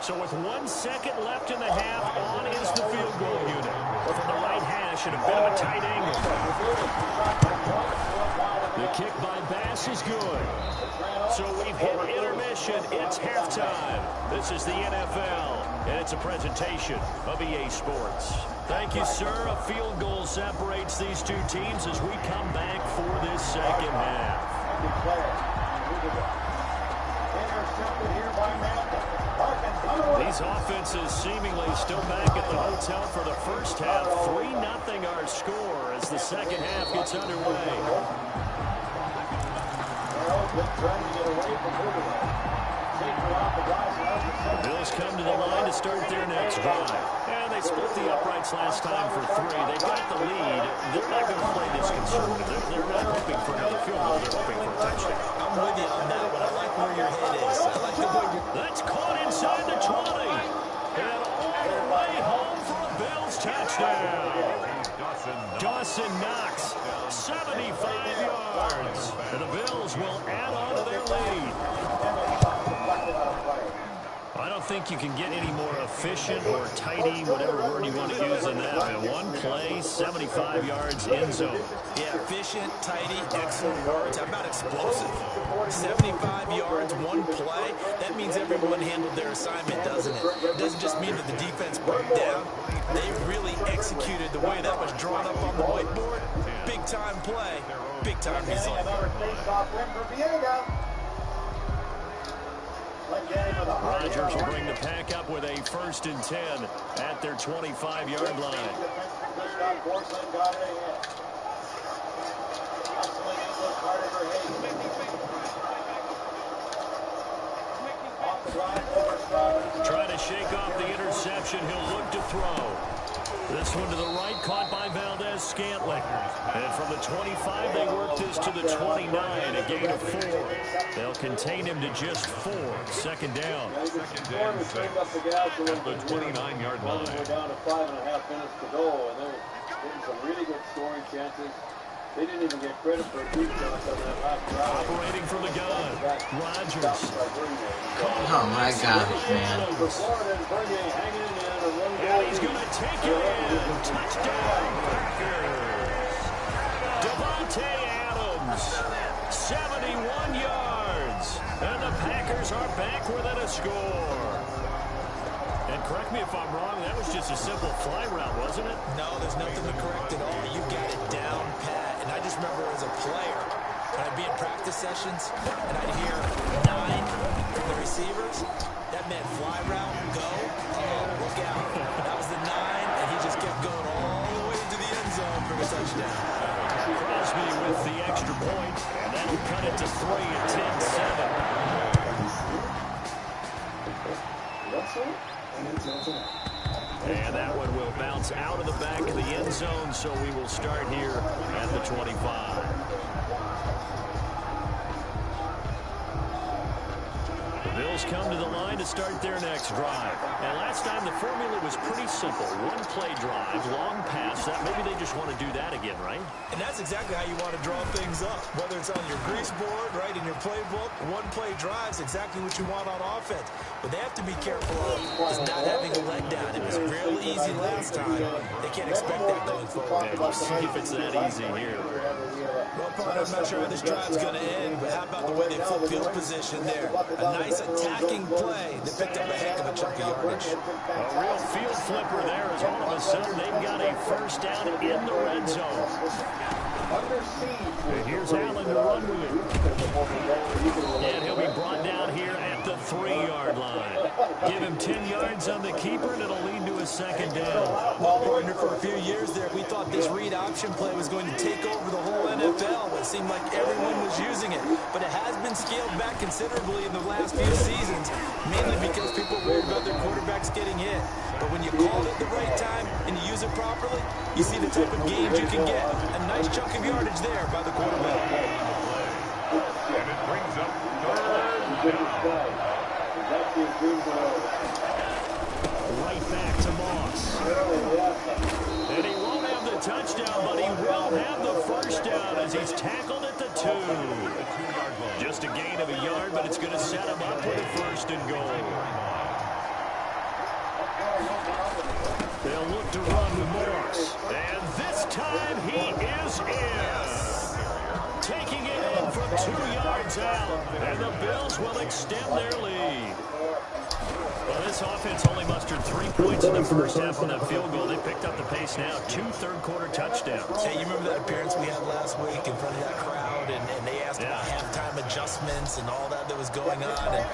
So with 1 second left in the half, on is the field goal unit. From the right hash at a bit of a tight angle. The kick by Bass is good. So we've hit intermission. It's halftime. This is the NFL, and it's a presentation of EA Sports. Thank you, sir. A field goal separates these two teams as we come back for this second half. These offenses seemingly still back at the hotel for the first half. 3-0 our score as the second half gets underway. The Bills come to the line to start their next drive. And they split the uprights last time for 3. They got the lead. They're not going to play this conservative. They're not hoping for another field goal. They're hoping for a touchdown. I'm with you on that, but I like where your head is. I like the way you're... That's caught inside the 20. And all the way home for a Bills touchdown. Dawson Knox, 75 yards. And the Bills will add on to their lead. I don't think you can get any more efficient or tidy, whatever word you want to use in that. In one play, 75 yards, end zone. Yeah, efficient, tidy, excellent words. How about explosive? 75 yards, one play. That means everyone handled their assignment, doesn't it? It doesn't just mean that the defense broke down. They really executed the way that was drawn up on the whiteboard. Big-time play, big-time result. Rodgers will bring the pack up with a 1st and 10 at their 25-yard line. Trying to shake off the interception. He'll look to throw. This one to the right, caught by Valdez-Scantling. And from the 25, they work this to the 29, a gain of 4. They'll contain him to just 4. 2nd down. At the 29-yard line. We're down to 5.5 minutes to go, and they're getting some really good scoring chances. They didn't even get credit for a deep shot on that last drive. Operating from the gun, Rodgers. Oh my gosh, man. And he's going to take it in. Touchdown, Packers. Devontae Adams, 71 yards. And the Packers are back within a score. And correct me if I'm wrong, that was just a simple fly route, wasn't it? No, there's nothing to correct at all. You got it down pat. And I just remember as a player, when I'd be in practice sessions, and I'd hear 9 from the receivers. That meant fly route, go, look out. That was the 9, and he just kept going all the way to the end zone for the touchdown. Crosby with the extra point, and that Cut it to 3 at 10-7. And that one will bounce out of the back of the end zone, so we will start here at the 25. The Bills come to the line to start their next drive. And last time the formula was pretty simple. One play drive, long pass. Maybe they just want to do that again, right? And that's exactly how you want to draw things up. Whether it's on your grease board, right, in your playbook, one play drive is exactly what you want on offense. But they have to be careful of is not having a letdown. It was real easy last time. They can't expect that going forward. Yeah, we'll see if it's that easy here. Well, partner, I'm not sure how this drive's going to end, but how about the way they flip field position there? A nice attacking play. They picked up a heck of a chunk of yardage. A real field flipper there as all of a sudden they've got a first down in the red zone. And here's Allen to run with it. And he'll be brought down here at the 3-yard line. Give him 10 yards on the keeper, and it'll lead to a second down. Well, partner, for a few years there, we thought this read option play was going to take over the whole NFL. It seemed like everyone was using it. But it has been scaled back considerably in the last few seasons, mainly because people worried about their quarterbacks getting hit. But when you call it the right time and you use it properly, you see the type of gains you can get. A nice chunk of yardage there by the quarterback. And it brings up right back to Moss. And he won't have the touchdown, but he will have the first down as he's tackled at the 2. Just a gain of a yard, but it's going to set him up with a first and goal. They'll look to run with Morris. And this time he is in. Taking it in from 2 yards out. And the Bills will extend their lead. Well, this offense only mustered 3 points in the first half on that field goal. They picked up the pace now. 2 third-quarter touchdowns. Hey, you remember that appearance we had last week in front of that crowd, and they asked about halftime adjustments and all that was going on. And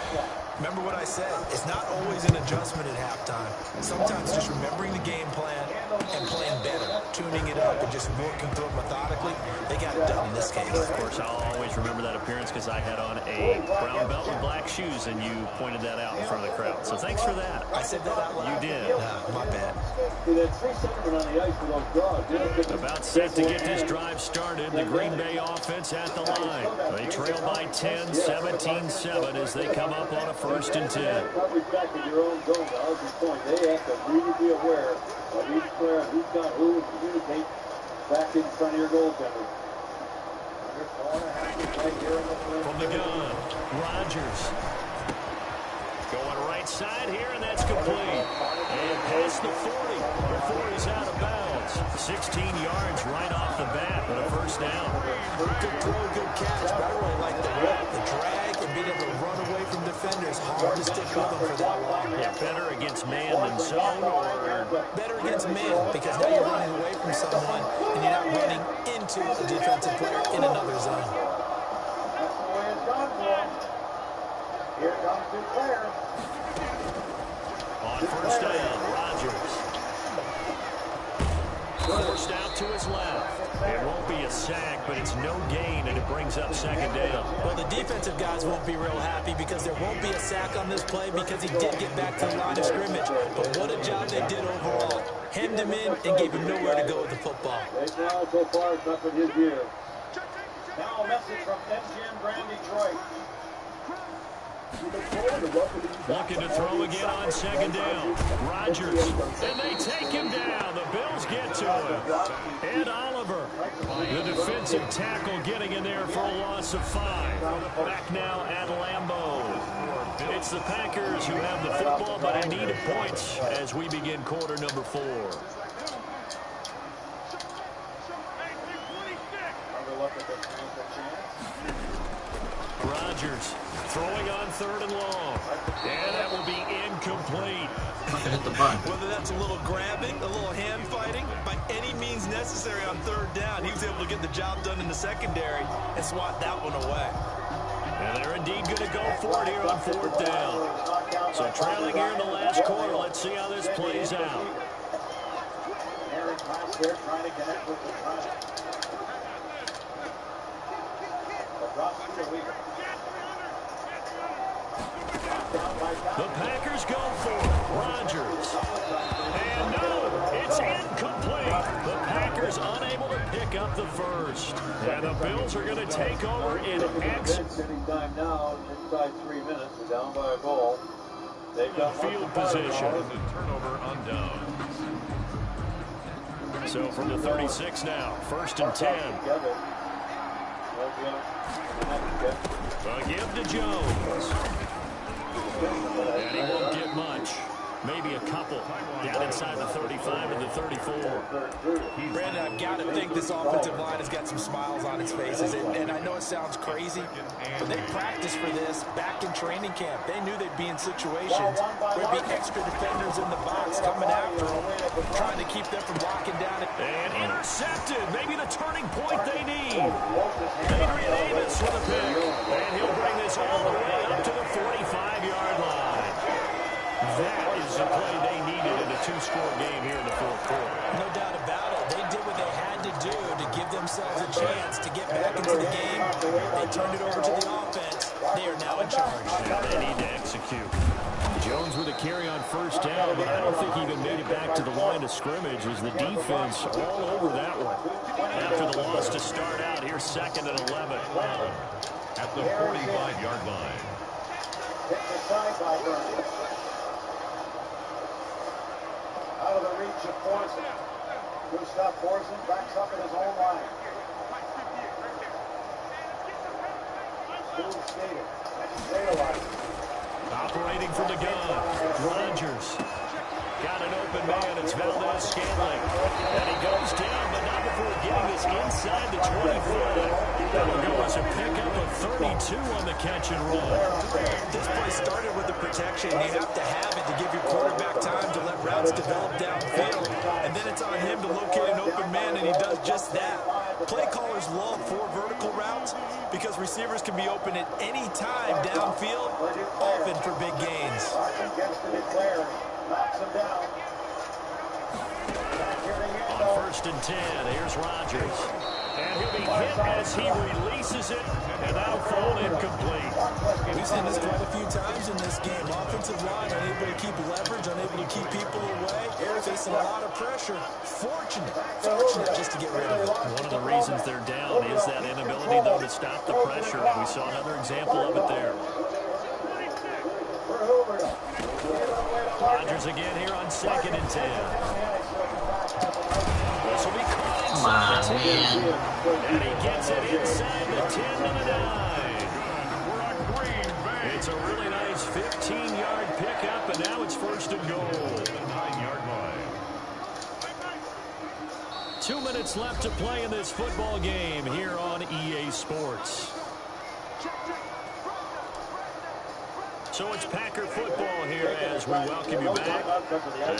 remember what I said. It's not always an adjustment at halftime. Sometimes just remembering the game plan and playing better, tuning it up and just working through it methodically. They got it done in this case. Of course, I'll always remember that appearance because I had on a brown belt with black shoes, and you pointed that out in front of the crowd. So thanks for that. I said that out loud. You did. My bad. About set to get this drive started. The Green Bay offense at the line. They trail by 10, 17-7 as they come up on a 1st and 10. They have to really be aware of each player, who's got who, and communicate back in front of your goaltender. From the gun, Rodgers. Going right side here, and that's complete. And past the 40 before he's out of bounds. 16 yards right off the bat, but a first down. Good throw, good catch, but I really like the drag and being able to run away from defenders. Hard to stick with them for that long. Yeah, better against man than zone, or better against man, because now you're running away from someone and you're not running into a defensive player in another zone. That's the way it's gone for him. Here comes Duclair. On first down, Rodgers. Forced out to his left. It won't be a sack, but it's no gain, and it brings up second down. Well, the defensive guys won't be real happy because there won't be a sack on this play because he did get back to the line of scrimmage. But what a job they did overall. Hemmed him in and gave him nowhere to go with the football. So far, it's not for his year. Now a message from MGM Grand Detroit. Looking to throw again on second down. Rodgers. And they take him down. The Bills get to him. Ed Oliver, the defensive tackle, getting in there for a loss of 5. Back now at Lambeau. It's the Packers who have the football, but in need of points as we begin quarter number 4. Rodgers throwing on 3rd and long. And that will be incomplete. Hit the button. Whether that's a little grabbing, a little hand fighting, by any means necessary on 3rd down, he was able to get the job done in the secondary and swat that one away. And they're indeed going to go for it here on 4th down. So trailing here in the last quarter, let's see how this plays out. Aaron Pass there trying to connect with the The Packers go for it. Rodgers. And no, it's incomplete. The Packers unable to pick up the first. And the Bills are going to take over in time now, inside 3 minutes. They're down by a goal. They've got field position. Turnover on down. So from the 36 now, 1st and 10. A give to Jones. And he won't get much. Maybe a couple down inside the 35 and the 34. Brandon, I've got to think this offensive line has got some smiles on its faces. And I know it sounds crazy, but they practiced for this back in training camp. They knew they'd be in situations where there'd be extra defenders in the box coming after them, trying to keep them from locking down. And intercepted. Maybe the turning point they need. Adrian Davis with a pick. And he'll bring this all the way up to the 45-yard line. That is the play they needed in a 2-score game here in the 4th quarter. No doubt about it. They did what they had to do to give themselves a chance to get back into the game. They turned it over to the offense. They are now in charge. Now they need to execute. Jones with a carry on 1st down, but I don't think he even made it back to the line of scrimmage as the defense all over that one. After the loss to start out, here's 2nd and 11. At the 45-yard line. Out of the reach of Forson. Gustav Forson backs up in his own line. Smooth skater. Operating from the gun. Rodgers. Got an open man. It's Valdez-Scantling. And he goes down, but not before getting this inside the 25. That'll go as a pickup of 32 on the catch and run. This play started with the protection. You have to have it to give your quarterback time to let routes develop downfield. And then it's on him to locate an open man, and he does just that. Play callers love 4 vertical routes because receivers can be open at any time downfield, often for big gains. On 1st and 10, here's Rodgers. And he'll be hit as he releases it, and that'll fall incomplete. We've seen this quite a few times in this game. Offensive line unable to keep leverage, unable to keep people away, facing a lot of pressure. Fortunate just to get rid of it. One of the reasons they're down is that inability, though, to stop the pressure. We saw another example of it there. Rodgers again here on 2nd and 10. This will be caught inside the 10. And he gets it inside the 10 to the 9. It's a really nice 15-yard pickup, and now it's 1st and goal. 9-yard line. 2 minutes left to play in this football game here on EA Sports. So it's Packer football here as we welcome you back.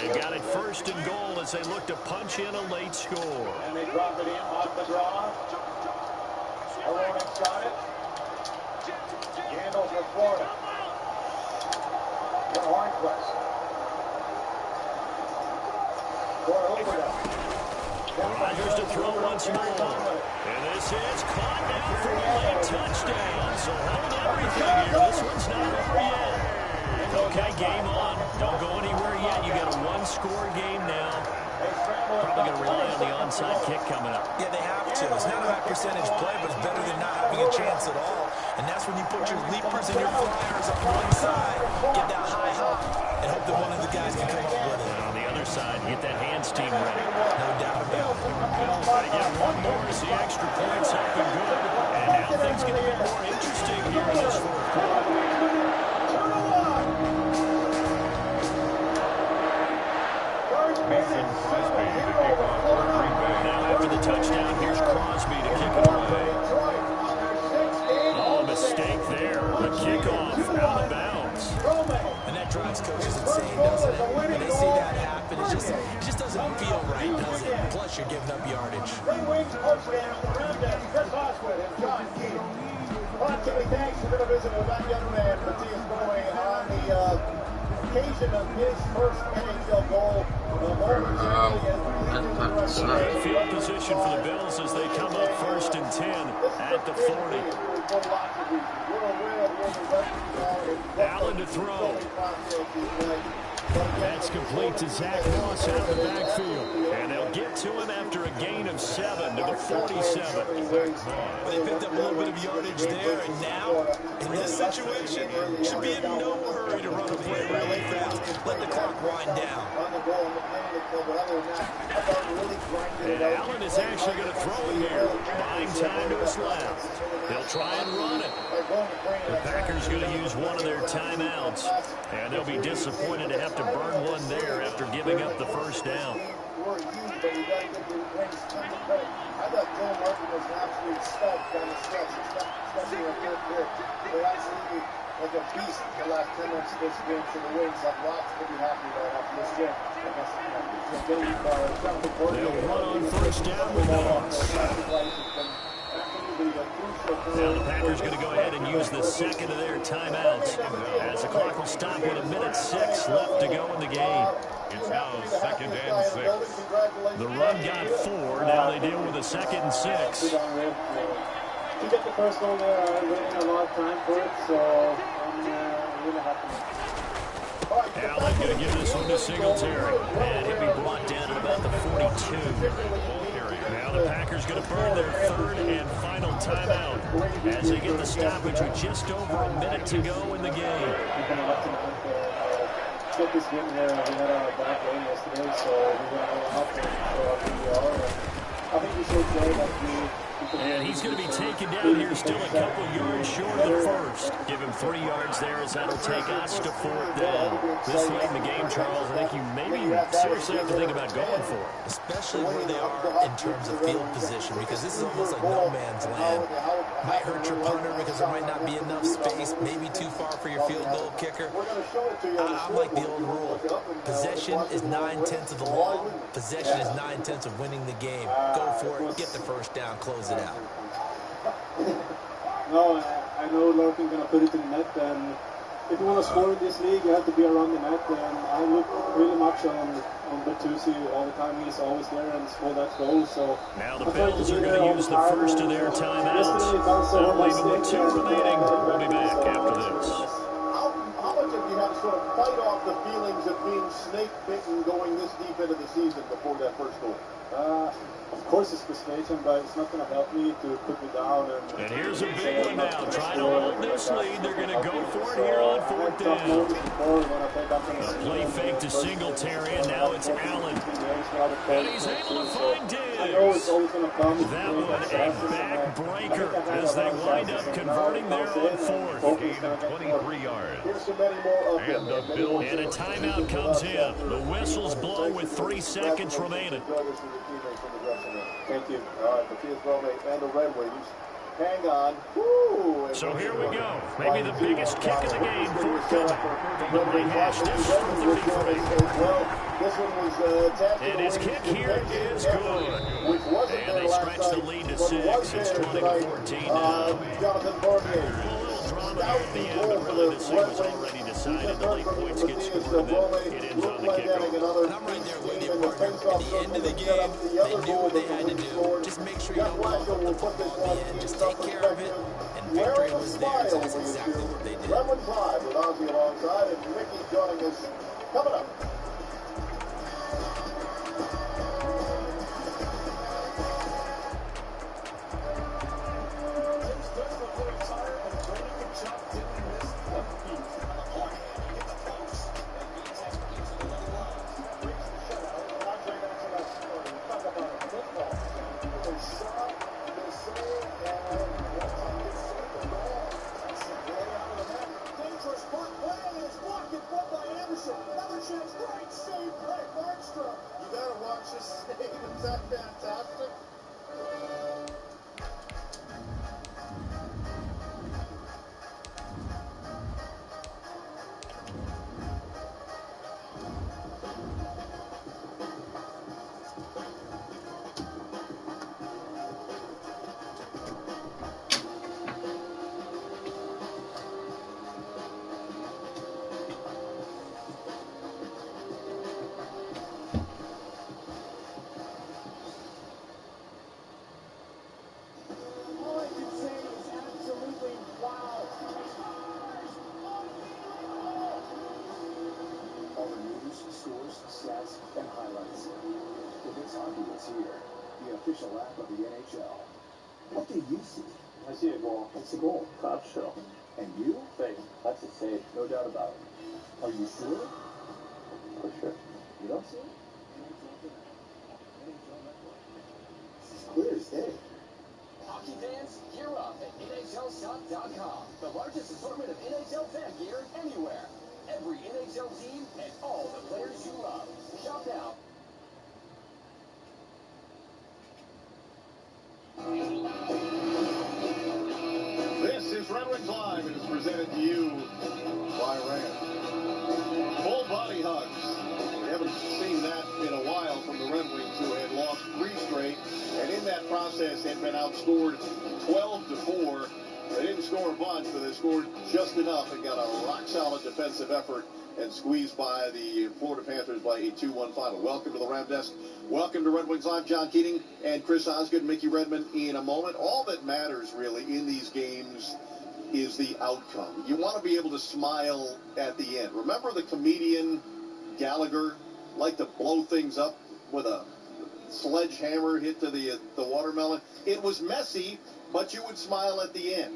They got it 1st and goal as they look to punch in a late score. And they drop it in off the draw. Aronik's got it. Gandalf for Florida. For Hornquist. For Hoover. Rodgers to throw once more. And this is caught now for a late touchdown. So hold everything here. This one's not over yet. Okay, game on. Don't go anywhere yet. You got a 1-score game now. Probably going to rely on the onside kick coming up. Yeah, they have to. It's not a high percentage play, but it's better than not having a chance at all. And that's when you put your leapers and your flyers on one side, get that high hop, and hope that one of the guys can come up with it. And on the other side, get that hands team ready. No doubt about it. Bills got to get one more as the extra points up and good. And now things get a bit more interesting here in this 4th quarter. Mason Crosby to kick off for Green Bay. Now after the touchdown, here's Crosby to kick it away. Oh, a mistake there. The kickoff out of bounds. And that drives coaches insane, doesn't it? When they see that happen, it just doesn't feel right, does it? Plus, you're giving up yardage. Chris Osgood and John Keane. Well, Timmy, thanks. We're going to visit with that young man, Matthias Bowie, on the occasion of his first NHL goal. Great field position for the Bills as they come up 1st and 10 at the 40. Allen to throw. That's complete to Zach Moss out of the backfield. And they'll get to him after a gain of 7 to the 47. They picked up a little bit of yardage there, and now, in this situation, should be in no hurry to run a play really fast. Let the clock wind down. And Allen is actually going to throw it here, buying time to his left. They'll try and run it. The Packers going to use one of their timeouts, and they'll be disappointed to have to burn one there after giving up the first down. I thought Joe Martin was an absolute stud down the stretch, especially in the third period. They're absolutely like a beast the last 10 minutes of this game, so the Wings have lots to be happy about after this game. They'll run on first down with Moss. Now the Packers going to go ahead and use the second of their timeouts as the clock will stop with 1:06 left to go in the game. It's now 2nd and 6. The run got 4. Now they deal with a 2nd and 6. To get the first goal there, I'm waiting a lot of time for it, so I'm really happy. Allen going to give this one to Singletary, and he'll be brought down at about the 42. Now the Packers going to burn their 3rd and final timeout as they get the stoppage with just over a minute to go in the game. Get this win here. We had a bad game yesterday, so we're going to go up and show up who we are. I think we showed today that we And he's going to be taken down here still a couple yards short of the first. Give him 3 yards there as that'll take us to 4th down. This late in the game, Charles, I think you maybe seriously have to think about going for it. Especially where they are in terms of field position, because this is almost like no man's land. Might hurt your punter because there might not be enough space, maybe too far for your field goal kicker. I'm like the old rule. Possession is 9/10 of the law. Possession is 9/10 of winning the game. Go for it, get the first down, close it out. No, I know Larkin going to put it in the net, and if you want to score in this league, you have to be around the net, and I look really much on Bertuzzi all the time. He's always there and score that goal, so... Now the Bills are going to use the first of their timeouts. That'll leave them with 2 remaining. We'll be back after this. How much have you had to sort of fight off the feelings of being snake-bitten going this deep into the season before that first goal? Of course it's frustration, but it's not going to help me to put me down. And here's a big one now. Trying to hold this lead. They're going to go for it here on 4th down. A play fake to Singletary, and now it's Allen. And he's able to find Diggs. That one a backbreaker as they wind up converting there on 4th. Gain of 23 yards. And the Bills. And a timeout comes in. The whistles blow with 3 seconds remaining. Thank you. All right, Matthias Brome and the Red Wings. Hang on. Woo! So here we go. Maybe the biggest kick of the game forthcoming. From the right hash, this from 33. And his kick here is good. And they stretch the lead to 6. It's 20-14 now. Jonathan Bernier. Drama here at the end, but really this thing was already decided. The late points get scored, and then it ends on the kickoff. And I'm right there with you, partner. At the end of the game, they knew what they had to do. Just make sure you don't blow up the football at the end. Just take care of it, and victory was theirs, and that's exactly what they did. 11-5 with Ozzy alongside, and Mickey joining us. Coming up. scores, stats, and highlights. If it's hockey, it's here. The official app of the NHL. What do you see? I see a goal. It's a goal. Top show. And you? Save. That's a save. No doubt about it. Are you sure? For sure. You don't see it? This is clear as day. Hockey fans, gear up at NHLShop.com. The largest assortment of NHL fan gear anywhere. Every NHL team and all the players you love. Shop now. This is Red Wings Live, and it's presented to you by Rand. Full body hugs. We haven't seen that in a while from the Red Wings, who had lost 3 straight, and in that process had been outscored 12-4. They didn't score a bunch, but they scored just enough and got a rock-solid defensive effort and squeezed by the Florida Panthers by a 2-1 final. Welcome to the Ram Desk. Welcome to Red Wings Live. John Keating and Chris Osgood, Mickey Redmond in a moment. All that matters really in these games is the outcome. You want to be able to smile at the end. Remember the comedian Gallagher liked to blow things up with a sledgehammer hit to the watermelon? It was messy, but you would smile at the end.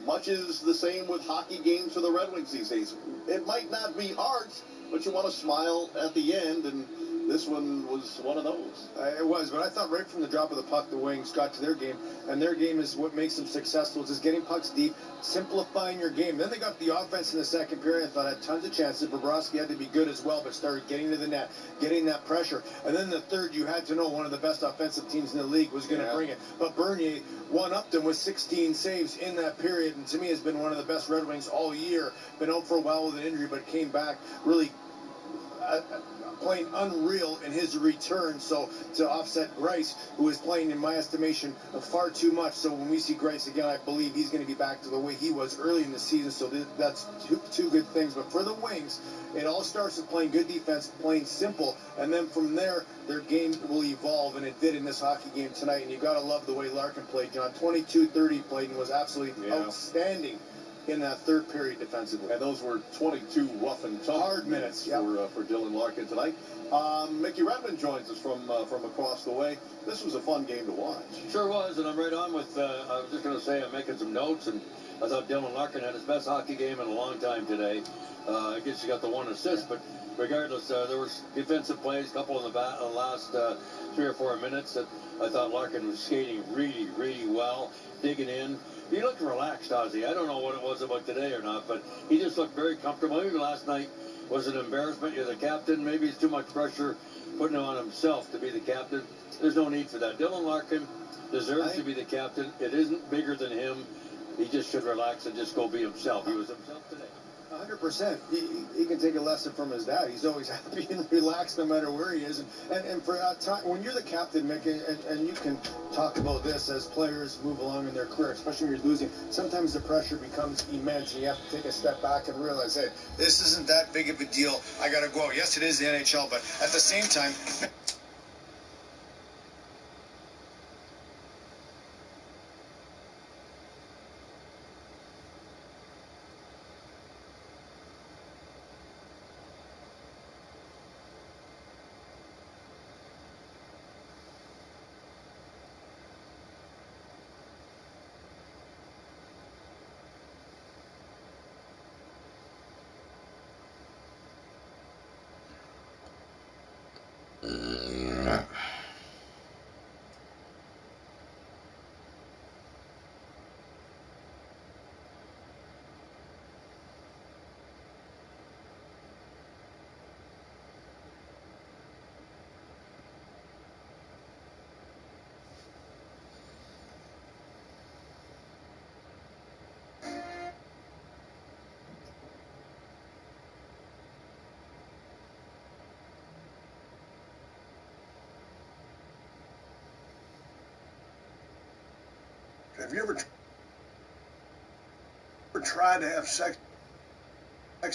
Much is the same with hockey games for the Red Wings these days. It might not be art, but you want to smile at the end, and this one was one of those. It was, but I thought right from the drop of the puck, the Wings got to their game, and their game is what makes them successful. It's just getting pucks deep, simplifying your game. Then they got the offense in the second period. I thought had tons of chances. Bobrovsky had to be good as well, but started getting to the net, getting that pressure. And then the third, you had to know one of the best offensive teams in the league was going to bring it. But Bernier one-upped them with 16 saves in that period, and to me has been one of the best Red Wings all year. Been out for a while with an injury, but came back really playing unreal in his return, so to offset Grice, who is playing, in my estimation, far too much. So when we see Grice again, I believe he's going to be back to the way he was early in the season, so that's two good things. But for the Wings, it all starts with playing good defense, playing simple, and then from there, their game will evolve, and it did in this hockey game tonight, and you got to love the way Larkin played, John. 22-30 played and was absolutely outstanding in that third period defensively. And those were 22 rough and tough hard minutes for Dylan Larkin tonight. Mickey Redmond joins us from across the way. This was a fun game to watch. Sure was, and I'm right on with, I was just going to say, I'm making some notes, and I thought Dylan Larkin had his best hockey game in a long time today. I guess he got the 1 assist, but regardless, there was defensive plays, a couple in the last 3 or 4 minutes that I thought Larkin was skating really, really well, digging in. He looked relaxed, Ozzy. I don't know what it was about today or not, but he just looked very comfortable. Maybe last night was an embarrassment. You're the captain. Maybe it's too much pressure putting it on himself to be the captain. There's no need for that. Dylan Larkin deserves to be the captain. It isn't bigger than him. He just should relax and just go be himself. He was himself today. 100%. He can take a lesson from his dad. He's always happy and relaxed no matter where he is. And for that time, when you're the captain, Mick, and you can talk about this as players move along in their career, especially when you're losing, sometimes the pressure becomes immense, and you have to take a step back and realize, hey, this isn't that big of a deal. I got to go out. Yes, it is the NHL, but at the same time... Have you ever tried to have sex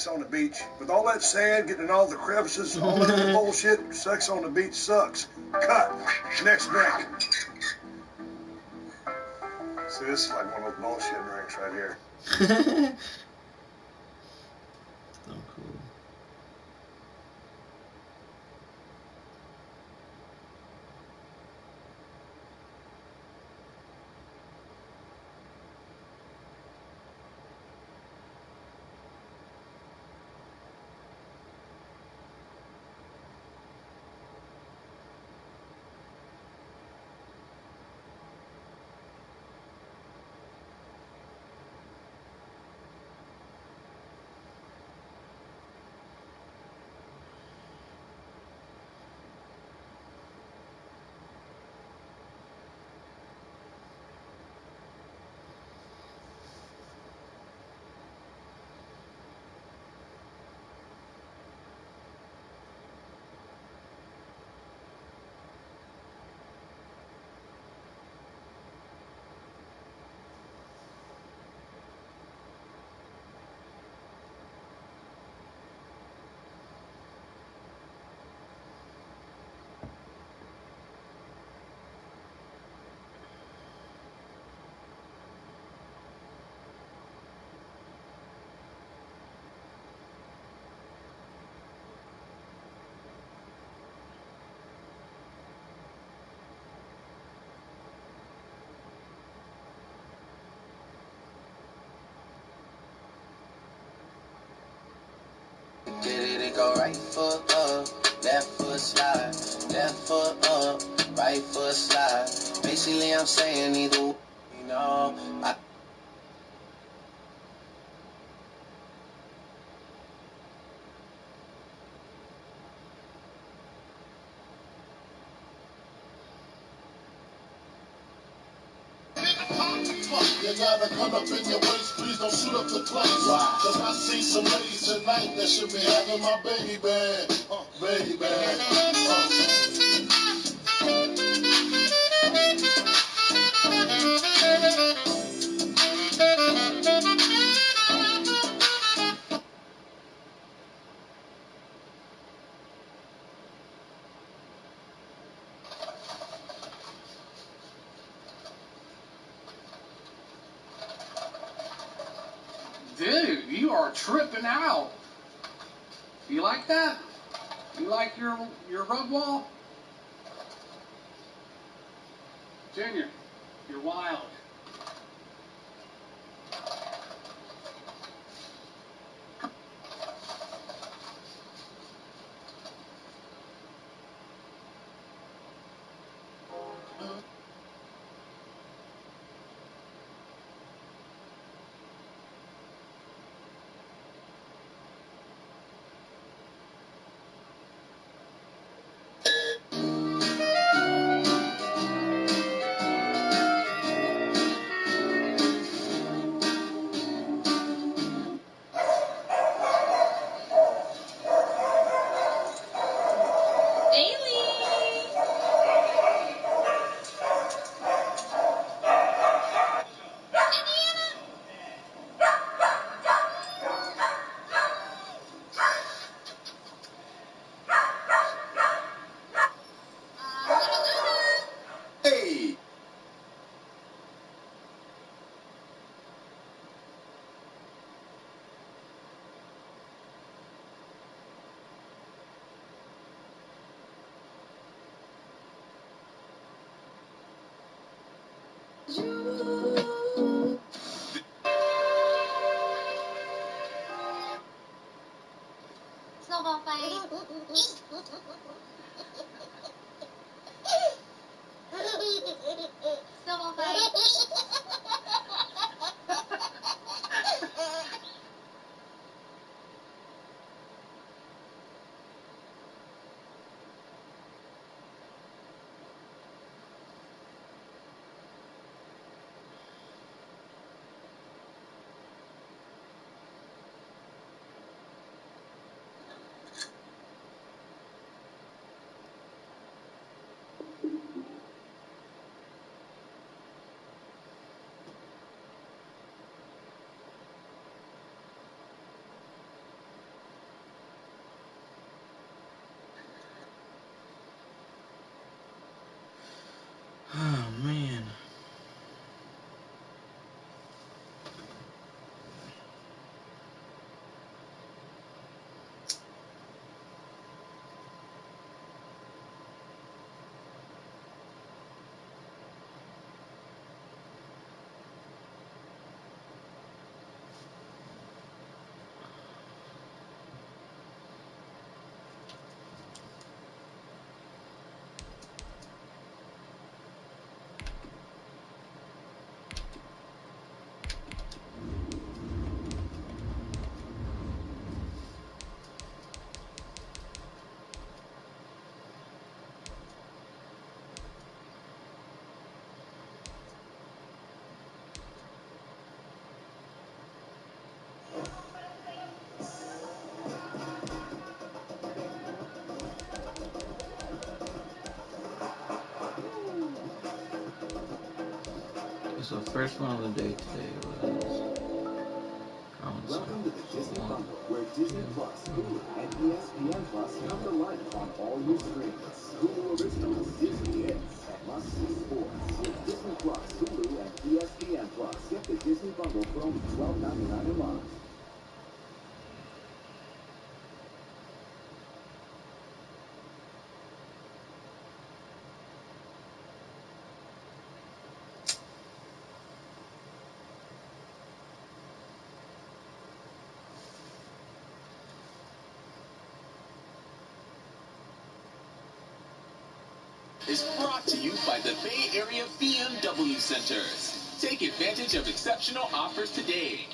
on the beach? With all that sand getting in all the crevices, all that bullshit, sex on the beach sucks. Cut. Next drink. See, this is like one of those bullshit drinks right here. So cool. foot up, left foot slide. Left foot up, right foot slide. Basically, I'm saying either way, you know. You gotta cut up in your waist, please don't shoot up the place. Wow. Cause I see some ladies tonight that should be having my baby. Baby. Dude, you are tripping out. You like that? You like your rug wall? Junior, you're wild. Hey! Snowball fight. Snowball fight. Oh, man. So first one of the day today was Welcome to the Disney Bundle, where Disney Plus, Hulu, and ESPN Plus come to life on all your screens. Hulu Originals, Disney Hits, and must-see sports. With Disney Plus, Hulu, and ESPN Plus, get the Disney Bundle for only $12.99 a month. is brought to you by the Bay Area BMW Centers. Take advantage of exceptional offers today.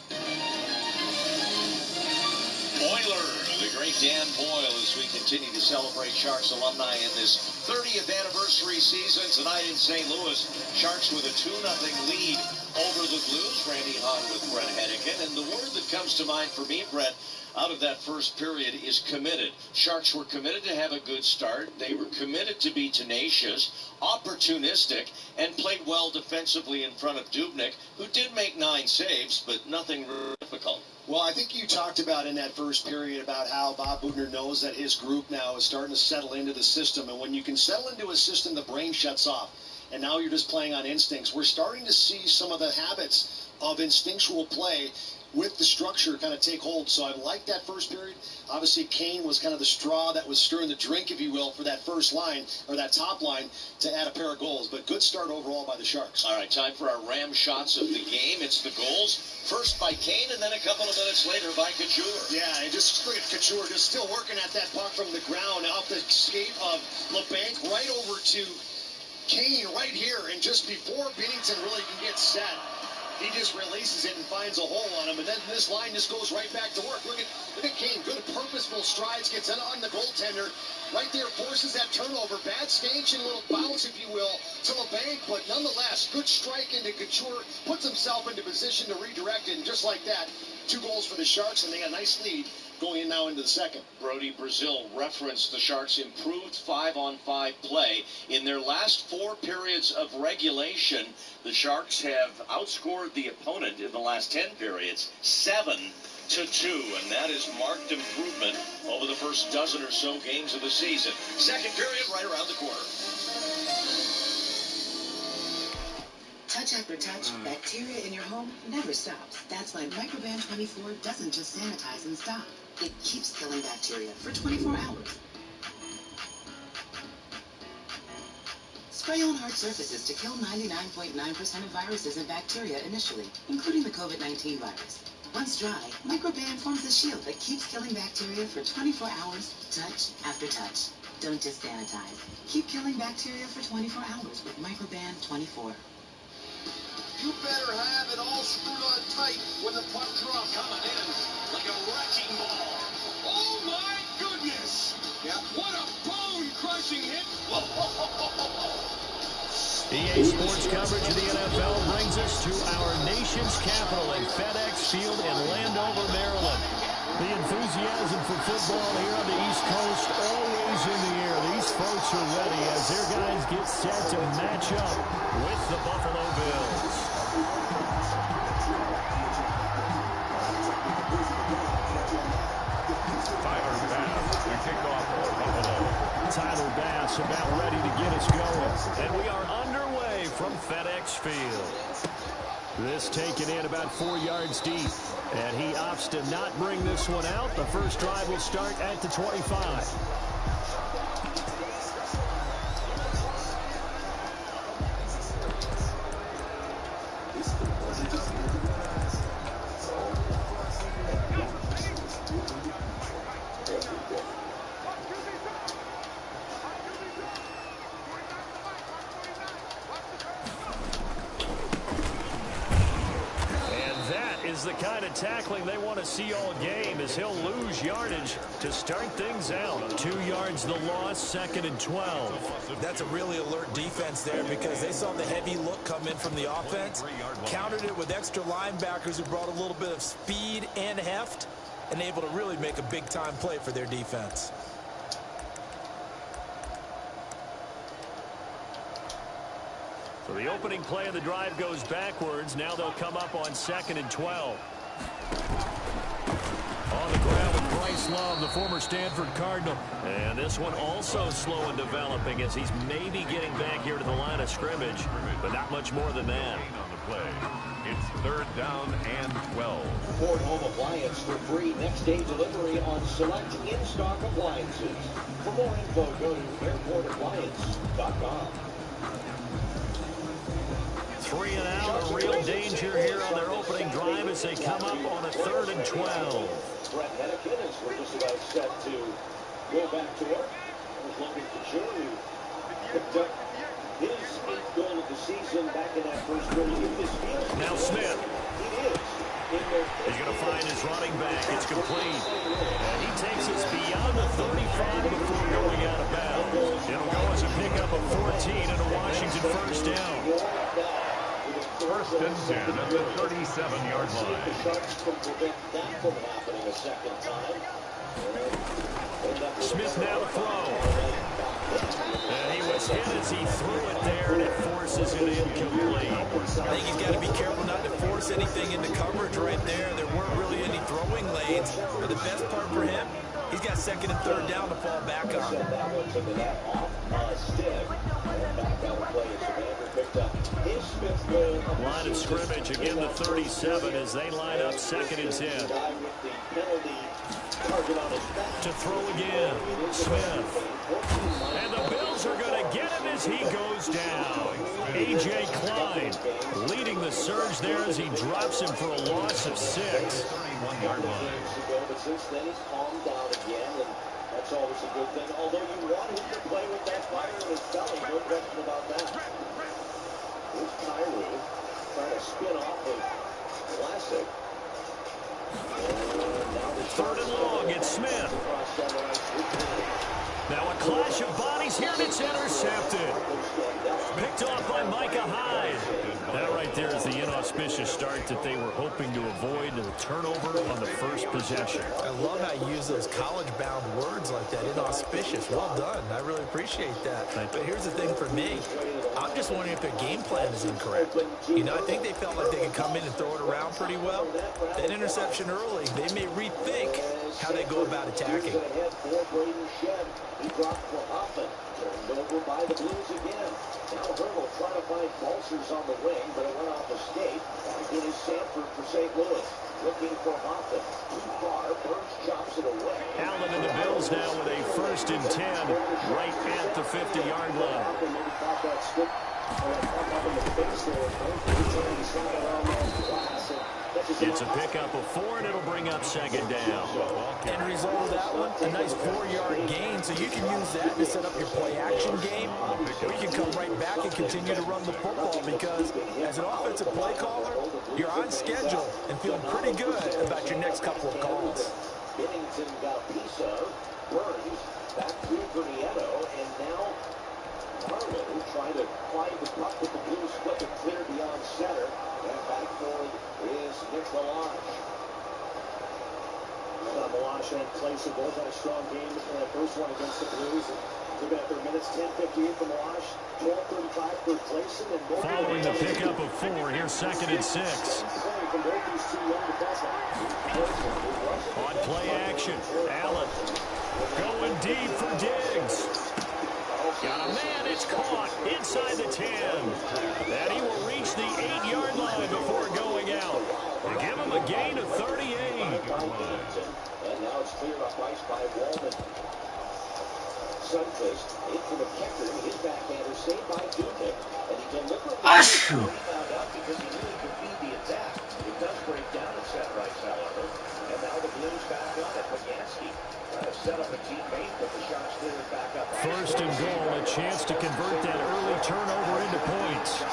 Boiler, the great Dan Boyle, as we continue to celebrate Sharks alumni in this 30th anniversary season. Tonight in St. Louis, Sharks with a 2-0 lead over the Blues. Randy Hahn with Brett Hennigan. And the word that comes to mind for me, Brett, out of that first period is committed. Sharks were committed to have a good start. They were committed to be tenacious, opportunistic, and played well defensively in front of Dubnyk, who did make 9 saves, but nothing really difficult. Well, I think you talked about in that first period about how Bob Boughner knows that his group now is starting to settle into the system. And when you can settle into a system, the brain shuts off. And now you're just playing on instincts. We're starting to see some of the habits of instinctual play with the structure kind of take hold. So I like that first period. Obviously, Kane was kind of the straw that was stirring the drink, if you will, for that first line, or that top line, to add a pair of goals. But good start overall by the Sharks. All right, time for our Ram shots of the game. It's the goals. First by Kane, and then a couple of minutes later by Couture. Yeah, and just look at Couture, just still working at that puck from the ground, off the skate of LeBanc, right over to Kane right here. And just before Binnington really can get set, he just releases it and finds a hole on him, and then this line just goes right back to work. Look at Kane, good purposeful strides, gets on the goaltender, right there, forces that turnover. Bad stanchion, a little bounce, if you will, to LeBanc, but nonetheless, good strike into Couture, puts himself into position to redirect it, and just like that, 2 goals for the Sharks, and they got a nice lead going in now into the second. Brody Brazil referenced the Sharks' improved 5-on-5 play. In their last 4 periods of regulation, the Sharks have outscored the opponent in the last 10 periods 7-2, and that is marked improvement over the first dozen or so games of the season. Second period right around the corner. Touch after touch, bacteria in your home never stops. That's why Microban 24 doesn't just sanitize and stop. It keeps killing bacteria for 24 hours. Spray on hard surfaces to kill 99.9% of viruses and bacteria initially, including the COVID-19 virus. Once dry, Microban forms a shield that keeps killing bacteria for 24 hours, touch after touch. Don't just sanitize. Keep killing bacteria for 24 hours with Microban 24. You better have it all screwed on tight when the puck drops. Coming in like a wrecking ball. Oh my goodness! Yeah. What a bone-crushing hit! EA Sports coverage of the NFL brings us to our nation's capital at FedEx Field in Landover, Maryland. The enthusiasm for football here on the East Coast always in the air. These folks are ready as their guys get set to match up with the Buffalo Bills. Tyler Bass, the kickoff for Buffalo. Tyler Bass about ready to get us going. And we are underway from FedEx Field. This taken in about 4 yards deep. And he opts to not bring this one out. The first drive will start at the 25. The kind of tackling they want to see all game as he'll lose yardage to start things out. 2 yards the loss, 2nd and 12. That's a really alert defense there because they saw the heavy look come in from the offense, countered it with extra linebackers who brought a little bit of speed and heft, and able to really make a big-time play for their defense. So the opening play of the drive goes backwards. Now they'll come up on 2nd and 12. On the ground with Bryce Love, the former Stanford Cardinal. And this one also slow in developing as he's maybe getting back here to the line of scrimmage, but not much more than that. On the play, it's 3rd down and 12. Ford Home Appliance for free next-day delivery on select in-stock appliances. For more info, go to airportappliance.com. 3 and out, a real danger here on their opening drive as they come up on a 3rd and 12. Brett Hennigan is we're just about set to go back to work. There's looking for Couture. picked up his 8th goal of the season back in that first period. Now Smith. It is. He's going to find his running back. It's complete. And he takes us beyond the 35 before going out of bounds. It'll go as a pickup of 14 and a Washington first down. First and 10 at the 37-yard line. Smith now to throw. And he was hit as he threw it there, and it forces it incomplete. I think he's got to be careful not to force anything into coverage right there. There weren't really any throwing lanes. But the best part for him, he's got 2nd and 3rd down to fall back on. Line of scrimmage again to 37 as they line up 2nd and 10. To throw again, Smith. And the Bills are going to get him as he goes down. A.J. Klein leading the surge there as he drops him for a loss of 6. 31-yard line. But since then, he's calmed down again, and that's always a good thing. Although you want him to play with that fire in his belly, no question about that. Here's Kyrie trying to spin off of Classic. 3rd and long, it's Smith. Now a clash of bodies here, and it's intercepted. Picked off by Micah Hyde. That right there is the inauspicious start that they were hoping to avoid, the turnover on the first possession. I love how you use those college-bound words like that, inauspicious. Well done. I really appreciate that. But here's the thing for me. I'm just wondering if their game plan is incorrect. You know, I think they felt like they could come in and throw it around pretty well. That interception early, they may rethink how they go about attacking. He dropped for Hoffman. Turned over by the Blues again. Now Hurdle trying to find Balsers on the wing, but it went off the skate. Back in is Sanford for St. Louis. Looking for Hoffman. Too far. Burns chops it away. Allen and the Bills now with a 1st and 10 right at the 50-yard line. It's a pickup of 4, and it'll bring up 2nd down. End result of that one, a nice 4-yard gain, so you can use that to set up your play-action game, or you can come right back and continue to run the football, because as an offensive play caller, you're on schedule and feeling pretty good about your next couple of calls. Bennington got a piece of. Burns back to Bernietto, and now Marlowe trying to find the puck with the Blues flip it clear beyond center. And back forward is Nick Melange. Melange and Clayson both had a strong game in the first one against the Blues. Looking at their minutes, 10:58 for Melange, 12:35 for Clayson. Following the pickup of 4, here's 2nd and 6. On play action, Allen going deep for Diggs. Got a man, it's caught inside the 10. And he will reach the 8-yard line before going out. They give him a gain of 38. And now it's cleared off ice by Wallman. Sundqvist into the kicker. His backhander saved by Dubnik. And he deliberately found out because he knew he could feed the attack. It does break down at center ice, however. And now the Blues back on it. Pagansky trying to set up a teammate, but the shot's cleared back up. 1st and goal, a chance to convert that early turnover into points.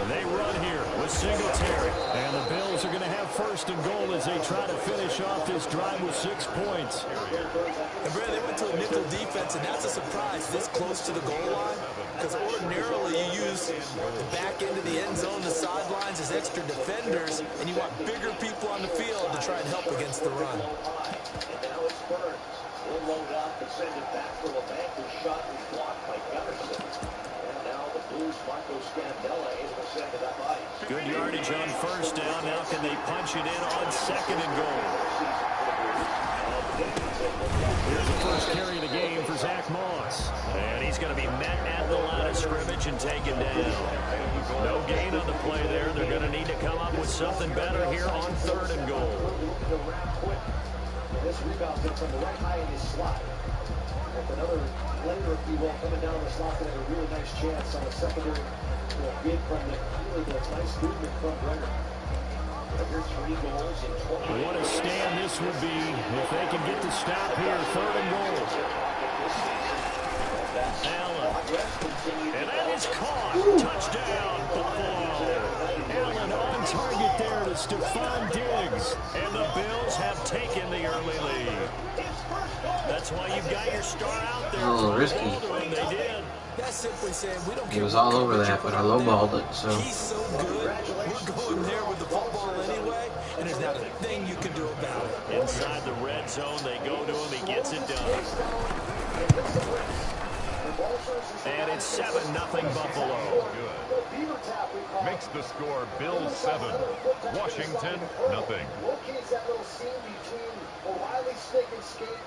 They run here with Singletary. And the Bills are going to have 1st and goal as they try to finish off this drive with 6 points. And Brad, they went to a nickel defense, and that's a surprise this close to the goal line, because ordinarily you use the back end of the end zone, the sidelines as extra defenders, and you want bigger people on the field to try and help against the run. And now it's Burns. He'll load up and send it back for LeBanc, whose shot was blocked by Gunnarsson. And now the Blues, Marco Scandella, able to send it up ice. Good yardage on 1st down. Now can they punch it in on 2nd and goal? Here's the first carry of the game for Zach Moss. And he's going to be met at the line of scrimmage and taken down. No gain on the play there. They're going to need to come up with something better here on 3rd and goal. This rebound comes from the right high in his slot. With another player, if you will, coming down the slot, and a really nice chance on the secondary bid from the nice movement from Brenner. Here's 3 goals in 20. What a stand this would be if they can get the stop here. 3rd and goal. Allen. And that is caught. Touchdown, Buffalo. Allen on target there to Stephon Diggs. And the Bills have taken the early lead. That's why you've got your star out there. A little risky. They did. That's simply saying we don't He was all over that, but I lowballed it, so. He's so good. We're going there with the football anyway, and there's not a thing you can do about it. Inside the red zone, they go to him. He gets it done. And it's 7-0 Buffalo. Good. Makes the score Bills 7, Washington nothing. Locates that little seam between O'Reilly, Stick, and Skate.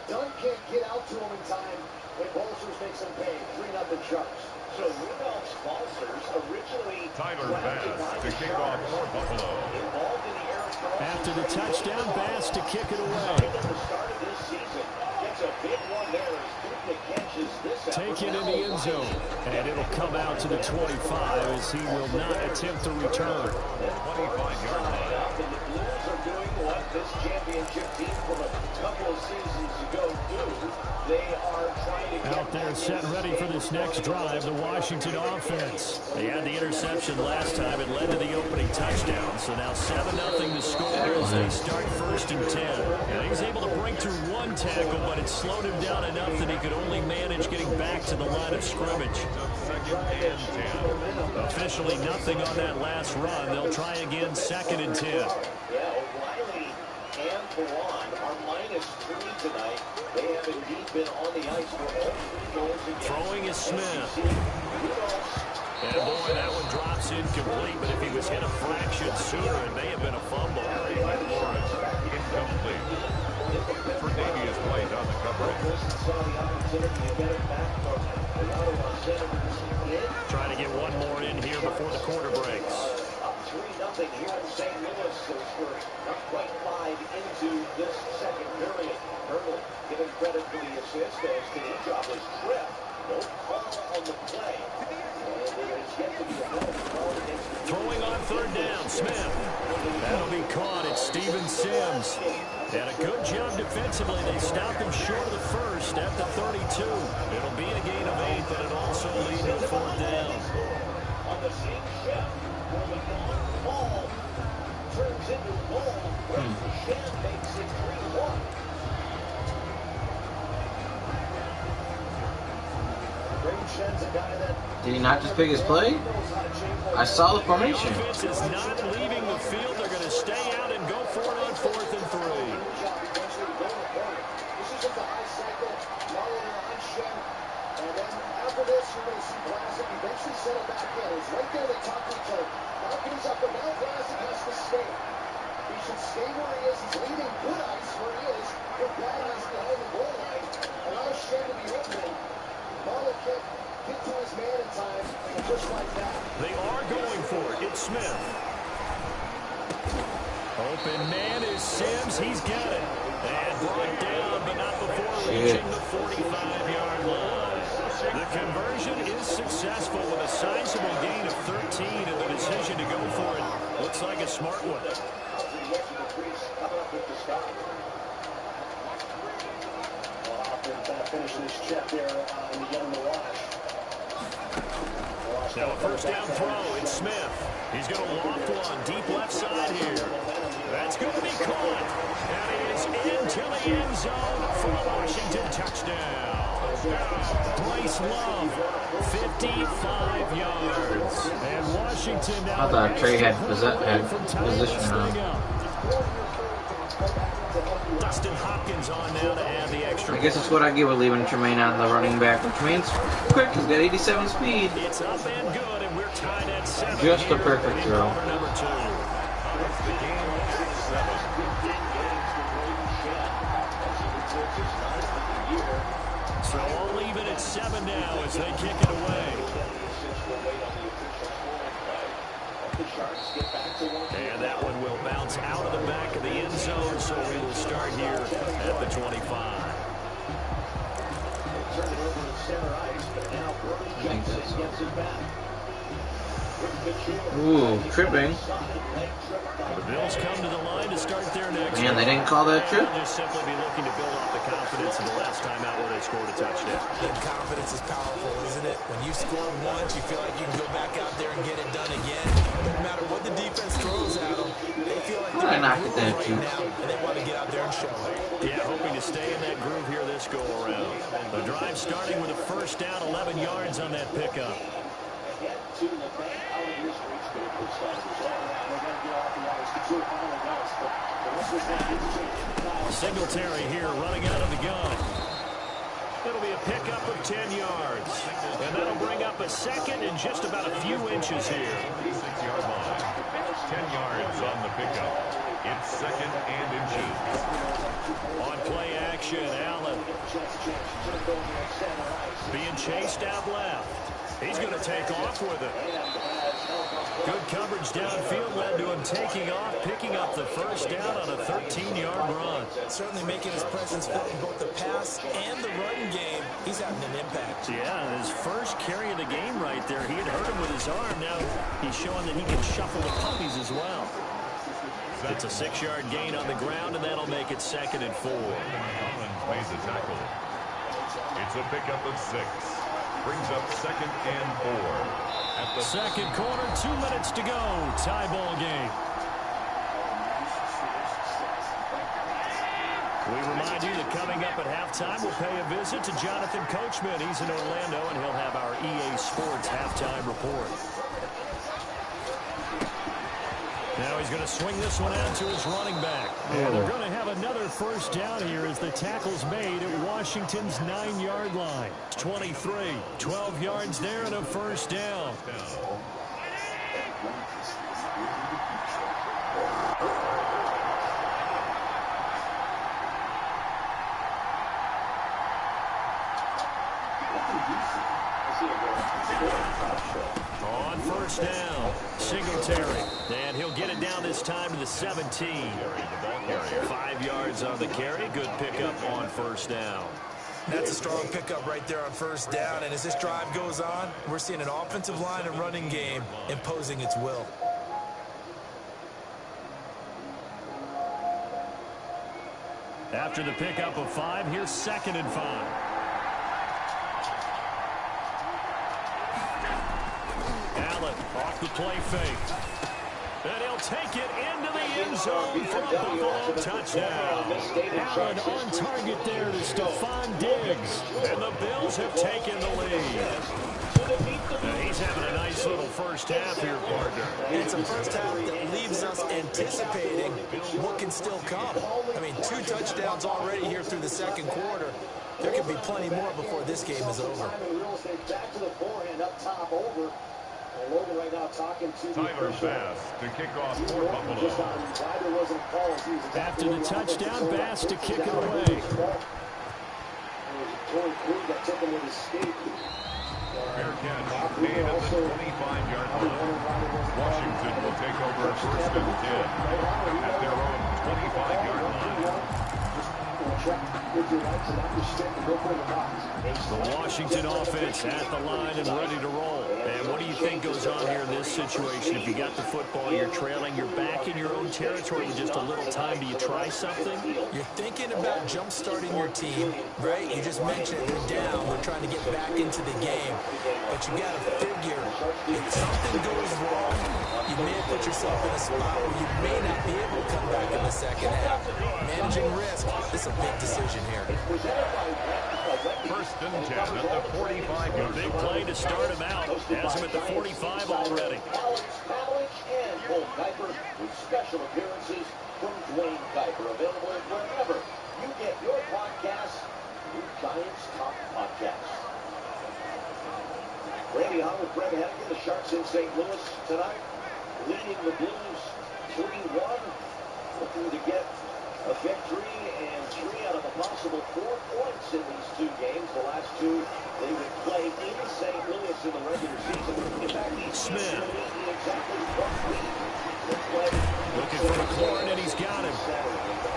Dunn can't get out to him in time. And Balsers makes him pay. 3-0 Sharks. So Rudolph's Balsers originally Tyler Bass to kick off for Buffalo. involved in the Arizona. After the touchdown, Bass to kick it away. At the start of this season, gets a big one there as Duke catches this effort. Take it in the end zone. And it'll come out to the 25 as he will not attempt to return. 25-yard line. And the Blues are doing what this championship team from a couple of seasons ago do. They are trying to get Out there set ready for this next drive, the Washington offense. They had the interception last time. It led to the opening touchdown. So now 7-0 to score as they start 1st and 10. And he's able to break through one tackle, but it slowed him down enough that he could only manage getting back to the line of scrimmage. 2nd and 10. Officially nothing on that last run. They'll try again 2nd and 10. Yeah, O'Reilly and Perron are -3 tonight. They have indeed been on the ice for all 3 goals against. Throwing is Smith. And boy, that one drops incomplete, but if he was hit a fraction sooner, it may have been a fumble. Incomplete. Tre'Davious White on the coverage. Trying to get one more in here before the quarter breaks. Up 3-0 here in St. Louis as we're not quite 5 into this second period. Hurdle given credit for the assist as Kanejov was tripped. No call on the play. And there is yet to be a penalty called against the Throwing on 3rd down, Smith. That'll be caught. It's Steven Sims. And a good job defensively. They stopped him short of the first at the 32. It'll be a gain of 8, but it'll also lead to a 4th down. on the same shift where the ball turns into goal. Shan makes it 3-1. Did he not just pick his play? I saw the formation. The offense is not leaving the field. They're going to stay out and go for it on 4th and 3. This isn't the high cycle. Marlon on Shen. And then after this, you're going to see Vlasic eventually settle back in. It's right there at the top return. Now he's up, but now Vlasic has to stay. He should stay where he is. He's leaving good ice where he is. With bad ice behind the goal line. Allow Shen to be open. Marlon can't get to his man in time. And just like that. They are going for it. It's Smith. Open man is Sims. He's got it. And brought down, but not before reaching the 45-yard line. The conversion is successful with a sizable gain of 13, and the decision to go for it looks like a smart one. Finish this check there in the yellow wash. Now a 1st down throw. It's Smith. He's going to loft one deep left side here. That's going to be caught. And he is into the end zone for a Washington touchdown. Bryce Love, 55 yards. And Washington now. I thought Trey had position on. Dustin Hopkins on now to add the extra. I guess that's what I get with leaving Tremaine on the running back. Tremaine's quick. He's got 87 speed. It's up and good, and we're tied at 7. Just a perfect throw. Number 2. The game 7. So all even at 7 now as they kick it away. And that one will bounce out of the back of the end zone, so we will start here at the 25. Turn it over to center ice, but now Brody Johnson gets it back. Ooh, tripping. The Bills come to the line to start their next. Man, they didn't call that trip. They'll just simply be looking to build off the confidence of the last time out where they scored a touchdown. And confidence is powerful, isn't it? When you score once, you feel like you can go back out there and get it done again. No matter what the defense throws at them, they feel like they're knocked it down, right now, and they want to get out there and show it. Yeah, hoping to stay in that groove here this go-around. The drive starting with a first down, 11 yards on that pickup. Singletary here running out of the gun. It'll be a pickup of 10 yards. And that'll bring up a second and just about a few inches here. 6-yard line. 10 yards on the pickup. It's second and inches. On play action, Allen. Being chased out left. He's going to take off with it. Good coverage downfield led to him taking off, picking up the first down on a 13-yard run. Certainly making his presence felt in both the pass and the run game. He's having an impact. Yeah, his first carry of the game right there. He had hurt him with his arm. Now he's showing that he can shuffle the puppies as well. It's a 6-yard gain on the ground, and that'll make it second and 4. Collins made the tackle. It's a pickup of 6. Brings up second and 4. At the second quarter, 2 minutes to go. Tie ball game. We remind you that coming up at halftime, we'll pay a visit to Jonathan Coachman. He's in Orlando, and he'll have our EA Sports halftime report. Now he's going to swing this one out to his running back. And they're going to have another first down here as the tackle's made at Washington's 9-yard line. 23, 12 yards there and a first down. On first down, Singletary. And he'll get it down this time to the 17. 5 yards on the carry. Good pickup on first down. That's a strong pickup right there on first down. And as this drive goes on, we're seeing an offensive line and running game imposing its will. After the pickup of 5, here's second and 5. Allen off the play fake. And he'll take it into the end zone for a Buffalo touchdown. Allen on target there to Stephon Diggs. And the Bills have taken the lead. And he's having a nice little first half here, partner. It's a first half that leaves us anticipating what can still come. I mean, 2 touchdowns already here through the second quarter. There could be plenty more before this game is over. Back to the forehand up top over. Logan right now talking to Tyler Bass to kick off for Buffalo. After the touchdown, Bass to kick it away. Fair catch made at the 25-yard line. Washington will take over first and 10 at their own 25-yard line. The Washington offense at the line and ready to roll. And what do you think goes on here in this situation? If you got the football, you're trailing, you're back in your own territory with just a little time. Do you try something? You're thinking about jump-starting your team, right? You just mentioned they're down. They're trying to get back into the game. But you got to figure, if something goes wrong, you may have put yourself in a spot where you may not be able to come back in the second half. Managing risk, this is a big decision here. First and 10 at the 45-yard line. Big play to start him out. Has him at the 45 already. Alex Pavlich and Cole Kuiper with special appearances from Dwayne Kuiper. Available wherever you get your podcasts. New Giants Talk Podcast. Randy Hahn with Brett Hennigan. The Sharks in St. Louis tonight, leading the Blues 3-1. Looking to get a victory and 3 out of a possible 4 points in these 2 games. The last 2 they would play in St. Louis in the regular season. In fact, Smith exactly 1 week. looking for McLaurin, and he's got him.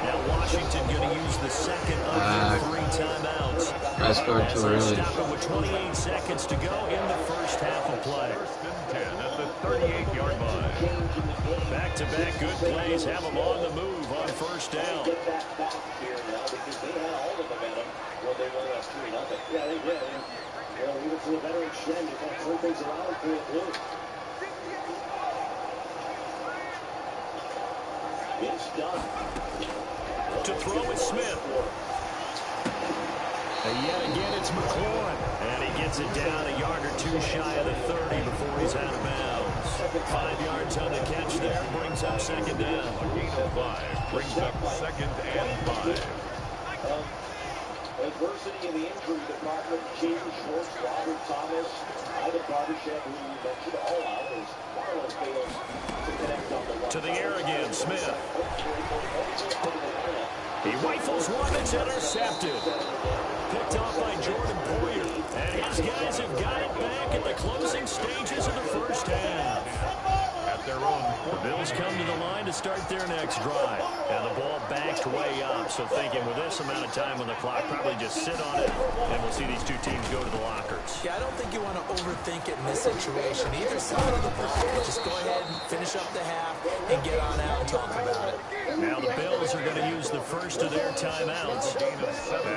Now Washington going to use the second of 3 timeouts. I scored too early. With 28 seconds to go in the first half of play. First and 10 at the 38-yard line. Back-to-back good plays have them on the move on first down. Get that back here now because they had all the momentum when they won that 3-0. Yeah, they did. And, even to the veteran Shen, they kind of turn things around for the Blue. It's done. To throw is Smith. And yet again, it's McLaurin. And he gets it down a yard or two shy of the 30 before he's out of bounds. 5 yards on the catch there, brings up second down. A gain of 5 brings up second and 5. Adversity in the injury department. King, Schwartz, Robert Thomas, Ivan Barbashev, who we mentioned, all out as Marlowe fails to connect on the one. To the air again, Smith. He rifles one that's intercepted. Picked off by Jordan Poyer. And his guys have got it back at the closing stages of the first half. At their own. The Bills come to the line to start their next drive. And the ball backed way up. So thinking with this amount of time on the clock, probably just sit on it. And we'll see these two teams go to the lockers. Yeah, I don't think you want to overthink it in this situation. Either side of the ball. Just go ahead and finish up the half and get on out and talk about it. Now the Bills are going to use the first of their timeouts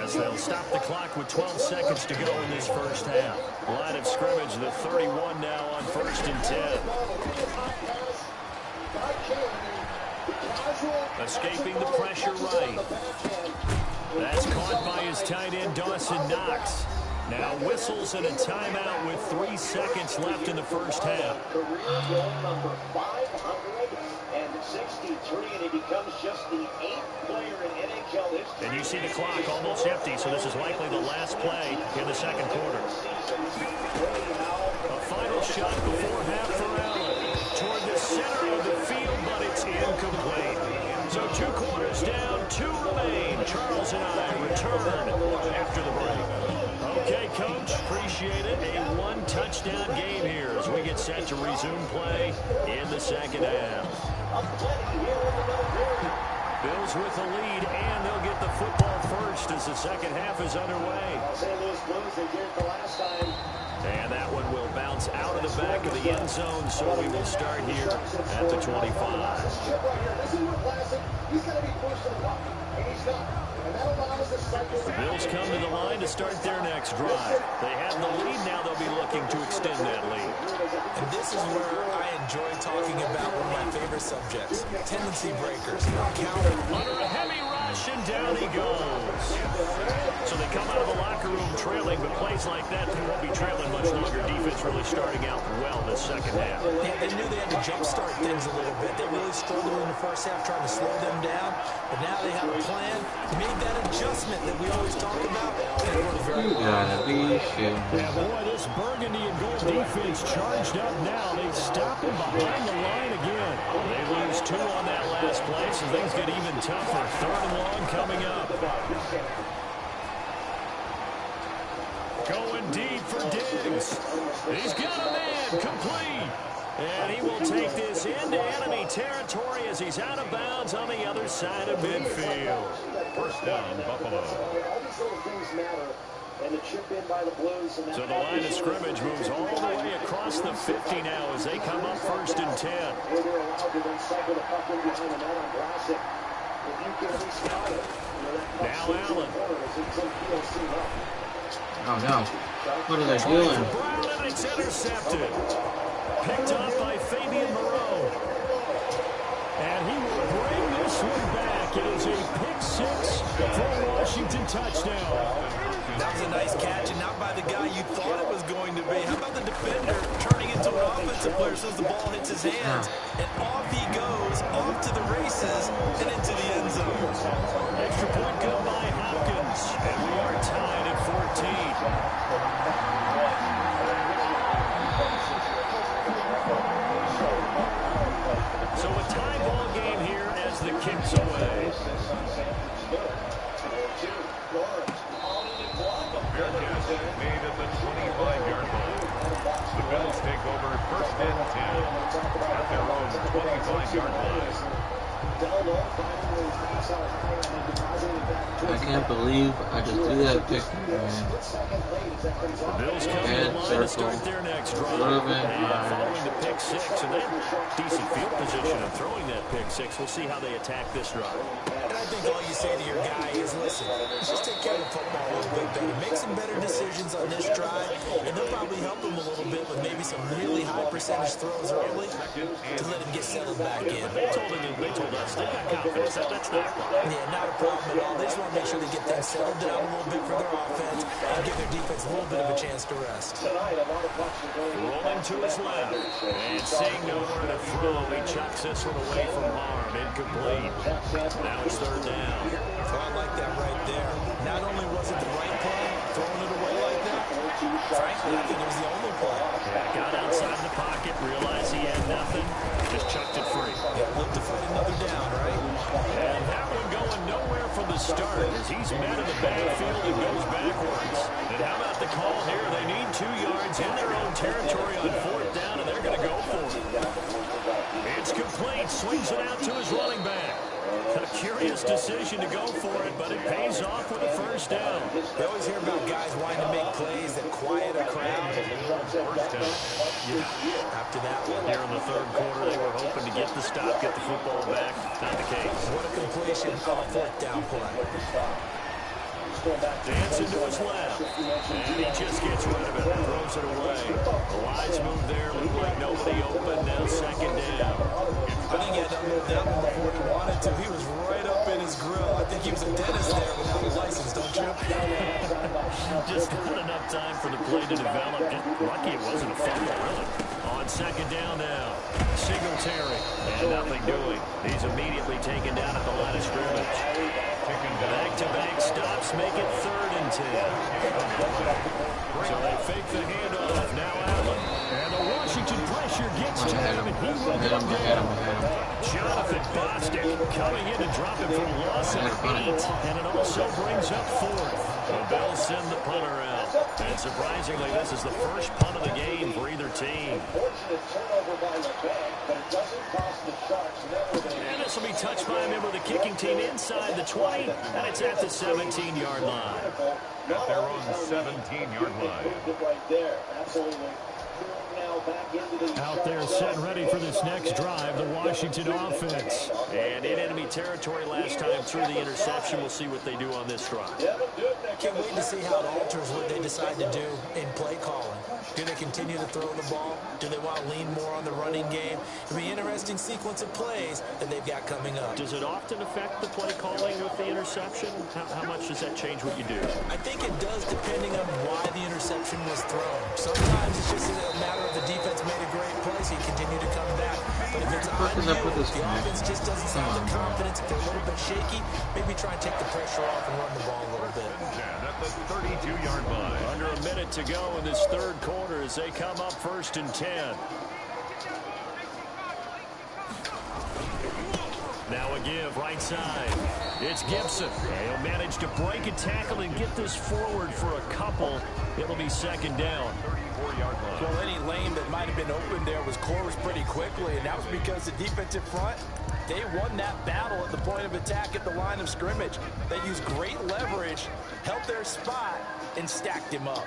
as they'll stop the clock with 12 seconds to go in this first half. Line of scrimmage, the 31 now on first and 10. Escaping the pressure right. That's caught by his tight end, Dawson Knox. Now whistles and a timeout with 3 seconds left in the first half. Career goal number 563, and he becomes just the 8th player in NHL history. And you see the clock almost empty, so this is likely the last play in the second quarter. A final shot before half for Allen. Toward the center of the field, but it's incomplete. So 2 quarters down, 2 remain. Charles and I return after the break. Okay, Coach, appreciate it. A 1-touchdown game here as we get set to resume play in the second half. Bills with the lead, and they'll get the football first as the second half is underway. St. Louis Blues, they did it the last time. And that one will bounce out of the back of the end zone, so we will start here at the 25. This is what classic. He's got to be pushed to the puck, and he's not. And that allows the cycle. The Bills come to the line to start their next drive. They have the lead, now they'll be looking to extend that lead. And this is where I enjoy talking about one of my favorite subjects, tendency breakers. Counter. Under a heavy rush, and down he goes. So they come out of the locker room trailing, but plays like that, they won't be trailing much longer. Defense really starting out well this second half. Yeah, they knew they had to jumpstart things a little bit. They really struggled in the first half trying to slow them down, but now they have a plan. Made that adjustment that we always talk about, and it worked very well. Yeah, boy, this burgundy and gold defense charged up now. They stop him behind the line again. They lose 2 on that last play, so things get even tougher. 3rd and long coming up. Going deep for Diggs. He's got a man complete. And he will take this into enemy territory as he's out of bounds on the other side of midfield. First down, Buffalo. All these little things matter. And the chip in by the Blues. So the line of scrimmage moves all the way across the 50 now as they come up first and 10. They're allowed to then cycle the puck in behind the net on Vlasic. If you can at least spot it, now Allen. Oh no. What are they doing? Brown, and it's intercepted. Picked off by Fabian Moreau. And he will bring this one back. It is a pick 6 for a Washington touchdown. That was a nice catch, and not by the guy you thought it was going to be. How about the defender turning into an offensive player as soon as the ball hits his hands, and off he goes, off to the races, and into the end zone. Extra point good by Hopkins, and we are tied at 14. So a tie ball game here as the kick's away. Bearcats made at the 25-yard line. The Bills take over first and 10 at their own 25-yard line. I can't believe I just threw that pick, man. The Bills come to the line to start their next drive. Following the pick six, and they have decent field position of throwing that pick six. We'll see how they attack this drive. And I think all you say to your guy is, listen, let's just take care of the football a little bit better. Make some better decisions on this drive, and they'll probably help him a little bit with maybe some really high percentage throws early to let him get settled back in. They told us they got confidence. That's not a problem. Yeah, not a problem at all. They just want to make sure they get things settled down a little bit for their offense and give their defense a little bit of a chance to rest. Rolling to his left. And seeing nowhere to throw, he chucks this one away from harm. Incomplete. Now it's third down. So I like that right there. Not only was it the right play, throwing it away like that, frankly, I think it was the only play. Yeah, got outside the pocket, realized he had nothing, just chucked it free. Yeah, looked to fight another down, right? And that one going nowhere from the start as he's met in the backfield and goes backwards. And how about the call here? They need 2 yards in their own territory on fourth down, and they're going to go for it. It's complete. Swings it out to his running back. A curious decision to go for it, but it pays off with a first down. You always hear about guys wanting to make plays that quiet a crowd. First down. Yeah, after that one. Here in the third quarter, they were hoping to get the stop, get the football back. Not the case. What a completion on a fourth down play. Dancing to his left, and he just gets rid of it, throws it away. A wise move there, looked like nobody open, now second down. I think he had to move that one before he wanted to. He was right up in his grill. I think he was a dentist there without a license, don't you? Just not enough time for the play to develop. Just lucky it wasn't a fumble, really. On second down now, Singletary, and nothing doing. He's immediately taken down at the line of scrimmage. Back-to-back stops make it 3rd and 10. So they fake the handoff. Now Allen. And the Washington pressure gets to him, and he will go down. Jonathan Bostic coming in to drop him for a loss of 8, and it also brings up 4th. The Bills send the punter out. And surprisingly, this is the first punt of the game for either team. And this will be touched by a member of the kicking team inside the 20, and it's at the 17-yard line. At their own 17-yard line. Out there set ready for this next drive, the Washington offense. And in enemy territory last time through the interception. We'll see what they do on this drive. Can't wait to see how it alters what they decide to do in play calling. Do they continue to throw the ball? Do they want to lean more on the running game? It'll be an interesting sequence of plays that they've got coming up. Does it often affect the play calling with the interception? How much does that change what you do? I think it does, depending on why the interception was thrown. Sometimes it's just a matter of the defense made a great play, so you continue to come back. But if it's on you, the offense just doesn't have the confidence. If they're a little bit shaky, maybe try and take the pressure off and run the ball a little bit. At the 32-yard line. Under a minute to go in this third quarter as they come up 1st and 10. Now a give, right side. It's Gibson. He'll manage to break a tackle and get this forward for a couple. It'll be second down. 34-yard line. Well, any lane that might have been open there was closed pretty quickly, and that was because the defensive front, they won that battle at the point of attack at the line of scrimmage. They used great leverage, held their spot, and stacked him up.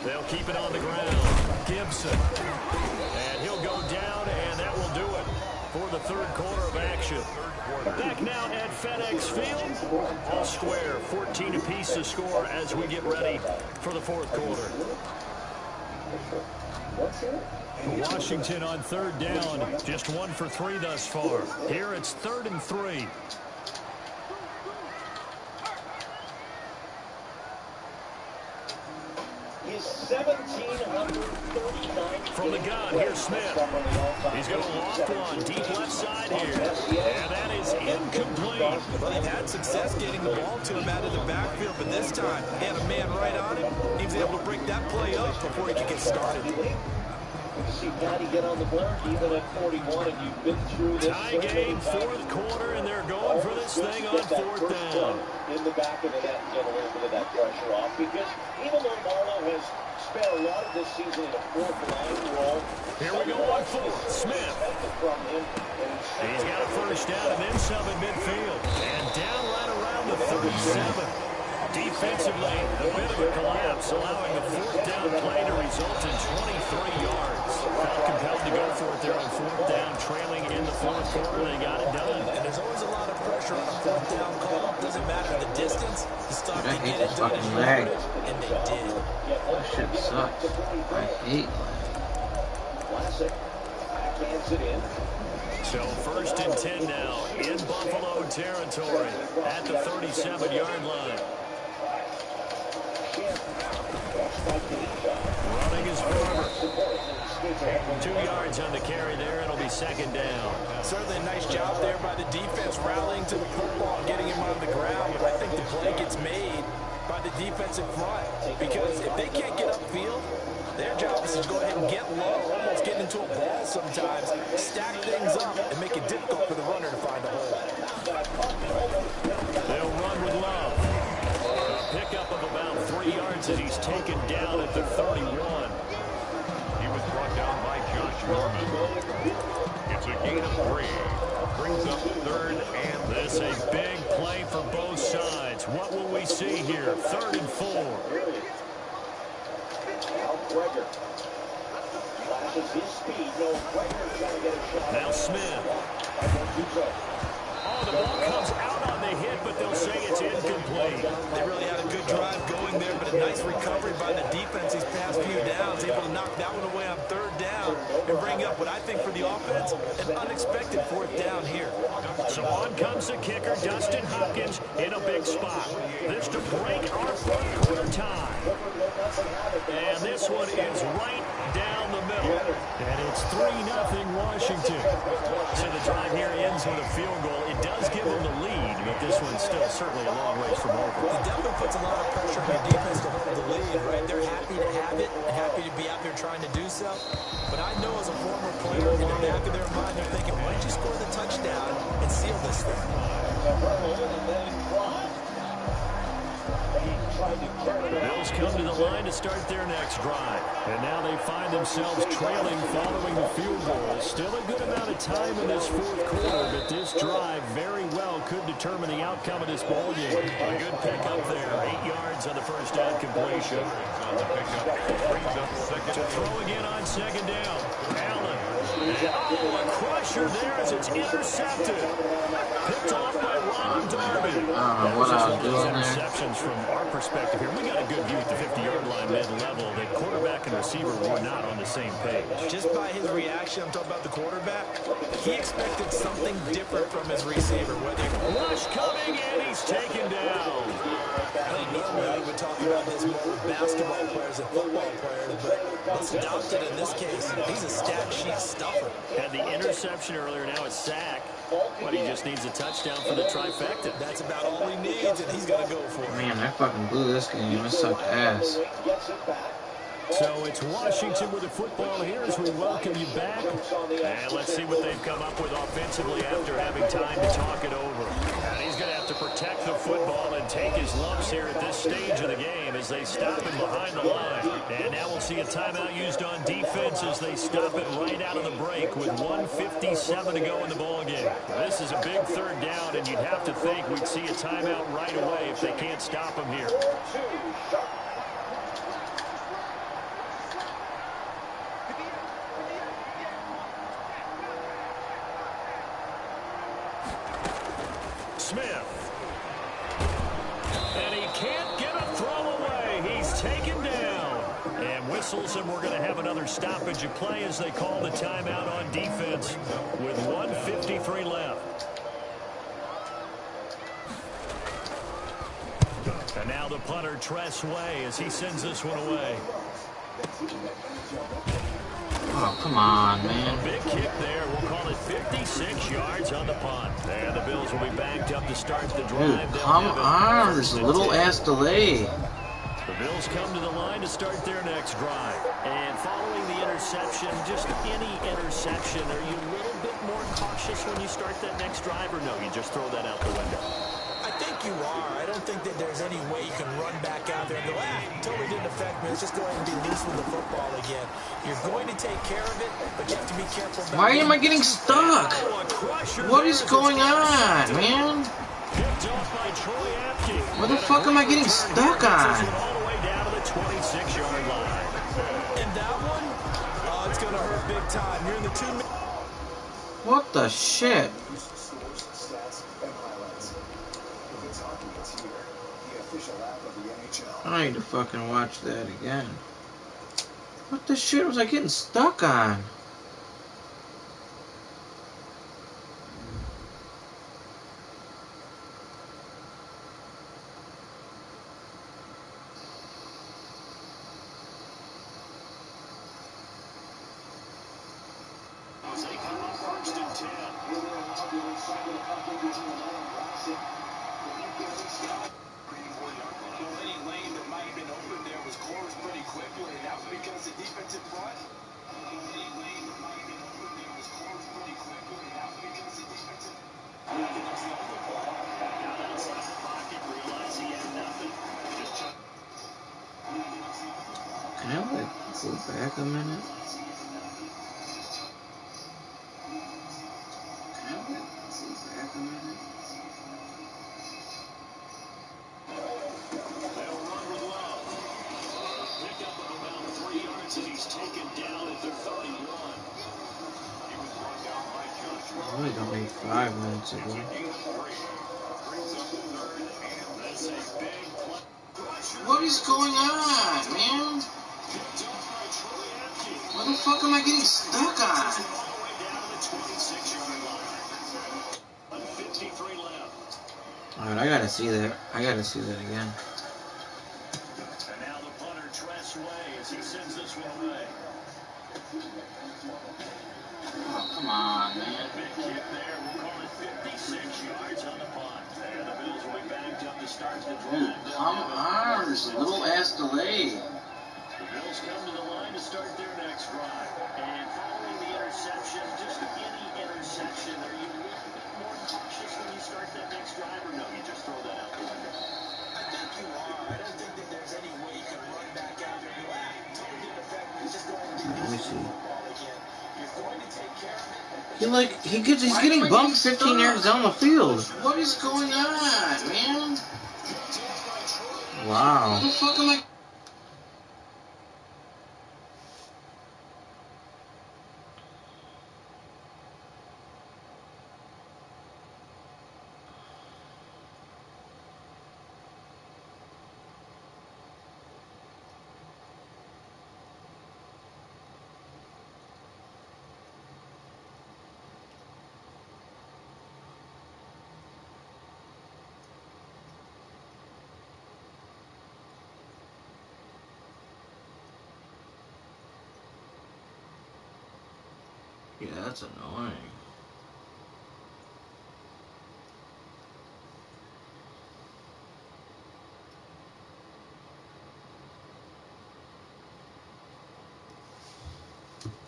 They'll keep it on the ground. Gibson. And he'll go down, and that will do it for the third quarter of action. Back now at FedEx Field. All square, 14 apiece to score as we get ready for the fourth quarter. Washington on third down. Just 1 for 3 thus far. Here it's 3rd and 3. From the gun, here's Smith. He's going to loft one deep left side here. And that is incomplete. Well, they've had success getting the ball to him out of the backfield, but this time, they had a man right on him. He was able to break that play up before he could get started. to see Patty get on the board, even at 41, and you've been through this. Tie game, fourth quarter, and they're going for this thing on fourth down. In the back of the net and get a little bit of that pressure off, because even though Marlowe has spent a lot of this season in a fourth line role, here we go on fourth. Smith. He's got a first down and then some at midfield. And down right around the 37. Defensively, a bit of a collapse, allowing the fourth down play to result in 23 yards. Felt compelled to go for it there on fourth down, trailing in the fourth quarter. They got it done. And there's always a lot of pressure on a fourth down call. Doesn't matter the distance. You stop to get it done, and they did. That shit sucks. I hate Classic. Backhands it in. So first and 10 now in Buffalo territory at the 37-yard line. Running is Farmer. 2 yards on the carry there. It'll be second down. Certainly a nice job there by the defense, rallying to the football and getting him on the ground. But I think the play gets made by the defensive front, because if they can't get upfield, their job is to go ahead and get low, almost get into a ball sometimes, stack things up, and make it difficult for the runner to find a hole. They'll run with Love. A pickup of about 3 yards as he's taken down at the 31. He was brought down by Josh Norman. It's a gain of 3. Brings up third and this a big play for both sides. What will we see here? 3rd and 4. Now Smith. Oh, the ball comes out on the hit, but they'll say it's incomplete. They really had a good drive going there, but a nice recovery by the defense these past few downs, able to knock that one away on 3rd down and bring up what I think for the offense, an unexpected 4th down here. So on comes the kicker, Dustin Hopkins, in a big spot. This to break our fourth quarter tie. And this one is right down the middle. And it's 3-0 Washington. So the drive here ends with a field goal. It does give them the lead, but this one's still certainly a long ways from over. It definitely puts a lot of pressure on your defense to hold the lead, right? They're happy to have it and happy to be out there trying to do so. But I know as a former player, in the back of their mind, they're thinking, why don't you score the touchdown and seal this thing? The Bills come to the line to start their next drive. And now they find themselves trailing following the field goal. Still a good amount of time in this fourth quarter, but this drive very well could determine the outcome of this ball game. A good pickup there. 8 yards on the first down completion. To throw again on second down. Allen. Oh, a crusher there as it's intercepted. Picked off by Ron Darby. What I'm doing interceptions from our perspective here. We got a good view at the 50-yard line mid-level. The quarterback and receiver were not on the same page. Just by his reaction, I'm talking about the quarterback, he expected something different from his receiver. Rush coming, and he's taken down. I think normally we would talk about this more with basketball players and football players, but let's adopt it in this case. He's a stat sheet stuffer. Had the interception earlier, now a sack. But he just needs a touchdown for the trifecta. That's about all he needs, and he's going to go for it. Man, I fucking blew this game. It sucked ass. So it's Washington with the football here as we welcome you back. And let's see what they've come up with offensively after having time to talk it over. And he's going to have to protect the football and take his lumps here at this stage of the game as they stop him behind the line. And now we'll see a timeout used on defense as they stop it right out of the break with 1:57 to go in the ball game. This is a big 3rd down, and you'd have to think we'd see a timeout right away if they can't stop him here. Smith. And he can't get a throw away. He's taken down. And whistles, and we're going to have another stoppage of play as they call the timeout on defense with 1:53 left. And now the punter, Tress Way, as he sends this one away. Oh, come on, man. A big kick there. We'll call it 56 yards on the punt. And the Bills will be backed up to start the drive. Dude, come on. There's a little ass delay. The Bills come to the line to start their next drive. And following the interception, just any interception, are you a little bit more cautious when you start that next drive, or no, you just throw that out the window? I think you are. I don't think that there's any way you can run back out there and go, totally didn't affect me. Let's just go ahead and be loose with the football again. You're going to take care of it, but you have to be careful about Why am I getting stuck? What is going on, man? What the fuck am I getting stuck on? All the way down to the 26-yard line. And that one, it's going to hurt big time. You're in the 2 minutes. What the shit? Scores, stats, and highlights. If it's hockey, it's here. The official app of the NHL. I need to fucking watch that again. What the shit was I getting stuck on? They come up 1st and 10. Any lane that might have been open there was closed pretty quickly, and that was because the defensive front. Any lane that might have been open there was closed pretty quickly, and that was because the defensive. Now outside the pocket, realized he had nothing. Just chuck. Can I like go back a minute? They'll run with Love. Pick up of about 3 yards, and he's taken down at the 31. He was brought down by Josh. I really don't need 5 minutes ago. What is going on, man? What the fuck am I getting stuck on? Alright, I gotta see that. I gotta see that again. And now the punter Tress Way as he sends this one away. Oh, come on, man. Big kick there. We'll call it 56 yards on the punt. And the Bills will be backed up to start the drive. Dude, come on. There's a little ass delay. The Bills come to the line to start their next drive. And following the interception, just any interception, are you a little bit more cautious when you start that next drive, or no, you just throw that out the window? I think you are. I don't think that there's any way you can run back out there and go, totally didn't affect me. Let's just go ahead and be loose with the football again. You're going to take care of it. He's getting bumped 15 yards down the field. What is going on, man? Wow. What the fuck am I? Yeah, that's annoying.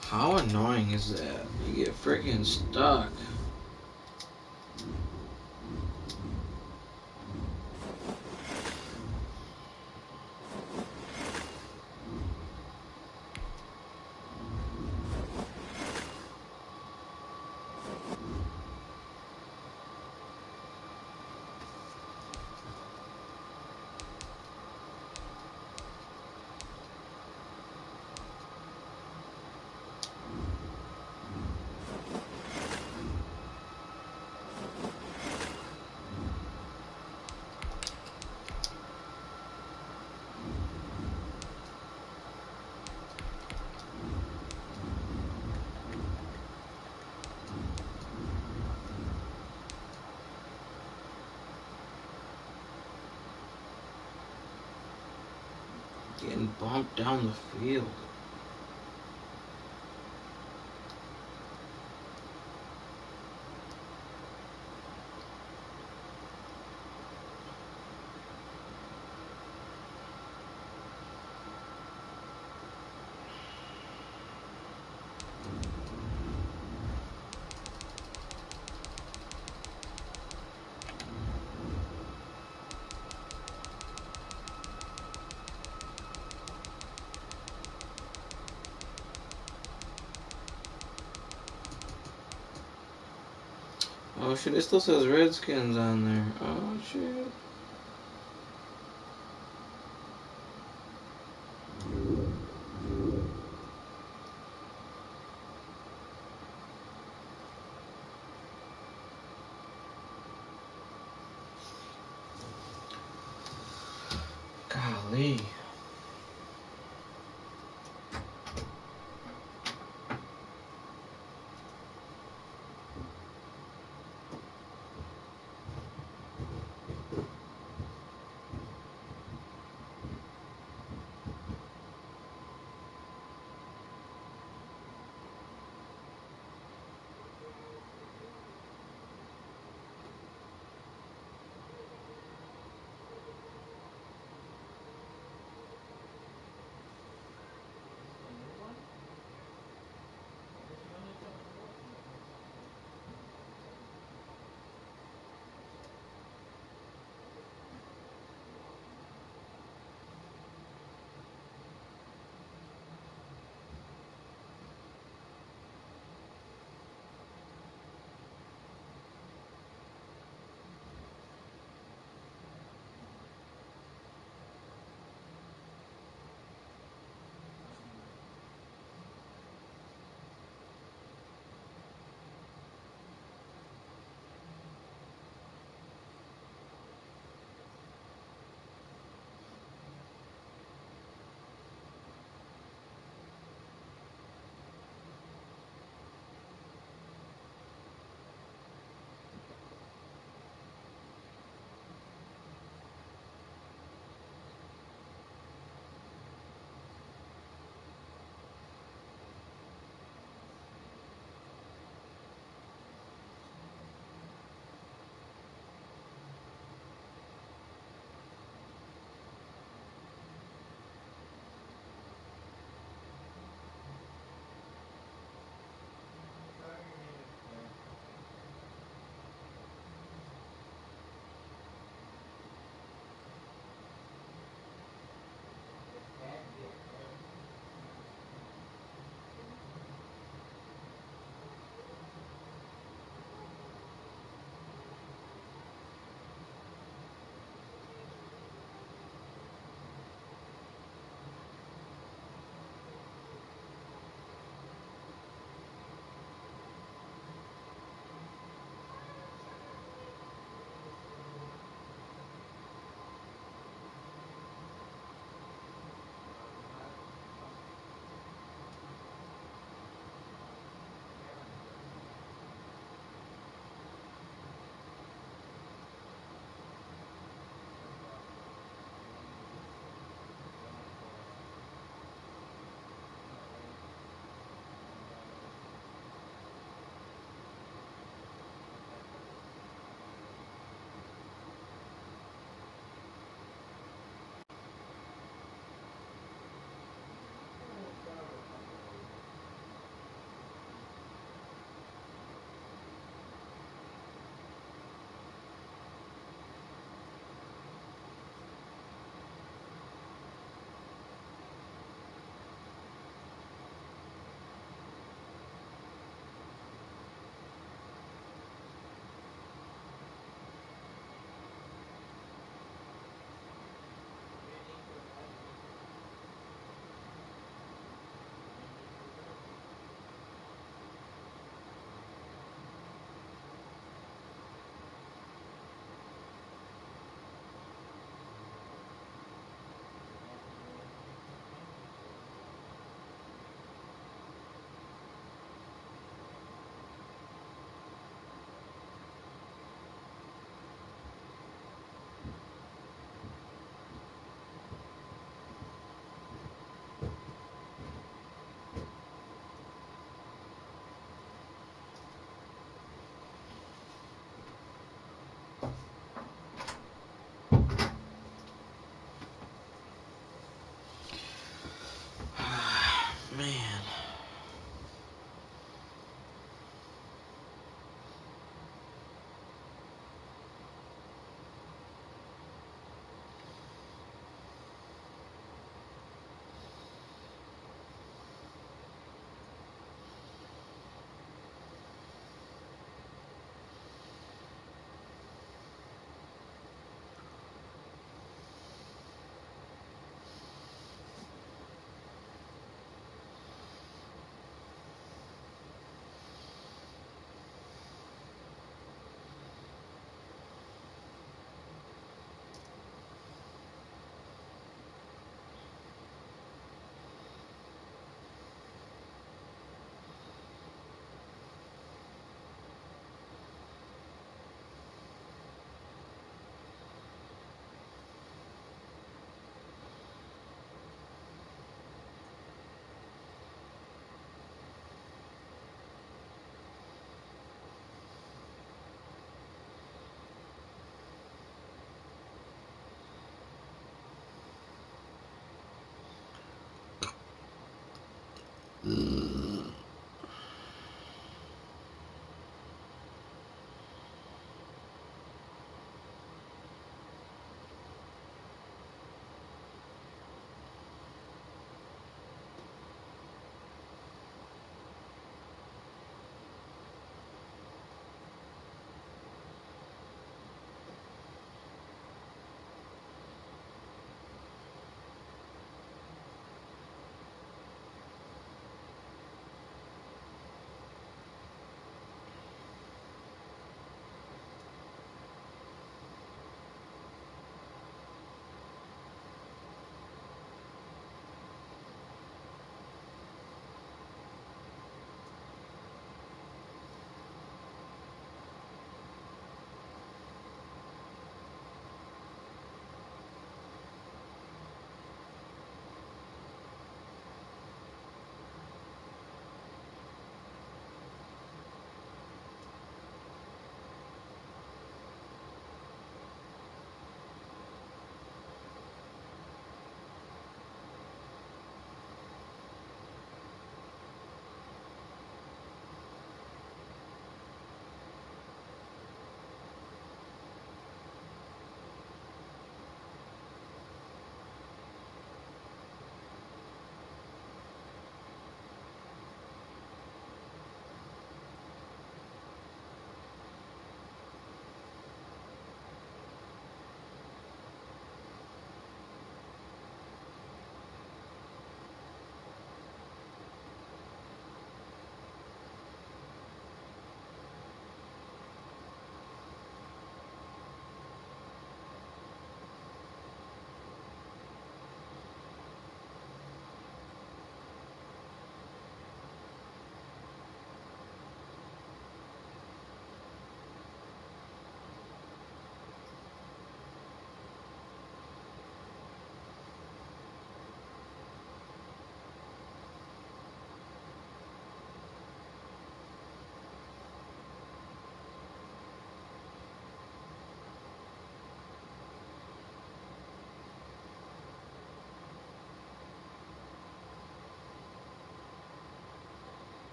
How annoying is that? You get freaking stuck. Getting bumped down the field. Oh shit, it still says Redskins on there. Oh shit. Golly.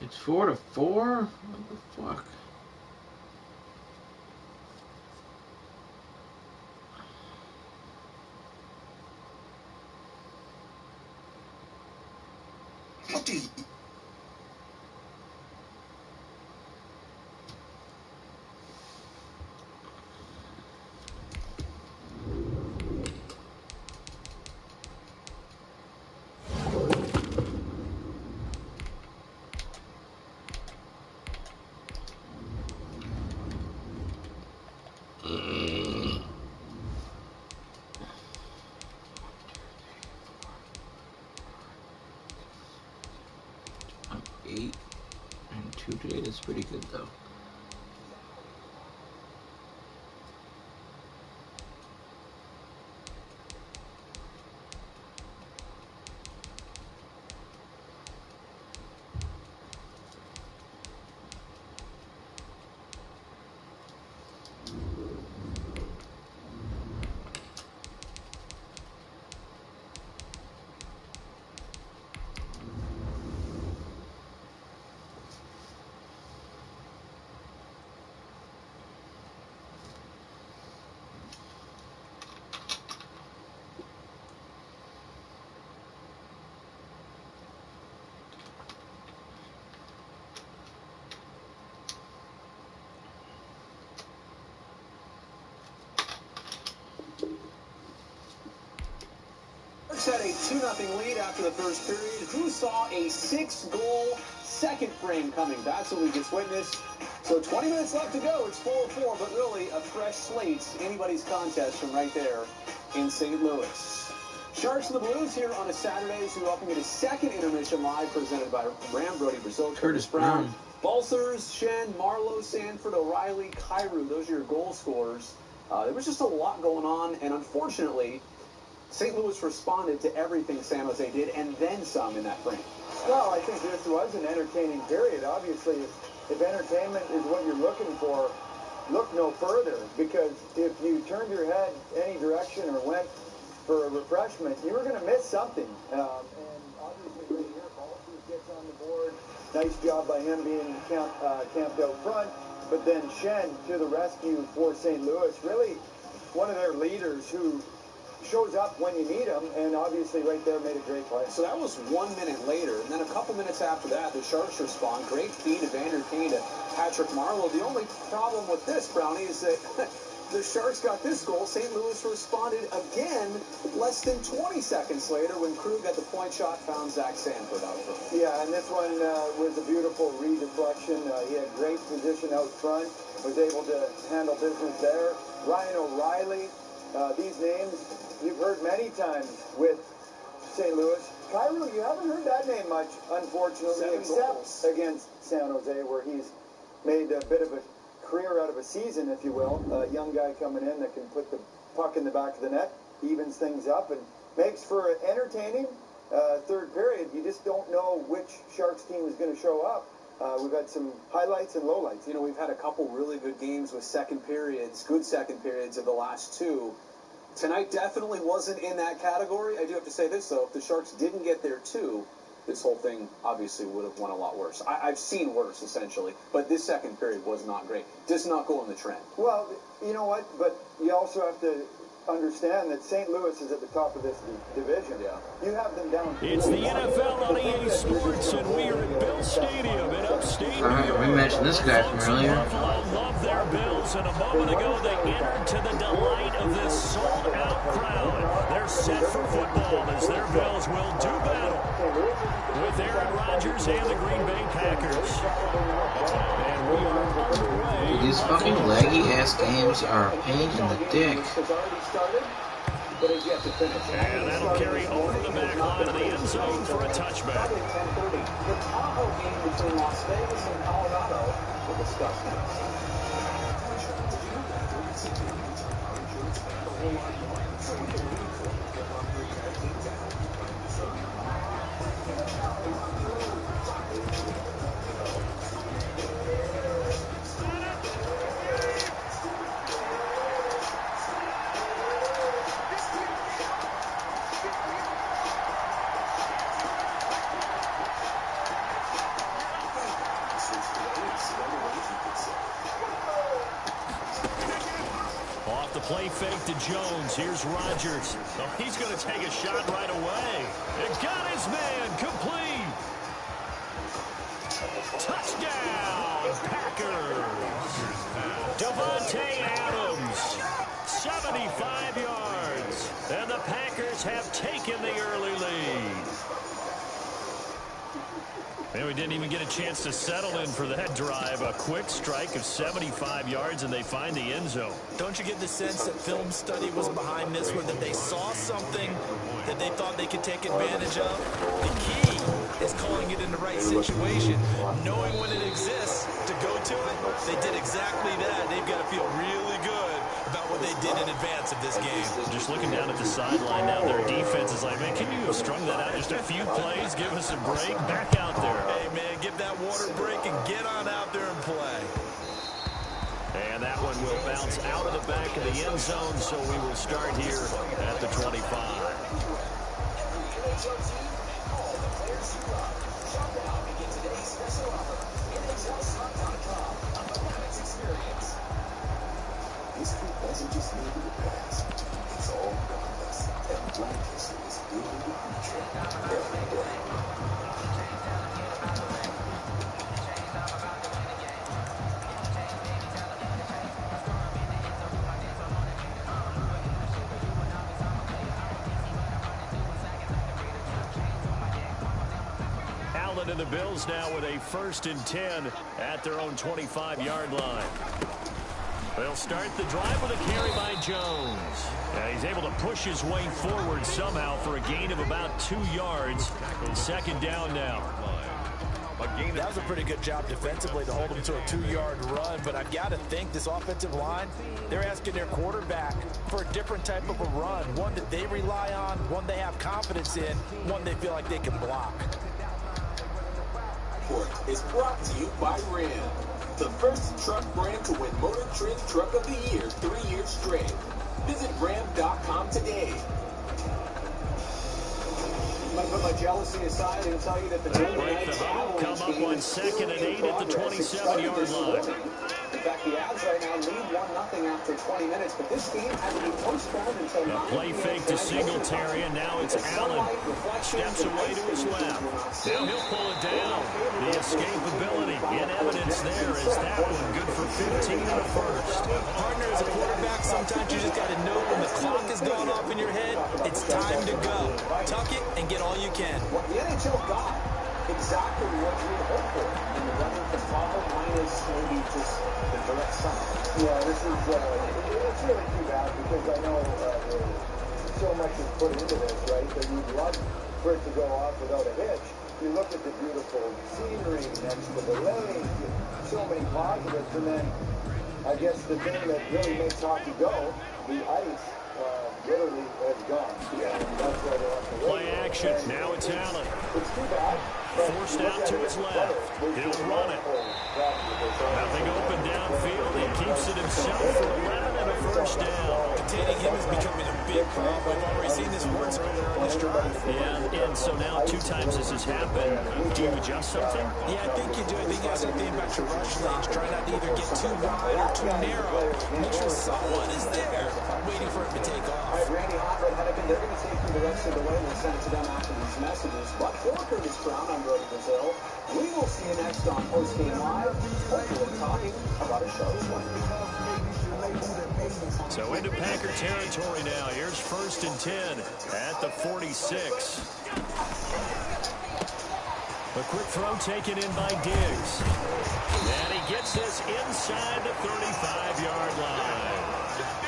It's 4-4? What the fuck? 8 and 2 today. That's pretty good though. Had a 2-0 lead after the first period. Who saw a 6-goal second frame coming? That's what we just witnessed. So 20 minutes left to go. It's 4-4, but really a fresh slate. Anybody's contest from right there in St. Louis. Sharks and the Blues here on a Saturday as we welcome you to second intermission live presented by Ram, Brody Brazil, Curtis Brown. Balsers, Shen, Marlowe, Sanford, O'Reilly, Kyrou. Those are your goal scorers. There was just a lot going on, and unfortunately, St. Louis responded to everything San Jose did, and then some in that frame. Well, I think this was an entertaining period. Obviously, if entertainment is what you're looking for, look no further. Because if you turned your head any direction or went for a refreshment, you were going to miss something. And obviously, right here, Balsers gets on the board. Nice job by him being camped out front. But then Shen to the rescue for St. Louis. Really one of their leaders who shows up when you need him, and obviously right there made a great play. So that was 1 minute later, and then a couple minutes after that, the Sharks respond. Great feed of Vander Kane to Patrick Marleau. The only problem with this, Brownie, is that the Sharks got this goal. St. Louis responded again less than 20 seconds later when Krug got the point shot, found Zach Sanford out front. Yeah, and this one was a beautiful redeflection. He had great position out front, was able to handle business there. Ryan O'Reilly, these names you've heard many times with St. Louis. Kyrou, you haven't heard that name much, unfortunately, except against San Jose, where he's made a bit of a career out of a season, if you will. A young guy coming in that can put the puck in the back of the net, evens things up, and makes for an entertaining third period. You just don't know which Sharks team is going to show up. We've had some highlights and lowlights. You know, we've had a couple really good games with second periods, good second periods of the last two. Tonight definitely wasn't in that category. I do have to say this, though. If the Sharks didn't get there, too, this whole thing obviously would have went a lot worse. I've seen worse, essentially, but this second period was not great. Does not go in the trend. Well, you know what? But you also have to understand that St. Louis is at the top of this division. Yeah. You have them down. It's the NFL on EA Sports, and we are at Bill Stadium in upstate New York. We mentioned this guy from earlier. Buffalo love their Bills, and a moment ago they entered to the delight of this sold-out crowd. They're set for football as their Bills will do battle with Aaron Rodgers and the Green Bay Packers. And we are underway. These fucking leggy-ass games are a pain in the dick. And that'll carry over the back line of the end zone for a touchback. The Tahoe game between Las Vegas and Colorado will discuss next. Off the play fake to Jones. Here's Rodgers. Oh, he's going to take a shot right away. It got his man complete. Touchdown, Packers. Devontae Adams, 75 yards. And the Packers have taken the early lead. And we didn't even get a chance to settle in for that drive. A quick strike of 75 yards, and they find the end zone. Don't you get the sense that film study was behind this one, that they saw something that they thought they could take advantage of? The key is calling it into right situation, knowing when it exists to go to it, they did exactly that. They've got to feel really good about what they did in advance of this game. Just looking down at the sideline now, their defense is like, man, can you have strung that out just a few plays? Give us a break. Back out there. Hey, man, give that water break and get on out there and play. And that one will bounce out of the back of the end zone, so we will start here at the 25. History doesn't just live in the past, it's all around us. And Black history is building the future every day. Allen and the Bills now with a 1st and 10 at their own 25-yard line. They'll start the drive with a carry by Jones. He's able to push his way forward somehow for a gain of about 2 yards. 2nd down now. That was a pretty good job defensively to hold him to a 2-yard run, but I've got to think this offensive line, they're asking their quarterback for a different type of a run, one that they rely on, one they have confidence in, one they feel like they can block. Is brought to you by Ram, the first truck brand to win Motor Trend Truck of the Year 3 years straight. Visit Ram.com today. I'm going to put my jealousy aside and tell you that the They'll break the huddle, come up on 2nd and 8 at the 27-yard line. In fact, the Avs right now lead 1-0 after 20 minutes, but this game had to be postponed until A play fake to Singletary, and now it's Allen. Steps away to his left. Now he'll pull it down. The escapability in evidence there is that one good for 15 in the first. Partner, as a quarterback, sometimes you just got to know when the clock is going off in your head, it's time to go. Tuck it and get all you can. Well, the NHL got exactly what you would hope for. And the running for follow minus maybe just the direct sum. Yeah, this is, it's really too bad because I know so much is put into this, right? That you'd love for it to go off without a hitch. You look at the beautiful scenery next to the lake, so many positives, and then I guess the thing that really makes hockey go, the ice, literally has gone. Yeah, that's why they have to Play action. Now it's Allen. It's too bad. Forced out to his left. He'll run it. Nothing open downfield. He keeps it himself for 11 and a first down. Containing him is becoming a big problem. We've already seen this once earlier in this drive. Yeah, and so now 2 times this has happened. Do you adjust something? Yeah, I think you do. I think you have to think about your rush lanes. Try not to either get too wide or too narrow. Make sure someone is there waiting for him to take off. All right, Randy Hopper, they're going to take you the rest of the way. We'll send it to them after these messages. But for Curtis Brown, I'm Brody Brazil. We will see you next on Post Game Live. Hopefully talking about a Sharks win. So into Packer territory now. Here's 1st and 10 at the 46. A quick throw taken in by Diggs. And he gets this inside the 35-yard line.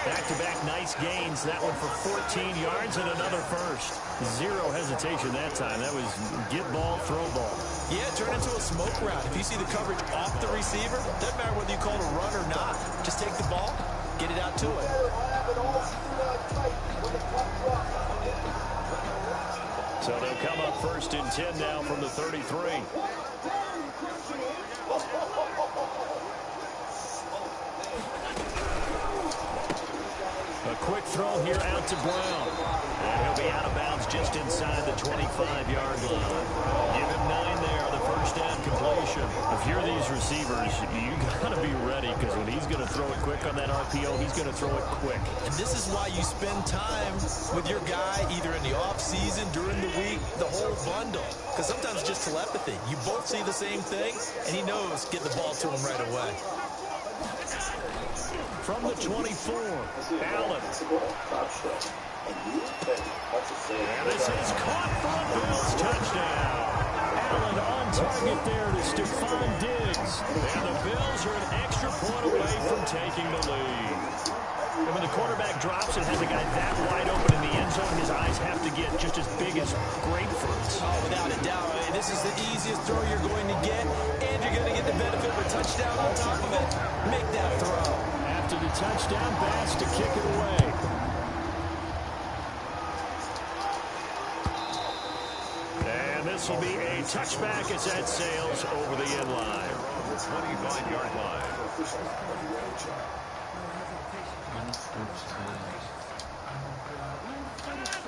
Back-to-back nice gains. That one for 14 yards and another first. 0 hesitation that time. That was get ball, throw ball. Yeah, turn into a smoke route. If you see the coverage off the receiver, doesn't matter whether you call it a run or not. Just take the ball, get it out to it. So they'll come up 1st and 10 now from the 33. A quick throw here out to Brown. And he'll be out of bounds just inside the 25-yard line. Give him 9 there, the first down completion. If you're these receivers, you got to be ready because when he's going to throw it quick on that RPO, he's going to throw it quick. And this is why you spend time with your guy either in the offseason, during the week, the whole bundle. Because sometimes it's just telepathy. You both see the same thing, and he knows get the ball to him right away. From the 24, Allen. And this is caught for a Bills touchdown. Allen on target there to Stephon Diggs. And the Bills are an extra point away from taking the lead. And when the quarterback drops and has a guy that wide open in the end zone, his eyes have to get just as big as grapefruits. Oh, without a doubt. This is the easiest throw you're going to get, and you're going to get the benefit of a touchdown on top of it. Make that throw. After the touchdown pass to kick it away. And this will be a touchback as that sails over the end line. 25-yard line.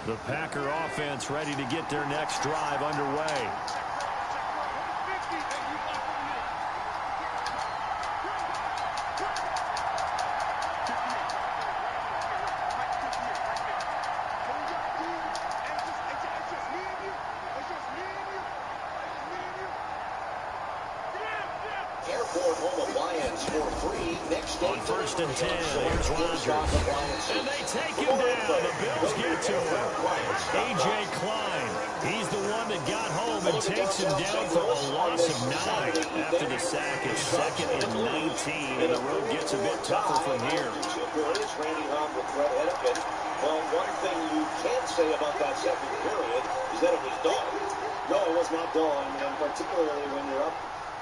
The Packer offense ready to get their next drive underway. Airport home appliance for free next day. On 1st and 10, here's Rodgers. And they take him down. The Bills get to him. A.J. Klein. He's the one that got home and takes him down for a loss of 9 after the sack. Is 2nd and 19, and the road gets a bit tougher from here. Well, one thing you can say about that second period is that it was dull. No, it was not dull, and particularly when you're up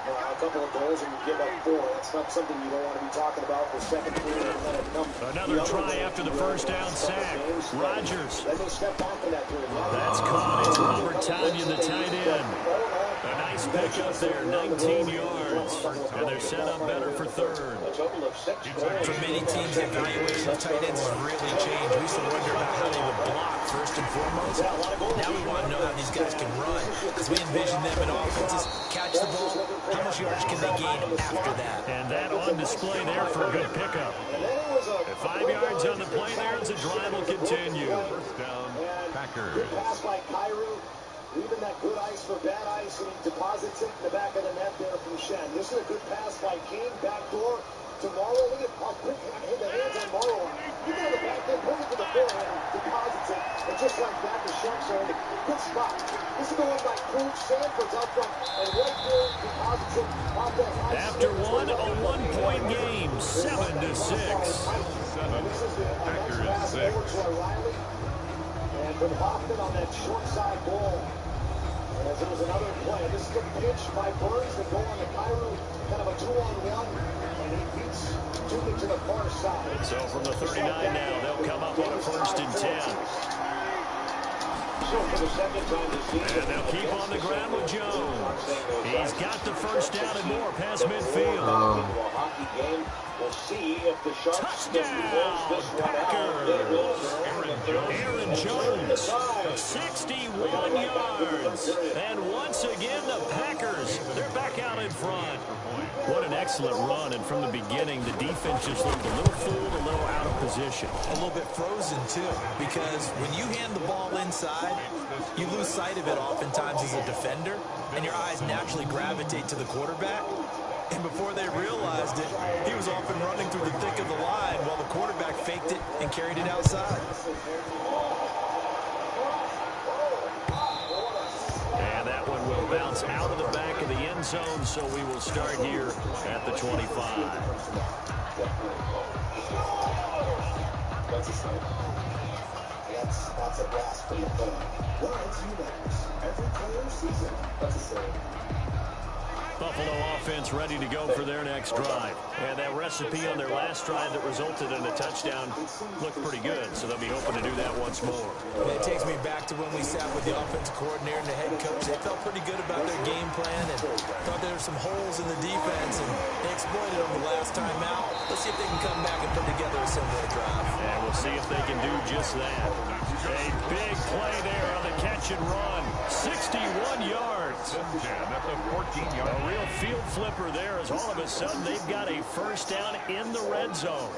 a couple of goals and you give up 4. That's not something you don't want to be talking about the second period and let it come. Another try after the first down sack. Rodgers. Then they step back in that period. That's caught. It's Robert Tonyan, the tight end. A nice pickup there, 19 yards. And they're set up better for 3rd. For many teams, the evaluation of tight ends has really changed. We used to wonder about how they would block first and foremost. Now we want to know how these guys can run, because we envision them in offenses catch the ball. How much yards can they gain after that? And that on display there for a good pickup. At 5 yards on the play there as the drive will continue. First down, Packers. Good pass by Cairo. Leaving that good ice for bad ice, and he deposits it in the back of the net there from Shen. This is a good pass by King, backdoor to Morrow. Look at how quick the hands on Morrow are. You go to the back there, brings it to the forehand, deposits it, and just like that, the Sharks are in a good spot. This is the one by Cruz, Sanford's up front, and right there, deposits it off that high. After one, a 1-point game, 7-6. 7. Packers 6. And from Hoffman on that short side ball. As there was another play. This is a pitch by Burns to go on the Cairo, kind of a 2-on-1, and he beats Tuka to the far side. So from the 39 now, they'll come up on a 1st and 10. And they'll keep on the ground with Jones. He's got the first down and more past midfield. We'll see if the Sharks touchdown, Packers. Aaron Jones, 61 yards. And once again, the Packers, they're back out in front. What an excellent run. And from the beginning, the defense just looked a little fooled, a little out of position. A little bit frozen, too, because when you hand the ball inside, you lose sight of it oftentimes as a defender, and your eyes naturally gravitate to the quarterback. And before they realized it, he was off and running through the thick of the line while the quarterback faked it and carried it outside. And that one will bounce out of the back of the end zone, so we will start here at the 25. That's a blast for the fun. Once you know, every player sees it. That's a say. Buffalo offense ready to go for their next drive. And that recipe on their last drive that resulted in a touchdown looked pretty good, so they'll be hoping to do that once more. It takes me back to when we sat with the offensive coordinator and the head coach. They felt pretty good about their game plan and thought there were some holes in the defense, and they exploited them the last time out. Let's see if they can come back and put together a similar drive. And we'll see if they can do just that. A big play there on the catch and run. 61 yards. That's a 14-yard. A real field flipper there as all of a sudden they've got a first down in the red zone.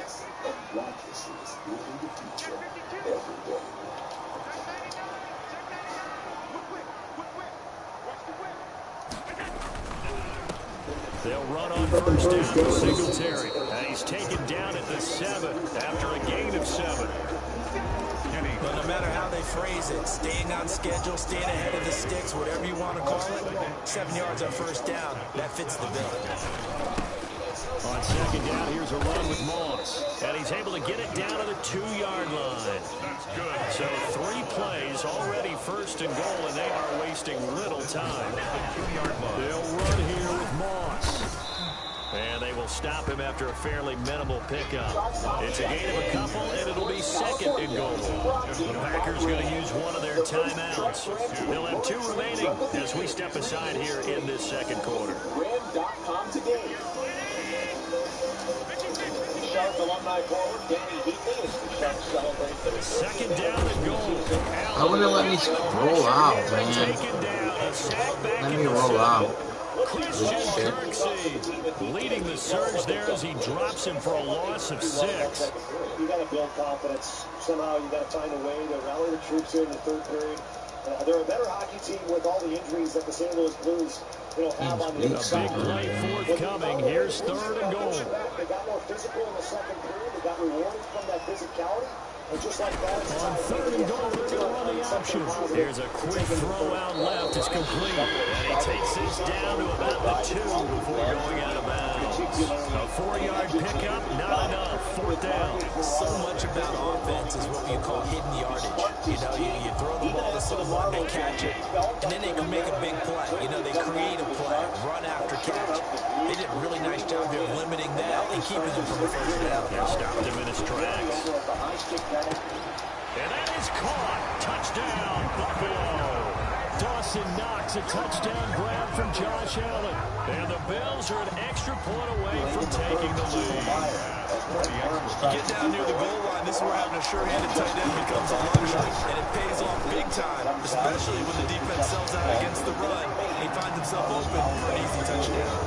They'll run on first down with Singletary. He's taken down at the 7 after a gain of 7. But no matter how they phrase it, staying on schedule, staying ahead of the sticks, whatever you want to call it, 7 yards on first down, that fits the bill. On second down, here's a run with Moss. And he's able to get it down to the 2-yard line. That's good. So 3 plays already first and goal, and they are wasting little time. They'll run here with Moss. And they will stop him after a fairly minimal pickup. It's a gain of a couple, and it'll be second and goal. The Packers going to use one of their timeouts. They'll have 2 remaining as we step aside here in this second quarter. Ram.com today. Sharp alumni forward Danny Heatley as the Sharks celebrate their second down and goal. How would it let me roll out, man? Let me roll out. Christian Kirksey leading the surge there as he drops him for a loss of 6. You got to build confidence. Somehow you got to find a way to rally the troops here in the third period. They're a better hockey team with all the injuries that the St. Louis Blues have on the inside. A big play forthcoming. Here's third and goal. They got more physical in the second period. They got rewarded from that physicality. And just like that, on third and goal, they're going to run the option. There's a quick throw out left. It's complete. And he takes this down to about the 2 before going out of bounds. A 4-yard pickup, not enough. Fourth down. So much about offense is what you call hidden yardage. You know, you throw the ball to someone, they catch it, and then they can make a big play. You know, they create a play, run after catch. They did a really nice job of limiting that and keeping them from the first down. Yeah, stopped him in his tracks. And that is caught. Touchdown, Buffalo. Dawson Knox, a touchdown grab from Josh Allen. And the Bills are an extra point away from taking the lead. You get down near the goal line, this is where having a sure-handed tight end becomes a luxury, and it pays off big time, especially when the defense sells out against the run. He finds himself open for an easy touchdown.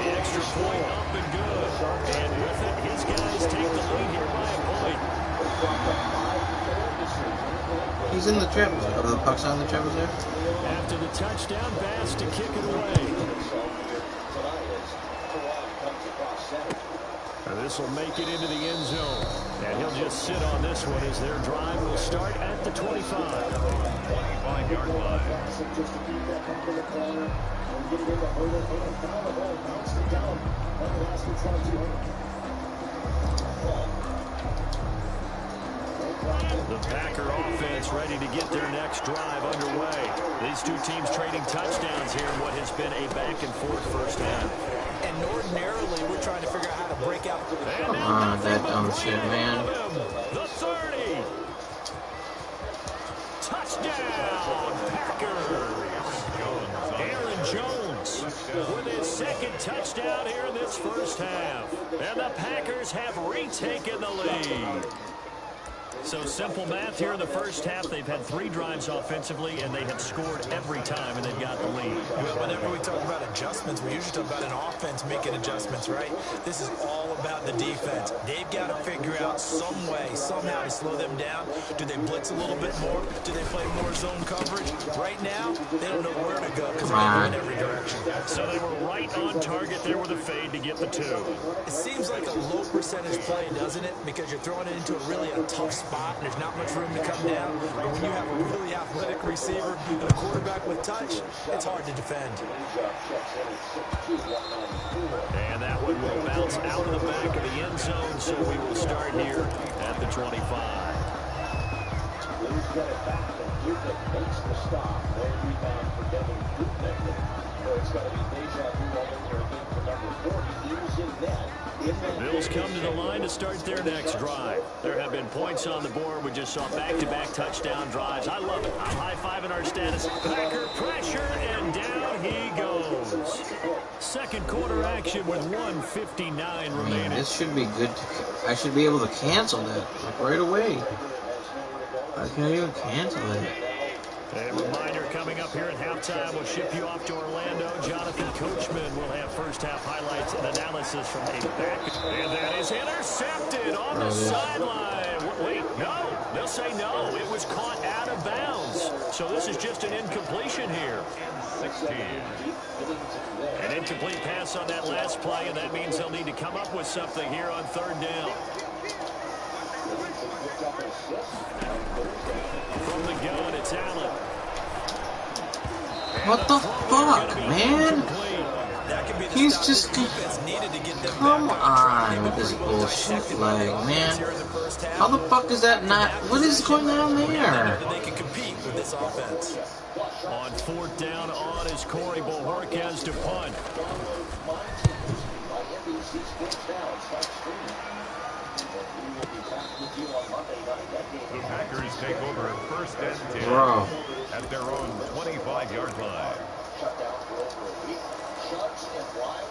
The extra point up and good. And with it, his guys take the lead here by a point. He's in the trapezoid. Oh, the puck's on the trapezoid? After the touchdown, Bass to kick it away. And this will make it into the end zone. And he'll just sit on this one as their drive will start at the 25. 25-yard line. The Packer offense ready to get their next drive underway. These two teams trading touchdowns here in what has been a back-and-forth first half. And ordinarily, we're trying to figure out how to break out. Come on, that dumb shit, man. The 30. Touchdown, Packers. Aaron Jones with his second touchdown here in this first half. And the Packers have retaken the lead. So simple math here in the first half. They've had 3 drives offensively, and they have scored every time, and they've got the lead. Whenever we talk about adjustments, we usually talk about an offense making adjustments, right? This is all about the defense. They've got to figure out some way, somehow to slow them down. Do they blitz a little bit more? Do they play more zone coverage? Right now, they don't know where to go because they're going in every direction. So they were right on target there with a fade to get the 2. It seems like a low percentage play, doesn't it? Because you're throwing it into a really tough spot. And there's not much room to come down. But when you have a really athletic receiver and a quarterback with touch, it's hard to defend. And that one will bounce out of the back of the end zone, so we will start here at the 25. Blues get it back, and Dubnik makes the stop. No rebound for Devin Dubnik. It's got to be deja vu all over again for number 40. He was in net. Bills come to the line to start their next drive. There have been points on the board. We just saw back-to-back touchdown drives. I love it. I'm high-fiving our status. Packer pressure, and down he goes. Second quarter action with 1:59 remaining. This should be good. I should be able to cancel that like right away. I can't even cancel it. A reminder coming up here at halftime, we'll ship you off to Orlando. Jonathan Coachman will have first half highlights and analysis from a back. And that is intercepted on the sideline. Wait, no. They'll say no. It was caught out of bounds. So this is just an incompletion here. 16. An incomplete pass on that last play, and that means they'll need to come up with something here on third down. From the gun, it's Allen. What the fuck, man? That can He's just... Come on with this bullshit leg, man. How the fuck is that not... What is going on there? They can compete with this offense. On 4th down on is Corey Bojorquez to punt. The Packers take over 1st and 10 Bro. at their own 25-yard line. Shut down for over a week. Sharks and Wild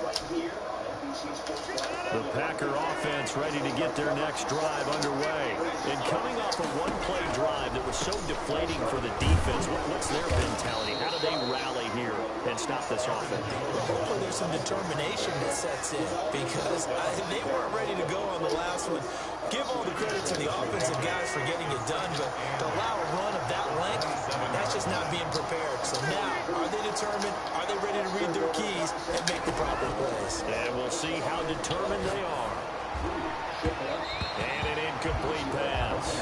right here on NBC Sports. The Packer offense ready to get their next drive underway. And coming off a one-play drive that was so deflating for the defense, what's their mentality? How do they rally here and stop this offense? Hopefully there's some determination that sets in, because they weren't ready to go on the last one. Give all the credit to the offensive guys for getting it done, but to allow a run of that length, that's just not being prepared. So now, are they determined? Are they ready to read their keys and make the proper plays? And we'll see how determined they are. And an incomplete pass.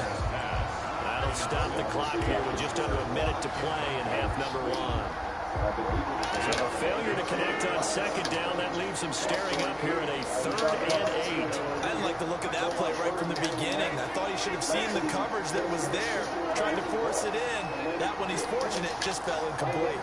That'll stop the clock here with just under a minute to play in half number 1. So a failure to connect on 2nd down. That leaves them staring up here at a 3rd and 8. I didn't like the look of that play right from the beginning. I thought he should have seen the coverage that was there, trying to force it in. That one, he's fortunate, just fell incomplete.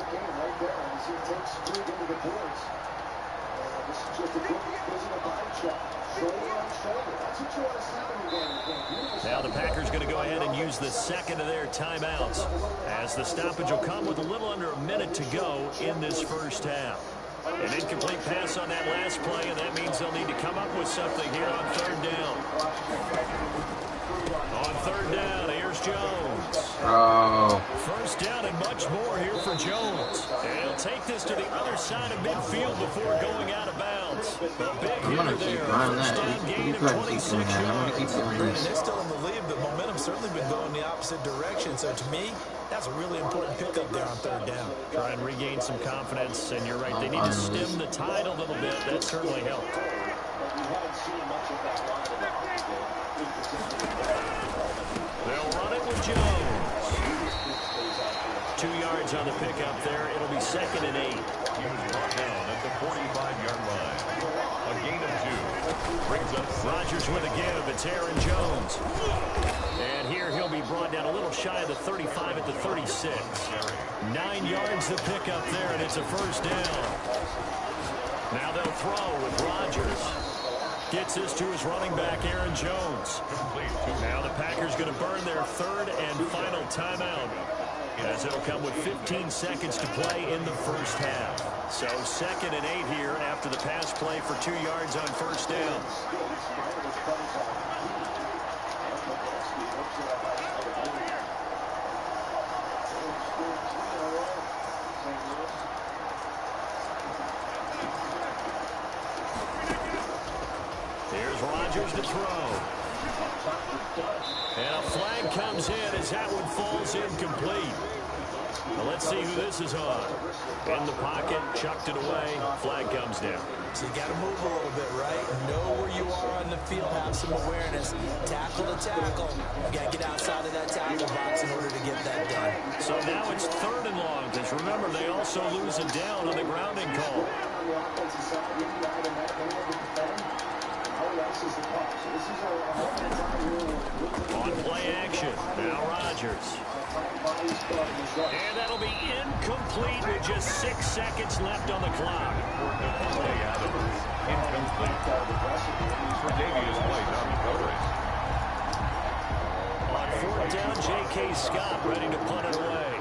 Now the Packers going to go ahead and use the 2nd of their timeouts, as the stoppage will come with a little under a minute to go in this 1st half. An incomplete pass on that last play, and that means they'll need to come up with something here on 3rd down. On 3rd down, here's Jones. Oh. 1st down and much more here for Jones. And he'll take this to the other side of midfield before going out of bounds. I'm going to keep running that. You go ahead and keep doing that. I'm going to keep doing this. They're still in the lead, but momentum's certainly been going the opposite direction. So to me, that's a really important pickup there on 3rd down. Try and regain some confidence, and you're right. They need to stem the tide a little bit. That certainly helped. They'll run it with Jones. 2 yards on the pickup there. It'll be 2nd and 8. He was brought down at the 45-yard line. A gain of 2 brings up Rodgers with a give. It's Aaron Jones. And here he'll be brought down a little shy of the 35 at the 36. 9 yards to pick up there, and it's a 1st down. Now they'll throw with Rodgers. Gets this to his running back, Aaron Jones. Now the Packers going to burn their 3rd and final timeout, as it'll come with 15 seconds to play in the 1st half. So 2nd and 8 here after the pass play for 2 yards on 1st down. Here's Rodgers to throw. And a flag comes in as that one falls incomplete. Well, let's see who this is on. In the pocket, chucked it away, flag comes down. So you got to move a little bit, right? Know where you are on the field, have some awareness. Tackle to tackle. You got to get outside of that tackle box in order to get that done. So now it's 3rd and long, because remember, they also lose a down on the grounding call. On play action, now Rodgers. And that'll be incomplete with just 6 seconds left on the clock. incomplete. Tre'Davious White on the coverage. On 4th down, J.K. Scott ready to punt it away.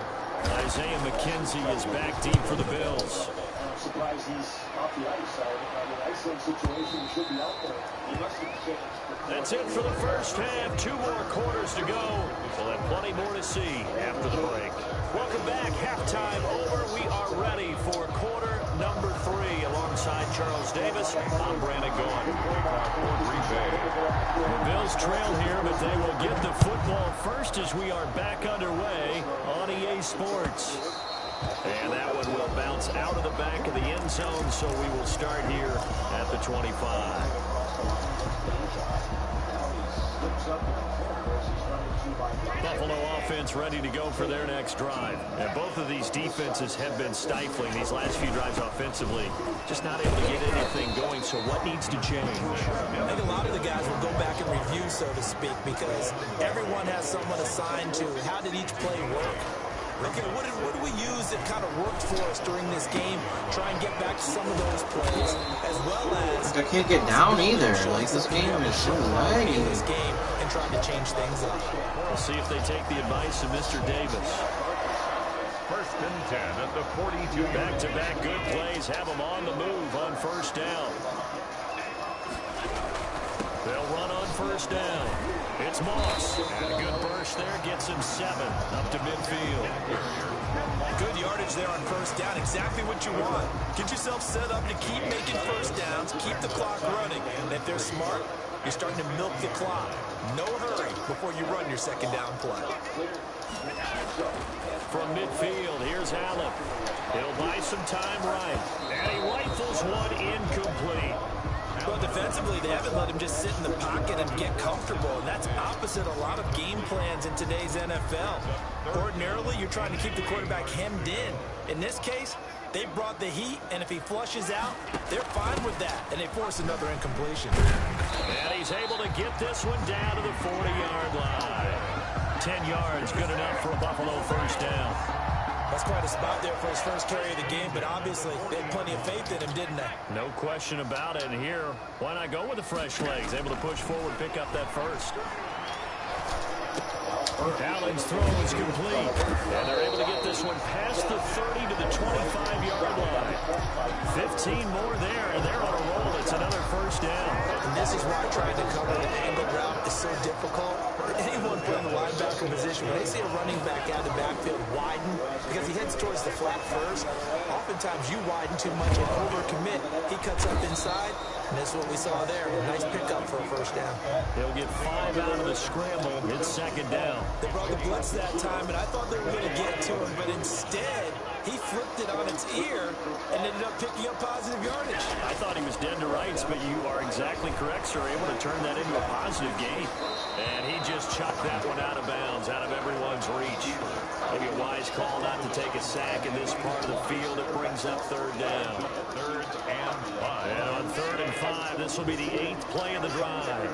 Isaiah McKenzie is back deep for the Bills. I'm surprised he's off the ice. I mean, icing situation, he should be out there. He must have changed. That's it for the 1st half. 2 more quarters to go. We'll have plenty more to see after the break. Welcome back. Halftime over. We are ready for quarter number 3. Alongside Charles Davis, I'm Brandon Gaughan. The Bills trail here, but they will get the football first as we are back underway on EA Sports. And that one will bounce out of the back of the end zone, so we will start here at the 25. Buffalo offense ready to go for their next drive. And both of these defenses have been stifling these last few drives offensively. Just not able to get anything going, so what needs to change? I think a lot of the guys will go back and review, so to speak, because everyone has someone assigned to how did each play work. Okay, what did we use that kind of worked for us during this game? Try and get back to some of those plays, as well as... I can't get down either. Like, this game is so laggy. This game and trying to change things up. We'll see if they take the advice of Mr. Davis. First and 10 at the 42. Back-to-back good plays have them on the move on first down. They'll run on first down. It's Moss. And a good burst there gets him 7 up to midfield. Good yardage there on first down. Exactly what you want. Get yourself set up to keep making first downs, keep the clock running. And if they're smart, you're starting to milk the clock. No hurry before you run your second down play. From midfield, here's Allen. He'll buy some time right. And he rifles one incomplete. Well, defensively, they haven't let him just sit in the pocket and get comfortable, and that's opposite a lot of game plans in today's NFL. Ordinarily, you're trying to keep the quarterback hemmed in. In this case, they brought the heat, and if he flushes out, they're fine with that, and they force another incompletion. And he's able to get this one down to the 40-yard line. 10 yards, good enough for a Buffalo first down. That's quite a spot there for his first carry of the game, but obviously they had plenty of faith in him, didn't they? No question about it. And here, why not go with the fresh legs? Able to push forward, pick up that first. Allen's throw is complete. And they're able to get this one past the 30 to the 25-yard line. 15 more there, and they're on a roll. It's another first down. And this is why trying to cover the angle route is so difficult. Anyone playing the linebacker position, when they see a running back out of the backfield widen, because he heads towards the flat first, oftentimes you widen too much and overcommit. He cuts up inside, and that's what we saw there. Nice pickup for a first down. He'll get 5 out of the scramble. It's second down. They brought the blitz that time, and I thought they were going to get to him, but instead, he flipped it on its ear and ended up picking up positive yardage. I thought he was dead to rights, but you are exactly correct, sir. Able to turn that into a positive gain. And he just chucked that one out of bounds, out of everyone's reach. Maybe a wise call not to take a sack in this part of the field. It brings up third down. 3rd and 5. And on 3rd and 5, this will be the 8th play of the drive.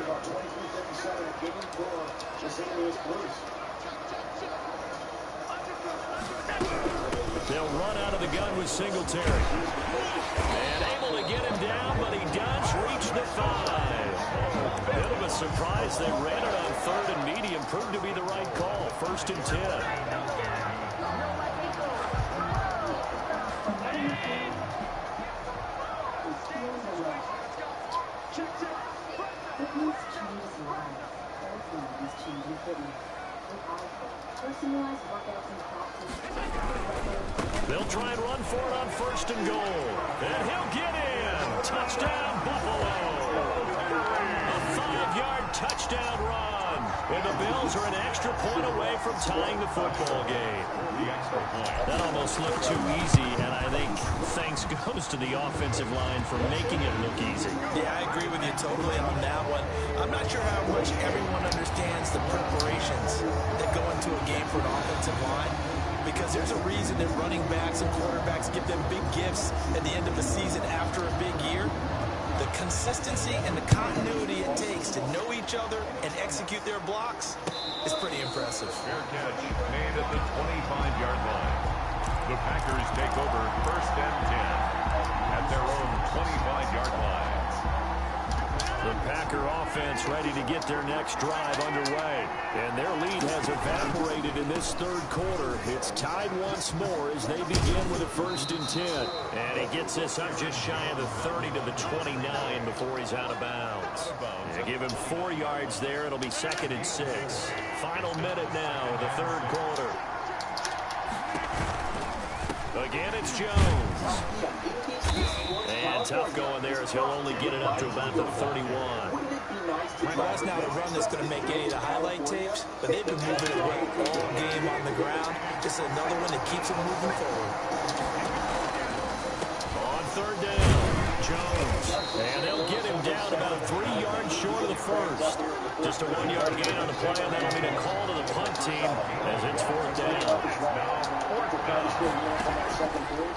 They'll run out of the gun with Singletary. And able to get him down, but he does reach the 5. Bit of a surprise. They ran it on 3rd and medium. Proved to be the right call. 1st and 10. They'll try and run for it on 1st and goal. And he'll get in. Touchdown, Buffalo. A 5-yard touchdown run. And the Bills are an extra point away from tying the football game. That almost looked too easy, and I think thanks goes to the offensive line for making it look easy. Yeah, I agree with you totally on that one. I'm not sure how much everyone understands the preparations that go into a game for an offensive line, because there's a reason that running backs and quarterbacks give them big gifts at the end of the season after a big year. The consistency and the continuity it takes to know each other and execute their blocks is pretty impressive. Fair catch made at the 25-yard line. The Packers take over 1st and 10 at their own 25-yard line. The Packer offense ready to get their next drive underway. And their lead has evaporated in this 3rd quarter. It's tied once more as they begin with a 1st and 10. And he gets this up just shy of the 30 to the 29 before he's out of bounds. They give him 4 yards there. It'll be 2nd and 6. Final minute now of the 3rd quarter. Again, it's Jones. And tough going there as he'll only get it up to about the 31. Well, that's not a run that's going to make any of the highlight tapes, but they've been moving it well all game on the ground. This is another one that keeps them moving forward. On 3rd down. Jones. And they'll get him down about 3 yards short of the first. Just a 1-yard gain on the play, and that'll be a call to the punt team as it's 4th down.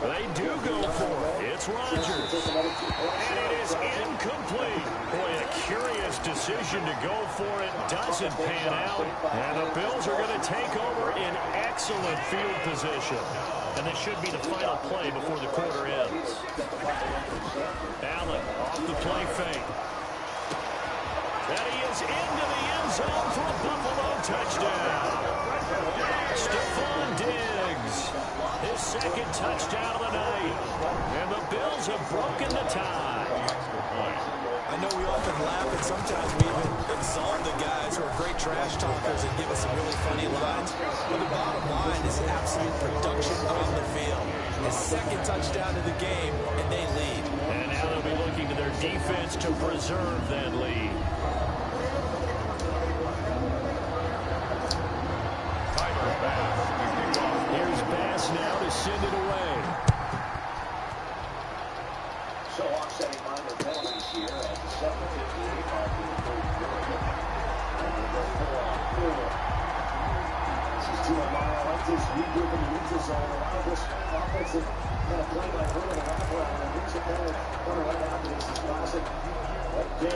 They do go for it. It's Rodgers. And it is incomplete. Boy, a curious decision to go for it. Doesn't pan out. And the Bills are going to take over in excellent field position. And this should be the final play before the quarter ends. Allen off the play fake. And he is into the end zone for a Buffalo touchdown. Stephon Diggs, his second touchdown of the night. And the Bills have broken the tie. I know we often laugh, and sometimes we even exalt the guys who are great trash talkers and give us some really funny lines. But the bottom line is absolute production on the field. His second touchdown of the game, and they lead. And now they'll be looking to their defense to preserve that lead. Here's Bass now to send it away. So offsetting minor penalties here at the 7:58 mark in the third period. And they're 4-on-4. This is Timo Meyer. I like this regroup in the neutral zone. A lot of this offensive kind of play by Hurd and a wraparound. And here's the penalty coming right after this. This is classic. The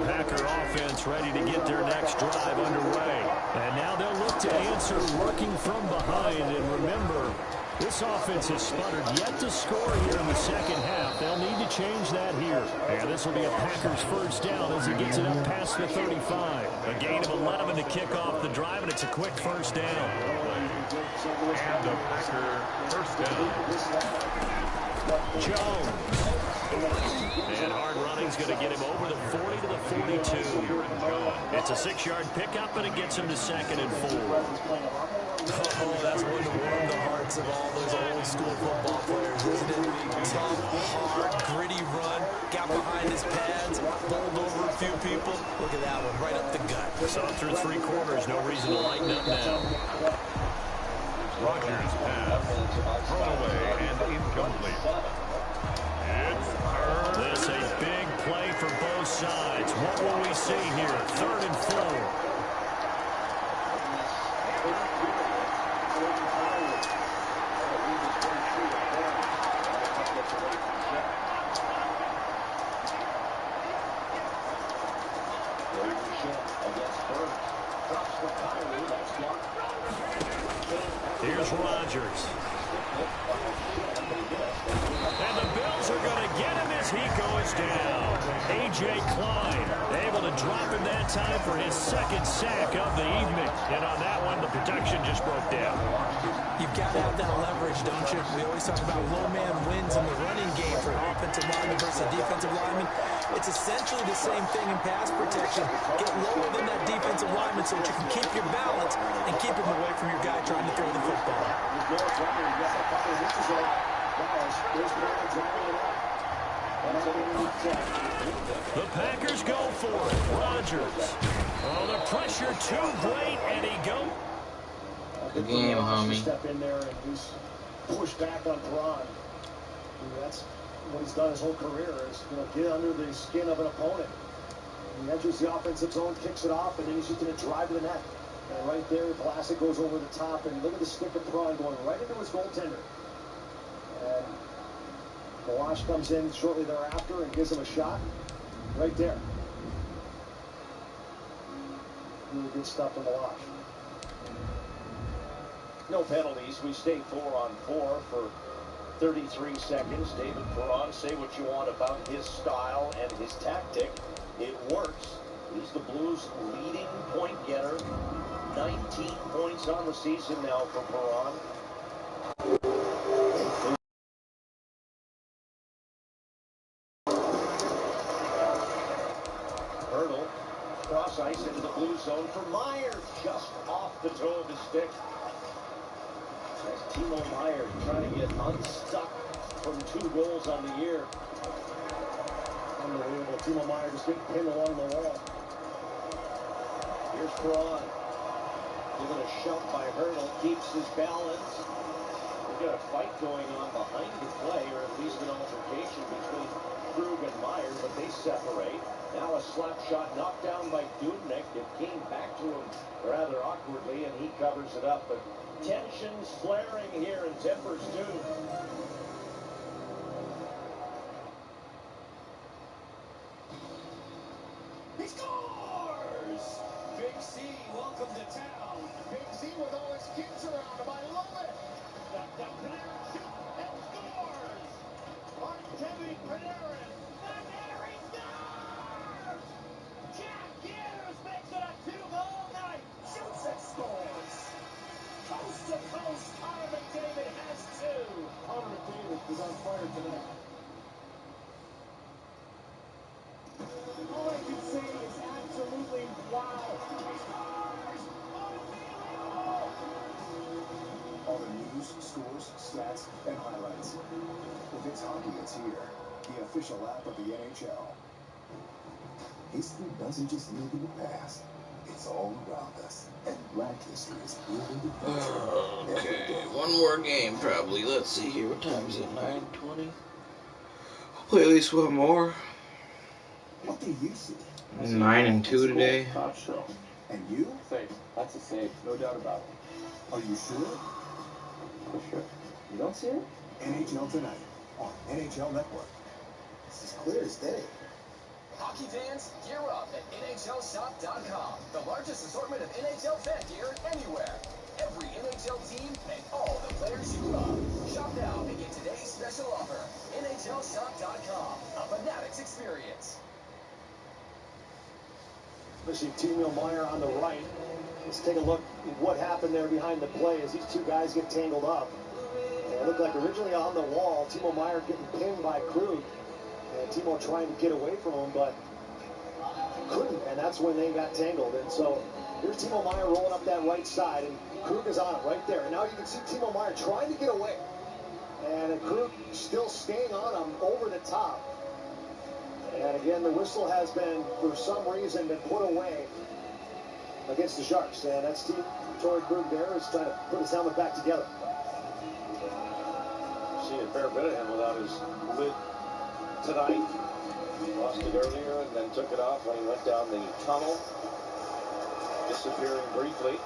Packer offense ready to get their next drive underway. And now they'll look to answer working from behind. And remember, this offense has sputtered yet to score here in the second half. They'll need to change that here. And this will be a Packers first down as he gets it up past the 35. A gain of 11 to kick off the drive, and it's a quick first down. And a Packer first down. Jones. And hard running's going to get him over the 40 to the 42. It's a 6-yard pickup, and it gets him to 2nd and 4. Oh, that's one to warm the hearts of all those old school football players, isn't it? Tough, hard, gritty run, got behind his pads, bowled over a few people. Look at that one, right up the gut. Saw through 3 quarters, no reason to lighten up now. Rodgers pass, thrown away and incomplete. This a big play for both sides. What will we see here? 3rd and 4. Here's Rodgers. And the Bills are going to get him as he goes down. A.J. Klein able to drop him that time for his 2nd sack of the evening. And on that one, the protection just broke down. You've got to have that leverage, don't you? We always talk about low man wins in the running game for an offensive lineman versus a defensive lineman. It's essentially the same thing in pass protection. Get lower than that defensive lineman so that you can keep your balance and keep him away from your guy trying to throw the football. The Packers go for it. Rodgers. Oh, the pressure too great, and he goes. Good game, homie. Step in there and he's pushed back on Perron. That's what he's done his whole career is, get under the skin of an opponent. He enters the offensive zone, kicks it off, and then he's just going to drive to the net. And right there, Vlasic goes over the top, and look at the stick of Perron going right into his goaltender. And Malash comes in shortly thereafter and gives him a shot right there. Really good stuff from Malash. No penalties. We stay 4-on-4 for 33 seconds. David Perron, say what you want about his style and his tactic. It works. He's the Blues' leading point getter. 19 points on the season now for Perron. Hurdle. Cross ice into the blue zone for Myers. Just off the toe of his stick. That's Timo Meyer trying to get unstuck from 2 goals on the year. Unbelievable. Timo Meyer just getting pinned along the wall. Here's Perron. Given a shove by Hurdle. Keeps his balance. We've got a fight going on behind the play, or at least an altercation between Krug and Meyer, but they separate. Now a slap shot knocked down by Dubnyk. It came back to him rather awkwardly, and he covers it up. But tensions flaring here and tempers too. He scores! Big C, welcome to town. Big C with all his kids around him. I love it. Now Panarin shoots and scores. Artemi Panarin. And there he scores! Jack Hughes makes it a 2-goal night. Shoots and scores. Coast to coast, Connor McDavid has 2. Connor McDavid is on fire tonight. All I can say is absolutely wow. All the news, scores, stats, and highlights. If it's hockey, it's here. The official app of the NHL. History doesn't just live in the past. It's all around us. And Black history is building the future. Okay, one more game probably. Let's see here. What time is it? 9:20? I'll play at least one more. What do you see? 9 and 2 today. Top show. And you? Safe. That's a safe. No doubt about it. Are you sure? For sure. You don't see it? NHL Tonight on NHL Network. This is clear as day. Hockey fans, gear up at NHLShop.com. The largest assortment of NHL fan gear anywhere. Every NHL team and all the players you love. Shop now and get today's special offer. NHLShop.com. A Fanatics experience. We see Timo Meyer on the right. Let's take a look at what happened there behind the play as these two guys get tangled up. And it looked like originally on the wall, Timo Meyer getting pinned by Krug. And Timo trying to get away from him, but couldn't. And that's when they got tangled. And so here's Timo Meyer rolling up that right side, and Krug is on it right there. And now you can see Timo Meyer trying to get away. And Krug still staying on him over the top. And again, the whistle has been, for some reason, been put away against the Sharks. And that's Torrey Krug there is trying to put his helmet back together. See a fair bit of him without his lid tonight. Lost it earlier and then took it off when he went down the tunnel, disappearing briefly.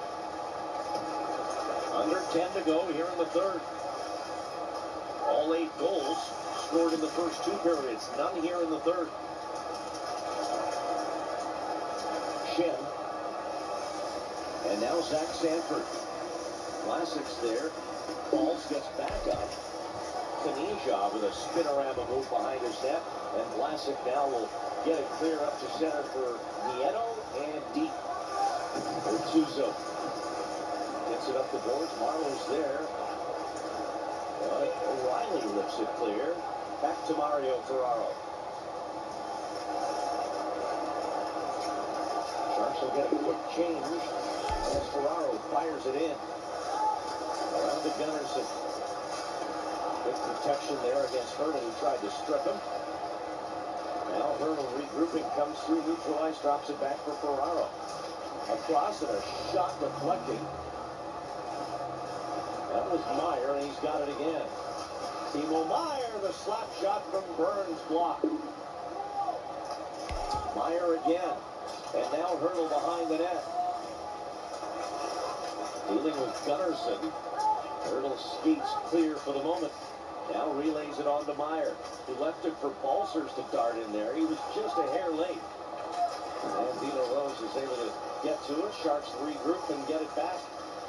Under 10 to go here in the third. All 8 goals scored in the first 2 periods. None here in the third. Shin. And now Zach Sanford. Classics there. Balls gets back up. Kanija with a spinorama move behind his net. And Vlasic now will get it clear up to center for Nieto and deep. Tuzo gets it up the boards. Marlowe's there. But O'Reilly lifts it clear. Back to Mario Ferraro. Sharks will get a quick change as Ferraro fires it in. Around the Gunnarsson. Good protection there against Hurdle, who tried to strip him. Now Hurdle regrouping, comes through, neutralized, drops it back for Ferraro. Across and a shot deflecting. That was Meyer, and he's got it again. Timo Meyer, the slap shot from Burns blocked. Meyer again. And now Hurdle behind the net. Dealing with Gunnarsson. Hurdle skates clear for the moment. Now relays it on to Meyer, who left it for Balsers to dart in there. He was just a hair late. And Vila Rose is able to get to it. Sharks regroup and get it back.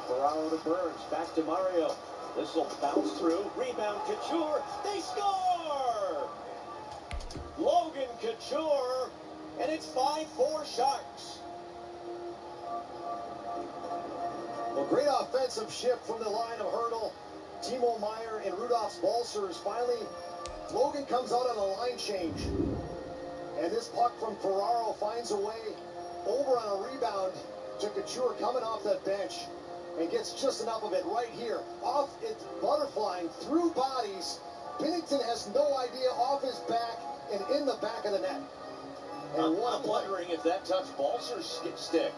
Ferraro to Burns. Back to Mario. This will bounce through. Rebound Couture. They score! Logan Couture. And it's 5-4 Sharks. Well, great offensive shift from the line of Hurdle, Timo Meyer, and Rudolph's Balsers. Finally, Logan comes out on a line change. And this puck from Ferraro finds a way over on a rebound to Couture coming off that bench. And gets just enough of it right here. Off, it's butterflying through bodies. Binnington has no idea, off his back and in the back of the net. And I'm wondering if that touched Balser's stick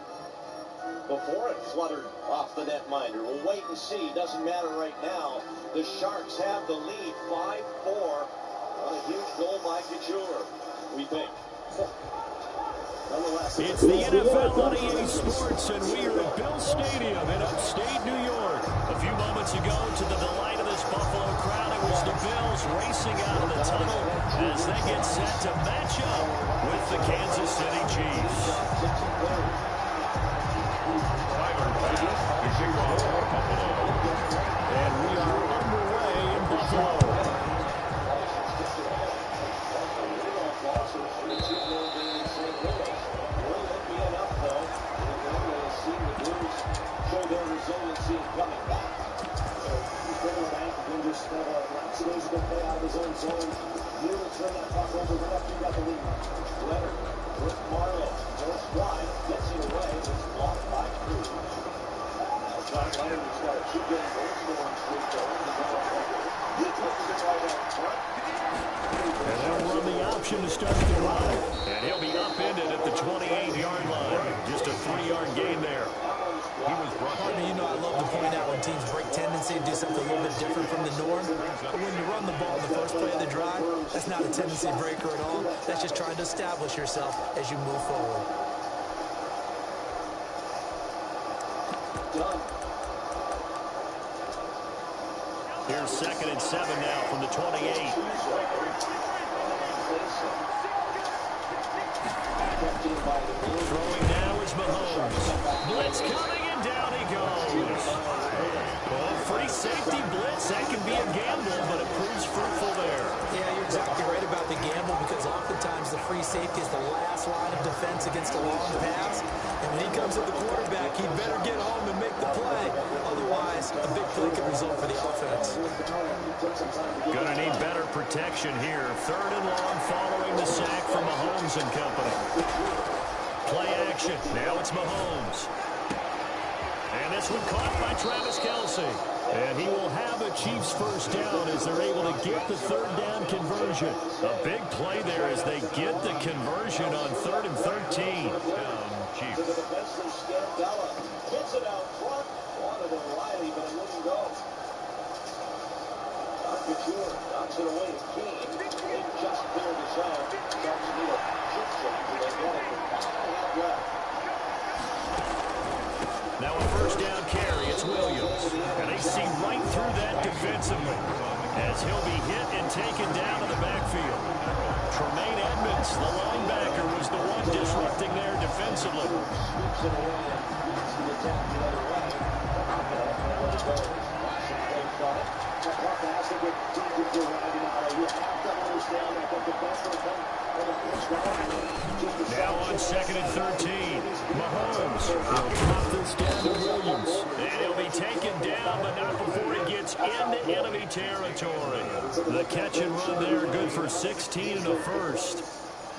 before it fluttered off the netminder. We'll wait and see. Doesn't matter right now. The Sharks have the lead, 5-4 on a huge goal by Couture, we think. It's the NFL on EA Sports, and we are at Bill Stadium in upstate New York. A few moments ago, to the delight of this Buffalo crowd, it was the Bills racing out of the tunnel as they get set to match up with the Kansas City Chiefs. And we are underway in Buffalo. Their resiliency coming back. He's bringing the bank and just lackadaisical play out of his own zone. Near to turn that puck over right after you got the lead. Leonard with Marlowe. Goes wide. Gets it away. It's blocked by Cruz. John Leonard has got a 2-game goal scoring streak going. He puts it right out front. And they'll run the option to start the drive. And he'll be upended at the 28-yard line. Just a 3-yard gain there. Partner, you know I love to point out when teams break tendency to do something a little bit different from the norm. But when you run the ball in the first play of the drive, that's not a tendency breaker at all. That's just trying to establish yourself as you move forward. Here's 2nd and 7 now from the 28. Throwing now is Mahomes. Blitz coming, and down he goes. Oh, free safety blitz. That can be a gamble, but it proves fruitful there. Yeah, you're exactly right about the gamble, because oftentimes the free safety is the last line of defense against a long pass. And when he comes at the quarterback, he'd better get home and make the play. Otherwise, a big play could result for the offense. Gonna need better protection here. 3rd and long following the sack from Mahomes and company. Play action. Now it's Mahomes. And this one caught by Travis Kelce. And he will have a Chiefs first down as they're able to get the 3rd down conversion. A big play there as they get the conversion on 3rd and 13. Chiefs. To the defensive Scandella. Hits it out front. Wanted O'Reilly, but it wouldn't go. Couture knocks it away to Keane. They just cleared the zone. Sharks need a shift change, and they get it with 5.5 left. Now a first down carry. It's Williams. And they see right through that defensively as he'll be hit and taken down to the backfield. Tremaine Edmonds, the linebacker, was the one disrupting there defensively. Now on 2nd and 13. Mahomes will drop this down to Williams. And he'll be taken down, but not before he gets into enemy territory. The catch and run there, good for 16 and a first.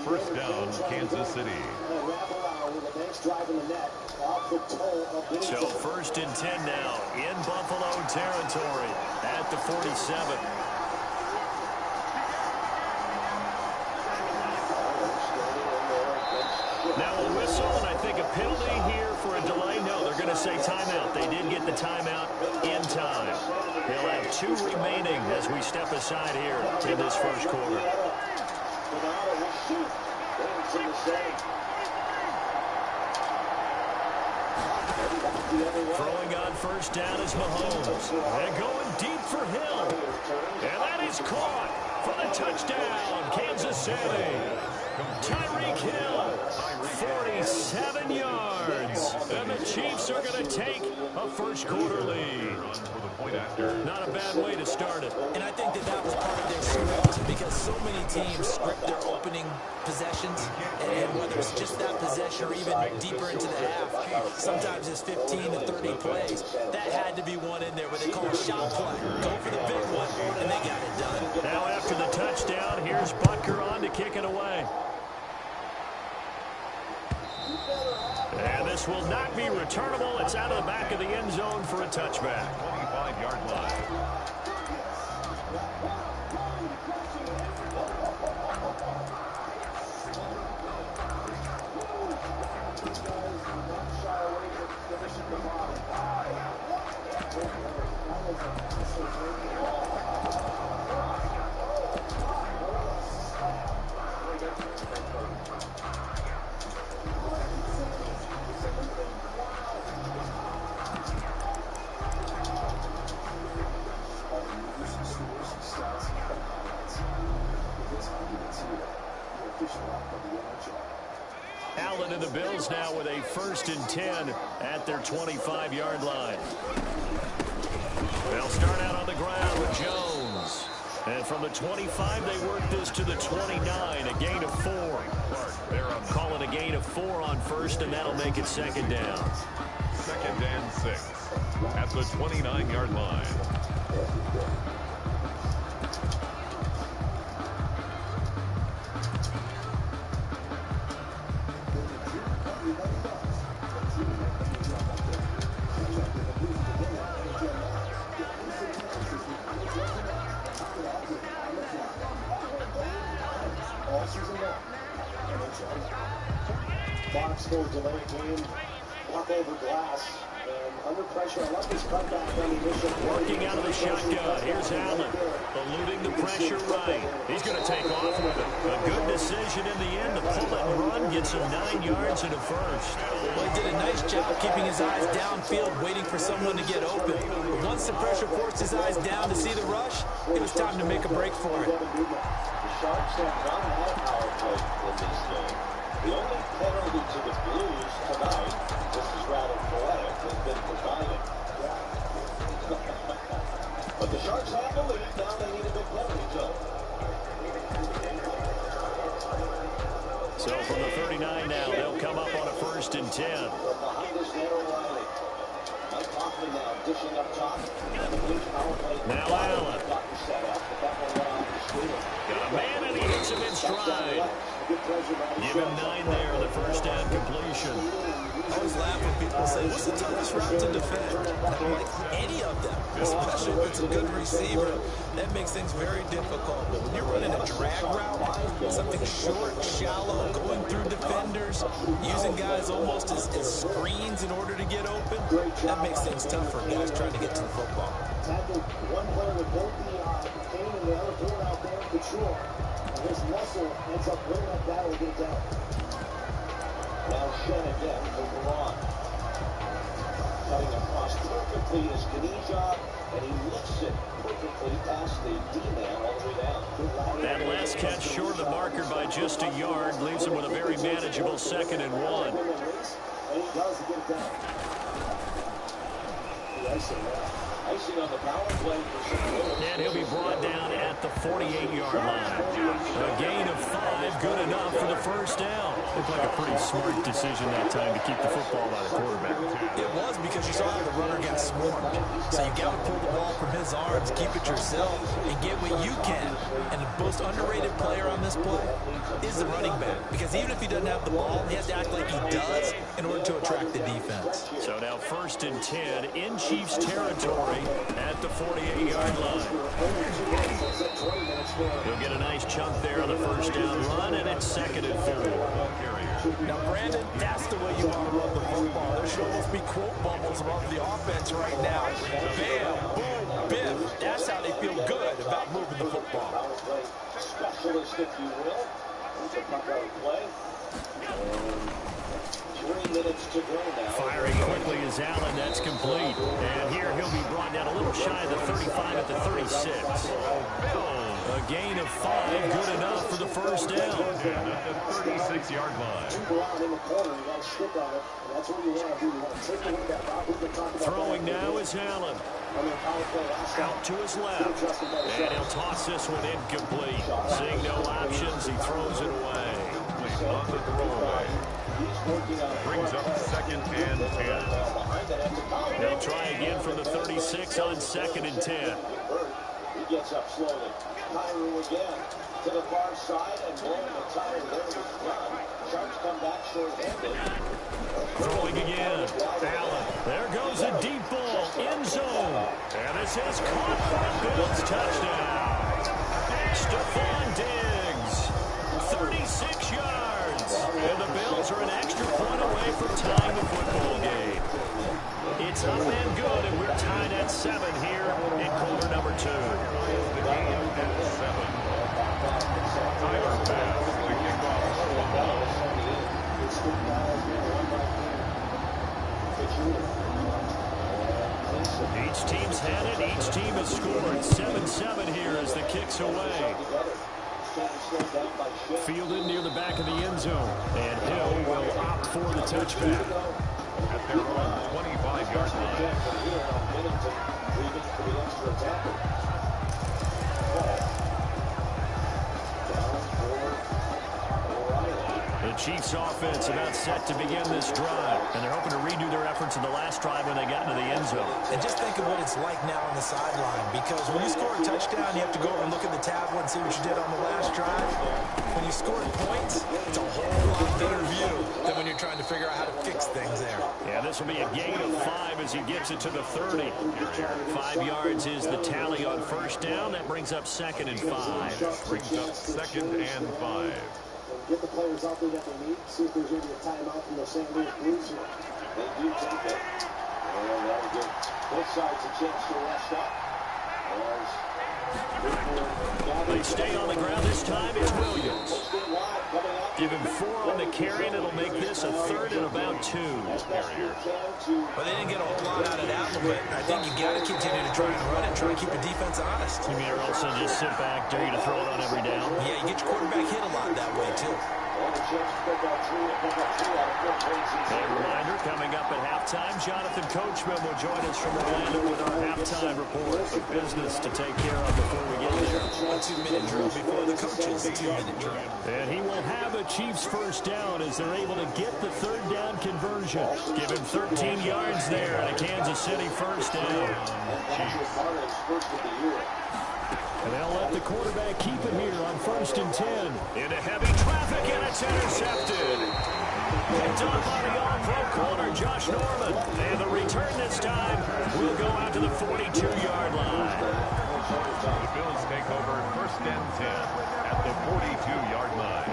First down, Kansas City. So 1st and 10 now in Buffalo territory at the 47. Now a whistle, and I think a penalty here for a delay. No, they're going to say timeout. They did get the timeout in time. They'll have 2 remaining as we step aside here in this first quarter. Throwing on first down is Mahomes. And going deep for Hill. And that is caught for the touchdown, Kansas City. Tyreek Hill, 47 yards. And the Chiefs are going to take a first quarter lead. Not a bad way to start it. And I think that was part of their script, because so many teams script their opening possessions, and whether it's just that possession or even deeper into the half, sometimes it's 15 to 30 plays. That had to be one in there where they call a shot play. Go for the big one, and they got it done. Now after the touchdown, here's Butker on to kick it away. And this will not be returnable. It's out of the back of the end zone for a touchback. 25-yard line. Allen and the Bills now with a 1st and 10 at their 25-yard line. They'll start out on the ground with Jones. And from the 25, they work this to the 29, a gain of 4. They're calling a gain of 4 on 1st, and that'll make it 2nd down. 2nd and 6 at the 29-yard line. Fox will delay game, walk over glass, and under pressure. I love this cutback on the initial. Working out of the shotgun. Here's Allen, eluding the pressure right. He's going to take off with it. A good decision in the end to pull it and run, gets him 9 yards and a 1st. Well, he did a nice job keeping his eyes downfield, waiting for someone to get open. But once the pressure forced his eyes down to see the rush, it was time to make a break for it. The Sharks have not had a power play in this game. The only penalty to the Blues tonight, this is rather poetic, has been for diving. But the Sharks have the lead. Now they need a big penalty kill. So from the 39 now, they'll come up on a 1st and 10. From behind is Ned O'Reilly. Mike Hoffman now dishing up top. And the Blues power play. Now Allen. Got the setup, but that one went off the screen. Got a man and he hits him in stride. Give him 9 there on the 1st down completion. I always laugh when people say, what's the toughest route to defend? I don't like any of them, especially if it's a good receiver. That makes things very difficult. But when you're running a drag route, something short, shallow, going through defenders, using guys almost as screens in order to get open, that makes things tough for guys trying to get to the football. Tackled one player with both the pain and the other player out there for sure. His muscle ends up winning that battle to get it down. Now Shen again for Baron. Cutting across perfectly is Kanija, and he lifts it perfectly past the D-man all the way down. That last catch short of the marker by just a yard leaves him with a very manageable 2nd and 1. And he does to get it down. Icing on the power play for St. Louis. And he'll be brought down at the 48-yard line. A gain of 5, good enough for the 1st down. Looked like a pretty smart decision that time to keep the football by the quarterback. It was, because you saw how the runner got swarmed. So you got to pull the ball from his arms, keep it yourself, and get what you can. And the most underrated player on this play is the running back. Because even if he doesn't have the ball, he has to act like he does in order to attract the defense. So now 1st and 10 in Chiefs territory at the 48-yard line. He'll get a nice chunk there on the 1st down run, and it's 2nd and 4. Now, Brandon, that's the way you want to run the football. There should almost be quote bubbles above the offense right now. Bam, boom, biff. That's how they feel good about moving the football. Specialist, if you will. Here's a puck out play. 3 minutes to go now. Firing quickly is Allen. That's complete. And here he'll be brought down a little shy of the 35 at the 36. A gain of 5, good enough for the 1st down. And at the 36-yard line. Throwing now is Allen. Out to his left. And he'll toss this one incomplete. Seeing no options, he throws it away. On the throwaway. Brings up 2nd and 10. They'll try again from the 36 on 2nd and 10. He gets up slowly. Cairo again to the far side and blowing the tire there was done. Sharks come back short-handed. Throwing again. Allen. There goes a deep ball. End zone. And this is caught for a Bills touchdown. Stephon Diggs. 36 yards. And the Bills are an extra point away from tying the football game. It's up and good, and we're tied at 7 here in quarter number 2. The game at 7. Tyler Bass, the kickoff for the Bills. Each team's had it. Each team has scored. 7-7 here as the kick's away. Fielded near the back of the end zone. And Hill will opt for the touchback. At their own 25-yard line. The Chiefs offense about set to begin this drive, and they're hoping to redo their efforts in the last drive when they got into the end zone. And just think of what it's like now on the sideline, because when you score a touchdown, you have to go over and look at the tablet and see what you did on the last drive. When you score points, it's a whole lot better view than when you're trying to figure out how to fix things there. Yeah, this will be a gain of 5 as he gets it to the 30. 5 yards is the tally on first down. That brings up 2nd and 5. Brings up 2nd and 5. Get the players out there that they need. See if there's going to be a timeout from the St. Louis Blues here. They do take it. And that'll give both sides a chance to rest up. They stay on the ground this time. It's Williams. Give him 4 on the carry, and it'll make this a 3rd and about 2. But they didn't get a whole lot out of that one, but I think you got to continue to try and run it, try to keep the defense honest. You mean also just sit back, dare you to throw it on every down? Yeah, you get your quarterback hit a lot that way, too. A reminder, coming up at halftime, Jonathan Coachman will join us from Orlando with our halftime report. Of business to take care of before we get there. A 2-minute drill before the coaches' 2-minute drill. And he will have a Chiefs first down as they're able to get the 3rd down conversion. Give him 13 yards there and a Kansas City first down. And they'll let the quarterback keep it here on 1st and 10. Into heavy traffic, and it's intercepted. Picked off on the off-road corner, Josh Norman. And the return this time will go out to the 42-yard line. The Bills take over 1st and 10 at the 42-yard line.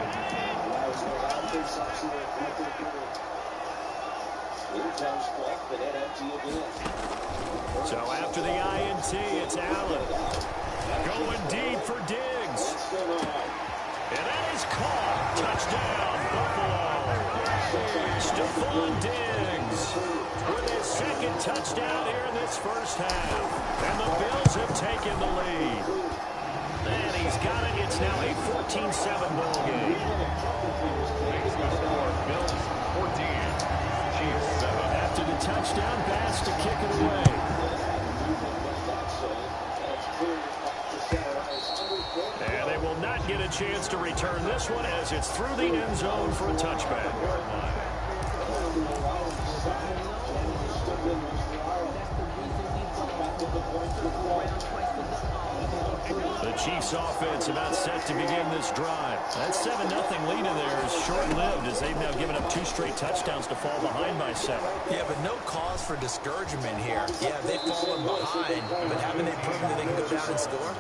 So after the INT, it's Allen. Going deep for Diggs. And that is caught. Touchdown, Buffalo. Stephon Diggs with his 2nd touchdown here in this first half. And the Bills have taken the lead. And he's got it. It's now a 14-7 ball game. Makes the score Bills 14, Chiefs 7. After the touchdown pass to kick it away. And they will not get a chance to return this one as it's through the end zone for a touchback. The Chiefs offense about set to begin this drive. That 7-0 lead in there is short-lived as they've now given up 2 straight touchdowns to fall behind by 7. Yeah, but no cause for discouragement here. Yeah, they've fallen behind, but haven't they proven that they can go down and score?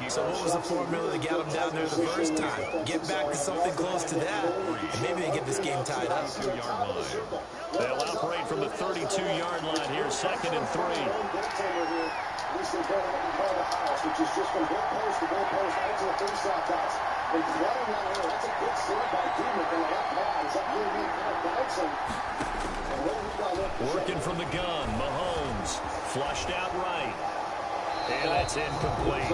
So what was the formula to get them down there the first time? Get back to something close to that, and maybe they get this game tied up. They'll operate from the 32-yard line here, 2nd and 3. Which is just from goalpost to goalpost out to the face-off box. And flooding that here, that's a good save by Dudek on the left pad. Is that really being kind of bouncing? Working from the gun, Mahomes flushed out right. And that's incomplete.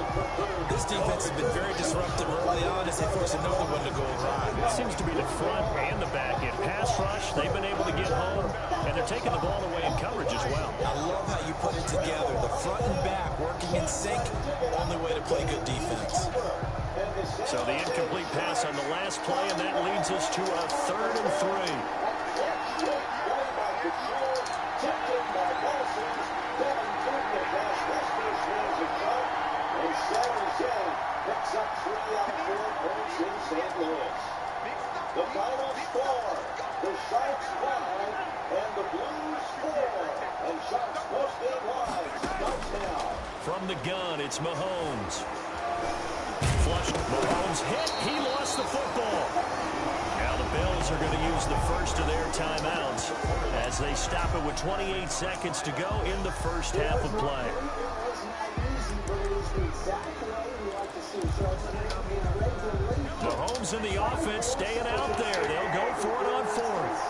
This defense has been very disruptive early on as they force another one to go awry. It seems to be the front and the back end. Pass rush, they've been able to get home, and they're taking the ball away in coverage as well. I love how you put it together. The front and back working in sync, only way to play good defense. So the incomplete pass on the last play, and that leads us to a 3rd and 3. Picks up 3 out of 4 points in St. Louis. The final score, the Sharks 5 and the Blues 4. And Sharks post-game live starts now. From the gun, it's Mahomes. Flushed, Mahomes hit, he lost the football. Now the Bills are going to use the first of their timeouts as they stop it with 28 seconds to go in the first half of play. Mahomes in the offense staying out there. They'll go for it on 4th.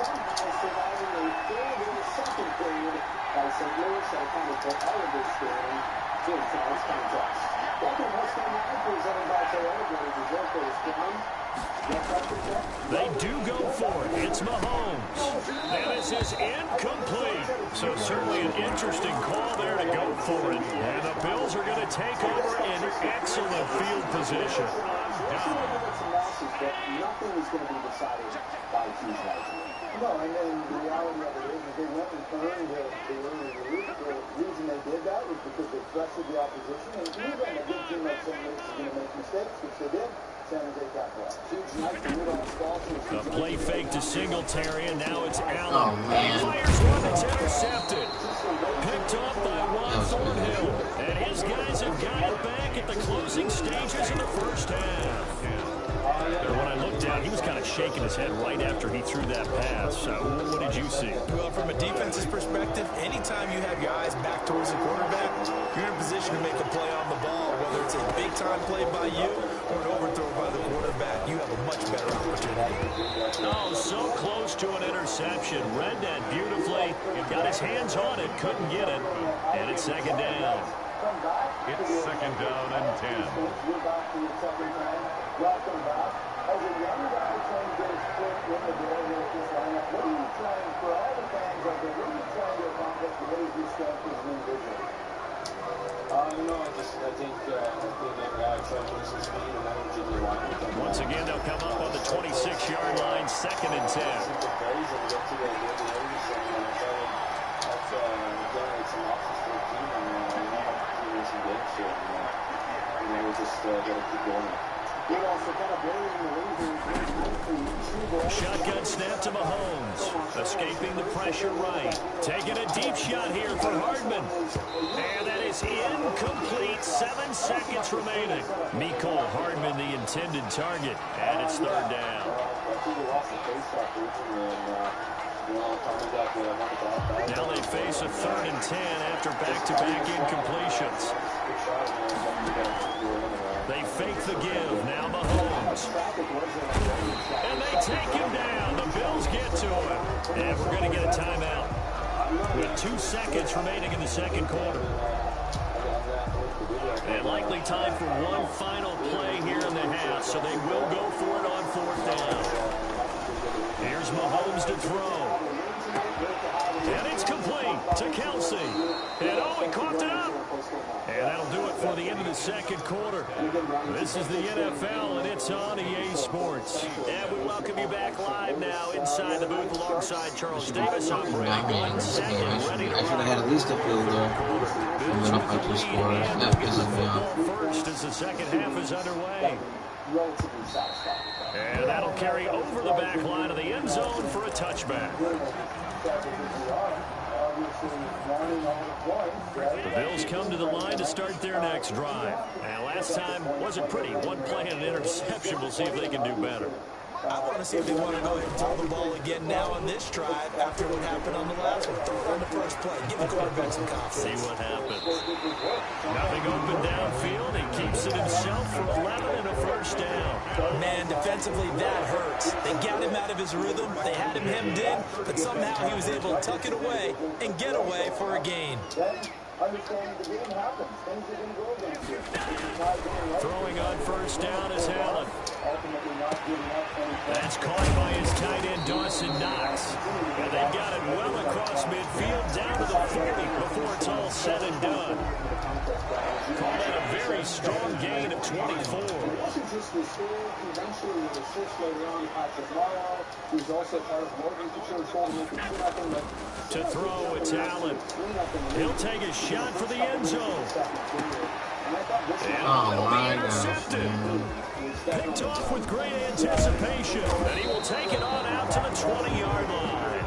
Welcome to Western Live, presented by Toyota, where we reserve for this ground. They do go for it. It's Mahomes. And this is incomplete. So certainly an interesting call there to go for it. And the Bills are going to take over in excellent field position. Nothing is going to be decided by Tuesday. No, and then the reality of it is that they went and earned the early lead. The reason they did that was because they pressured the opposition. And even a good team like St. Louis is going to make mistakes, which they did. San Jose capitalized. Huge night for Rudolph's ball. The play fake to Singletary, and now it's Allen. Oh, man. He fires one that's intercepted. Picked up by Juan Thornhill. And his guys have got it back at the closing stages of the first half. When I looked down, he was kind of shaking his head right after he threw that pass. So what did you see? Well, from a defense's perspective, anytime you have your eyes back towards the quarterback, you're in a position to make a play on the ball. Whether it's a big-time play by you or an overthrow by the quarterback, you have a much better opportunity. Oh, so close to an interception. Read that beautifully. He got his hands on it, couldn't get it. And it's second down. It's second down and 10. Welcome back. As a young guy trying to get his foot in the door here at this lineup, what are you trying, for all the fans out there, what are you trying to accomplish? What is your strength as an individual? I think every guy trying to use his speed and energy to line. Once again, they'll come up on the 26-yard line, second and 10. Simple plays and get to the areas and try to generate some options for the team and opportunities in games. So, we just got to keep going. Shotgun snap to Mahomes. Escaping the pressure right. Taking a deep shot here for Hardman. And that is incomplete. 7 seconds remaining. Mecole Hardman, the intended target. And it's third down. Now they face a 3rd and 10 after back-to-back incompletions. They fake the give. Now Mahomes. And they take him down. The Bills get to him. And we're going to get a timeout with 2 seconds remaining in the second quarter. And likely time for one final play here in the half, so they will go for it on 4th down. Here's Mahomes to throw. And it's complete to Kelsey. And he coughed it up. And that'll do it for the end of the second quarter. This is the NFL, and it's on EA Sports. And we welcome you back live now inside the booth alongside Charles Davis. I'm Brady Glenn, second, ready to I should have had at least a field goal. And then up by 2 scores. That pisses me off. First as the second half is underway. And that'll carry over the back line of the end zone for a touchback. The Bills come to the line to start their next drive. And last time wasn't pretty. One play and an interception. We'll see if they can do better. I want to see if they want to go ahead and throw the ball again now on this drive after what happened on the last one. Throw it on the first play. Give the quarterback some confidence. See what happens. Nothing open downfield. He keeps it himself for 11 and a first down. Man, defensively, that hurts. They got him out of his rhythm. They had him hemmed in, but somehow he was able to tuck it away and get away for a gain. Throwing on first down is Allen. That's caught by his tight end, Dawson Knox. And they got it well across midfield, down to the 40 before it's all said and done. Call that a very strong gain of 24. To throw, it's Allen. He'll take a shot for the end zone. And it'll be intercepted. Picked off with great anticipation. And he will take it on out to the 20-yard line.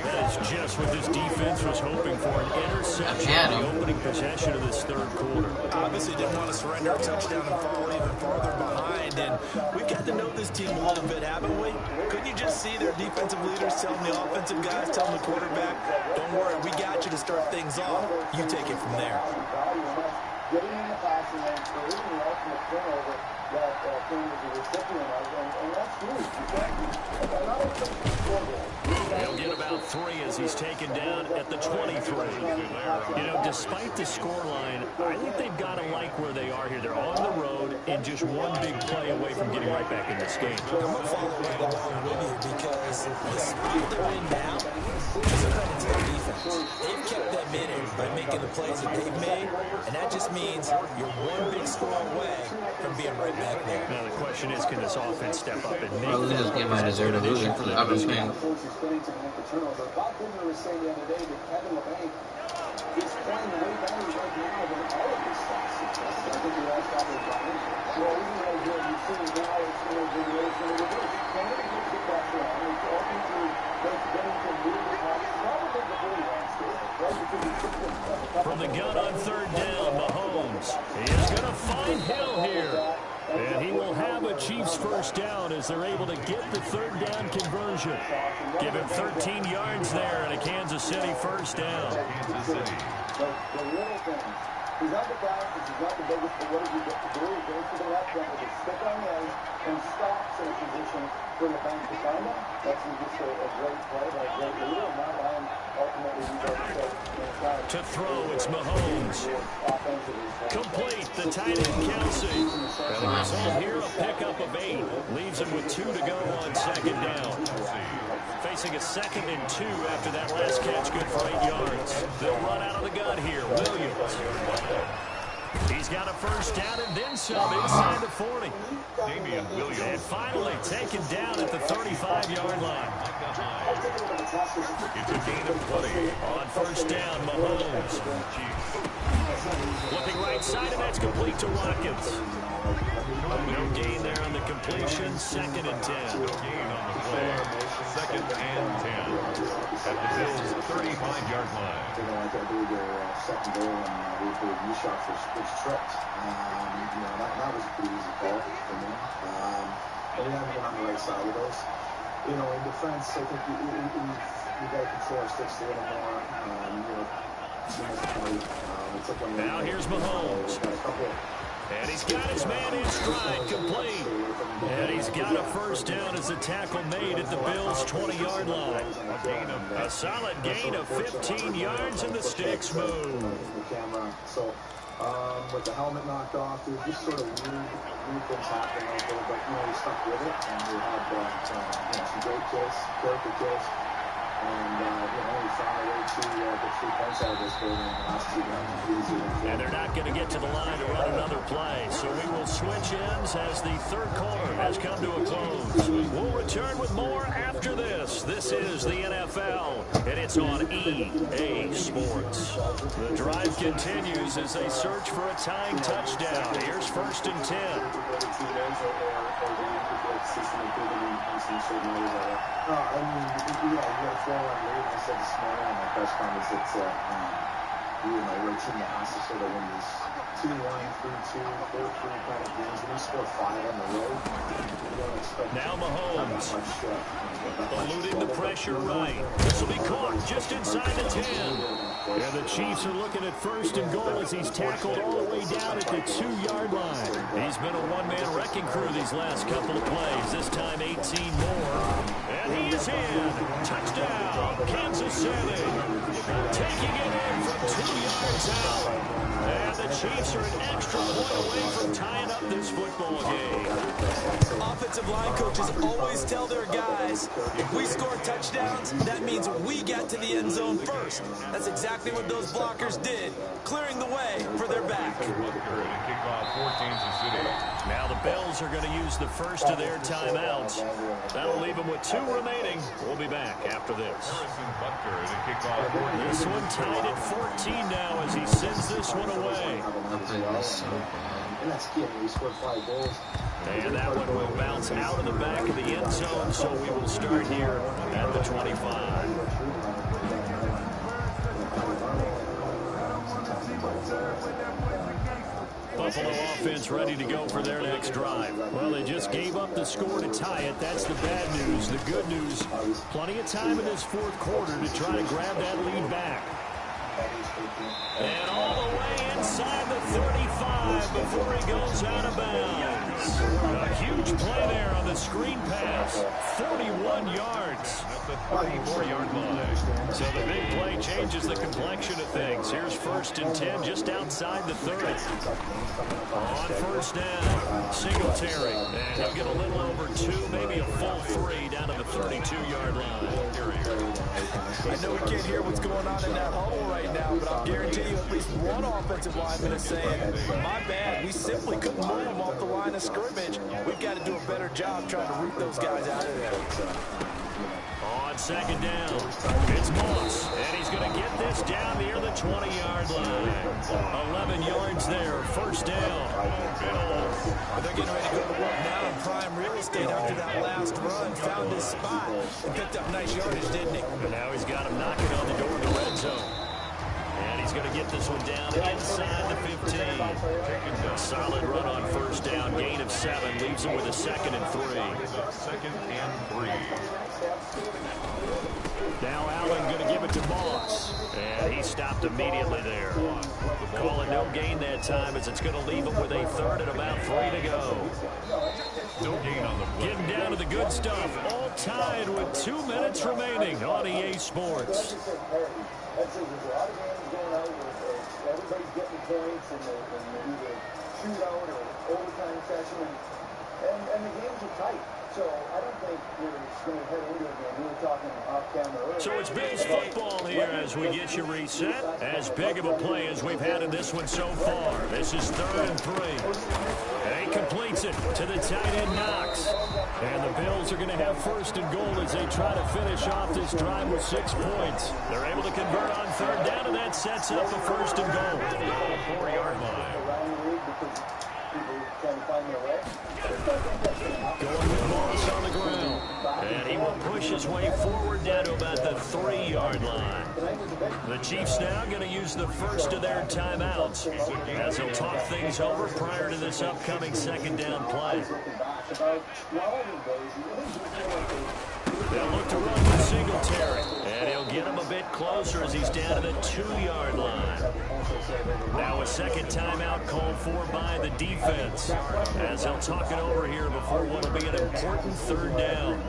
That is just what this defense was hoping for, an interception in the opening possession of this third quarter. Obviously didn't want to surrender a touchdown and fall even farther behind. And we've got to know this team a little bit, haven't we? Couldn't you just see their defensive leaders telling the offensive guys, telling the quarterback, don't worry, we got you to start things off. You take it from there. Getting in the passing lane, creating the ultimate turnover that King is the recipient of, and that's huge. They'll get about 3 as he's taken down at the 23. You know, despite the scoreline, I think they've got to like where they are here. They're on the road and just one big play away from getting right back in this game. I'm going to follow along with you because despite the win now, it's a credit to their defense. They've kept them in it by making the plays that they've made, and that just means you're one big score away from being right back there. Now the question is, can this offense step up and make Well, this game I deserve to lose it because I've been playing. Bob Boomer was saying the other day that Kevin LeBlanc is playing way better right now than all of his stats. I think you're all probably right. Well, even though you're seeing now it's going to be reversed. Can he get that wrong? It's all through getting to move the pass probably before he wants to. From the gun on 3rd down, Mahomes. He is going to find Hill here. And he will have a Chiefs first down as they're able to get the 3rd down conversion. Give him 13 yards there and a Kansas City first down. The little thing. He's not the fastest, he's not the biggest, but what does he get to do? He goes to the left front with his stick on the edge and stops in a position for the bank to find him. That's just a great play by a great leader, and now Ryan ultimately to throw, it's Mahomes. Complete, the tight end Kelsey. And the result here, a pickup of 8. Leaves him with 2 to go on 2nd down. Facing a 2nd and 2 after that last catch, good for 8 yards. They'll run out of the gun here. Williams. He's got a first down and then some inside the 40. And finally taken down at the 35-yard line. It's a gain of 20. On first down, Mahomes. Looking right side, and that's complete to Watkins. No gain there on the completion. 2nd and 10. No gain on the play. 2nd and 10. At the Bills' 35-yard line. I believe their second goal and the shot was tripped. That was a pretty easy call for me. But we haven't been on the right side of those. In defense, I think we got to control our sticks a little more. Now here's Mahomes. And he's got his man in stride, complete. And he's got a first down as a tackle made at the Bills' 20-yard line. A solid gain of 15 yards, and the sticks move. So, with the helmet knocked off, there's just sort of weird things happening out there, but, we stuck with it, and we had some great kills, character kills. And, we found a way to get 3 points out of this game in the last 2 games. And they're not going to get to the line to run another play. So we will switch ends as the 3rd quarter has come to a close. We'll return with more after this. This is the NFL, and it's on EA Sports. The drive continues as they search for a tying touchdown. Here's 1st and 10. I said this morning in my press conference that we're a team that has to sort of win these 2-1, 3-2, 4-3 kind of games. When we score 5 on the road, we don't expect now Mahomes eluding the pressure right. This will be caught just inside the 10. And the Chiefs are looking at 1st and goal as he's tackled all the way down at the 2-yard line. He's been a one-man wrecking crew these last couple of plays. This time 18 more. And he is in. Touchdown, Kansas City. Taking it in from 2 yards out. And the Chiefs are an extra point away from tying up this football game. Offensive line coaches always tell their guys, if we score touchdowns, that means we get to the end zone first. That's exactly what those blockers did, clearing the way for their back. Now the Bills are going to use the first of their timeouts. That'll leave them with 2 remaining. We'll be back after this. This one tied at 14 now as he sends this one away. And that one will bounce out of the back of the end zone, so we will start here at the 25. Buffalo offense ready to go for their next drive. Well, they just gave up the score to tie it. That's the bad news. The good news, plenty of time in this 4th quarter to try to grab that lead back. And all the way inside the 35 before he goes out of bounds. is. A huge play there on the screen pass. 41 yards. At the 34-yard line. So the big play changes the complexion of things. Here's 1st and 10 just outside the 30. On 1st down, Singletary. And he'll get a little over 2, maybe a full 3 down to the 32-yard line. I know we can't hear what's going on in that huddle right now, but I'll guarantee you at least one offensive lineman is saying, my bad, we simply couldn't move them off the line of scrimmage. We've got to do a better job trying to root those guys out of there. On 2nd down, it's Moss, and he's going to get this down near the 20-yard line. 11 yards there, 1st down. But they're getting ready to go to work now in prime real estate after that last run. Found his spot and picked up nice yardage, didn't he? And now he's got him knocking on the door of the red zone. And he's going to get this one down inside the 15. A solid run on 1st down, gain of 7, leaves him with a 2nd and 3. 2nd and 3. Now Allen going to give it to Moss. And he stopped immediately there. Call it no gain that time as it's going to leave him with a 3rd and about 3 to go. No gain on the play. Getting down to the good stuff. All tied with 2 minutes remaining on EA Sports. There's a lot of games going out where everybody's getting points and either shootout or overtime session, and the games are tight. So I don't think you're going to head into a game. We were talking off camera earlier. So it's Bills football here as we get you reset. As big of a play as we've had in this one so far. This is 3rd and 3. And he completes it to the tight end Knox. And the Bills are going to have 1st and goal as they try to finish off this drive with 6 points. They're able to convert on 3rd down, and that sets up a 1st and goal. 4-yard line. Going with Moss on the ground. And he will push his way forward down to about the 3-yard line. The Chiefs now going to use the first of their timeouts as they'll talk things over prior to this upcoming 2nd down play. They'll look to run with Singletary. And he'll get him a bit closer as he's down to the 2-yard line. Now a 2nd timeout called for by the defense as they'll talk it over here before what will be an important 3rd down.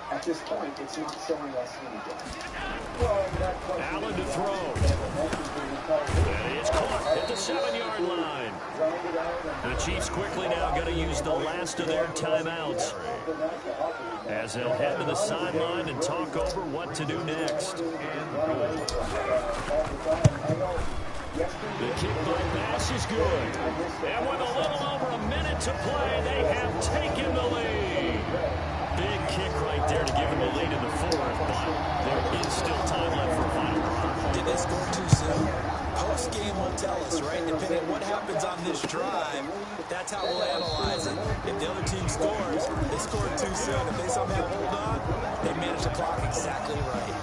At this point, it's not showing us anything. Allen to throw. And it's caught at the 7-yard line. The Chiefs quickly now going to use the last of their timeouts as they'll head to the sideline and talk over what to do next. The kick by Bass is good. And with a little over a minute to play, they have taken the lead. Big kick right there to give him a lead in the 4th, but there is still time left for a final drive. Did they score too soon? Post-game will tell us, right? Depending on what happens on this drive, that's how we'll analyze it. If the other team scores, they scored too soon. If they somehow hold on, they manage the clock exactly right.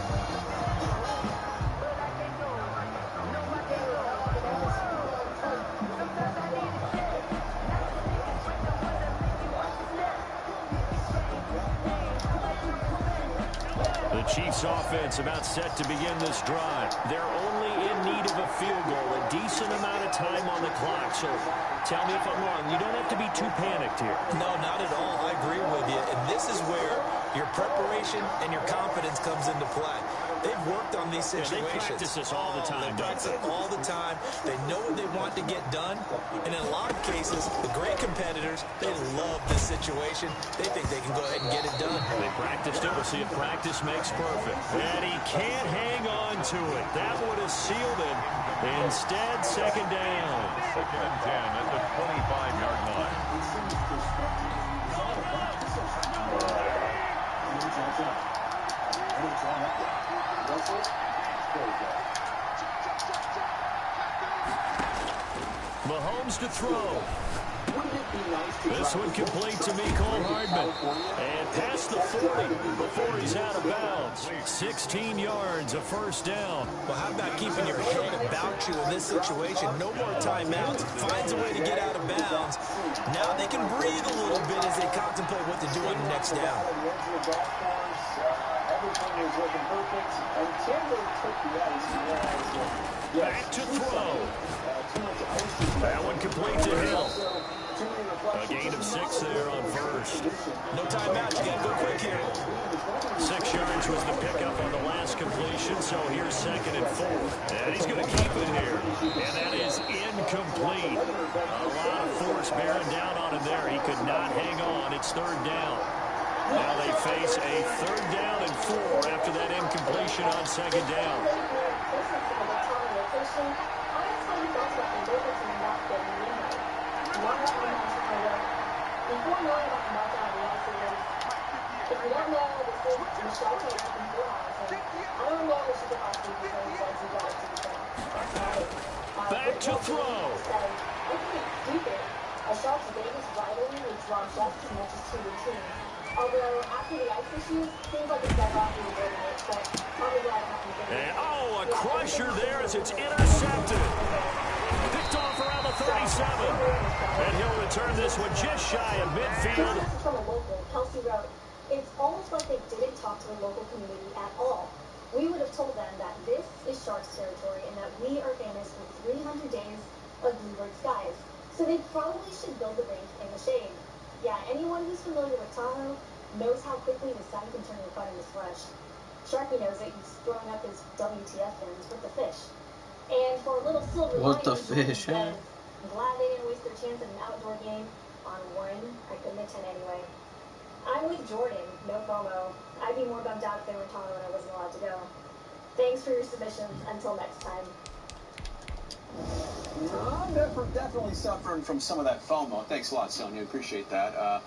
The Chiefs offense about set to begin this drive. They're only in need of a field goal, a decent amount of time on the clock. So tell me if I'm wrong. You don't have to be too panicked here. No, not at all. I agree with you. And this is where your preparation and your confidence comes into play. They've worked on these situations. They practice this all the time. They practice it all the time. They know what they want to get done. And in a lot of cases, the great competitors, they love this situation. They think they can go ahead and get it done. They practiced it. We'll see if practice makes perfect. And he can't hang on to it. That would have sealed it. Instead, 2nd down. 2nd and 10 at the 25-yard line. Mahomes to throw. This one complete to Mecole Hardman. And past the 40 before he's out of bounds. 16 yards, a 1st down. Well, how about keeping your head about you in this situation? No more timeouts. Finds a way to get out of bounds. Now they can breathe a little bit as they contemplate what to do on the next down. Everything was looking perfect until they took the ice and realized that Back to throw. That one complete to Hill. A gain of 6 there on first. No timeout. You got to go quick here. 6 yards was the pickup on the last completion, so here's 2nd and 4. And he's going to keep it here. And that is incomplete. A lot of force bearing down on him there. He could not hang on. It's 3rd down. Now they face a 3rd down and 4 after that incompletion on 2nd down. Before knowing about the meltdown of the Icelanders, if you don't know, this is Michelle Taylor from Full House, and I don't know if she could possibly be very fancy guy to be fair. Back to throw. Said, I think it's stupid. A Sharks Vegas rivalry makes Ron just as much as two routines. Although, after the ice issues, seems like it's better off being avoiding it, but probably glad it happened. And, a crusher there as it's intercepted. Picked off around the 37. And he'll return this one just shy of midfield. This is from a local, Kelsey Road. It's almost like they didn't talk to the local community at all. We would have told them that this is Sharks territory and that we are famous for 300 days of bluebird skies. So they probably should build the rink in the shade. Yeah, anyone who's familiar with Tahoe knows how quickly the sun can turn your butt into flesh. Sharky knows it. He's throwing up his WTF fins with the fish. And for a little silver What the lining, fish, huh? I'm glad they didn't waste their chance at an outdoor game on one I couldn't attend anyway. I'm with Jordan, no FOMO. I'd be more bummed out if they were in Tahoe and I wasn't allowed to go. Thanks for your submissions. Until next time. I'm definitely suffering from some of that FOMO. Thanks a lot, Sonia. Appreciate that.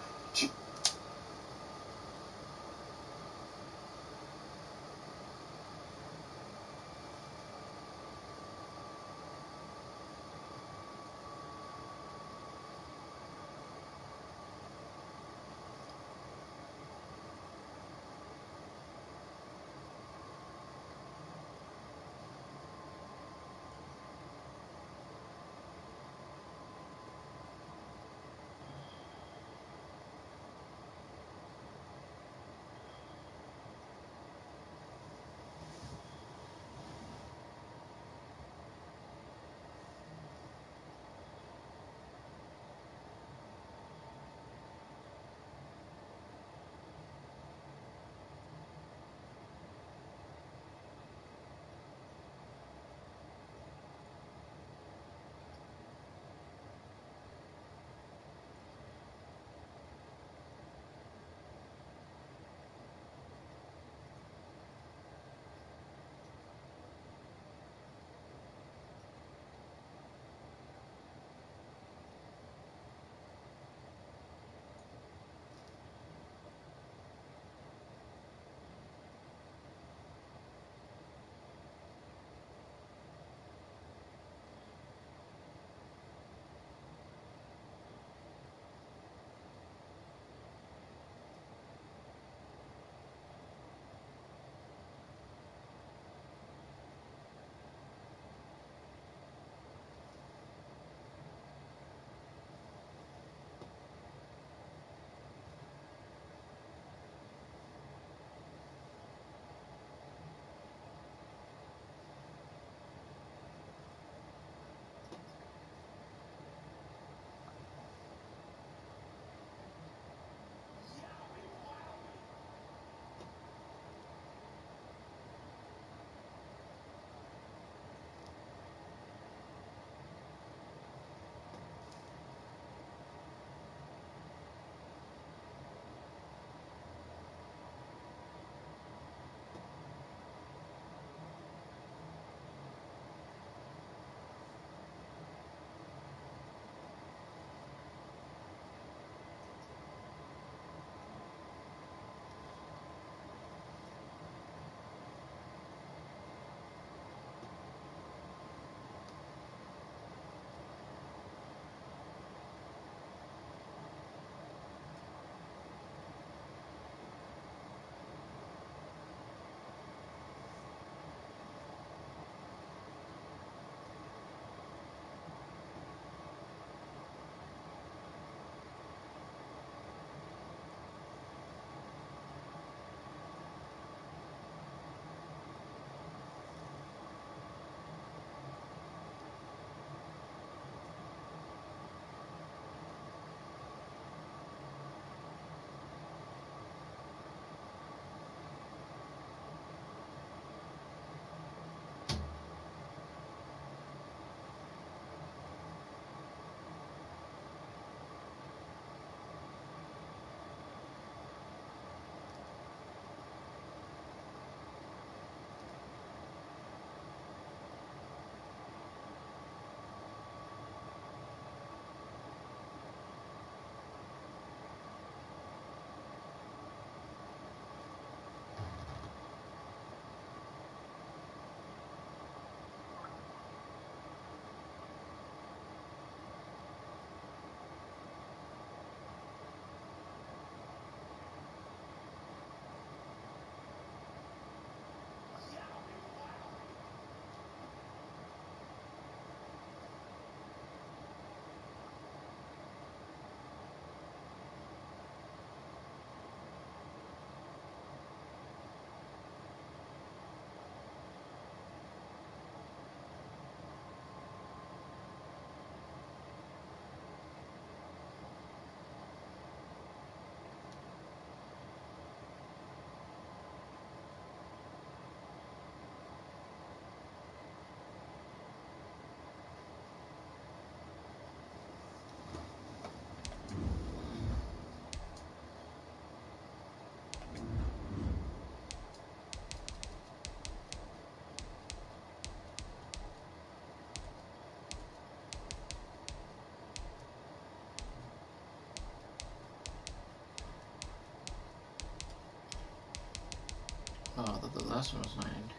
thought the last one was 9 and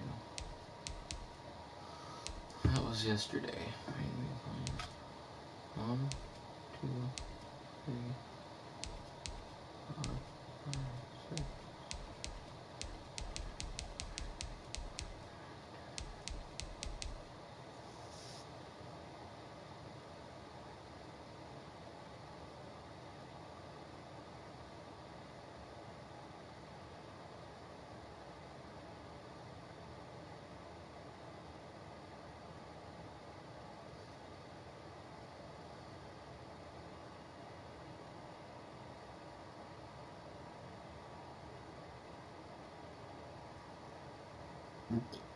2. That was yesterday. 1, 2, 3, 4, 5, 6.